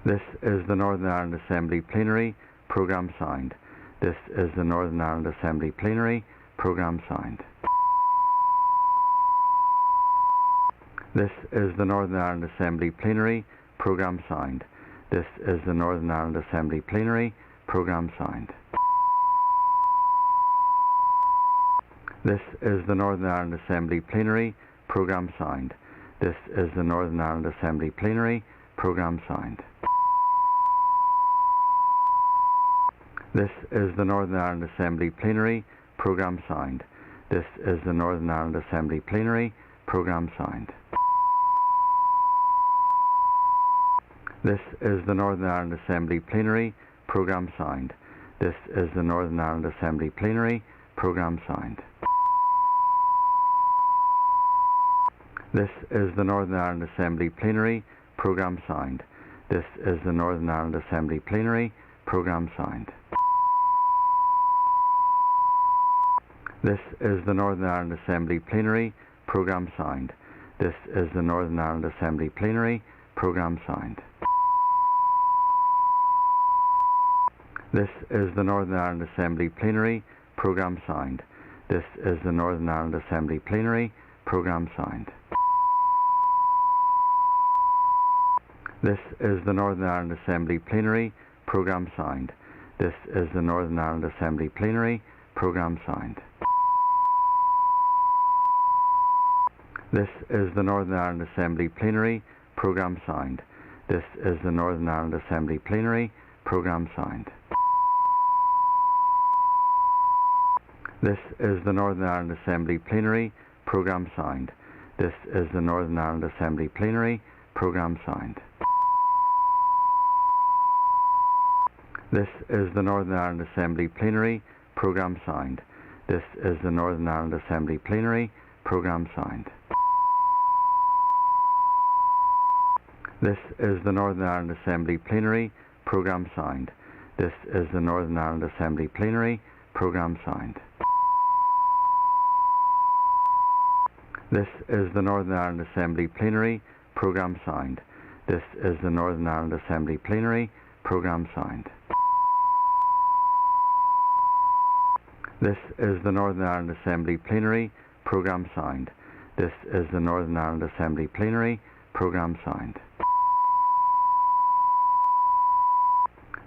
This is the Northern Ireland Assembly Plenary. Programme signed. This is the Northern Ireland Assembly Plenary. Programme signed. This is the Northern Ireland Assembly Plenary. Programme signed. This is the Northern Ireland Assembly Plenary. Programme signed. This is the Northern Ireland Assembly Plenary. Programme signed. This is the Northern Ireland Assembly Plenary. Programme signed. This is the Northern Ireland Assembly Plenary. Programme signed. This is the Northern Ireland Assembly Plenary. Programme signed. This is the Northern Ireland Assembly Plenary. Programme signed. This is the Northern Ireland Assembly Plenary. Programme signed. This is the Northern Ireland Assembly Plenary. Programme signed. This is the Northern Ireland Assembly Plenary. Programme signed. This is the Northern Ireland Assembly Plenary. Programme signed. This is the Northern Ireland Assembly Plenary. Programme signed. This is the Northern Ireland Assembly Plenary. Programme signed. This is the Northern Ireland Assembly Plenary. Programme signed. This is the Northern Ireland Assembly Plenary. Programme signed. This is the Northern Ireland Assembly Plenary. Programme signed. This is the Northern Ireland Assembly Plenary. Programme signed. This is the Northern Ireland Assembly Plenary. Programme signed. This is the Northern Ireland Assembly Plenary. Programme signed. This is the Northern Ireland Assembly Plenary. Programme signed. This is the Northern Ireland Assembly Plenary. Programme signed. This is the Northern Ireland Assembly Plenary. Programme signed. This is the Northern Ireland Assembly Plenary. Programme signed. This is the Northern Ireland Assembly Plenary. Programme signed. This is the Northern Ireland Assembly Plenary. Programme signed. This is the Northern Ireland Assembly Plenary. Programme signed. This is the Northern Ireland Assembly Plenary. Programme signed. This is the Northern Ireland Assembly Plenary. Programme signed.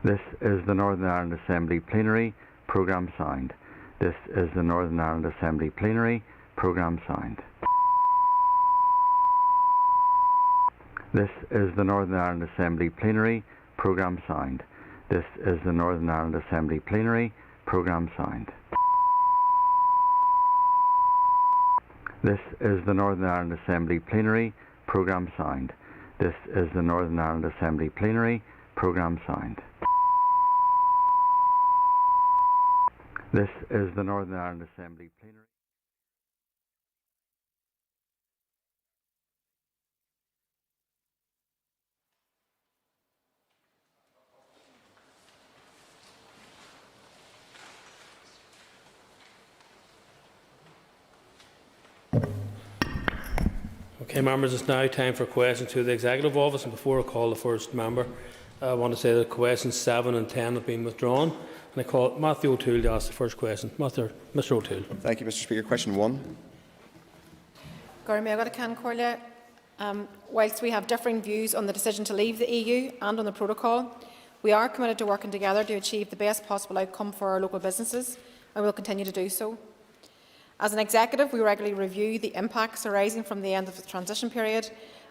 This is the Northern Ireland Assembly Plenary. Programme signed. This is the Northern Ireland Assembly Plenary. Programme signed. This is the Northern Ireland Assembly Plenary. Programme signed. This is the Northern Ireland Assembly Plenary. Programme signed. This is the Northern Ireland Assembly Plenary. Programme signed. This is the Northern Ireland Assembly Plenary. Programme signed. This is the Northern Ireland Assembly Plenary. Okay, members, it's now time for questions to the Executive Office, and before I call the first member, I want to say that questions 7 and 10 have been withdrawn, and I call Matthew O'Toole to ask the first question. Mr O'Toole. Thank you, Mr Speaker. Question 1. Whilst we have differing views on the decision to leave the EU and on the protocol, we are committed to working together to achieve the best possible outcome for our local businesses, and will continue to do so. As an executive, we regularly review the impacts arising from the end of the transition period,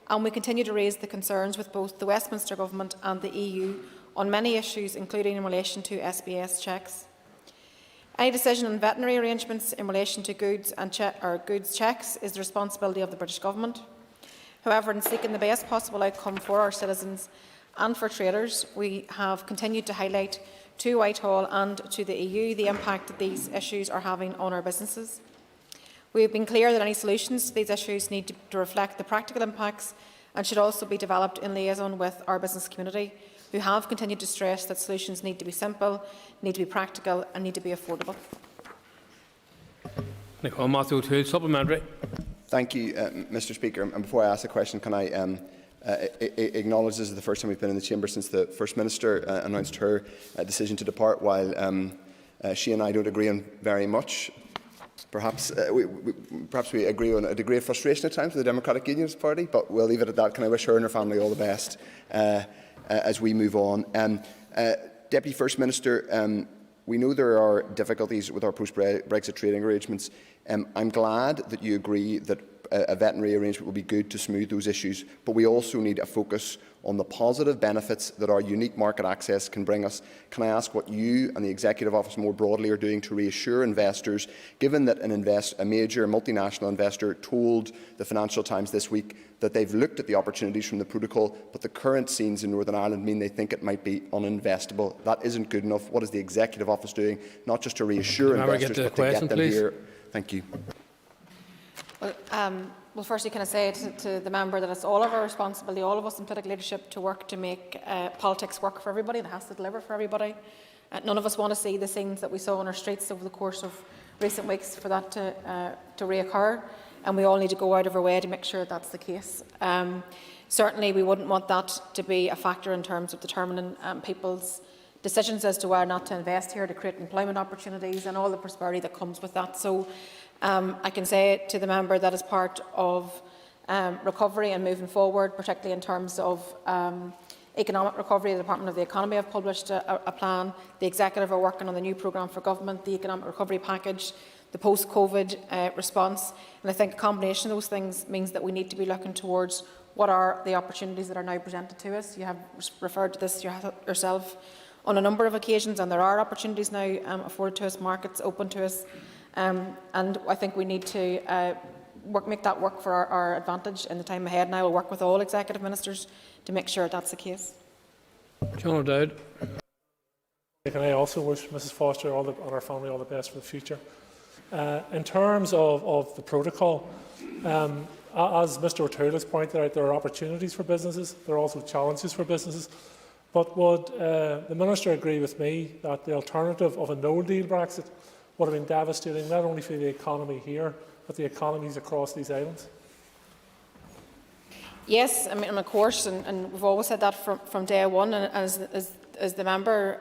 and we continue to raise the concerns with both the Westminster Government and the EU on many issues, including in relation to SBS checks. Any decision on veterinary arrangements in relation to goods checks is the responsibility of the British Government. However, in seeking the best possible outcome for our citizens and for traders, we have continued to highlight to Whitehall and to the EU the impact that these issues are having on our businesses. We have been clear that any solutions to these issues need to reflect the practical impacts and should also be developed in liaison with our business community, who have continued to stress that solutions need to be simple, need to be practical and need to be affordable. Matthew O'Toole, supplementary. Thank you, Mr Speaker. And before I ask the question, can I acknowledge this is the first time we've been in the Chamber since the First Minister announced her decision to depart, while she and I don't agree on very much. Perhaps we agree on a degree of frustration at times with the Democratic Unionist Party, but we'll leave it at that. Can I wish her and her family all the best as we move on? Deputy First Minister, we know there are difficulties with our post-Brexit trading arrangements. I'm glad that you agree that a veterinary arrangement will be good to smooth those issues, but we also need a focus on the positive benefits that our unique market access can bring us. Can I ask what you and the Executive Office more broadly are doing to reassure investors, given that a major multinational investor told the Financial Times this week that they've looked at the opportunities from the protocol, but the current scenes in Northern Ireland mean they think it might be uninvestable? That isn't good enough. What is the Executive Office doing, not just to reassure investors, but to get them here? Thank you. Well, firstly, can I say to the member that it's all of our responsibility, all of us in political leadership, to work to make politics work for everybody, and it has to deliver for everybody. None of us want to see the scenes that we saw on our streets over the course of recent weeks for that to reoccur, and we all need to go out of our way to make sure that's the case. Certainly, we wouldn't want that to be a factor in terms of determining people's decisions as to whether or not to invest here, to create employment opportunities and all the prosperity that comes with that. So I can say to the member that as part of recovery and moving forward, particularly in terms of economic recovery, the Department of the Economy have published a plan. The Executive are working on the new programme for government, the economic recovery package, the post-COVID response. And I think a combination of those things means that we need to be looking towards what are the opportunities that are now presented to us. You have referred to this yourself on a number of occasions, and there are opportunities now afforded to us, markets open to us. And I think we need to make that work for our advantage in the time ahead, and I will work with all executive ministers to make sure that's the case. John O'Dowd. Can I also wish Mrs Foster and our family all the best for the future? In terms of the protocol, as Mr O'Toole has pointed out, there are opportunities for businesses, there are also challenges for businesses. But would the Minister agree with me that the alternative of a no-deal Brexit would have been devastating not only for the economy here, but the economies across these islands? Yes, I mean, of course, and we've always said that from day one, and as the member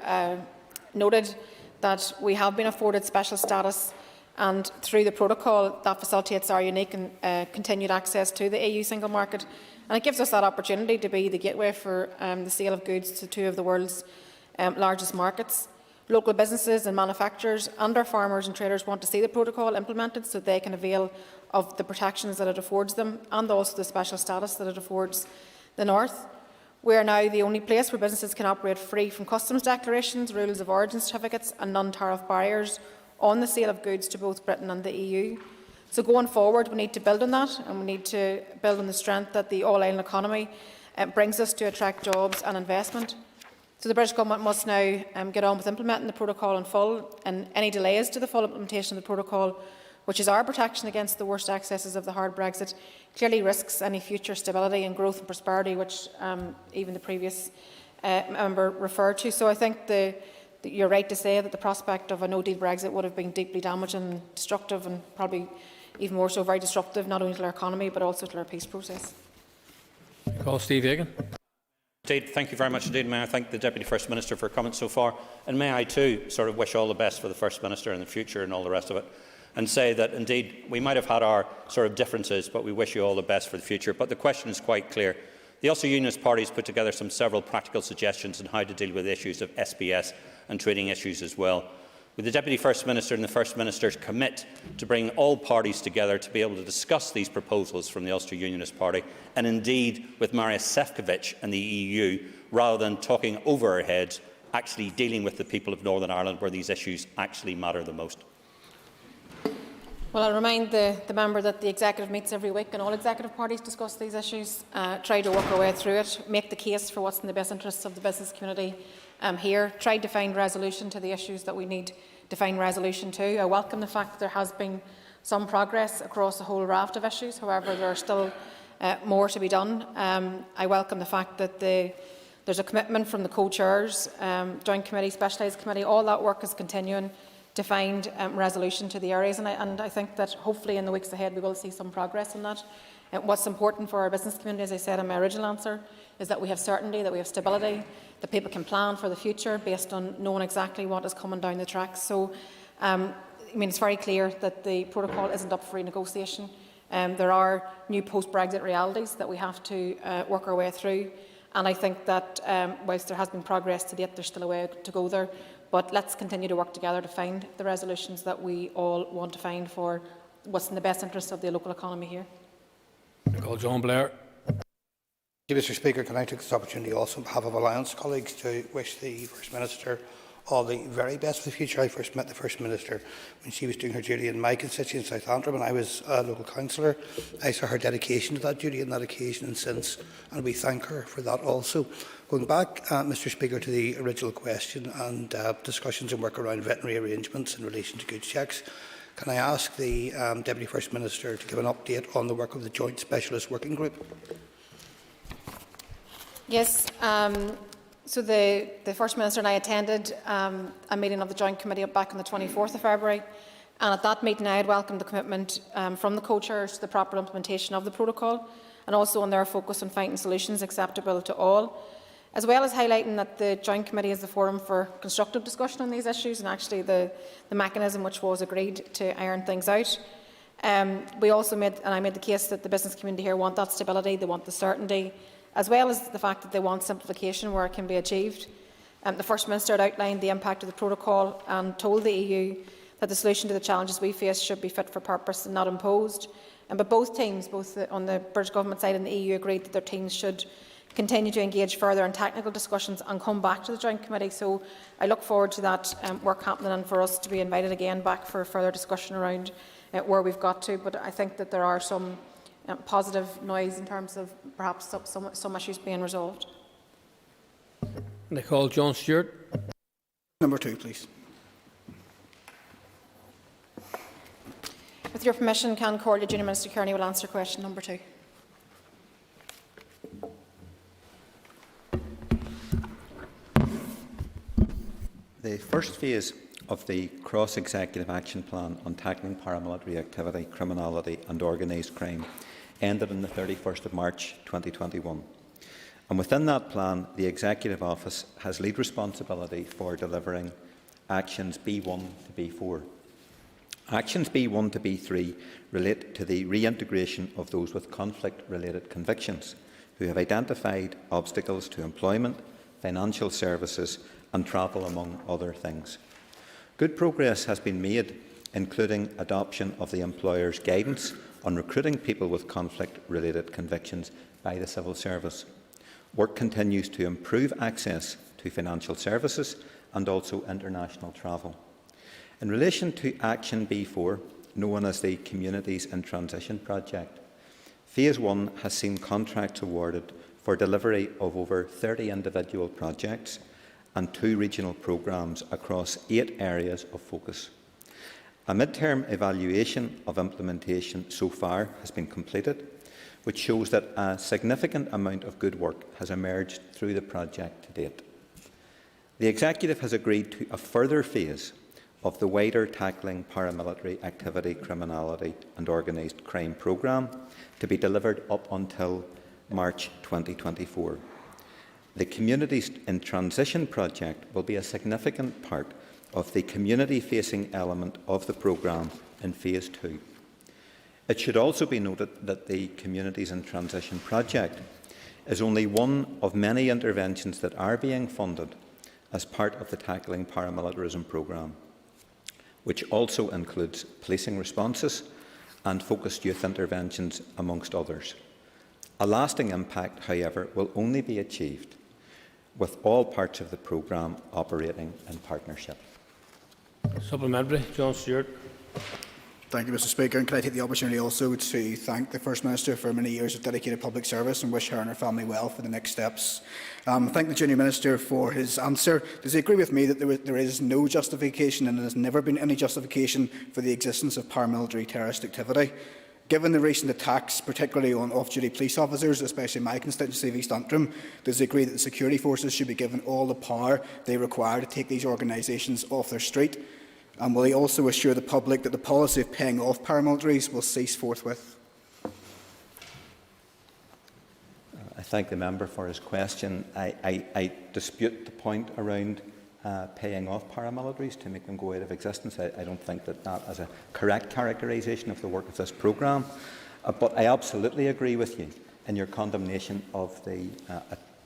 noted, that we have been afforded special status, and through the protocol that facilitates our unique and continued access to the EU single market. And it gives us that opportunity to be the gateway for the sale of goods to two of the world's largest markets. Local businesses and manufacturers and our farmers and traders want to see the protocol implemented so they can avail of the protections that it affords them, and also the special status that it affords the North. We are now the only place where businesses can operate free from customs declarations, rules of origin certificates and non-tariff barriers on the sale of goods to both Britain and the EU. So going forward, we need to build on that, and we need to build on the strength that the all-island economy brings us to attract jobs and investment. So the British Government must now get on with implementing the protocol in full, and any delays to the full implementation of the protocol, which is our protection against the worst excesses of the hard Brexit, clearly risks any future stability and growth and prosperity, which even the previous member referred to. So I think you're right to say that the prospect of a no-deal Brexit would have been deeply damaging and destructive, and probably even more so very disruptive, not only to our economy but also to our peace process. Call Steve Egan. Indeed, thank you very much indeed. May I thank the Deputy First Minister for her comments so far, and may I too sort of wish all the best for the First Minister in the future and all the rest of it, and say that indeed we might have had our sort of differences, but we wish you all the best for the future. But the question is quite clear. The Ulster Unionist Party has put together several practical suggestions on how to deal with issues of SBS and trading issues as well. Will the Deputy First Minister and the First Minister commit to bring all parties together to be able to discuss these proposals from the Ulster Unionist Party, and indeed with Maria Sefcovic and the EU, rather than talking over our heads, actually dealing with the people of Northern Ireland where these issues actually matter the most? Well, I'll remind the member that the Executive meets every week and all executive parties discuss these issues, try to work our way through it, make the case for what's in the best interests of the business community here, try to find resolution to the issues that we need to find resolution to. I welcome the fact that there has been some progress across a whole raft of issues. However, there are still more to be done. I welcome the fact that there's a commitment from the co-chairs, Joint Committee, Specialised Committee. All that work is continuing to find resolution to the areas, and I think that hopefully in the weeks ahead we will see some progress on that. What's important for our business community, as I said in my original answer, is that we have certainty, that we have stability, that people can plan for the future based on knowing exactly what is coming down the tracks. So, it's very clear that the protocol isn't up for renegotiation. There are new post-Brexit realities that we have to work our way through, and I think that whilst there has been progress to date, there's still a way to go there. But let's continue to work together to find the resolutions that we all want to find for what's in the best interest of the local economy here. Call John Blair. Mr. Speaker, can I take this opportunity also on behalf of Alliance colleagues to wish the First Minister all the very best for the future. I first met the First Minister when she was doing her duty in my constituency in South Antrim, and I was a local councillor. I saw her dedication to that duty on that occasion and since, and we thank her for that also. Going back, Mr. Speaker, to the original question and discussions and work around veterinary arrangements in relation to goods checks, can I ask the Deputy First Minister to give an update on the work of the Joint Specialist Working Group? Yes. So the First Minister and I attended a meeting of the Joint Committee back on the 24th of February, and at that meeting I had welcomed the commitment from the co-chairs to the proper implementation of the protocol, and also on their focus on finding solutions acceptable to all, as well as highlighting that the Joint Committee is the forum for constructive discussion on these issues, and actually the mechanism which was agreed to iron things out. We also made the case that the business community here want that stability, they want the certainty, as well as the fact that they want simplification where it can be achieved. The First Minister had outlined the impact of the protocol and told the EU that the solution to the challenges we face should be fit for purpose and not imposed. But both teams, both on the British Government side and the EU, agreed that their teams should continue to engage further in technical discussions and come back to the Joint Committee. So I look forward to that work happening and for us to be invited again back for further discussion around where we've got to. But I think that there are some positive noise in terms of perhaps some issues being resolved. I call John Stewart. Number 2, please. With your permission, can call the Junior Minister Kearney will answer question number 2. The first phase of the cross-executive action plan on tackling paramilitary activity, criminality and organised crime ended on the 31st of March 2021. And within that plan, the Executive Office has lead responsibility for delivering actions B1 to B4. Actions B1 to B3 relate to the reintegration of those with conflict-related convictions who have identified obstacles to employment, financial services and travel, among other things. Good progress has been made, including adoption of the employer's guidance on recruiting people with conflict-related convictions by the civil service. Work continues to improve access to financial services and also international travel. In relation to Action B4, known as the Communities in Transition project, Phase 1 has seen contracts awarded for delivery of over 30 individual projects and 2 regional programmes across 8 areas of focus. A mid-term evaluation of implementation so far has been completed, which shows that a significant amount of good work has emerged through the project to date. The Executive has agreed to a further phase of the wider Tackling Paramilitary Activity, Criminality and Organised Crime programme to be delivered up until March 2024. The Communities in Transition project will be a significant part of the community-facing element of the programme in Phase 2. It should also be noted that the Communities in Transition project is only one of many interventions that are being funded as part of the Tackling Paramilitarism programme, which also includes policing responses and focused youth interventions, amongst others. A lasting impact, however, will only be achieved with all parts of the programme operating in partnership. Supplementary, John Stewart. Thank you, Mr. Speaker. And can I take the opportunity also to thank the First Minister for many years of dedicated public service and wish her and her family well for the next steps. Thank the Junior Minister for his answer. Does he agree with me that there is no justification and there has never been any justification for the existence of paramilitary terrorist activity? Given the recent attacks, particularly on off-duty police officers, especially my constituency of East Antrim, does he agree that the security forces should be given all the power they require to take these organisations off their street? And will he also assure the public that the policy of paying off paramilitaries will cease forthwith? I thank the member for his question. I dispute the point around paying off paramilitaries to make them go out of existence. I don't think that that is a correct characterisation of the work of this programme. But I absolutely agree with you in your condemnation of the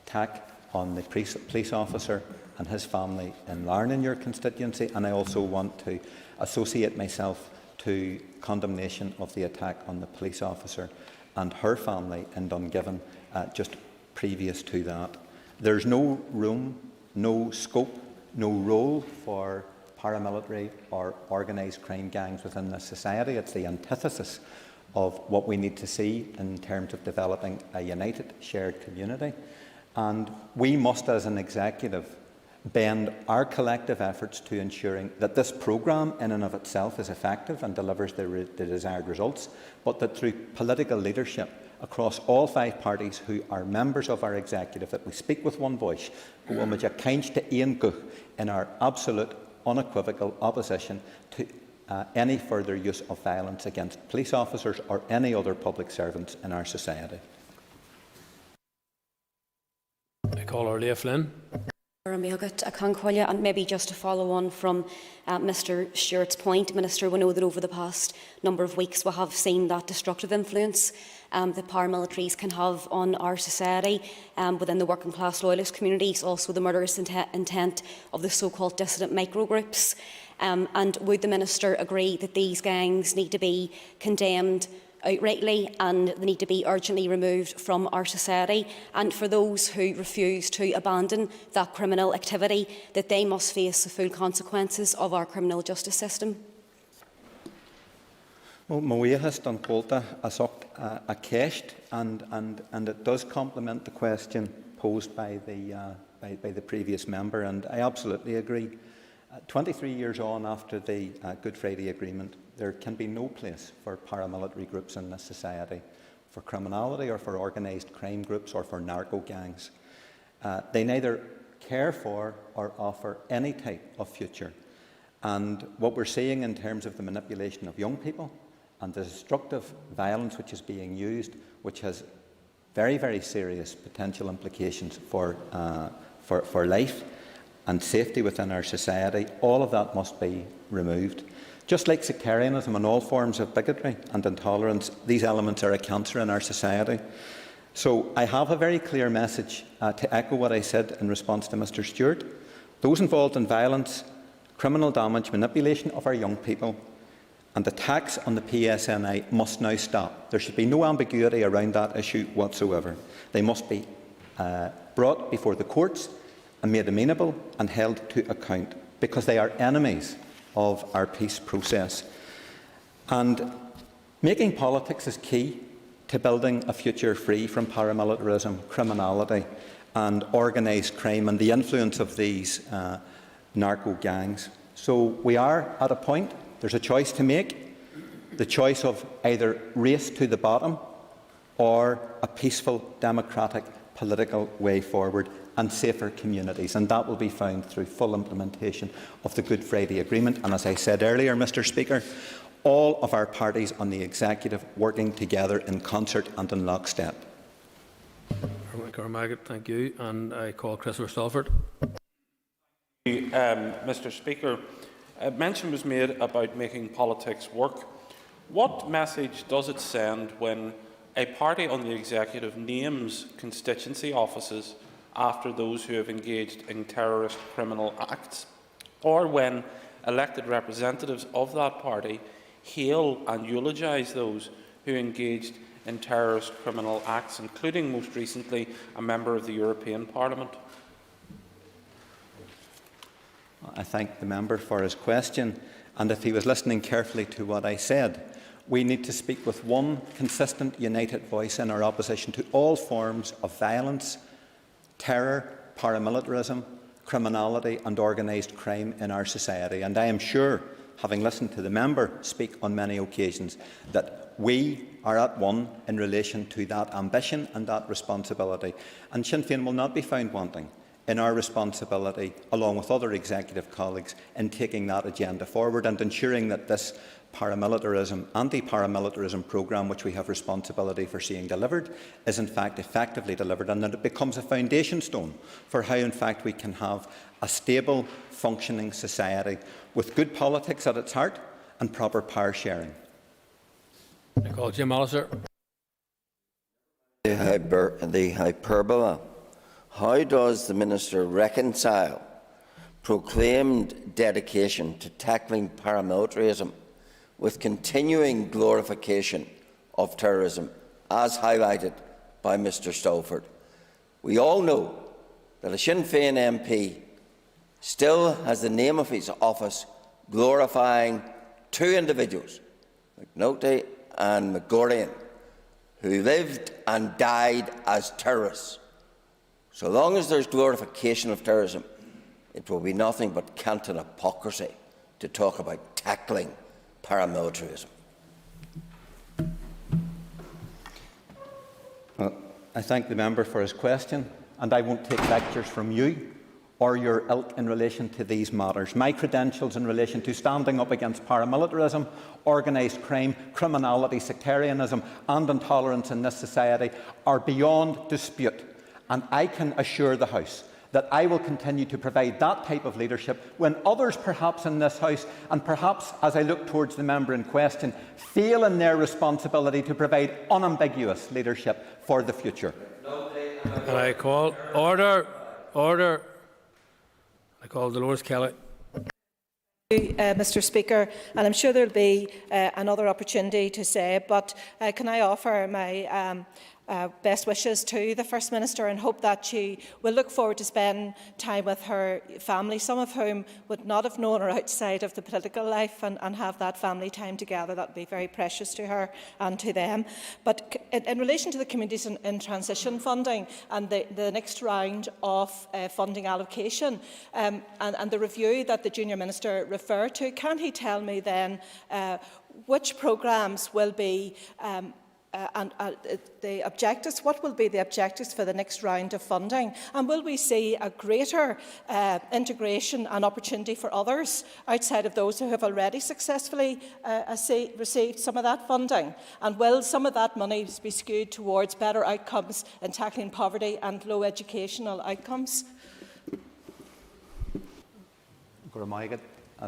attack on the police officer and his family in Larne in your constituency, and I also want to associate myself to condemnation of the attack on the police officer and her family in Dungiven just previous to that. There's no room, no scope, no role for paramilitary or organised crime gangs within this society. It's the antithesis of what we need to see in terms of developing a united, shared community. And we must, as an executive, bend our collective efforts to ensuring that this programme in and of itself is effective and delivers the desired results, but that through political leadership across all 5 parties who are members of our executive, that we speak with one voice, in our absolute, unequivocal opposition to any further use of violence against police officers or any other public servants in our society. I call Orlia Flynn. And maybe just to follow on from Mr Stewart's point, Minister, we know that over the past number of weeks we have seen that destructive influence that paramilitaries can have on our society within the working class loyalist communities, also the murderous intent of the so-called dissident microgroups. And would the Minister agree that these gangs need to be condemned outrightly and they need to be urgently removed from our society, and for those who refuse to abandon that criminal activity, that they must face the full consequences of our criminal justice system? Well, Maria has done quota a ceist, and it does complement the question posed by the previous member, and I absolutely agree. 23 years on after the Good Friday Agreement, there can be no place for paramilitary groups in this society, for criminality or for organised crime groups or for narco gangs. They neither care for or offer any type of future. And what we're seeing in terms of the manipulation of young people and the destructive violence which is being used, which has very, very serious potential implications for life and safety within our society, all of that must be removed. Just like sectarianism and all forms of bigotry and intolerance, these elements are a cancer in our society. So I have a very clear message to echo what I said in response to Mr Stewart. Those involved in violence, criminal damage, manipulation of our young people and attacks on the PSNI must now stop. There should be no ambiguity around that issue whatsoever. They must be brought before the courts and made amenable and held to account, because they are enemies of our peace process. And making politics is key to building a future free from paramilitarism, criminality and organised crime and the influence of these narco gangs. So we are at a point, there's a choice to make, the choice of either race to the bottom or a peaceful, democratic, political way forward. and safer communities, and that will be found through full implementation of the Good Friday Agreement. And as I said earlier, Mr Speaker, all of our parties on the executive working together in concert and in lockstep. Thank you. And I call Christopher Stalford. Mr Speaker, mention was made about making politics work. What message does it send when a party on the executive names constituency offices after those who have engaged in terrorist criminal acts, or when elected representatives of that party hail and eulogise those who engaged in terrorist criminal acts, including most recently a member of the European Parliament? I thank the member for his question, and if he was listening carefully to what I said, we need to speak with one consistent, united voice in our opposition to all forms of violence, terror, paramilitarism, criminality and organised crime in our society. And I am sure, having listened to the member speak on many occasions, that we are at one in relation to that ambition and that responsibility. And Sinn Féin will not be found wanting in our responsibility, along with other executive colleagues, in taking that agenda forward and ensuring that this paramilitarism, anti-paramilitarism programme, which we have responsibility for seeing delivered, is in fact effectively delivered, and that it becomes a foundation stone for how in fact we can have a stable, functioning society with good politics at its heart and proper power sharing. I call Jim Allister. The hyperbola. How does the Minister reconcile proclaimed dedication to tackling paramilitarism with continuing glorification of terrorism, as highlighted by Mr Stalford? We all know that a Sinn Féin MP still has the name of his office glorifying two individuals, McNulty and McGorrian, who lived and died as terrorists. So long as there is glorification of terrorism, it will be nothing but cant and hypocrisy to talk about tackling paramilitarism. Well, I thank the member for his question, and I won't take lectures from you or your ilk in relation to these matters. My credentials in relation to standing up against paramilitarism, organised crime, criminality, sectarianism and intolerance in this society are beyond dispute, and I can assure the House that I will continue to provide that type of leadership when others perhaps in this House, and perhaps as I look towards the member in question, fail in their responsibility to provide unambiguous leadership for the future. And I call order. I call Dolores Kelly. Mr Speaker, and I'm sure there will be another opportunity to say, but can I offer my best wishes to the First Minister and hope that she will look forward to spend time with her family, some of whom would not have known her outside of the political life, and have that family time together. That would be very precious to her and to them. But in relation to the Communities in Transition funding and the next round of funding allocation and the review that the Junior Minister referred to, can he tell me then which programmes will be the objectives, what will be the objectives for the next round of funding? And will we see a greater integration and opportunity for others outside of those who have already successfully received some of that funding? And will some of that money be skewed towards better outcomes in tackling poverty and low educational outcomes? I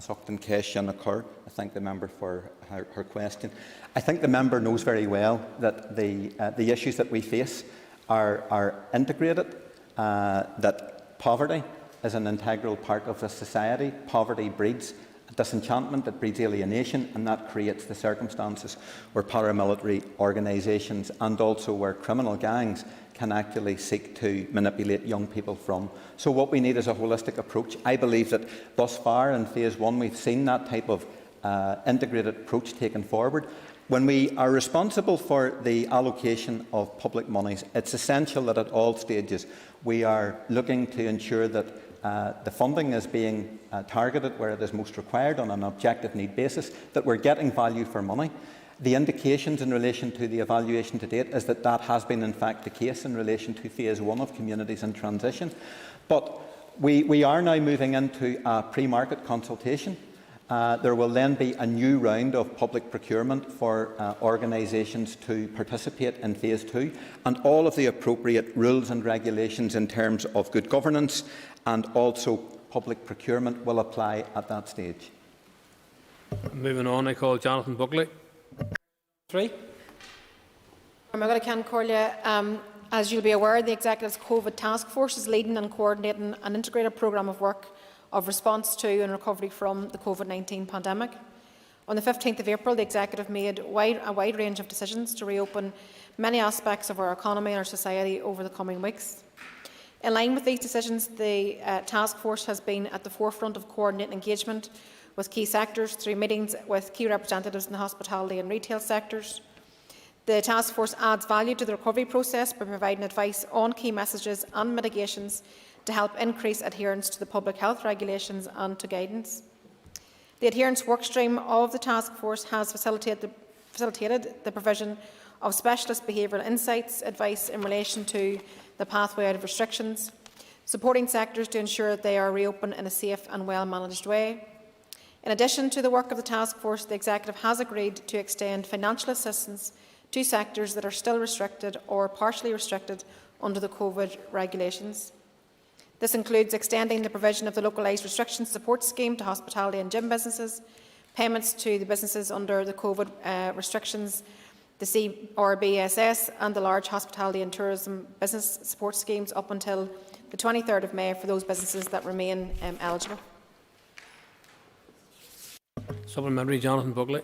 thank the member for her question. I think the member knows very well that the issues that we face are integrated, that poverty is an integral part of the society. Poverty breeds disenchantment, it breeds alienation, and that creates the circumstances where paramilitary organisations and also where criminal gangs can actually seek to manipulate young people from. So what we need is a holistic approach. I believe that thus far in Phase 1 we've seen that type of integrated approach taken forward. When we are responsible for the allocation of public monies, it's essential that at all stages we are looking to ensure that the funding is being targeted where it is most required on an objective need basis, that we're getting value for money. The indications in relation to the evaluation to date is that that has been in fact the case in relation to phase 1 of communities in transition. But we are now moving into a pre-market consultation. There will then be a new round of public procurement for organisations to participate in phase 2, and all of the appropriate rules and regulations in terms of good governance and also public procurement will apply at that stage. Moving on, I call Jonathan Buckley. 3. I'm going to Ken Corlea. As you'll be aware, the Executive's COVID Task Force is leading and coordinating an integrated programme of work of response to and recovery from the COVID-19 pandemic. On the 15th of April, the Executive made a wide range of decisions to reopen many aspects of our economy and our society over the coming weeks. In line with these decisions, the Task Force has been at the forefront of coordinating engagement with key sectors through meetings with key representatives in the hospitality and retail sectors. The Task Force adds value to the recovery process by providing advice on key messages and mitigations to help increase adherence to the public health regulations and to guidance. The adherence workstream of the Task Force has facilitated the provision of specialist behavioural insights advice in relation to the pathway out of restrictions, supporting sectors to ensure that they are reopened in a safe and well-managed way. In addition to the work of the Task Force, the Executive has agreed to extend financial assistance to sectors that are still restricted or partially restricted under the COVID regulations. This includes extending the provision of the Localised Restriction Support Scheme to hospitality and gym businesses, payments to the businesses under the COVID restrictions, the CRBSS and the large hospitality and tourism business support schemes up until the 23rd of May for those businesses that remain eligible. Supplementary, Jonathan Buckley.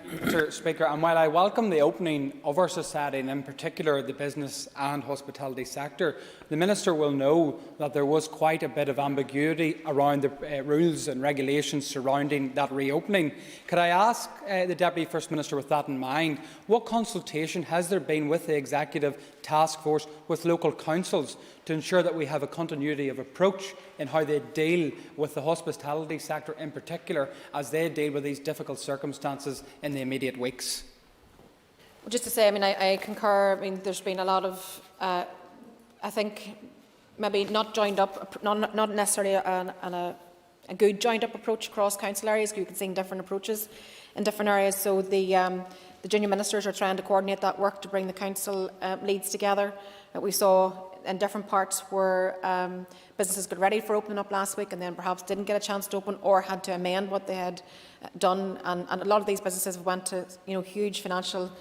Mr. Speaker, and while I welcome the opening of our society, and in particular the business and hospitality sector, the Minister will know that there was quite a bit of ambiguity around the rules and regulations surrounding that reopening. Could I ask the Deputy First Minister, with that in mind, what consultation has there been with the Executive Task Force with local councils to ensure that we have a continuity of approach in how they deal with the hospitality sector in particular as they deal with these difficult circumstances in the immediate weeks? Well, just to say, I concur. There's been a lot of, I think, maybe not joined up, not necessarily a good joined-up approach across council areas. You can see different approaches in different areas. So the junior ministers are trying to coordinate that work to bring the council leads together. We saw in different parts where businesses got ready for opening up last week and then perhaps didn't get a chance to open or had to amend what they had done. And a lot of these businesses went to huge financial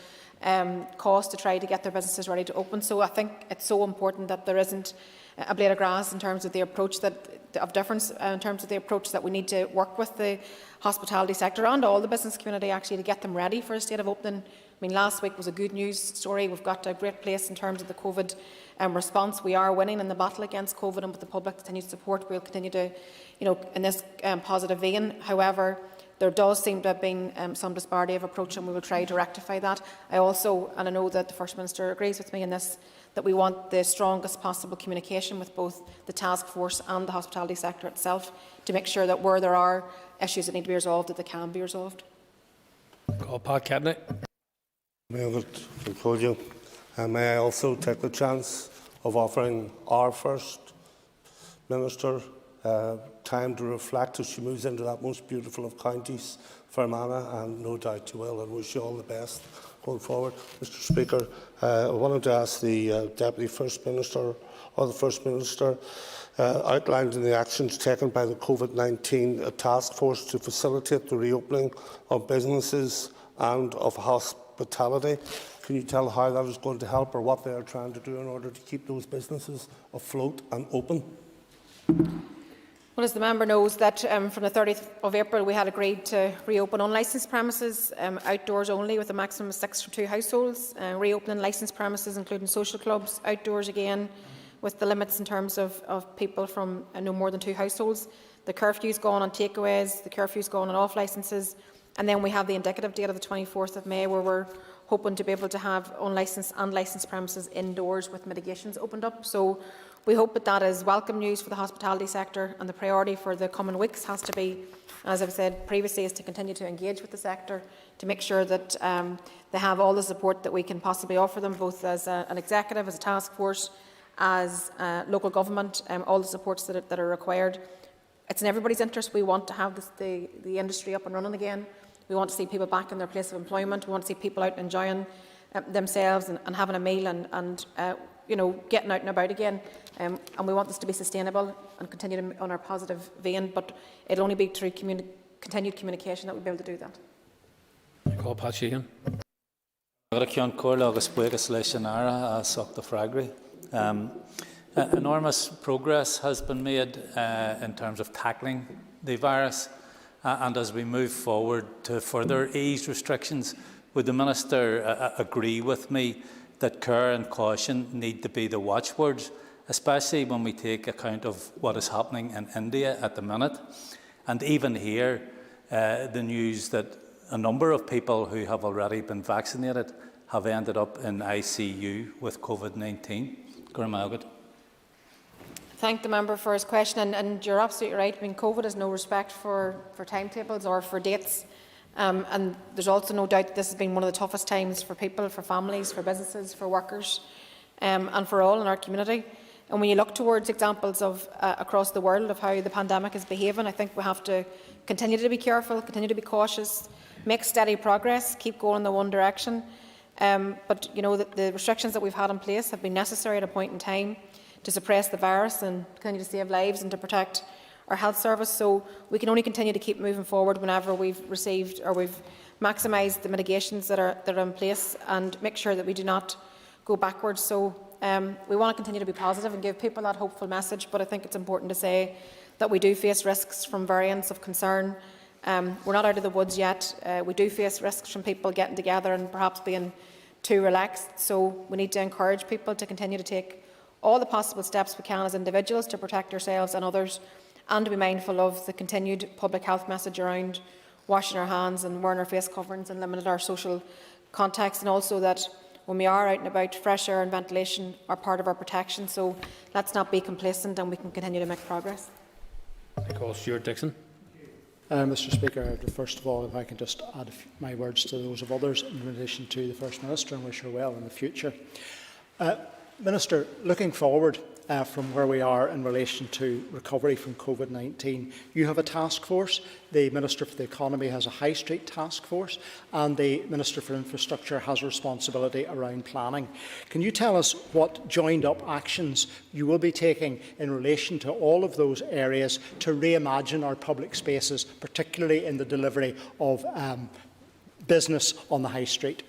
cost to try to get their businesses ready to open. So I think it's so important that there isn't a blade of grass in terms of the approach in terms of the approach that we need to work with the hospitality sector and all the business community actually to get them ready for a state of opening. Last week was a good news story. We've got a great place in terms of the COVID response. We are winning in the battle against COVID, and with the public continued support, we'll continue to, in this positive vein. However, there does seem to have been some disparity of approach, and we will try to rectify that. I also, and I know that the First Minister agrees with me in this, that we want the strongest possible communication with both the Task Force and the hospitality sector itself to make sure that where there are issues that need to be resolved, that they can be resolved. Call Pat Cabinet. May I also take the chance of offering our First Minister time to reflect as she moves into that most beautiful of counties, Fermanagh, and no doubt you will, and wish you all the best going forward. Mr. Speaker, I wanted to ask the Deputy First Minister or the First Minister outlined in the actions taken by the COVID-19 Task Force to facilitate the reopening of businesses and of hospitality. Can you tell how that is going to help or what they are trying to do in order to keep those businesses afloat and open? Well, as the member knows, that from the 30th of April we had agreed to reopen unlicensed premises, outdoors only, with a maximum of 6 for 2 households, reopening licensed premises including social clubs, outdoors again, with the limits in terms of people from no more than 2 households. The curfew's gone on takeaways, the curfew's gone on off licences, and then we have the indicative date of the 24th of May where we're hoping to be able to have unlicensed and licensed premises indoors with mitigations opened up. So We hope that that is welcome news for the hospitality sector, and the priority for the coming weeks has to be, as I've said previously, is to continue to engage with the sector to make sure that they have all the support that we can possibly offer them, both as an executive, as a task force, as local government, all the supports that are required. It's in everybody's interest. We want to have the industry up and running again. We want to see people back in their place of employment. We want to see people out enjoying themselves and having a meal and you know, getting out and about again. And we want this to be sustainable and continue on our positive vein, but it'll only be through continued communication that we'll be able to do that. Call Pat Sheehan. Enormous progress has been made in terms of tackling the virus, and as we move forward to further ease restrictions, would the Minister agree with me that care and caution need to be the watchwords, especially when we take account of what is happening in India at the minute, and even here the news that a number of people who have already been vaccinated have ended up in ICU with COVID-19. Thank the member for his question, and you're absolutely right. I mean, COVID has no respect for timetables or for dates, and there's also no doubt that this has been one of the toughest times for people, for families, for businesses, for workers, and for all in our community. And when you look towards examples of across the world of how the pandemic is behaving, I think we have to continue to be careful, continue to be cautious, make steady progress, keep going in the one direction. But you know, the restrictions that we've had in place have been necessary at a point in time to suppress the virus and continue to save lives and to protect our health service. So we can only continue to keep moving forward whenever we've received or we've maximised the mitigations that are in place, and make sure that we do not go backwards. So we want to continue to be positive and give people that hopeful message, but I think it's important to say that we do face risks from variants of concern. We're not out of the woods yet. We do face risks from people getting together and perhaps being too relaxed. So we need to encourage people to continue to take all the possible steps we can as individuals to protect ourselves and others, and to be mindful of the continued public health message around washing our hands and wearing our face coverings and limiting our social contacts, and also that when we are out and about, fresh air and ventilation are part of our protection. So let's not be complacent, and we can continue to make progress. I call Stuart Dixon. Mr. Speaker, first of all, if I can just add my words to those of others in relation to the First Minister and wish her well in the future. Minister, looking forward from where we are in relation to recovery from COVID-19, you have a task force. The Minister for the Economy has a High Street task force, and the Minister for Infrastructure has responsibility around planning. Can you tell us what joined-up actions you will be taking in relation to all of those areas to reimagine our public spaces, particularly in the delivery of business on the High Street?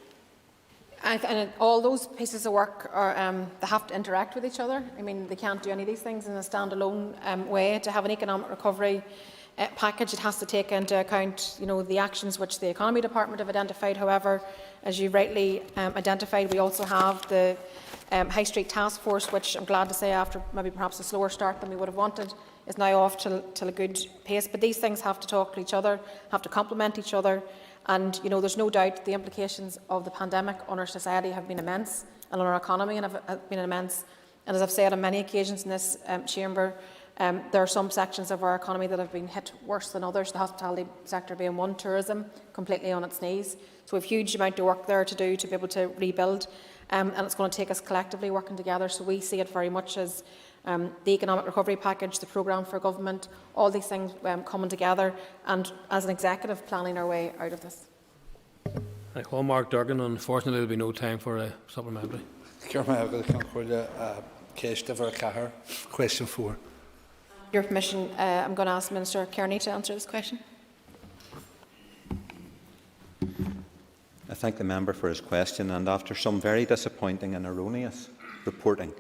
And all those pieces of work are, they have to interact with each other. I mean, they can't do any of these things in a standalone way. To have an economic recovery package, it has to take into account, you know, the actions which the Economy Department have identified. However, as you rightly identified, we also have the High Street Task Force, which I'm glad to say, after maybe perhaps a slower start than we would have wanted, is now off to a good pace. But these things have to talk to each other, have to complement each other. And you know, there's no doubt the implications of the pandemic on our society have been immense, and on our economy have been immense. And as I've said on many occasions in this chamber, there are some sections of our economy that have been hit worse than others, the hospitality sector being one, tourism completely on its knees. So we have a huge amount of work there to do to be able to rebuild, and it's going to take us collectively working together. So we see it very much as the economic recovery package, the programme for government, all these things coming together, and as an executive planning our way out of this. I call Mark Durgan. Unfortunately, there will be no time for a supplementary. Question 4. Your permission, I'm going to ask Minister Kearney to answer this question. I thank the member for his question, and after some very disappointing and erroneous reporting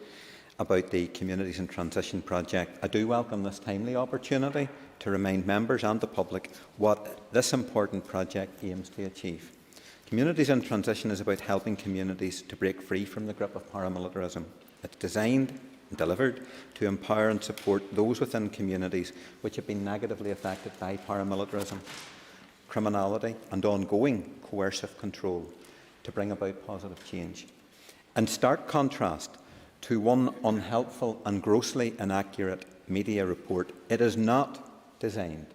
about the Communities in Transition project, I do welcome this timely opportunity to remind members and the public what this important project aims to achieve. Communities in Transition is about helping communities to break free from the grip of paramilitarism. It's designed and delivered to empower and support those within communities which have been negatively affected by paramilitarism, criminality and ongoing coercive control to bring about positive change. In stark contrast to one unhelpful and grossly inaccurate media report. It is not designed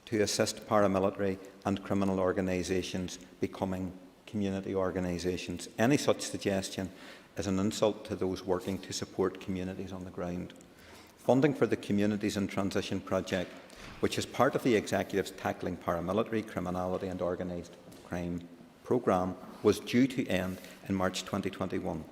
to assist paramilitary and criminal organisations becoming community organisations. Any such suggestion is an insult to those working to support communities on the ground. Funding for the Communities in Transition project, which is part of the Executive's Tackling Paramilitary, Criminality and Organised Crime programme, was due to end in March 2021.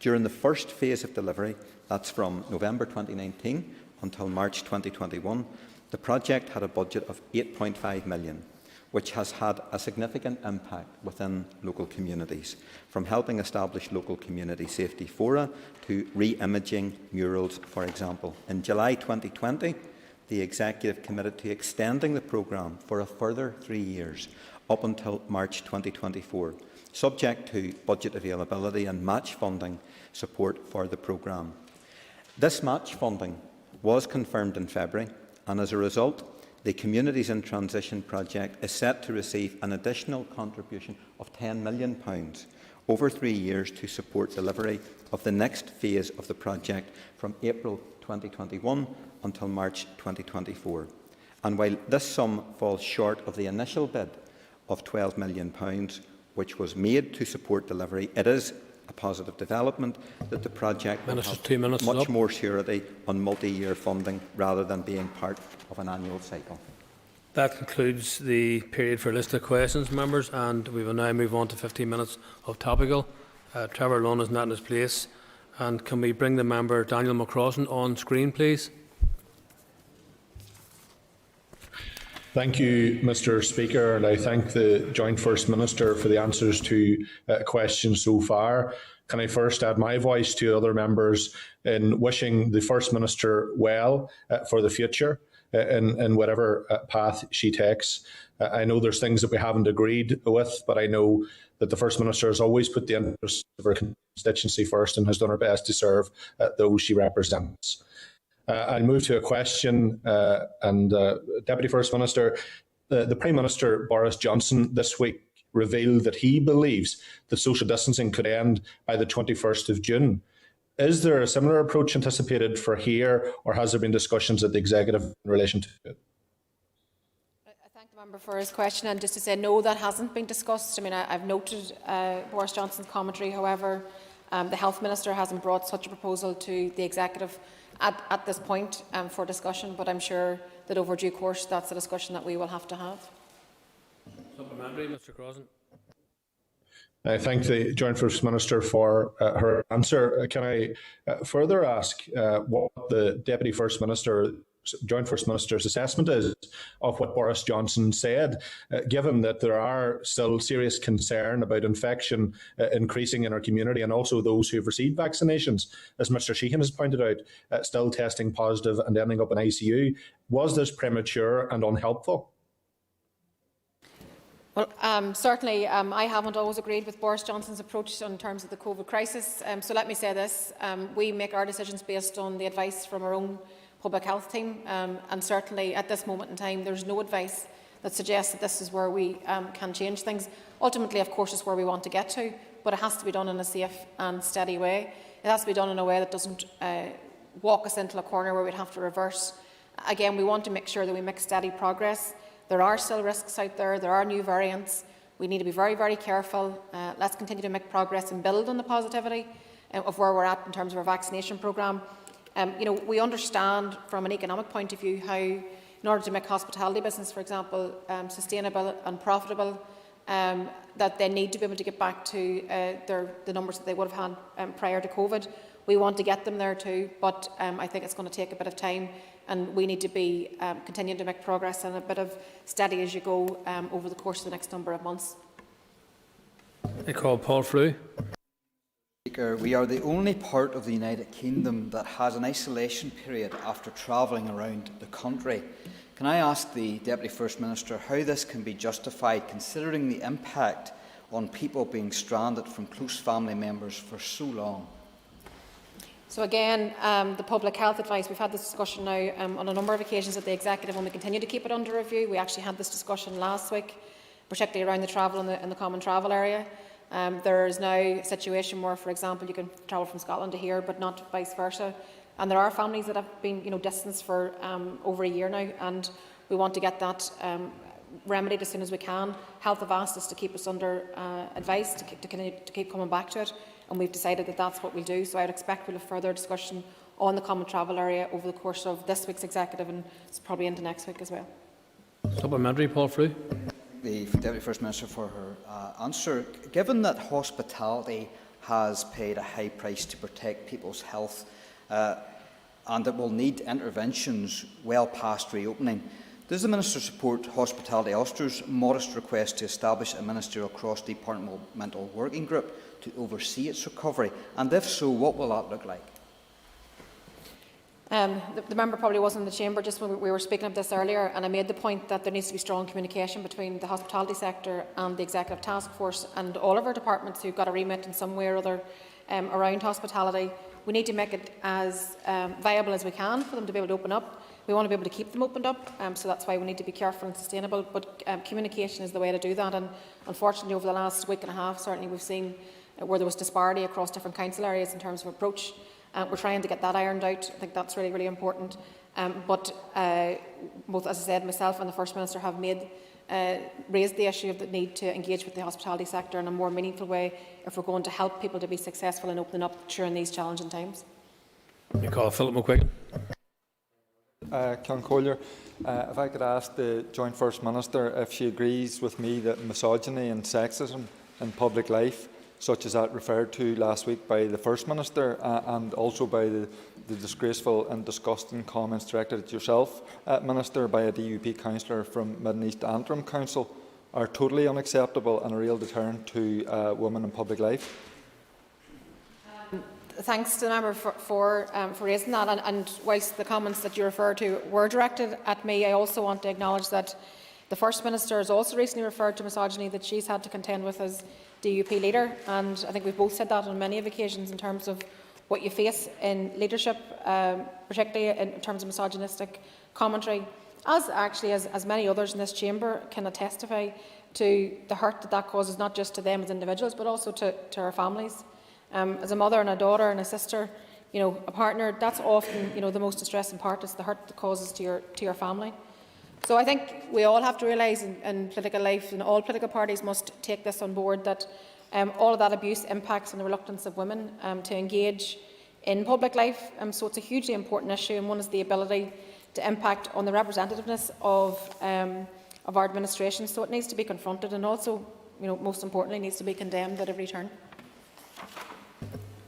During the first phase of delivery, that's from November 2019 until March 2021, the project had a budget of £8.5 million, which has had a significant impact within local communities, from helping establish local community safety fora to re-imaging murals, for example. In July 2020, the Executive committed to extending the programme for a further 3 years, up until March 2024, subject to budget availability and match funding support for the programme. This match funding was confirmed in February, and as a result, the Communities in Transition project is set to receive an additional contribution of £10 million over 3 years to support delivery of the next phase of the project from April 2021 until March 2024. And while this sum falls short of the initial bid of £12 million, which was made to support delivery, it is a positive development that the project will have much more surety on multi-year funding rather than being part of an annual cycle. That concludes the period for a list of questions, members, and we will now move on to 15 minutes of topical. Trevor Lunn is not in his place, and can we bring the member Daniel McCrossan on screen, please? Thank you, Mr Speaker, and I thank the Joint First Minister for the answers to questions so far. Can I first add my voice to other members in wishing the First Minister well for the future in whatever path she takes. I know there's things that we haven't agreed with, but I know that the First Minister has always put the interests of her constituency first and has done her best to serve those she represents. I move to a question, Deputy First Minister, the Prime Minister Boris Johnson this week revealed that he believes that social distancing could end by the 21st of June. Is there a similar approach anticipated for here, or has there been discussions at the Executive in relation to it? I thank the member for his question, and just to say no, that hasn't been discussed. I mean, I've noted Boris Johnson's commentary. However, the Health Minister hasn't brought such a proposal to the Executive at this point for discussion, but I'm sure that over due course that's a discussion that we will have to have. Supplementary, Mr. Crossan. I thank the Joint First Minister for her answer. Can I further ask what the Deputy First Minister, Joint First Minister's assessment is of what Boris Johnson said, given that there are still serious concern about infection increasing in our community, and also those who have received vaccinations, as Mr Sheehan has pointed out, still testing positive and ending up in ICU. Was this premature and unhelpful? Well, certainly I haven't always agreed with Boris Johnson's approach in terms of the COVID crisis. So let me say this, we make our decisions based on the advice from our own public health team, and certainly at this moment in time there's no advice that suggests that this is where we can change things. Ultimately, of course, it's where we want to get to, but it has to be done in a safe and steady way. It has to be done in a way that doesn't walk us into a corner where we'd have to reverse. Again, we want to make sure that we make steady progress. There are still risks out there. There are new variants. We need to be very, very careful. Let's continue to make progress and build on the positivity of where we're at in terms of our vaccination programme. We understand from an economic point of view how, in order to make hospitality business, for example, sustainable and profitable, that they need to be able to get back to the numbers that they would have had prior to COVID. We want to get them there too, but I think it's going to take a bit of time, and we need to be continuing to make progress and a bit of steady as you go over the course of the next number of months. I call Paul Frew. Speaker, we are the only part of the United Kingdom that has an isolation period after travelling around the country. Can I ask the Deputy First Minister how this can be justified, considering the impact on people being stranded from close family members for so long? So again, the public health advice, we've had this discussion now on a number of occasions at the Executive, and we continue to keep it under review. We actually had this discussion last week, particularly around the travel in the common travel area. There is now a situation where, for example, you can travel from Scotland to here, but not vice versa. And there are families that have been, distanced for over a year now, and we want to get that remedied as soon as we can. Health have asked us to keep us under advice, to keep coming back to it, and we've decided that that's what we'll do. So I would expect we'll have further discussion on the common travel area over the course of this week's executive, and it's probably into next week as well. Supplementary, Paul Frew. The Deputy First Minister for her answer. Given that hospitality has paid a high price to protect people's health and it will need interventions well past reopening, does the Minister support Hospitality Ulster's modest request to establish a ministerial cross-departmental working group to oversee its recovery? And if so, what will that look like? The member probably wasn't in the chamber just when we were speaking of this earlier, and I made the point that there needs to be strong communication between the hospitality sector and the Executive Task Force and all of our departments who've got a remit in some way or other around hospitality. We need to make it as viable as we can for them to be able to open up. We want to be able to keep them opened up, so that's why we need to be careful and sustainable, but communication is the way to do that. And unfortunately, over the last week and a half, certainly we've seen where there was disparity across different council areas in terms of approach. We're trying to get that ironed out. I think that's really, really important. But both, as I said, myself and the First Minister have raised the issue of the need to engage with the hospitality sector in a more meaningful way if we're going to help people to be successful in opening up during these challenging times. You call Philip McQuiggan. Collier, if I could ask the Joint First Minister if she agrees with me that misogyny and sexism in public life, such as that referred to last week by the First Minister and also by the disgraceful and disgusting comments directed at yourself, Minister, by a DUP councillor from Mid and East Antrim Council, are totally unacceptable and a real deterrent to women in public life? Thanks to the member for raising that. And whilst the comments that you refer to were directed at me, I also want to acknowledge that the First Minister has also recently referred to misogyny that she's had to contend with as DUP leader, and I think we've both said that on many of occasions in terms of what you face in leadership, particularly in terms of misogynistic commentary, as many others in this chamber can testify to the hurt that causes, not just to them as individuals, but also to our families. As a mother and a daughter and a sister, a partner, that's often the most distressing part, is the hurt that causes to your family. So I think we all have to realise in political life, and all political parties must take this on board, that all of that abuse impacts on the reluctance of women to engage in public life. So it's a hugely important issue, and one is the ability to impact on the representativeness of our administration. So it needs to be confronted, and also, most importantly, needs to be condemned at every turn.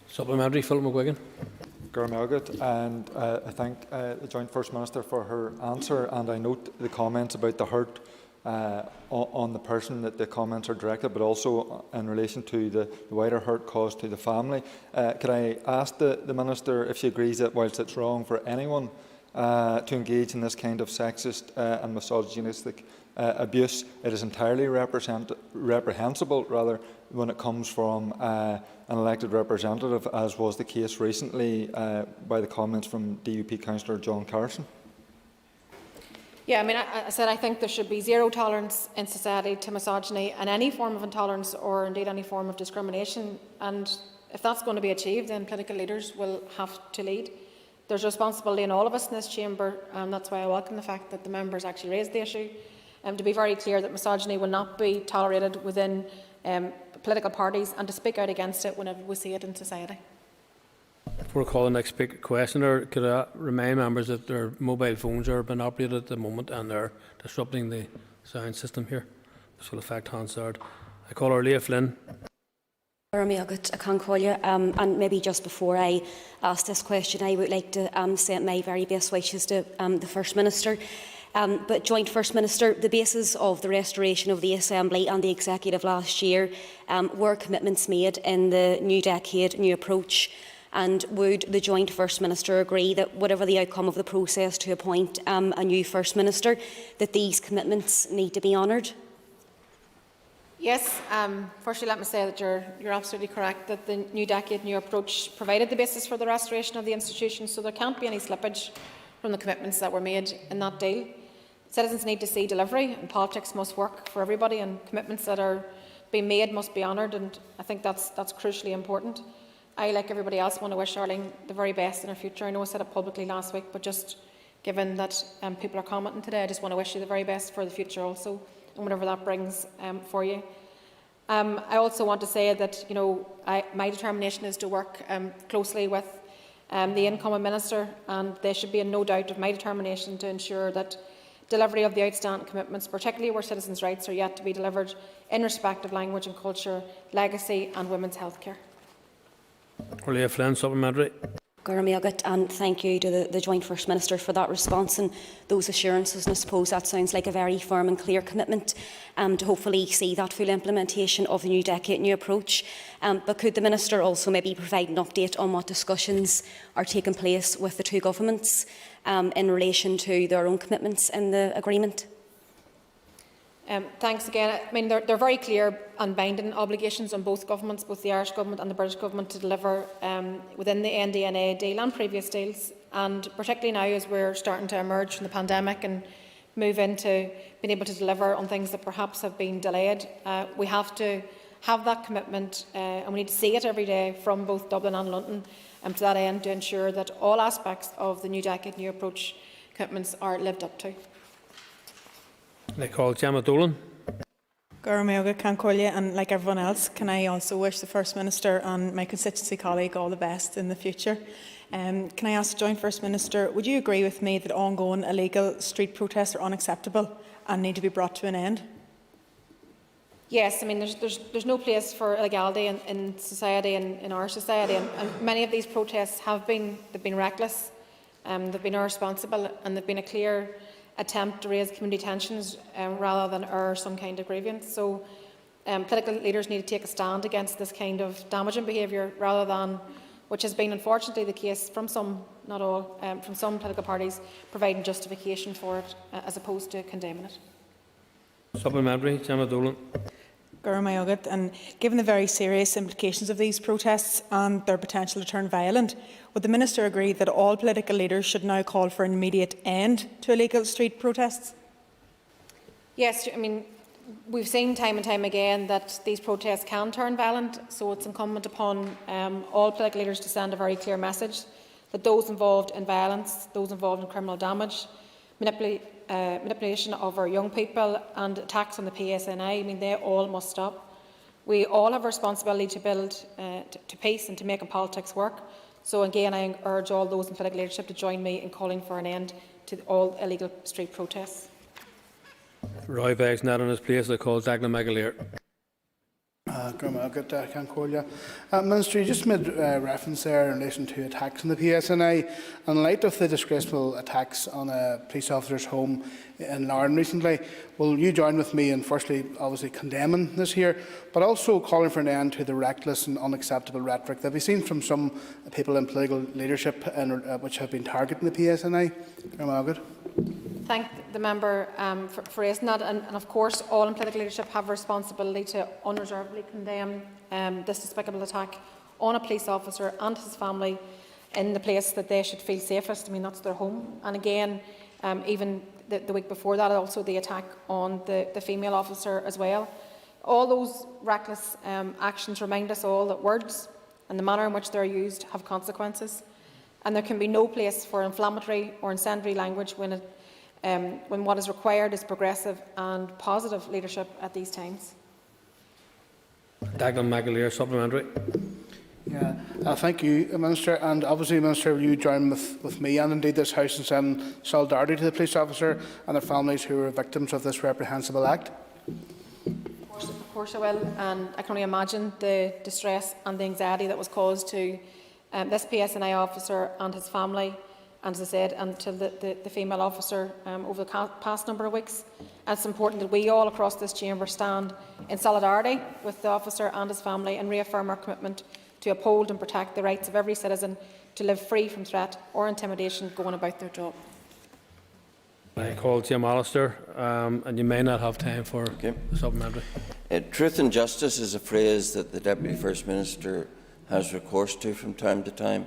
Supplementary, Philip McQuiggan. And I thank the Joint First Minister for her answer, and I note the comments about the hurt on the person that the comments are directed, but also in relation to the wider hurt caused to the family. Could I ask the Minister if she agrees that whilst it's wrong for anyone to engage in this kind of sexist and misogynistic abuse, it is entirely reprehensible when it comes from an elected representative, as was the case recently by the comments from DUP councillor John Carson? Yeah, I said I think there should be zero tolerance in society to misogyny and any form of intolerance, or indeed any form of discrimination. And if that's going to be achieved, then political leaders will have to lead. There's a responsibility in all of us in this chamber, and that's why I welcome the fact that the members actually raised the issue. To be very clear that misogyny will not be tolerated within political parties, and to speak out against it whenever we see it in society. Before I call the next questioner, could I remind members that their mobile phones are being operated at the moment and they're disrupting the sound system here. This will affect Hansard. I call her Leah Flynn. And maybe just before I ask this question, I would like to send my very best wishes to the First Minister. But Joint First Minister, the basis of the restoration of the Assembly and the Executive last year were commitments made in the new decade, new approach. And would the Joint First Minister agree that whatever the outcome of the process to appoint a new First Minister, that these commitments need to be honoured? Yes. Firstly, let me say that you're absolutely correct that the new decade, new approach provided the basis for the restoration of the institution, so there can't be any slippage from the commitments that were made in that deal. Citizens need to see delivery, and politics must work for everybody, and commitments that are been made must be honoured, and I think that's crucially important. I, like everybody else, want to wish Arlene the very best in her future. I know I said it publicly last week, but just given that people are commenting today, I just want to wish you the very best for the future also, and whatever that brings for you. I also want to say that my determination is to work closely with the incoming minister, and there should be no doubt of my determination to ensure that delivery of the outstanding commitments, particularly where citizens' rights are yet to be delivered in respect of language and culture, legacy and women's healthcare. Orlia Flynn, supplementary. And thank you to the Joint First Minister for that response and those assurances. And I suppose that sounds like a very firm and clear commitment to hopefully see that full implementation of the new decade new approach. But could the Minister also maybe provide an update on what discussions are taking place with the two governments in relation to their own commitments in the agreement? Thanks again. I mean, they're very clear and binding obligations on both governments, both the Irish Government and the British Government, to deliver within the NDNA deal and previous deals. And particularly now, as we're starting to emerge from the pandemic and move into being able to deliver on things that perhaps have been delayed, we have to have that commitment and we need to see it every day from both Dublin and London to that end, to ensure that all aspects of the new decade new approach commitments are lived up to. I call Gemma Dolan. And like everyone else, can I also wish the First Minister and my constituency colleague all the best in the future. Can I ask the Joint First Minister, would you agree with me that ongoing illegal street protests are unacceptable and need to be brought to an end? Yes, I mean there's no place for illegality in society, in our society, and many of these protests have been reckless, they've been irresponsible, and they've been a clear attempt to raise community tensions rather than err some kind of grievance. So political leaders need to take a stand against this kind of damaging behaviour, rather than, which has been unfortunately the case from some, not all, from some political parties, providing justification for it as opposed to condemning it. Supplementary, Gemma Dolan. And given the very serious implications of these protests and their potential to turn violent, would the Minister agree that all political leaders should now call for an immediate end to illegal street protests? Yes, I mean, we've seen time and time again that these protests can turn violent, so it's incumbent upon all political leaders to send a very clear message that those involved in violence, those involved in criminal damage, manipulation of our young people and attacks on the PSNI, I mean, they all must stop. We all have a responsibility to build to peace and to making politics work. So again, I urge all those in political leadership to join me in calling for an end to all illegal street protests. Roy Beggs not in his place. I call Dagna McAleer. Minister, you just made reference there in relation to attacks on the PSNI. In light of the disgraceful attacks on a police officer's home in Larne recently, will you join with me in firstly obviously condemning this here, but also calling for an end to the reckless and unacceptable rhetoric that we've seen from some people in political leadership which have been targeting the PSNI? Thank the member for raising that, and of course all in political leadership have a responsibility to unreservedly condemn this despicable attack on a police officer and his family in the place that they should feel safest. I mean, that's their home. And again, even the week before that, also the attack on the female officer as well. All those reckless actions remind us all that words and the manner in which they're used have consequences, and there can be no place for inflammatory or incendiary language when what is required is progressive and positive leadership at these times. Dagna McAleer, supplementary. Thank you, Minister. And obviously, Minister, will you join with me and indeed this House in sending solidarity to the police officer and their families who were victims of this reprehensible act? Of course I will, and I can only imagine the distress and the anxiety that was caused to this PSNI officer and his family, and as I said, and to the female officer over the past number of weeks. And it's important that we all across this chamber stand in solidarity with the officer and his family and reaffirm our commitment to uphold and protect the rights of every citizen to live free from threat or intimidation going about their job. I call Jim Allister, and you may not have time for the supplementary. Truth and justice is a phrase that the Deputy First Minister has recourse to from time to time.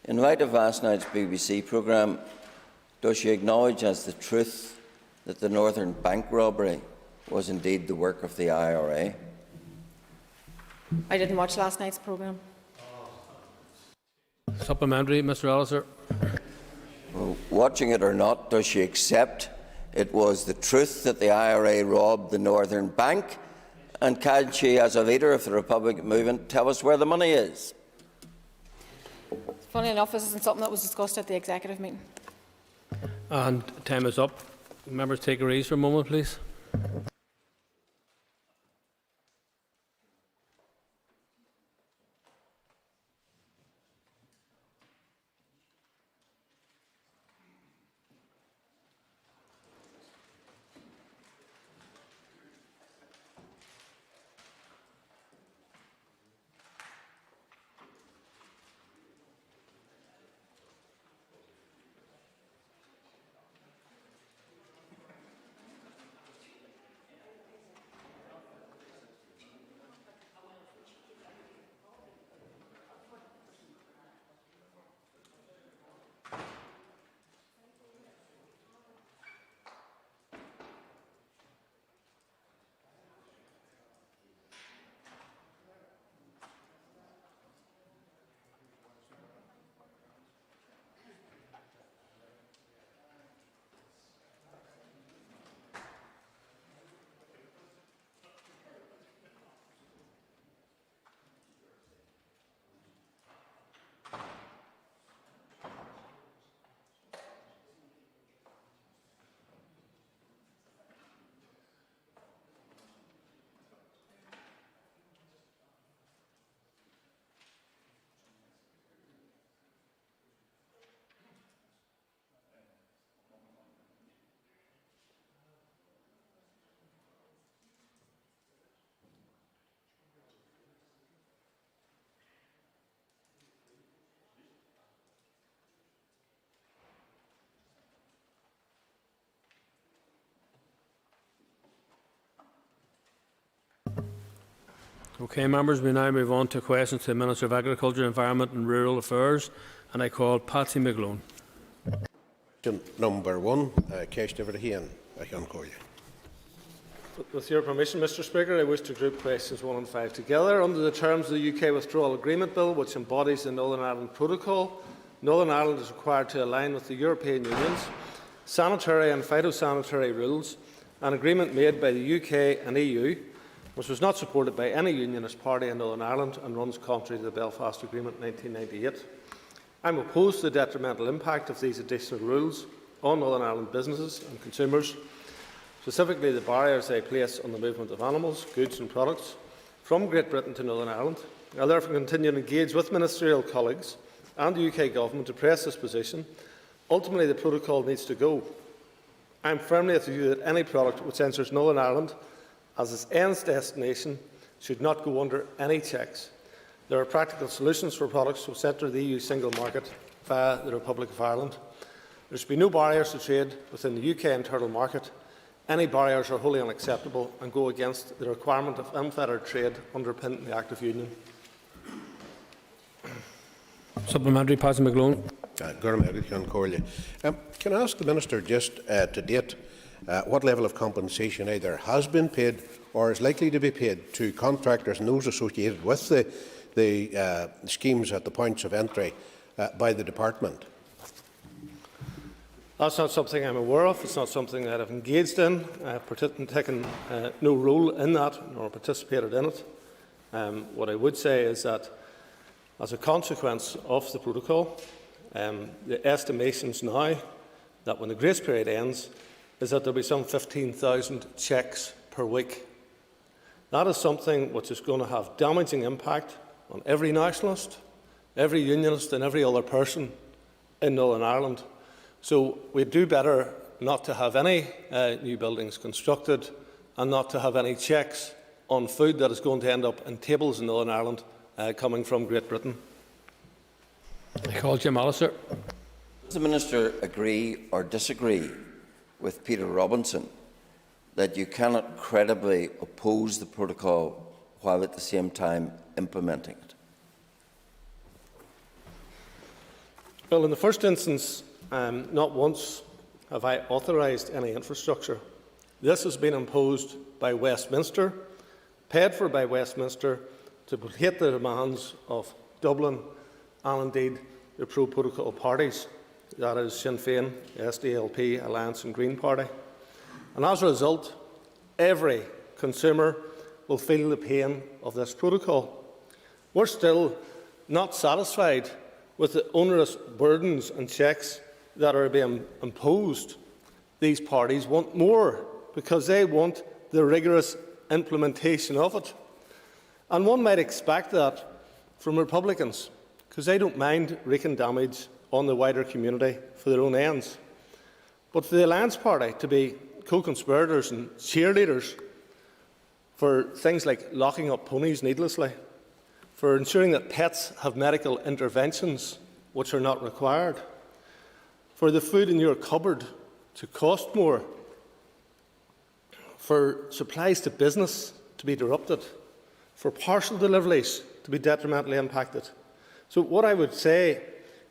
In light of last night's BBC programme, does she acknowledge as the truth that the Northern Bank robbery was indeed the work of the IRA? I didn't watch last night's programme. Supplementary, Mr. Allister. Well, watching it or not, does she accept it was the truth that the IRA robbed the Northern Bank? And can she, as a leader of the Republic movement, tell us where the money is? Funny enough, this isn't something that was discussed at the executive meeting. And time is up. Members take a ease for a moment, please. Okay, members, we now move on to questions to the Minister of Agriculture, Environment and Rural Affairs, and I call Patsy McGlone. Question number 1, Ceist over here. I can call you. With your permission, Mr. Speaker, I wish to group questions 1 and 5 together. Under the terms of the UK Withdrawal Agreement Bill, which embodies the Northern Ireland Protocol, Northern Ireland is required to align with the European Union's sanitary and phytosanitary rules, an agreement made by the UK and EU, which was not supported by any unionist party in Northern Ireland and runs contrary to the Belfast Agreement 1998. I am opposed to the detrimental impact of these additional rules on Northern Ireland businesses and consumers, specifically the barriers they place on the movement of animals, goods and products from Great Britain to Northern Ireland. I will therefore continue to engage with ministerial colleagues and the UK Government to press this position. Ultimately, the protocol needs to go. I am firmly of the view that any product which enters Northern Ireland as its end destination should not go under any checks. There are practical solutions for products which enter the EU single market via the Republic of Ireland. There should be no barriers to trade within the UK internal market. Any barriers are wholly unacceptable and go against the requirement of unfettered trade underpinning the Act of Union. Supplementary, Patsy McGlone. Can I ask the Minister just to date what level of compensation either has been paid or is likely to be paid to contractors and those associated with the schemes at the points of entry by the Department? That's not something I'm aware of. It's not something that I've engaged in. I've taken no role in that nor participated in it. What I would say is that as a consequence of the protocol, the estimations now that when the grace period ends is that there will be some 15,000 checks per week. That is something which is going to have damaging impact on every nationalist, every unionist and every other person in Northern Ireland. So we do better not to have any new buildings constructed and not to have any checks on food that is going to end up in tables in Northern Ireland coming from Great Britain. I call Jim Allister. Does the Minister agree or disagree with Peter Robinson that you cannot credibly oppose the protocol while at the same time implementing it? Well, in the first instance, not once have I authorised any infrastructure. This has been imposed by Westminster, paid for by Westminster, to hit the demands of Dublin and indeed the pro-protocol parties, that is Sinn Féin, SDLP, Alliance and Green Party. And as a result, every consumer will feel the pain of this protocol. We're still not satisfied with the onerous burdens and checks that are being imposed. These parties want more because they want the rigorous implementation of it. And one might expect that from Republicans, because they don't mind wreaking damage on the wider community for their own ends. But for the Alliance Party to be co-conspirators and cheerleaders for things like locking up ponies needlessly, for ensuring that pets have medical interventions which are not required, for the food in your cupboard to cost more, for supplies to business to be disrupted, for parcel deliveries to be detrimentally impacted. So what I would say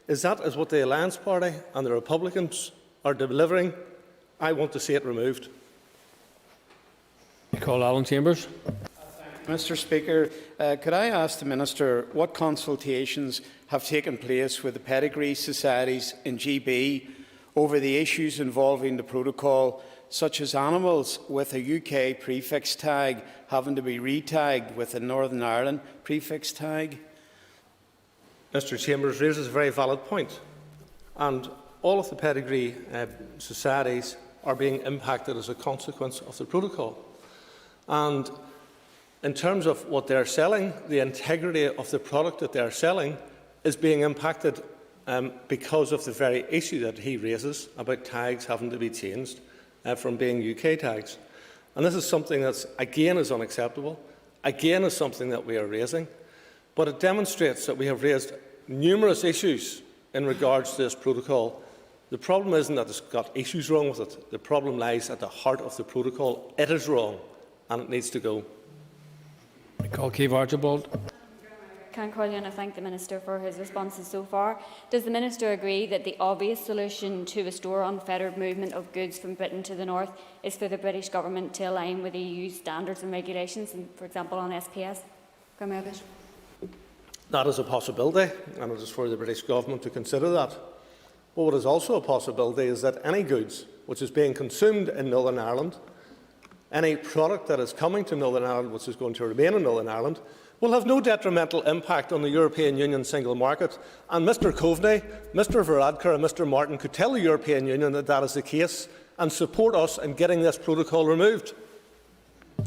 is that is what the Alliance Party and the Republicans are delivering. I want to see it removed. I call Alan Chambers. Mr. Speaker, could I ask the Minister what consultations have taken place with the pedigree societies in GB over the issues involving the protocol, such as animals with a UK prefix tag having to be re-tagged with a Northern Ireland prefix tag? Mr. Chambers raises a very valid point, and all of the pedigree societies are being impacted as a consequence of the protocol. And in terms of what they're selling, the integrity of the product that they're selling is being impacted because of the very issue that he raises about tags having to be changed from being UK tags. And this is something that, again, is unacceptable, again is something that we are raising, but it demonstrates that we have raised numerous issues in regards to this protocol. The problem isn't that it's got issues wrong with it. The problem lies at the heart of the protocol. It is wrong, and it needs to go. I call Keith Archibald. Can call you and I thank the Minister for his responses so far. Does the Minister agree that the obvious solution to restore unfettered movement of goods from Britain to the north is for the British Government to align with EU standards and regulations, and, for example, on SPS? That is a possibility, and it is for the British Government to consider that. But what is also a possibility is that any goods which is being consumed in Northern Ireland, any product that is coming to Northern Ireland which is going to remain in Northern Ireland, will have no detrimental impact on the European Union single market. And Mr Coveney, Mr Varadkar and Mr Martin could tell the European Union that that is the case and support us in getting this protocol removed.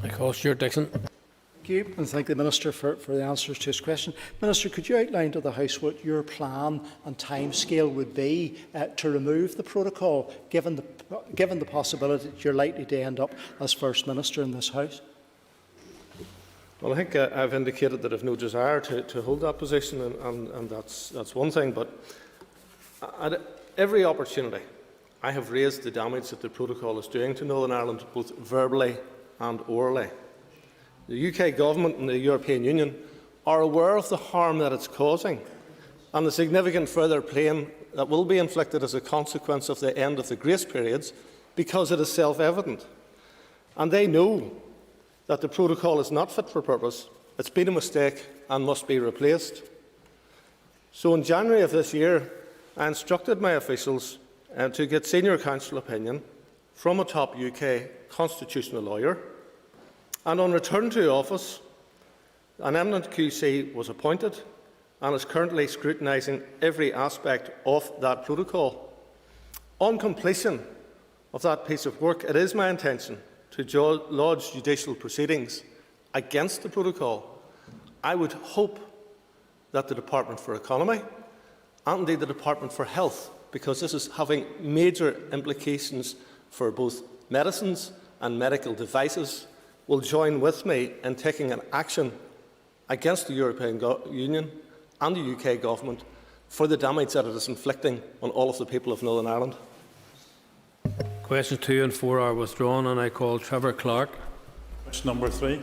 I call Stuart Dixon. Thank you, and thank the Minister for the answers to his question. Minister, could you outline to the House what your plan and timescale would be to remove the protocol, given the possibility that you're likely to end up as First Minister in this House? Well, I think I've indicated that I have no desire to hold that position, and that's one thing. But at every opportunity, I have raised the damage that the protocol is doing to Northern Ireland, both verbally and orally. The UK Government and the European Union are aware of the harm that it's causing and the significant further pain that will be inflicted as a consequence of the end of the grace periods, because it is self-evident. And they know that the protocol is not fit for purpose, it's been a mistake and must be replaced. So in January of this year, I instructed my officials to get senior counsel opinion from a top UK constitutional lawyer, and on return to office, an eminent QC was appointed and is currently scrutinising every aspect of that protocol. On completion of that piece of work, it is my intention to lodge judicial proceedings against the protocol. I would hope that the Department for Economy and indeed the Department for Health, because this is having major implications for both medicines and medical devices, will join with me in taking an action against the European Union and the UK Government for the damage that it is inflicting on all of the people of Northern Ireland. Questions 2 and 4 are withdrawn, and I call Trevor Clark. Question number 3.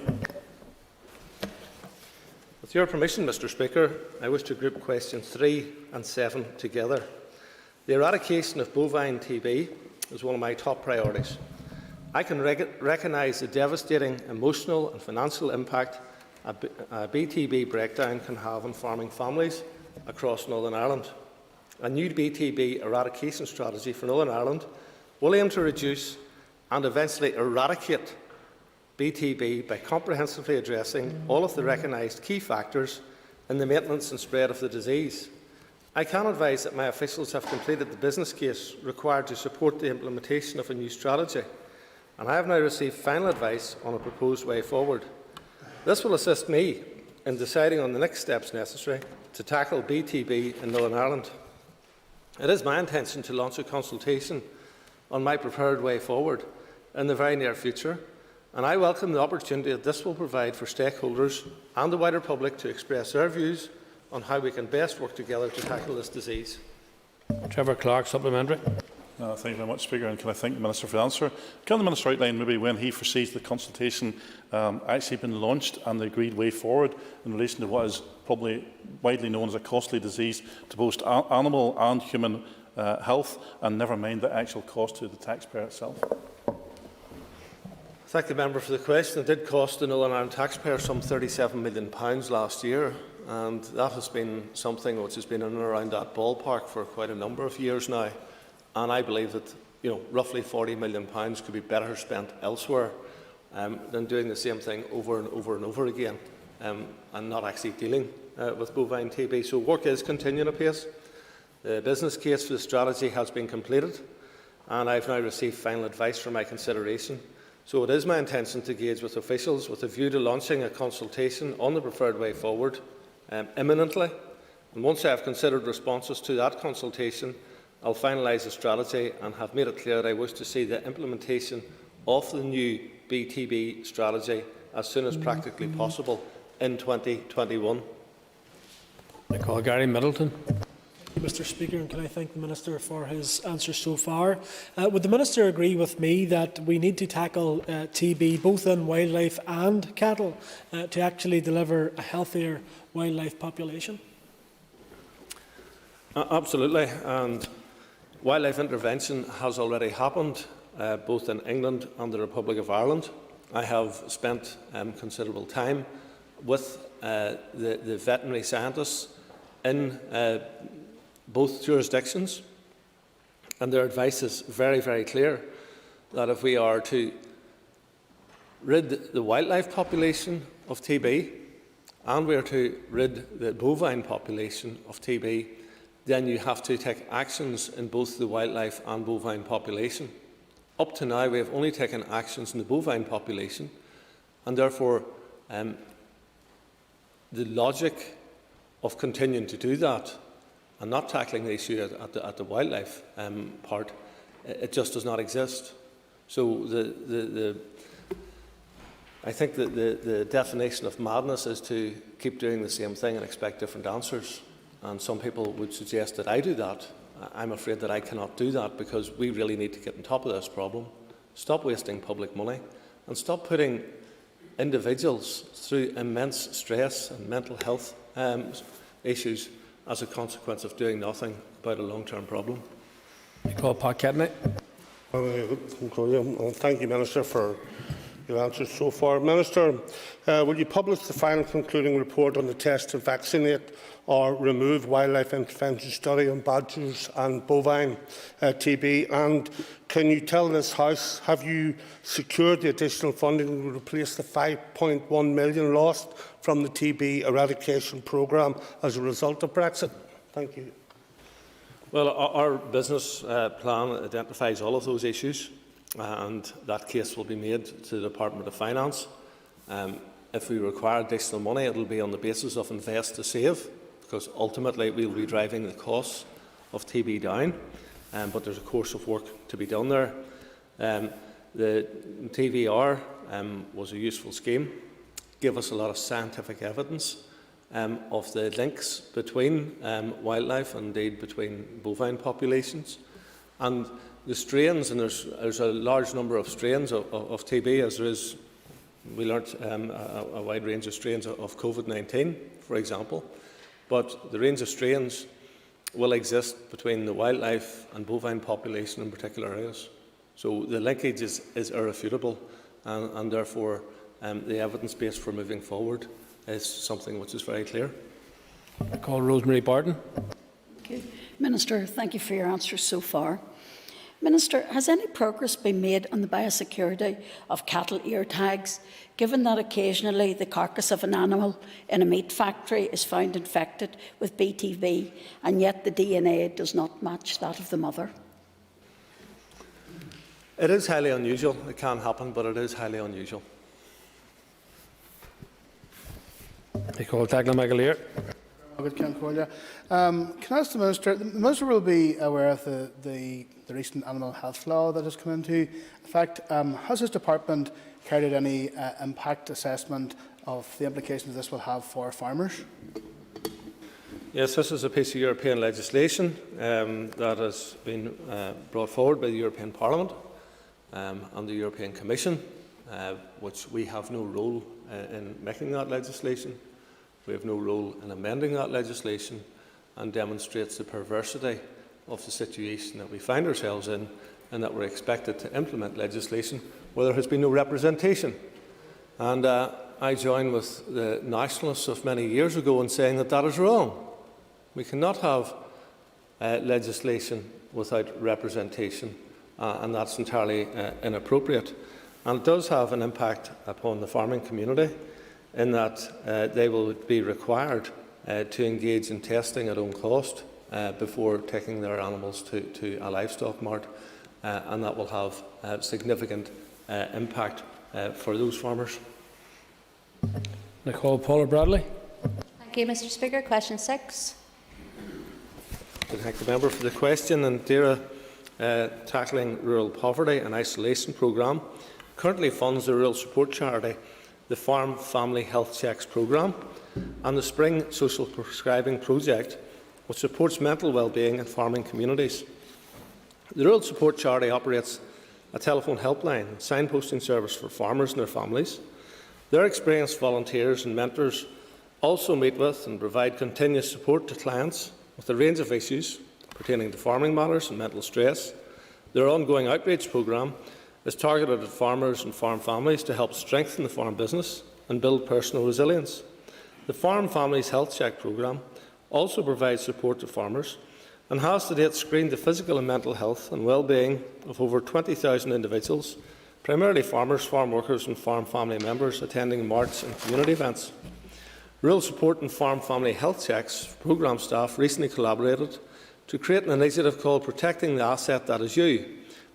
With your permission, Mr Speaker, I wish to group questions 3 and 7 together. The eradication of bovine TB is one of my top priorities. I can recognise the devastating emotional and financial impact a BTB breakdown can have on farming families across Northern Ireland. A new BTB eradication strategy for Northern Ireland will aim to reduce and eventually eradicate BTB by comprehensively addressing all of the recognised key factors in the maintenance and spread of the disease. I can advise that my officials have completed the business case required to support the implementation of a new strategy, and I have now received final advice on a proposed way forward. This will assist me in deciding on the next steps necessary to tackle BTB in Northern Ireland. It is my intention to launch a consultation on my preferred way forward in the very near future, and I welcome the opportunity that this will provide for stakeholders and the wider public to express their views on how we can best work together to tackle this disease. Trevor Clark, supplementary. Thank you very much, Speaker, and can I thank the Minister for the answer. Can the Minister outline maybe when he foresees the consultation actually been launched and the agreed way forward in relation to what is probably widely known as a costly disease to both animal and human health, and never mind the actual cost to the taxpayer itself? Thank the member for the question. It did cost the Northern Ireland taxpayer some £37 million last year, and that has been something which has been in and around that ballpark for quite a number of years now. And I believe that roughly £40 million could be better spent elsewhere than doing the same thing over and over and over again and not actually dealing with bovine TB. So work is continuing apace. The business case for the strategy has been completed, and I've now received final advice for my consideration. So it is my intention to engage with officials with a view to launching a consultation on the preferred way forward imminently. And once I have considered responses to that consultation, I'll finalise the strategy and have made it clear that I wish to see the implementation of the new BTB strategy as soon as practically possible in 2021. I call Gary Middleton. Mr. Speaker, and can I thank the Minister for his answers so far. Would the Minister agree with me that we need to tackle TB both in wildlife and cattle to actually deliver a healthier wildlife population? Absolutely, and wildlife intervention has already happened both in England and the Republic of Ireland. I have spent considerable time with the veterinary scientists in both jurisdictions, and their advice is very, very clear that if we are to rid the wildlife population of TB and we are to rid the bovine population of TB, then you have to take actions in both the wildlife and bovine population. Up to now, we have only taken actions in the bovine population, and therefore the logic of continuing to do that and not tackling the issue at the wildlife part, it just does not exist. So I think that the definition of madness is to keep doing the same thing and expect different answers. And some people would suggest that I do that. I'm afraid that I cannot do that, because we really need to get on top of this problem, stop wasting public money, and stop putting individuals through immense stress and mental health issues as a consequence of doing nothing about a long-term problem. I call Pat Ketney. Thank you, Minister, for your answers so far. Minister, will you publish the final concluding report on the test to vaccinate or remove wildlife intervention study on badgers and bovine TB? And can you tell this House, have you secured the additional funding to replace the £5.1 million lost from the TB eradication programme as a result of Brexit? Thank you. Well, our business plan identifies all of those issues, and that case will be made to the Department of Finance. If we require additional money, it will be on the basis of invest to save, because ultimately we will be driving the costs of TB down, but there's a course of work to be done there. The TVR was a useful scheme, gave us a lot of scientific evidence of the links between wildlife and indeed between bovine populations. And the strains, and there's a large number of strains of TB, as there is, we learnt a wide range of strains of COVID-19, for example. But the range of strains will exist between the wildlife and bovine population in particular areas. So the linkage is irrefutable, and therefore the evidence base for moving forward is something which is very clear. I call Rosemary Barton. Okay. Minister, thank you for your answers so far. Minister, has any progress been made on the biosecurity of cattle ear tags, given that occasionally the carcass of an animal in a meat factory is found infected with BTV, and yet the DNA does not match that of the mother? It is highly unusual. It can happen, but it is highly unusual. I call Tagla McAleer. Can I ask the Minister will be aware of the recent animal health law that has come into effect. Has his department carried out any impact assessment of the implications this will have for farmers? Yes, this is a piece of European legislation that has been brought forward by the European Parliament and the European Commission, which we have no role in making that legislation. We have no role in amending that legislation, and demonstrates the perversity of the situation that we find ourselves in, and that we're expected to implement legislation where there has been no representation. And I join with the nationalists of many years ago in saying that that is wrong. We cannot have legislation without representation, and that's entirely inappropriate. And it does have an impact upon the farming community, in that they will be required to engage in testing at own cost before taking their animals to a livestock mart, and that will have significant impact for those farmers. Nicole Paula Bradley. Thank you, Mr. Speaker. Question 6. I thank the member for the question. And DAERA Tackling Rural Poverty and Isolation programme currently funds the rural support charity, the Farm Family Health Checks programme, and the Spring Social Prescribing project, which supports mental well-being in farming communities. The Rural Support Charity operates a telephone helpline and signposting service for farmers and their families. Their experienced volunteers and mentors also meet with and provide continuous support to clients with a range of issues pertaining to farming matters and mental stress. Their ongoing outreach programme is targeted at farmers and farm families to help strengthen the farm business and build personal resilience. The Farm Families Health Check programme also provides support to farmers and has to date screened the physical and mental health and well-being of over 20,000 individuals, primarily farmers, farm workers and farm family members attending marts and community events. Rural Support and Farm Family Health Checks programme staff recently collaborated to create an initiative called Protecting the Asset That Is You,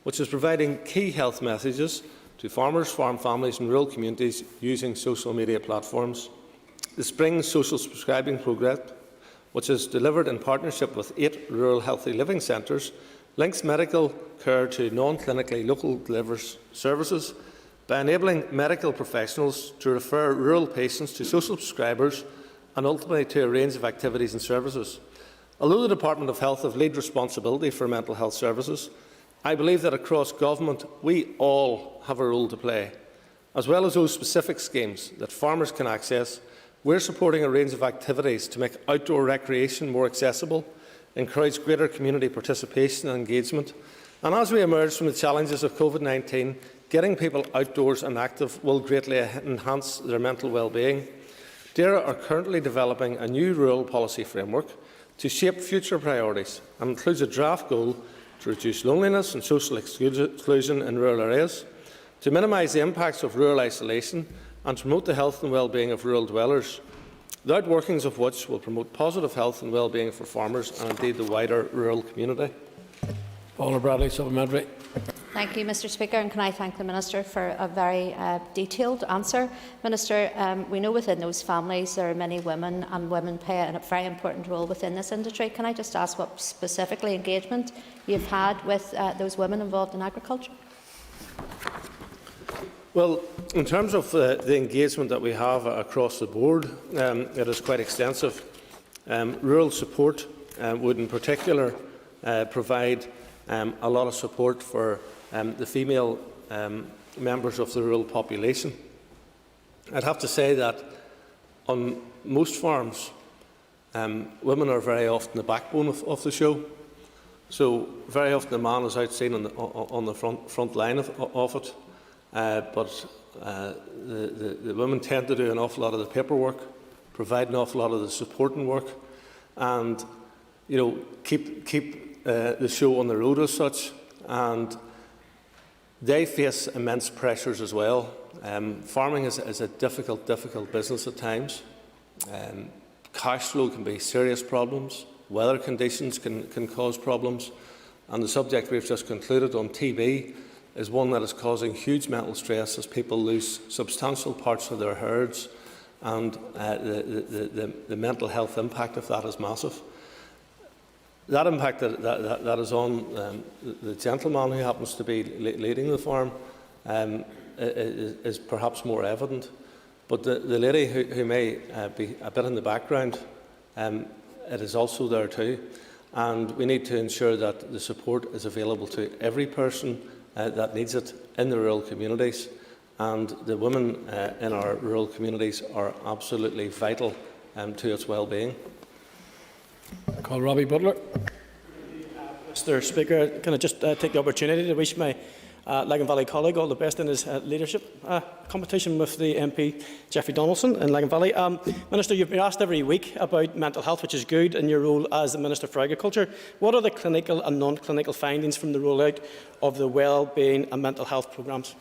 which is providing key health messages to farmers, farm families and rural communities using social media platforms. The Spring Social Prescribing programme, which is delivered in partnership with 8 rural healthy living centres, links medical care to non-clinically local delivery services by enabling medical professionals to refer rural patients to social prescribers and ultimately to a range of activities and services. Although the Department of Health have lead responsibility for mental health services, I believe that across government we all have a role to play. As well as those specific schemes that farmers can access, we're supporting a range of activities to make outdoor recreation more accessible, encourage greater community participation and engagement, and as we emerge from the challenges of COVID-19, getting people outdoors and active will greatly enhance their mental well-being. DAERA are currently developing a new rural policy framework to shape future priorities and includes a draft goal to reduce loneliness and social exclusion in rural areas, to minimise the impacts of rural isolation and to promote the health and well-being of rural dwellers, the outworkings of which will promote positive health and well-being for farmers and indeed the wider rural community. Paula Bradley, supplementary. Thank you, Mr. Speaker, and can I thank the Minister for a very detailed answer. Minister, we know within those families there are many women, and women play a very important role within this industry. Can I just ask what specifically engagement you've had with those women involved in agriculture? Well, in terms of the engagement that we have across the board, it is quite extensive. Rural support would in particular provide a lot of support for the female members of the rural population. I'd have to say that on most farms, women are very often the backbone of the show. So very often the man is out seen on the front line of it. But the women tend to do an awful lot of the paperwork provide an awful lot of the supporting work, and keep the show on the road as such. And they face immense pressures as well. Farming is a difficult business at times. Cash flow can be serious problems. Weather conditions can cause problems. And the subject we've just concluded on, TB, is one that is causing huge mental stress as people lose substantial parts of their herds, and the mental health impact of that is massive. That impact that is on the gentleman who happens to be leading the farm is perhaps more evident. But the lady who may be a bit in the background, it is also there too. And we need to ensure that the support is available to every person that needs it in the rural communities. And the women in our rural communities are absolutely vital to its well-being. I call Robbie Butler. Mr. Speaker, can I just take the opportunity to wish my Lagan Valley colleague all the best in his leadership competition with the MP Jeffrey Donaldson in Lagan Valley. Minister, you've been asked every week about mental health, which is good in your role as the Minister for Agriculture. What are the clinical and non-clinical findings from the rollout of the wellbeing and mental health programmes?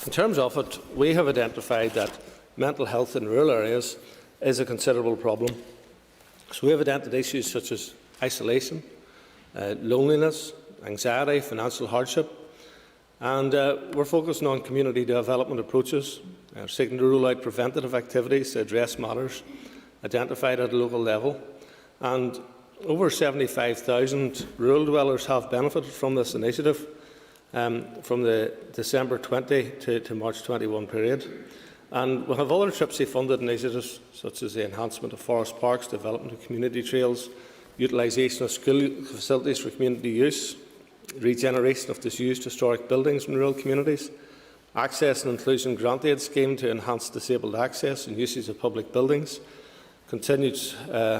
In terms of it, we have identified that mental health in rural areas is a considerable problem. So we have identified issues such as isolation, loneliness, anxiety, financial hardship, and we're focusing on community development approaches, seeking to rule out preventative activities to address matters identified at a local level. And over 75,000 rural dwellers have benefited from this initiative from the December 20 to March 21 period. And we have other TRIPSI-funded initiatives, such as the enhancement of forest parks, development of community trails, utilisation of school facilities for community use, regeneration of disused historic buildings in rural communities, access and inclusion grant aid scheme to enhance disabled access and usage of public buildings, continued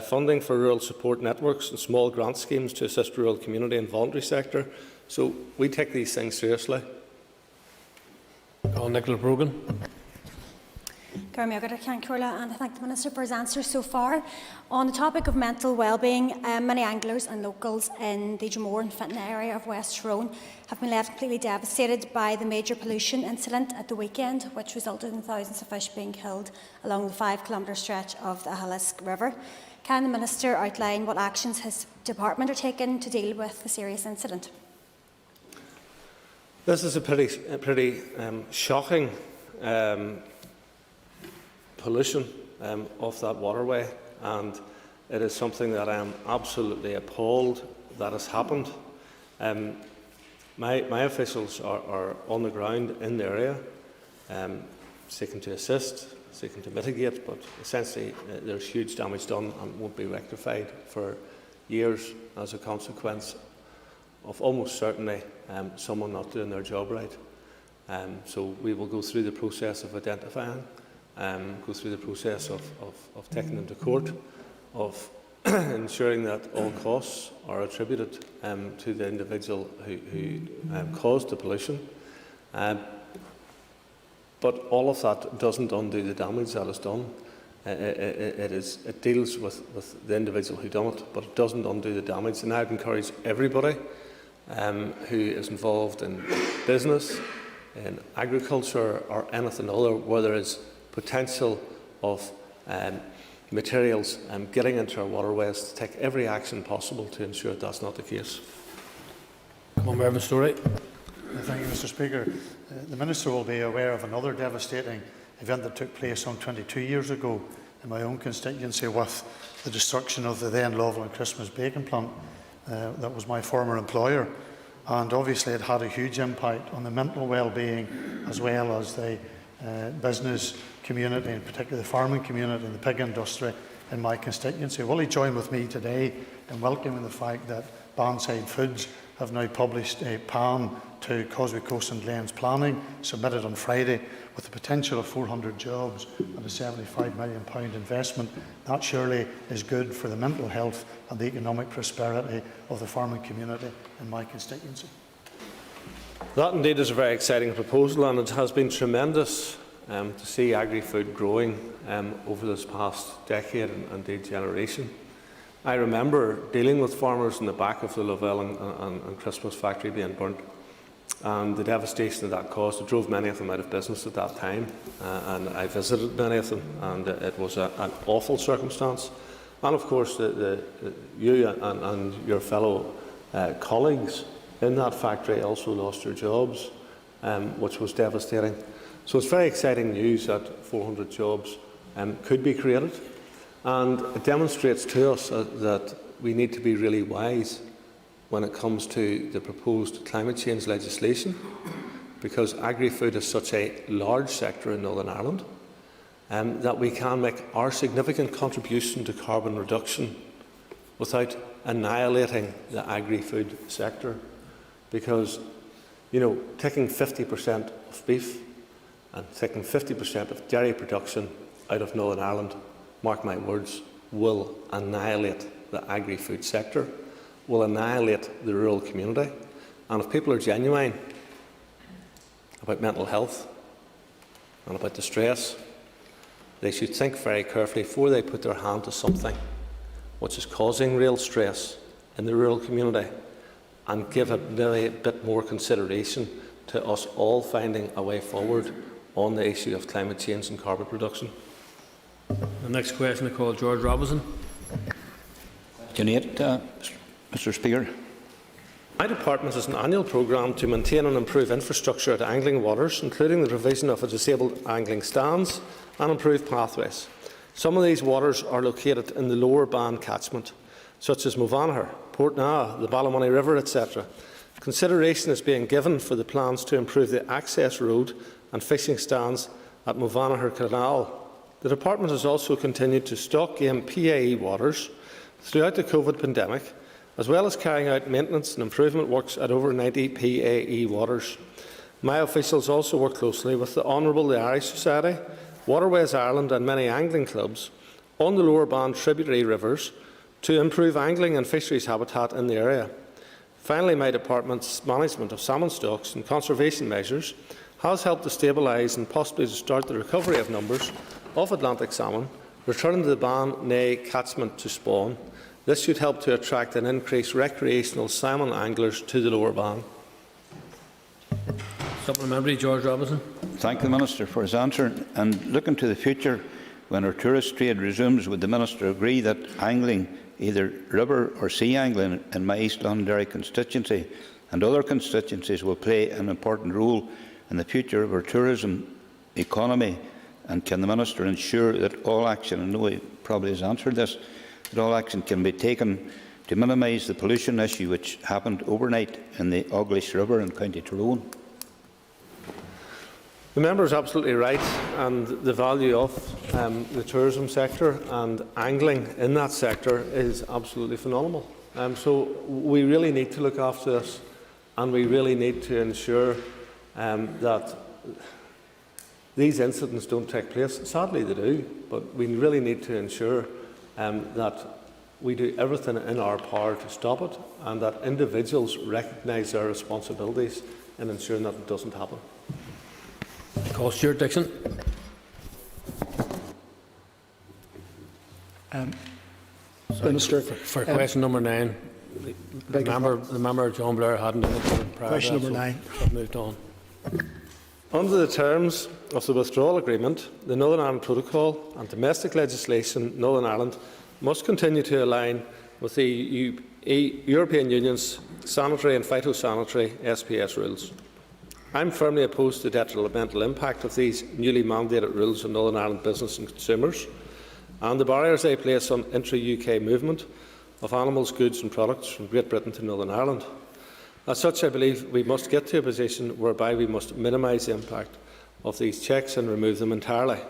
funding for rural support networks and small grant schemes to assist rural community and voluntary sector. So we take these things seriously. Nicola Brogan. And I thank the Minister for his answers so far. On the topic of mental wellbeing, many anglers and locals in the Dromore and Fenton area of West Tyrone have been left completely devastated by the major pollution incident at the weekend, which resulted in thousands of fish being killed along the 5-kilometre stretch of the Ahalisk River. Can the Minister outline what actions his department are taking to deal with the serious incident? This is a pretty shocking pollution of that waterway, and it is something that I am absolutely appalled that has happened. My officials are on the ground in the area, seeking to assist, seeking to mitigate, but essentially there's huge damage done and won't be rectified for years as a consequence of almost certainly someone not doing their job right. So we will go through the process of identifying, go through the process of taking them to court, of ensuring that all costs are attributed to the individual who caused the pollution. But all of that doesn't undo the damage that is done. It deals with the individual who done it, but it doesn't undo the damage. And I'd encourage everybody who is involved in business, in agriculture or anything other where there is potential of materials getting into our waterways to take every action possible to ensure that's not the case. Come on, Mervyn Storey. Thank you, Mr. Speaker. The Minister will be aware of another devastating event that took place some 22 years ago in my own constituency with the destruction of the then Lovell and Christmas bacon plant. That was my former employer, and obviously it had a huge impact on the mental well-being as well as the business community, in particular the farming community and the pig industry in my constituency. Will he join with me today in welcoming the fact that Bandside Foods have now published a plan to Causeway Coast and Glens planning, submitted on Friday, with the potential of 400 jobs and a £75 million investment? That surely is good for the mental health and the economic prosperity of the farming community in my constituency. That indeed is a very exciting proposal, and it has been tremendous to see agri-food growing over this past decade and indeed generation. I remember dealing with farmers in the back of the Lovell and Christmas factory being burnt, and the devastation that caused. It drove many of them out of business at that time, and I visited many of them, and it was an awful circumstance. And of course, you and your fellow colleagues in that factory also lost their jobs, which was devastating. So it's very exciting news that 400 jobs could be created, and it demonstrates to us that we need to be really wise when it comes to the proposed climate change legislation, because agri-food is such a large sector in Northern Ireland, that we can make our significant contribution to carbon reduction without annihilating the agri-food sector. Because, you know, taking 50% of beef and taking 50% of dairy production out of Northern Ireland, mark my words, will annihilate the agri-food sector, will annihilate the rural community. And if people are genuine about mental health and about distress, they should think very carefully before they put their hand to something which is causing real stress in the rural community, and give it really a bit more consideration to us all finding a way forward on the issue of climate change and carbon reduction. The next question, I call George Robinson. Question 8, Mr. Speaker. My department has an annual programme to maintain and improve infrastructure at angling waters, including the provision of a disabled angling stands and improved pathways. Some of these waters are located in the lower Ban catchment, such as Movanher, Portnaha, the Ballymoney River, etc. Consideration is being given for the plans to improve the access road and fishing stands at Movanher Canal. The department has also continued to stock game PAE waters throughout the COVID pandemic, as well as carrying out maintenance and improvement works at over 90 PAE waters. My officials also work closely with the Honourable the Irish Society, Waterways Ireland and many angling clubs on the lower Ban tributary rivers to improve angling and fisheries habitat in the area. Finally, my department's management of salmon stocks and conservation measures has helped to stabilise and possibly to start the recovery of numbers of Atlantic salmon returning to the Ban-Nay catchment to spawn. This should help to attract and increase recreational salmon anglers to the lower Ban. Supplementary, George Robinson. Thank the Minister for his answer. And looking to the future, when our tourist trade resumes, would the Minister agree that angling, either river or sea angling, in my East Londonderry constituency and other constituencies will play an important role in the future of our tourism economy? And can the Minister ensure that all action, and I know he probably has answered this, that all action can be taken to minimise the pollution issue which happened overnight in the Auglish River in County Tyrone? The member is absolutely right, and the value of the tourism sector and angling in that sector is absolutely phenomenal. So we really need to look after this, and we really need to ensure that these incidents don't take place. Sadly, they do, but we really need to ensure that we do everything in our power to stop it, and that individuals recognise their responsibilities in ensuring that it doesn't happen. Call Stuart Dixon. Minister, for question number 9, the member John Blair hadn't indicated prior. Question number 9. I've moved on. Under the terms of the withdrawal agreement, the Northern Ireland Protocol and domestic legislation, Northern Ireland must continue to align with the European Union's sanitary and phytosanitary SPS rules. I am firmly opposed to the detrimental impact of these newly mandated rules on Northern Ireland business and consumers, and the barriers they place on intra-UK movement of animals, goods and products from Great Britain to Northern Ireland. As such, I believe we must get to a position whereby we must minimise the impact of these checks and remove them entirely.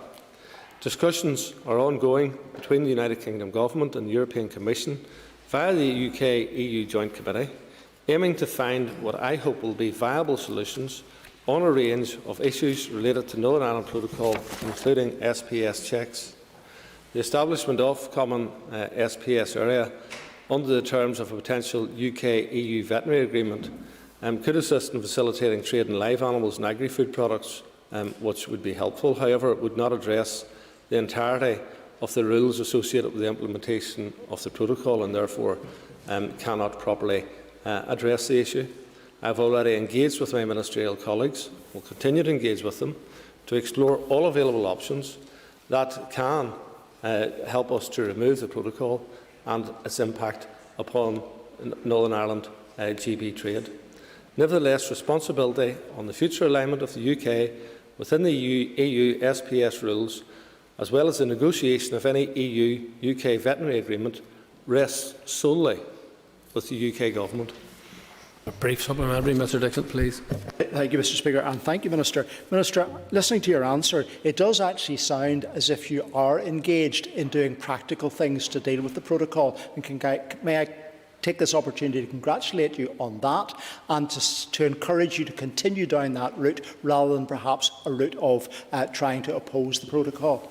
Discussions are ongoing between the United Kingdom Government and the European Commission via the UK-EU Joint Committee, aiming to find what I hope will be viable solutions on a range of issues related to Northern Ireland Protocol, including SPS checks. The establishment of common SPS area under the terms of a potential UK-EU veterinary agreement could assist in facilitating trade in live animals and agri-food products which would be helpful. However, it would not address the entirety of the rules associated with the implementation of the protocol, and therefore cannot properly address the issue. I have already engaged with my ministerial colleagues, will continue to engage with them, to explore all available options that can help us to remove the protocol and its impact upon Northern Ireland GB trade. Nevertheless, responsibility on the future alignment of the UK within the EU SPS rules, as well as the negotiation of any EU-UK veterinary agreement, rests solely with the UK Government. A brief supplementary, Mr Dixon, please. Thank you, Mr Speaker, and thank you, Minister. Minister, listening to your answer, it does actually sound as if you are engaged in doing practical things to deal with the protocol. And may I take this opportunity to congratulate you on that and to encourage you to continue down that route rather than perhaps a route of trying to oppose the protocol?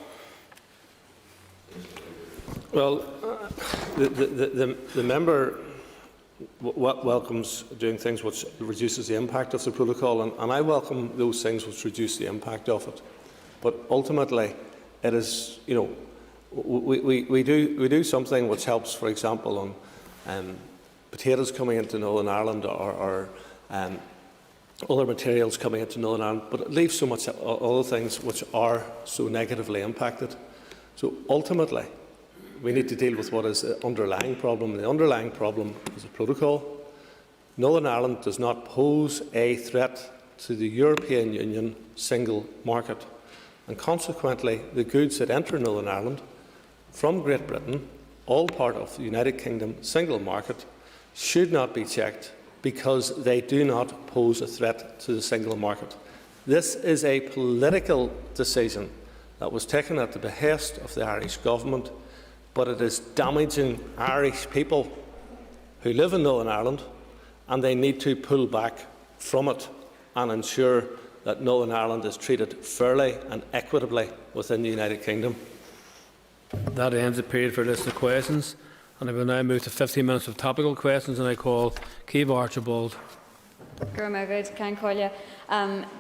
Well, the member welcomes doing things which reduces the impact of the protocol, and I welcome those things which reduce the impact of it. But ultimately, it is, we do something which helps, for example, on potatoes coming into Northern Ireland or other materials coming into Northern Ireland, but it leaves so much other things which are so negatively impacted. So ultimately, we need to deal with what is the underlying problem. The underlying problem is a protocol. Northern Ireland does not pose a threat to the European Union single market, and consequently the goods that enter Northern Ireland from Great Britain, all part of the United Kingdom single market, should not be checked because they do not pose a threat to the single market. This is a political decision that was taken at the behest of the Irish Government, but it is damaging Irish people who live in Northern Ireland, and they need to pull back from it and ensure that Northern Ireland is treated fairly and equitably within the United Kingdom. That ends the period for list of questions, and I will now move to 15 minutes of topical questions, and I call Keith Archibald.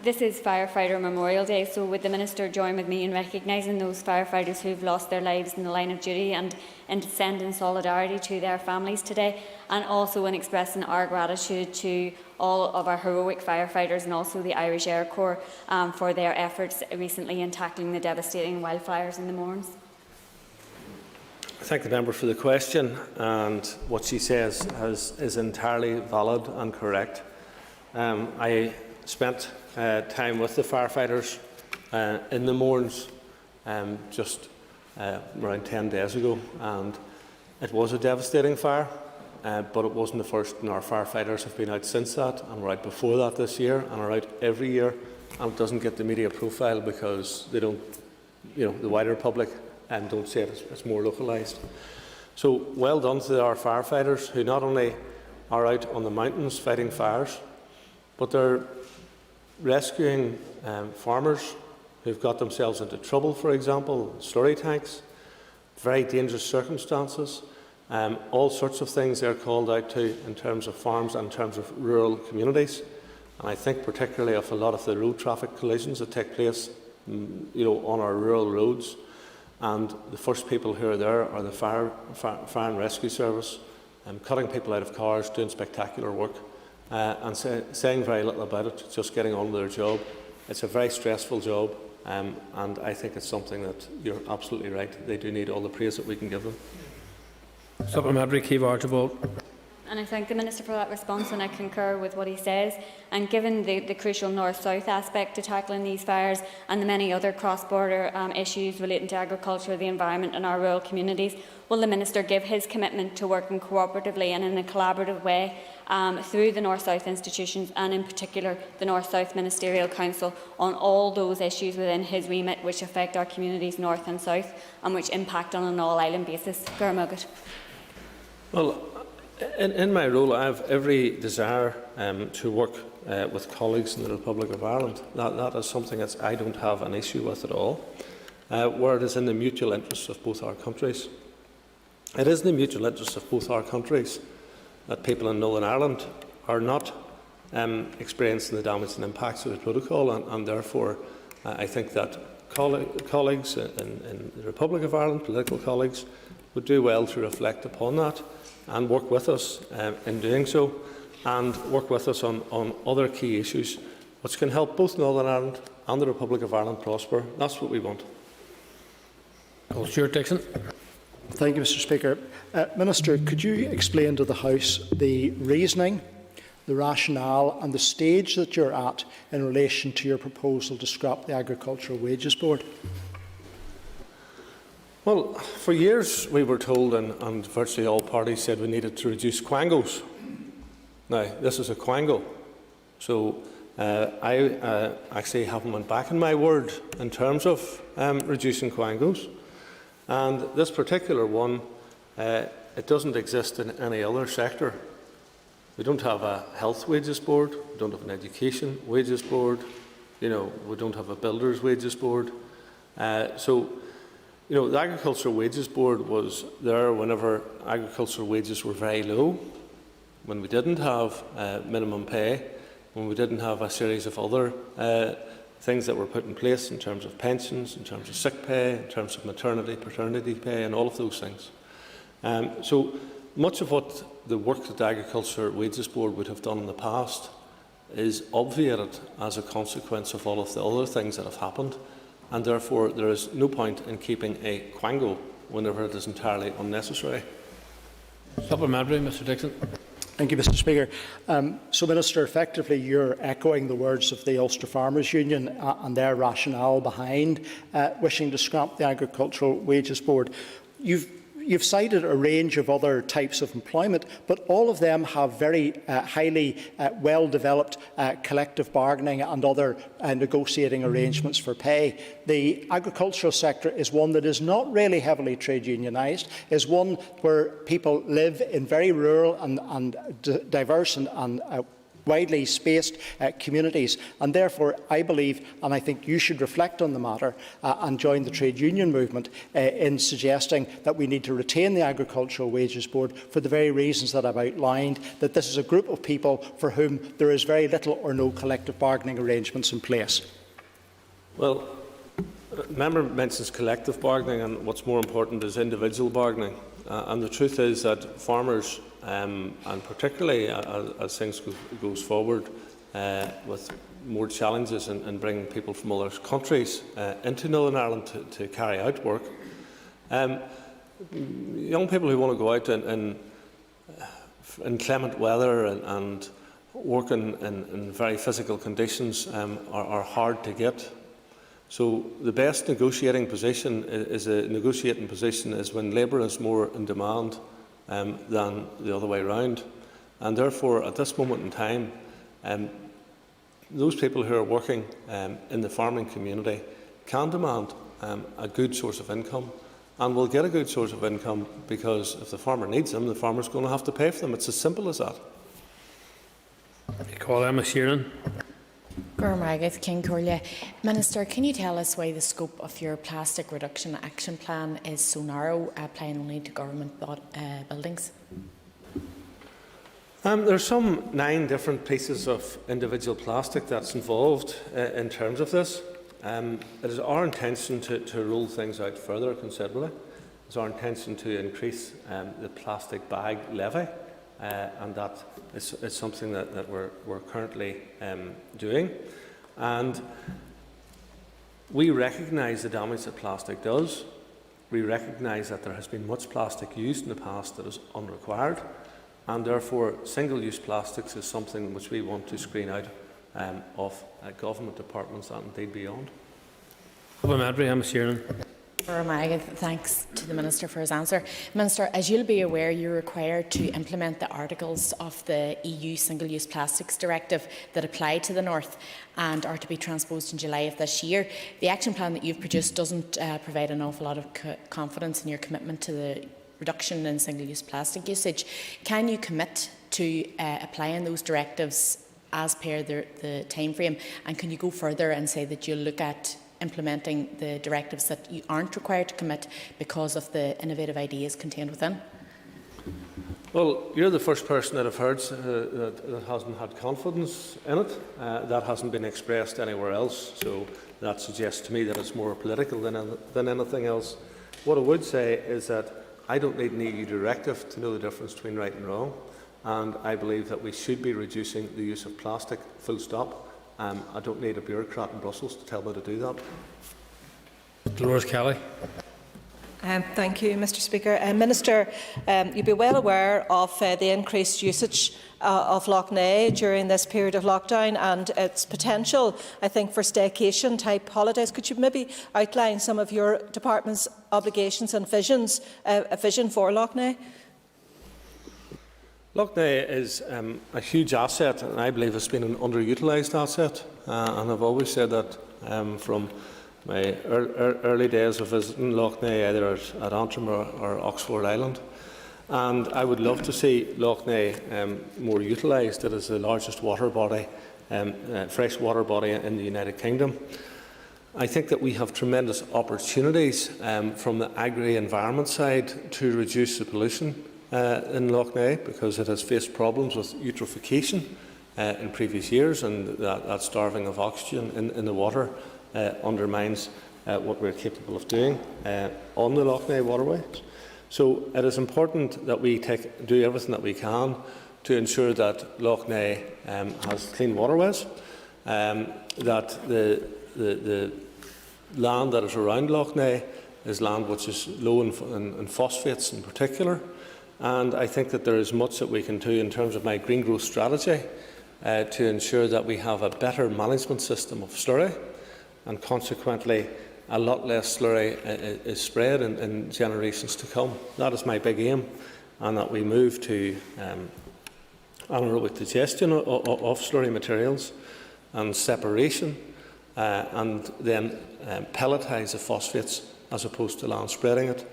This is Firefighter Memorial Day, so would the Minister join with me in recognising those firefighters who have lost their lives in the line of duty and sending solidarity to their families today, and also in expressing our gratitude to all of our heroic firefighters and also the Irish Air Corps for their efforts recently in tackling the devastating wildfires in the Mournes? I thank the member for the question, and what she says is entirely valid and correct. I spent time with the firefighters in the Mournes just around 10 days ago, and it was a devastating fire, but it wasn't the first, and our firefighters have been out since that, and we're out before that this year, and are out every year, and it doesn't get the media profile because they don't, the wider public don't see it as more localised. So well done to our firefighters, who not only are out on the mountains fighting fires, but they're rescuing farmers who've got themselves into trouble, for example, slurry tanks, very dangerous circumstances, all sorts of things they're called out to in terms of farms and in terms of rural communities. And I think particularly of a lot of the road traffic collisions that take place on our rural roads. And the first people who are there are the fire and rescue service, cutting people out of cars, doing spectacular work. And saying very little about it, just getting on with their job. It's a very stressful job, and I think it's something that you're absolutely right. They do need all the praise that we can give them. Supplementary, Keith Archibald. And I thank the Minister for that response, and I concur with what he says. And given the crucial north-south aspect to tackling these fires and the many other cross-border issues relating to agriculture, the environment and our rural communities, will the Minister give his commitment to working cooperatively and in a collaborative way through the North-South institutions, and in particular the North-South Ministerial Council, on all those issues within his remit which affect our communities north and south and which impact on an all-island basis? Well, in my role, I have every desire to work with colleagues in the Republic of Ireland. That is something that I don't have an issue with at all, where it is in the mutual interests of both our countries. It is in the mutual interests of both our countries that people in Northern Ireland are not experiencing the damage and impacts of the protocol, and therefore I think that colleagues in the Republic of Ireland, political colleagues, would do well to reflect upon that and work with us in doing so, and work with us on other key issues which can help both Northern Ireland and the Republic of Ireland prosper. That's what we want. Stuart Dixon. Thank you, Mr. Speaker. Minister, could you explain to the House the reasoning, the rationale and the stage that you're at in relation to your proposal to scrap the Agricultural Wages Board? Well, for years we were told, and virtually all parties said, we needed to reduce quangos. Now, this is a quango. So I actually haven't went back on my word in terms of reducing quangos. And this particular one, it doesn't exist in any other sector. We don't have a health wages board, we don't have an education wages board, we don't have a builders wages board. The Agricultural Wages Board was there whenever agricultural wages were very low, when we didn't have minimum pay, when we didn't have a series of other things that were put in place in terms of pensions, in terms of sick pay, in terms of maternity, paternity pay, and all of those things. So much of what the work that the Agriculture Wages Board would have done in the past is obviated as a consequence of all of the other things that have happened, and therefore there is no point in keeping a quango whenever it is entirely unnecessary. Supplementary, Mr. Dixon. Thank you, Mr. Speaker. So, Minister, effectively you're echoing the words of the Ulster Farmers Union and their rationale behind wishing to scrap the Agricultural Wages Board. You've cited a range of other types of employment, but all of them have very highly well-developed collective bargaining and other negotiating arrangements for pay. The agricultural sector is one that is not really heavily trade unionised, is one where people live in very rural and diverse and widely spaced communities, and therefore I believe, and I think you should reflect on the matter and join the trade union movement in suggesting that we need to retain the Agricultural Wages Board for the very reasons that I've outlined, that this is a group of people for whom there is very little or no collective bargaining arrangements in place. Well, the member mentions collective bargaining, and what's more important is individual bargaining. And the truth is that farmers, and particularly as things goes forward with more challenges in bringing people from other countries into Northern Ireland to carry out work, young people who want to go out in inclement weather and work in very physical conditions are hard to get. So the best negotiating position is when labour is more in demand than the other way round. And therefore, at this moment in time, those people who are working in the farming community can demand a good source of income, and will get a good source of income because if the farmer needs them, the farmer's going to have to pay for them. It's as simple as that. Call Emma Sheeran. Minister, can you tell us why the scope of your plastic reduction action plan is so narrow, applying only to government buildings? There are some 9 different pieces of individual plastic that's involved in terms of this. It is our intention to roll things out further considerably. It's our intention to increase the plastic bag levy, and that is something that we're currently doing. And we recognise the damage that plastic does. We recognise that there has been much plastic used in the past that is unrequired, and therefore single-use plastics is something which we want to screen out of government departments and indeed beyond. Supplementary, Emma Sheeran. Thanks to the Minister for his answer. Minister, as you'll be aware, you're required to implement the articles of the EU Single-Use Plastics Directive that apply to the North and are to be transposed in July of this year. The action plan that you've produced doesn't provide an awful lot of confidence in your commitment to the reduction in single-use plastic usage. Can you commit to applying those directives as per the timeframe, and can you go further and say that you'll look at implementing the directives that you aren't required to commit because of the innovative ideas contained within? Well, you're the first person that I've heard that hasn't had confidence in it. That hasn't been expressed anywhere else, so that suggests to me that it's more political than anything else. What I would say is that I don't need an EU directive to know the difference between right and wrong, and I believe that we should be reducing the use of plastic, full stop. I don't need a bureaucrat in Brussels to tell me to do that. Dolores Kelly. Thank you, Mr Speaker. Minister, you'll be well aware of the increased usage of Lough Neagh during this period of lockdown and its potential, I think, for staycation-type holidays. Could you maybe outline some of your department's obligations and visions, a vision for Lough Neagh? Lough Neagh is a huge asset, and I believe it's been an underutilised asset. And I've always said that from my early days of visiting Lough Neagh, either at Antrim or Oxford Island. And I would love to see Lough Neagh more utilised. It is the largest water body, fresh water body in the United Kingdom. I think that we have tremendous opportunities from the agri-environment side to reduce the pollution in Lough Neagh, because it has faced problems with eutrophication in previous years, and that starving of oxygen in the water undermines what we're capable of doing on the Lough Neagh waterway. So it is important that we do everything that we can to ensure that Lough Neagh has clean waterways, that the land that is around Lough Neagh is land which is low in phosphates in particular. And I think that there is much that we can do in terms of my green growth strategy to ensure that we have a better management system of slurry, and consequently a lot less slurry is spread in generations to come. That is my big aim, and that we move to anaerobic digestion of slurry materials and separation, and then pelletise the phosphates as opposed to land spreading it.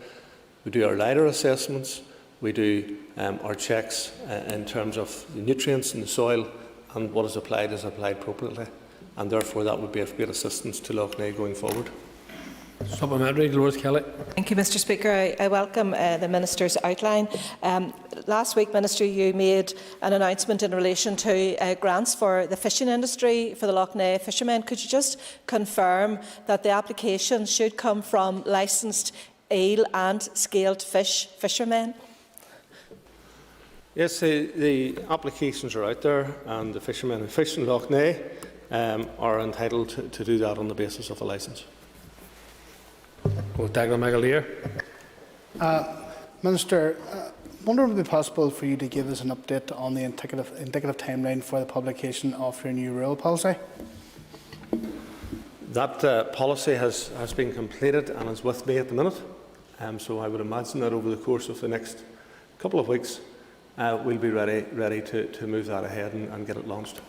We do our LIDAR assessments, we do our checks in terms of the nutrients in the soil, and what is applied appropriately. And therefore that would be of great assistance to Lough Neagh going forward. Supplementary, Dolores Kelly. Thank you, Mr Speaker. I welcome the Minister's outline. Last week, Minister, you made an announcement in relation to grants for the fishing industry for the Lough Neagh fishermen. Could you just confirm that the application should come from licensed eel and scaled fish fishermen? Yes, the applications are out there, and the fishermen who fish in Lough Neagh are entitled to do that on the basis of a licence. Minister, I wonder if it would be possible for you to give us an update on the indicative timeline for the publication of your new rural policy? That policy has been completed and is with me at the minute. So I would imagine that over the course of the next couple of weeks, we'll be ready to move that ahead and get it launched.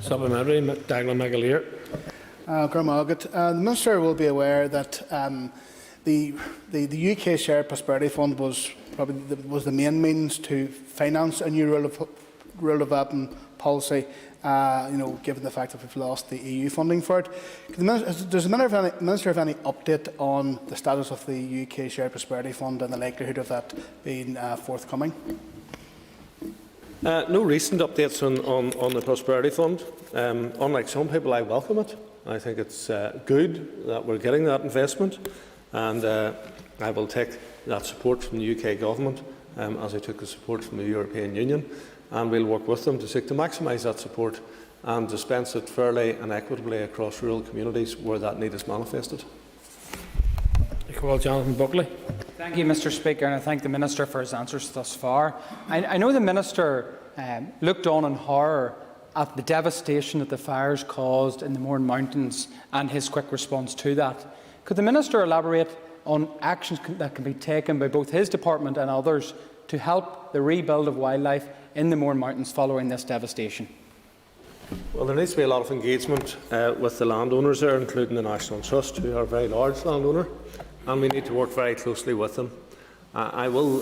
Supplementary, Daglan McAleer. The Minister will be aware that the UK Shared Prosperity Fund was the main means to finance a new rural development policy. Given the fact that we've lost the EU funding for it, does the Minister have any update on the status of the UK Shared Prosperity Fund and the likelihood of that being forthcoming? No recent updates on the Prosperity Fund. Unlike some people, I welcome it. I think it's good that we're getting that investment, and I will take that support from the UK Government as I took the support from the European Union, and we'll work with them to seek to maximise that support and dispense it fairly and equitably across rural communities where that need is manifested. Jonathan Buckley. Thank you, Mr Speaker, and I thank the Minister for his answers thus far. I know the Minister looked on in horror at the devastation that the fires caused in the Mourne Mountains and his quick response to that. Could the Minister elaborate on actions that can be taken by both his department and others to help the rebuild of wildlife in the Mourne Mountains following this devastation? Well, there needs to be a lot of engagement with the landowners there, including the National Trust, who are a very large landowner, and we need to work very closely with them. I will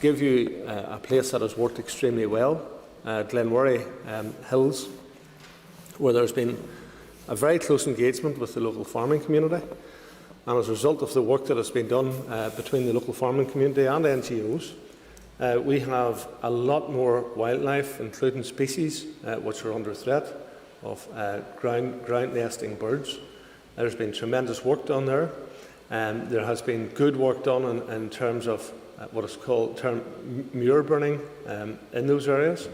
give you a place that has worked extremely well, Glenworry Hills, where there's been a very close engagement with the local farming community, and as a result of the work that has been done between the local farming community and NGOs, We have a lot more wildlife, including species which are under threat of ground nesting birds. There's been tremendous work done there. There has been good work done in terms of what is called muir burning in those areas,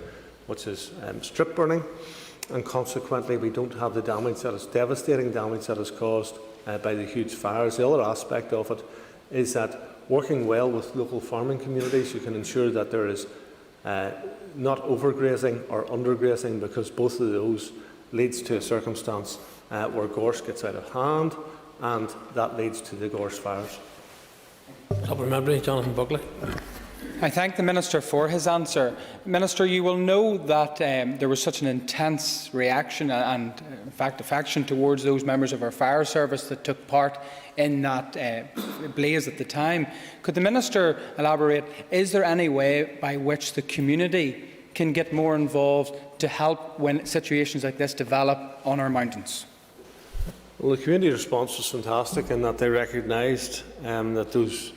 which is strip burning, and consequently we don't have the damage that is devastating damage that is caused by the huge fires. The other aspect of it is that working well with local farming communities, you can ensure that there is not overgrazing or undergrazing, because both of those leads to a circumstance where gorse gets out of hand, and that leads to the gorse fires. Supplementary, Jonathan Buckley. I thank the Minister for his answer. Minister, you will know that there was such an intense reaction and, in fact, affection towards those members of our fire service that took part in that blaze at the time. Could the Minister elaborate, is there any way by which the community can get more involved to help when situations like this develop on our mountains? Well, the community response was fantastic in that they recognised that those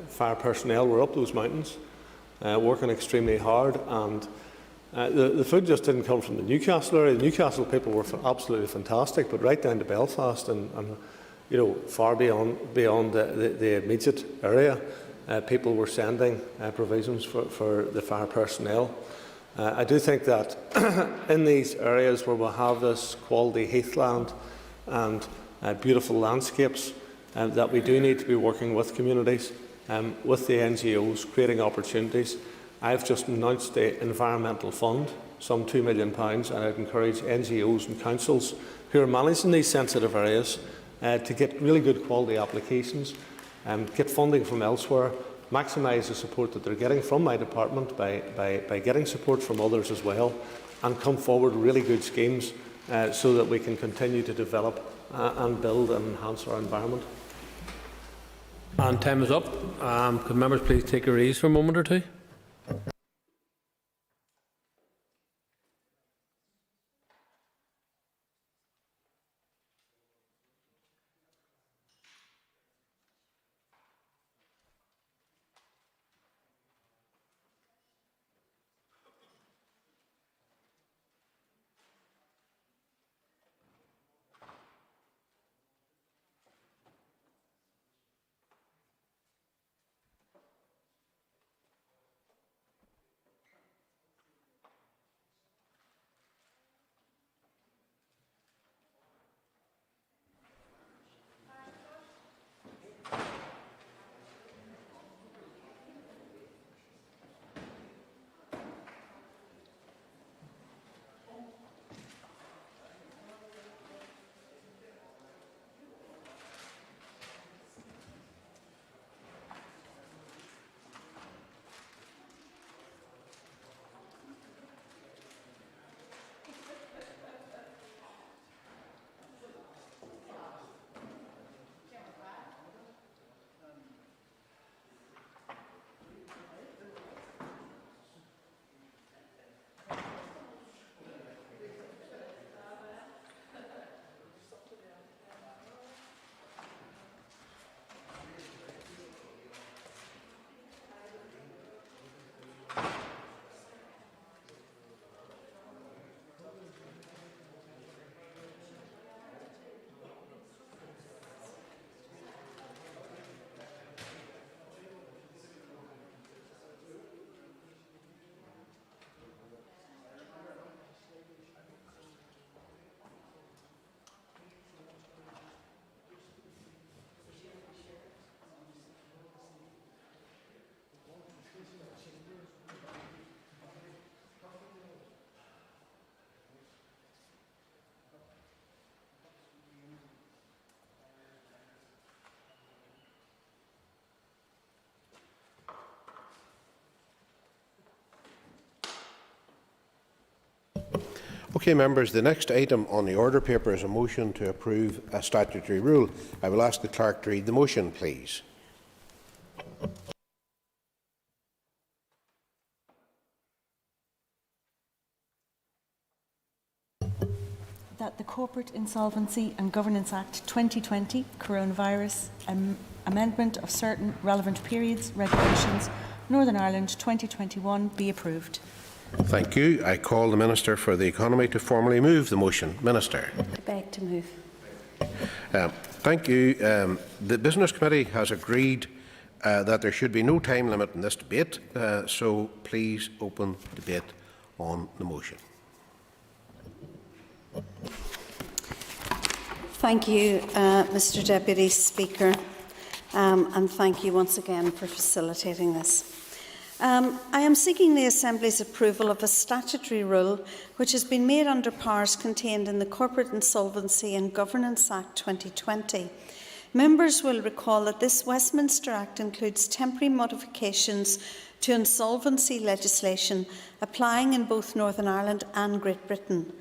fire personnel were up those mountains, working extremely hard, and the food just didn't come from the Newcastle area. The Newcastle people were absolutely fantastic, but right down to Belfast and you know, far beyond the immediate area, people were sending provisions for the fire personnel. I do think that in these areas where we have this quality heathland and beautiful landscapes, that we do need to be working with communities, with the NGOs, creating opportunities. I've just announced the Environmental Fund, some £2 million, and I'd encourage NGOs and councils who are managing these sensitive areas to get really good quality applications, get funding from elsewhere, maximise the support that they're getting from my department by getting support from others as well, and come forward with really good schemes so that we can continue to develop and build and enhance our environment. And time is up. Could members please take your ease for a moment or two? Okay, members, the next item on the order paper is a motion to approve a statutory rule. I will ask the clerk to read the motion, please. That the Corporate Insolvency and Governance Act 2020 Coronavirus Amendment of certain relevant periods, regulations Northern Ireland 2021 be approved. Thank you. I call the Minister for the Economy to formally move the motion. Minister. I beg to move. Thank you. The Business Committee has agreed that there should be no time limit in this debate, so please open debate on the motion. Thank you, Mr Deputy Speaker, and thank you once again for facilitating this. I am seeking the Assembly's approval of a statutory rule which has been made under powers contained in the Corporate Insolvency and Governance Act 2020. Members will recall that this Westminster Act includes temporary modifications to insolvency legislation applying in both Northern Ireland and Great Britain.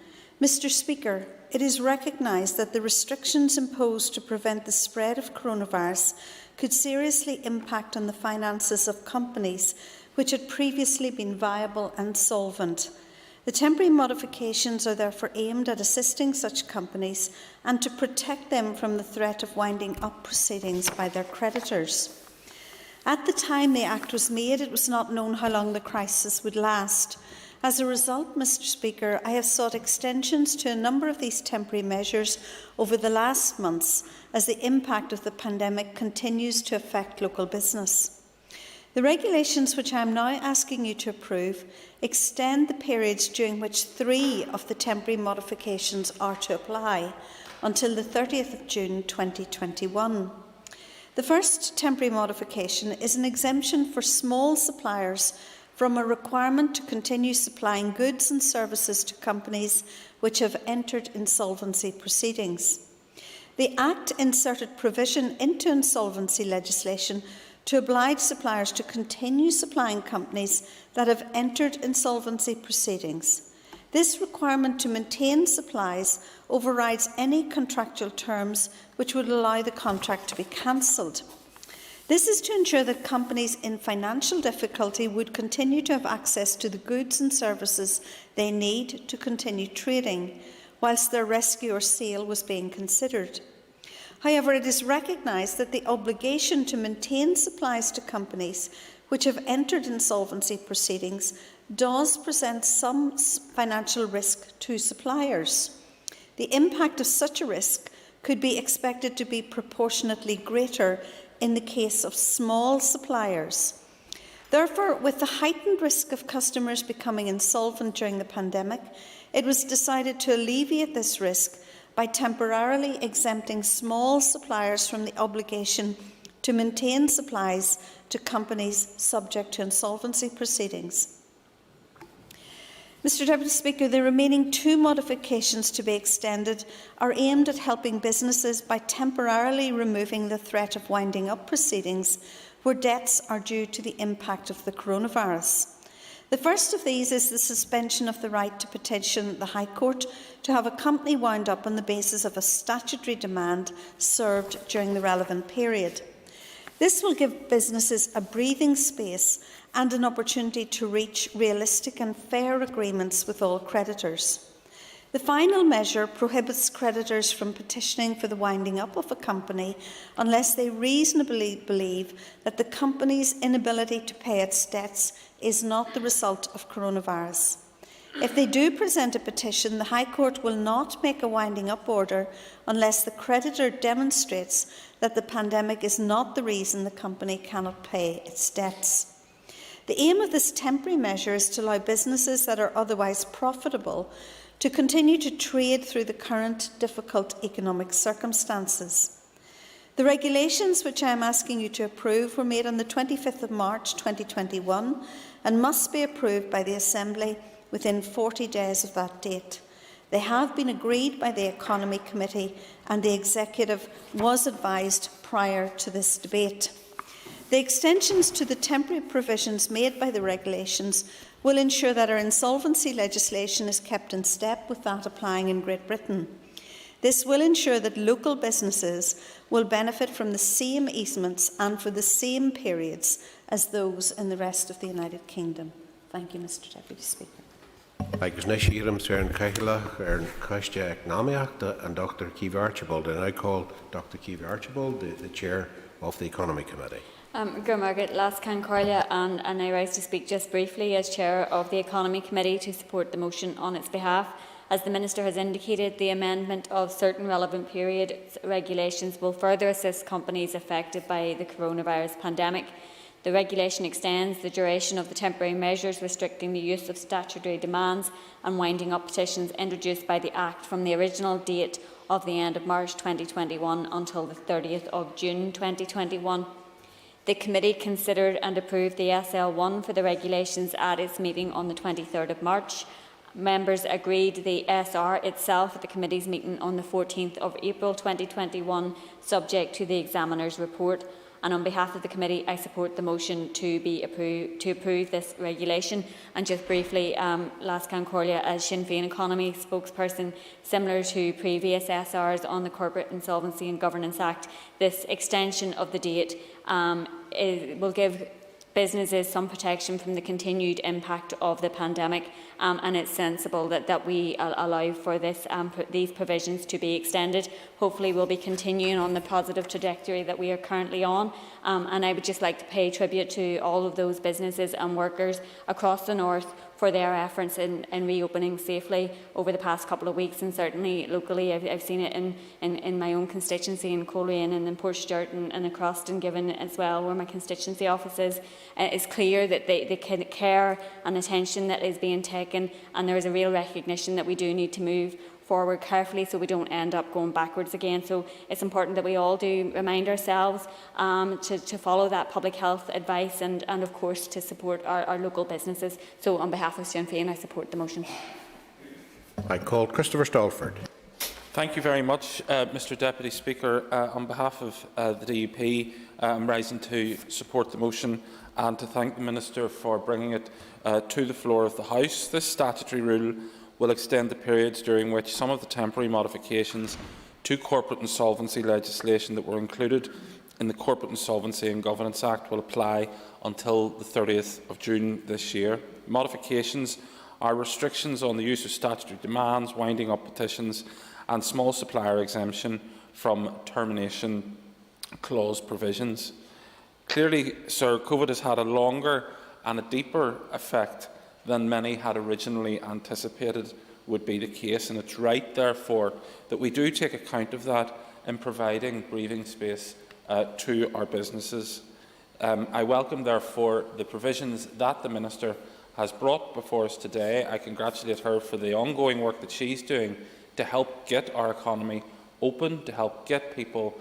Mr Speaker, it is recognised that the restrictions imposed to prevent the spread of coronavirus could seriously impact on the finances of companies which had previously been viable and solvent. The temporary modifications are therefore aimed at assisting such companies and to protect them from the threat of winding up proceedings by their creditors. At the time the Act was made, it was not known how long the crisis would last. As a result, Mr Speaker, I have sought extensions to a number of these temporary measures over the last months as the impact of the pandemic continues to affect local business. The regulations which I am now asking you to approve extend the periods during which 3 of the temporary modifications are to apply until the 30th of June 2021. The first temporary modification is an exemption for small suppliers from a requirement to continue supplying goods and services to companies which have entered insolvency proceedings. The Act inserted provision into insolvency legislation to oblige suppliers to continue supplying companies that have entered insolvency proceedings. This requirement to maintain supplies overrides any contractual terms which would allow the contract to be cancelled. This is to ensure that companies in financial difficulty would continue to have access to the goods and services they need to continue trading, whilst their rescue or sale was being considered. However, it is recognised that the obligation to maintain supplies to companies which have entered insolvency proceedings does present some financial risk to suppliers. The impact of such a risk could be expected to be proportionately greater in the case of small suppliers. Therefore, with the heightened risk of customers becoming insolvent during the pandemic, it was decided to alleviate this risk by temporarily exempting small suppliers from the obligation to maintain supplies to companies subject to insolvency proceedings. Mr Deputy Speaker, the remaining 2 modifications to be extended are aimed at helping businesses by temporarily removing the threat of winding up proceedings where debts are due to the impact of the coronavirus. The first of these is the suspension of the right to petition the High Court to have a company wound up on the basis of a statutory demand served during the relevant period. This will give businesses a breathing space and an opportunity to reach realistic and fair agreements with all creditors. The final measure prohibits creditors from petitioning for the winding up of a company unless they reasonably believe that the company's inability to pay its debts is not the result of coronavirus. If they do present a petition, the High Court will not make a winding up order unless the creditor demonstrates that the pandemic is not the reason the company cannot pay its debts. The aim of this temporary measure is to allow businesses that are otherwise profitable to continue to trade through the current difficult economic circumstances. The regulations which I am asking you to approve were made on the 25th of March 2021 and must be approved by the Assembly within 40 days of that date. They have been agreed by the Economy Committee and the Executive was advised prior to this debate. The extensions to the temporary provisions made by the regulations will ensure that our insolvency legislation is kept in step with that applying in Great Britain. This will ensure that local businesses will benefit from the same easements and for the same periods as those in the rest of the United Kingdom. Thank you, Mr Deputy Speaker. Agus na sírim Sir Cahill Coiste Economic and Dr. Keith Archibald, and I call Dr. Keith Archibald the Chair of the Economy Committee. Gurmargaret Lascan Corlia, and I rise to speak just briefly as Chair of the Economy Committee to support the motion on its behalf. As the Minister has indicated, the amendment of certain relevant period regulations will further assist companies affected by the coronavirus pandemic. The regulation extends the duration of the temporary measures restricting the use of statutory demands and winding up petitions introduced by the Act from the original date of the end of March 2021 until the 30th of June 2021. The Committee considered and approved the SL1 for the regulations at its meeting on the 23rd of March. Members agreed the SR itself at the Committee's meeting on the 14th of April 2021, subject to the Examiner's report. And on behalf of the Committee, I support the motion to approve this regulation. And just briefly, Lascan Corlia, as Sinn Féin Economy spokesperson, similar to previous SRs on the Corporate Insolvency and Governance Act, this extension of the date will give businesses some protection from the continued impact of the pandemic, and it's sensible that we allow for these provisions to be extended. Hopefully we'll be continuing on the positive trajectory that we are currently on, and I would just like to pay tribute to all of those businesses and workers across the North for their efforts in reopening safely over the past couple of weeks, and certainly locally I've seen it in my own constituency in Coleraine and in Portstewart and across Dungiven as well, where my constituency office is. It's clear that the care and attention that is being taken, and there is a real recognition that we do need to move forward carefully so we don't end up going backwards again. So it's important that we all do remind ourselves to follow that public health advice and of course to support our local businesses. So on behalf of Sinn Féin, I support the motion. I call Christopher Stalford. Thank you very much, Mr Deputy Speaker. On behalf of the DUP, I'm rising to support the motion and to thank the Minister for bringing it to the floor of the House. This statutory rule will extend the periods during which some of the temporary modifications to corporate insolvency legislation that were included in the Corporate Insolvency and Governance Act will apply until the 30th of June this year. Modifications are restrictions on the use of statutory demands, winding up petitions and small supplier exemption from termination clause provisions. Clearly, Sir, COVID has had a longer and a deeper effect than many had originally anticipated would be the case, and it's right, therefore, that we do take account of that in providing breathing space to our businesses. I welcome, therefore, the provisions that the Minister has brought before us today. I congratulate her for the ongoing work that she's doing to help get our economy open, to help get people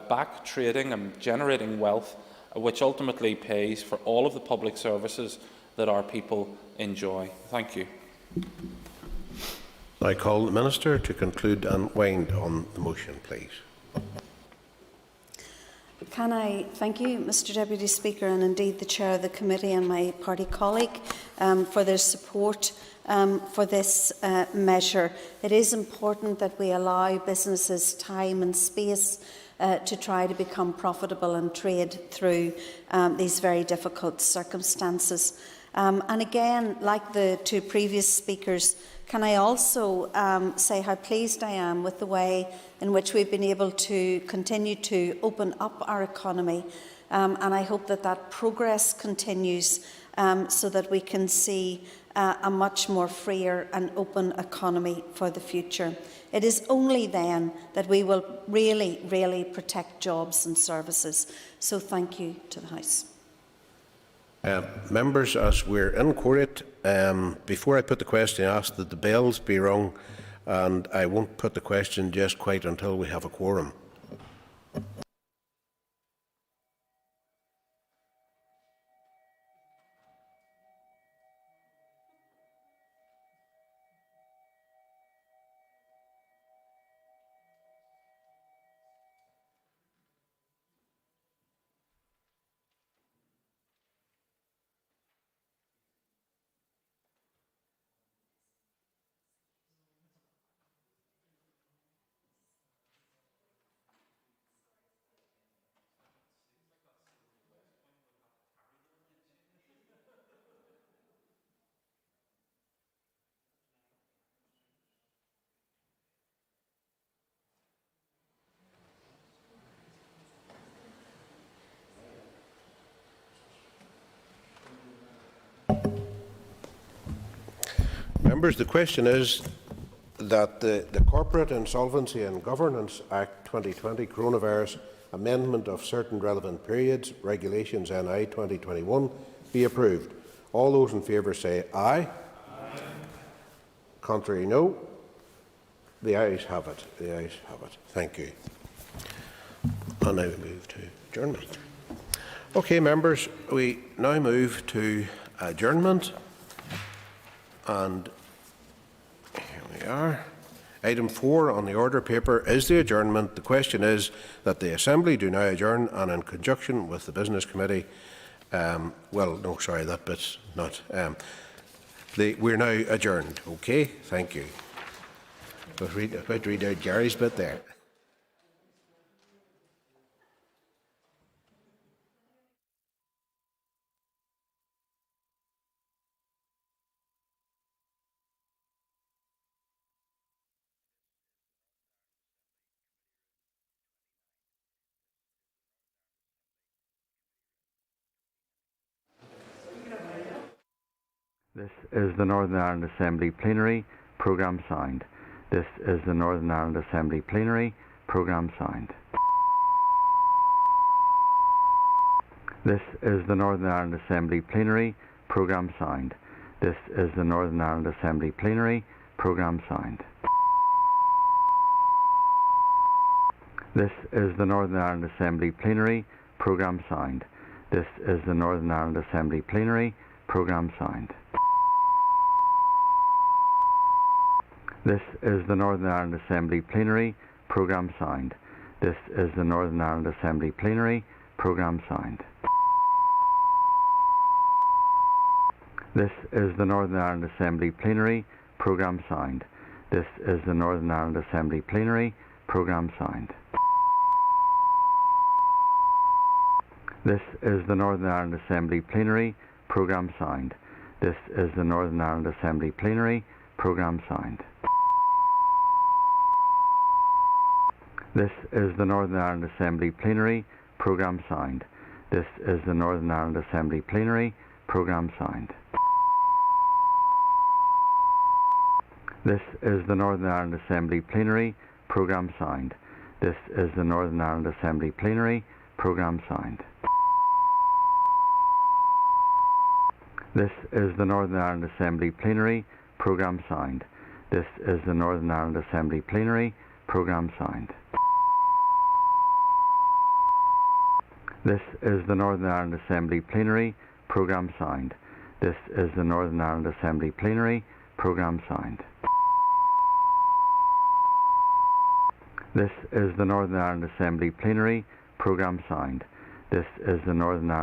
back trading and generating wealth, which ultimately pays for all of the public services that our people enjoy. Thank you. I call the Minister to conclude and wind on the motion, please. Can I thank you, Mr Deputy Speaker, and indeed the Chair of the Committee and my party colleague for their support for this measure. It is important that we allow businesses time and space to try to become profitable and trade through these very difficult circumstances. And again, like the two previous speakers, can I also say how pleased I am with the way in which we've been able to continue to open up our economy, and I hope that that progress continues so that we can see a much more freer and open economy for the future. It is only then that we will really, really protect jobs and services. So thank you to the House. Members, as we're in quorum, before I put the question, I ask that the bells be rung, and I won't put the question just quite until we have a quorum. Members, the question is that the Corporate Insolvency and Governance Act 2020 Coronavirus Amendment of certain relevant periods, Regulations NI 2021, be approved. All those in favour say aye. Aye. Contrary, no. The ayes have it. The ayes have it. Thank you. And now we move to adjournment. Okay, members, we now move to adjournment. And here we are. Item 4 on the order paper is the adjournment. The question is that the Assembly do now adjourn, and in conjunction with the Business Committee, well, no, sorry, that bit's not. We're now adjourned. Okay, thank you. I was about to read out Gary's bit there. This is the Northern Ireland Assembly Plenary Programme signed. This is the Northern Ireland Assembly Plenary Programme signed. This is the Northern Ireland Assembly Plenary Programme signed. This is the Northern Ireland Assembly Plenary Programme signed. This is the Northern Ireland Assembly Plenary Programme signed. This is the Northern Ireland Assembly Plenary Programme signed. This is the Northern Ireland Assembly Plenary Programme signed. This is the Northern Ireland Assembly Plenary Programme signed. This is the Northern Ireland Assembly Plenary Programme signed. This is the Northern Ireland Assembly Plenary Programme signed. This is the Northern Ireland Assembly Plenary Programme signed. This is the Northern Ireland Assembly Plenary Programme signed. This is the Northern Ireland Assembly Plenary Programme signed. This is the Northern Ireland Assembly Plenary Programme signed. This is the Northern Ireland Assembly Plenary Programme signed. This is the Northern Ireland Assembly Plenary Programme signed. This is the Northern Ireland Assembly Plenary Programme signed. This is the Northern Ireland Assembly Plenary Programme signed. This is the Northern Ireland Assembly Plenary Programme signed. This is the Northern Ireland Assembly Plenary Programme signed. This is the Northern Ireland Assembly Plenary Programme signed. This is the Northern Ireland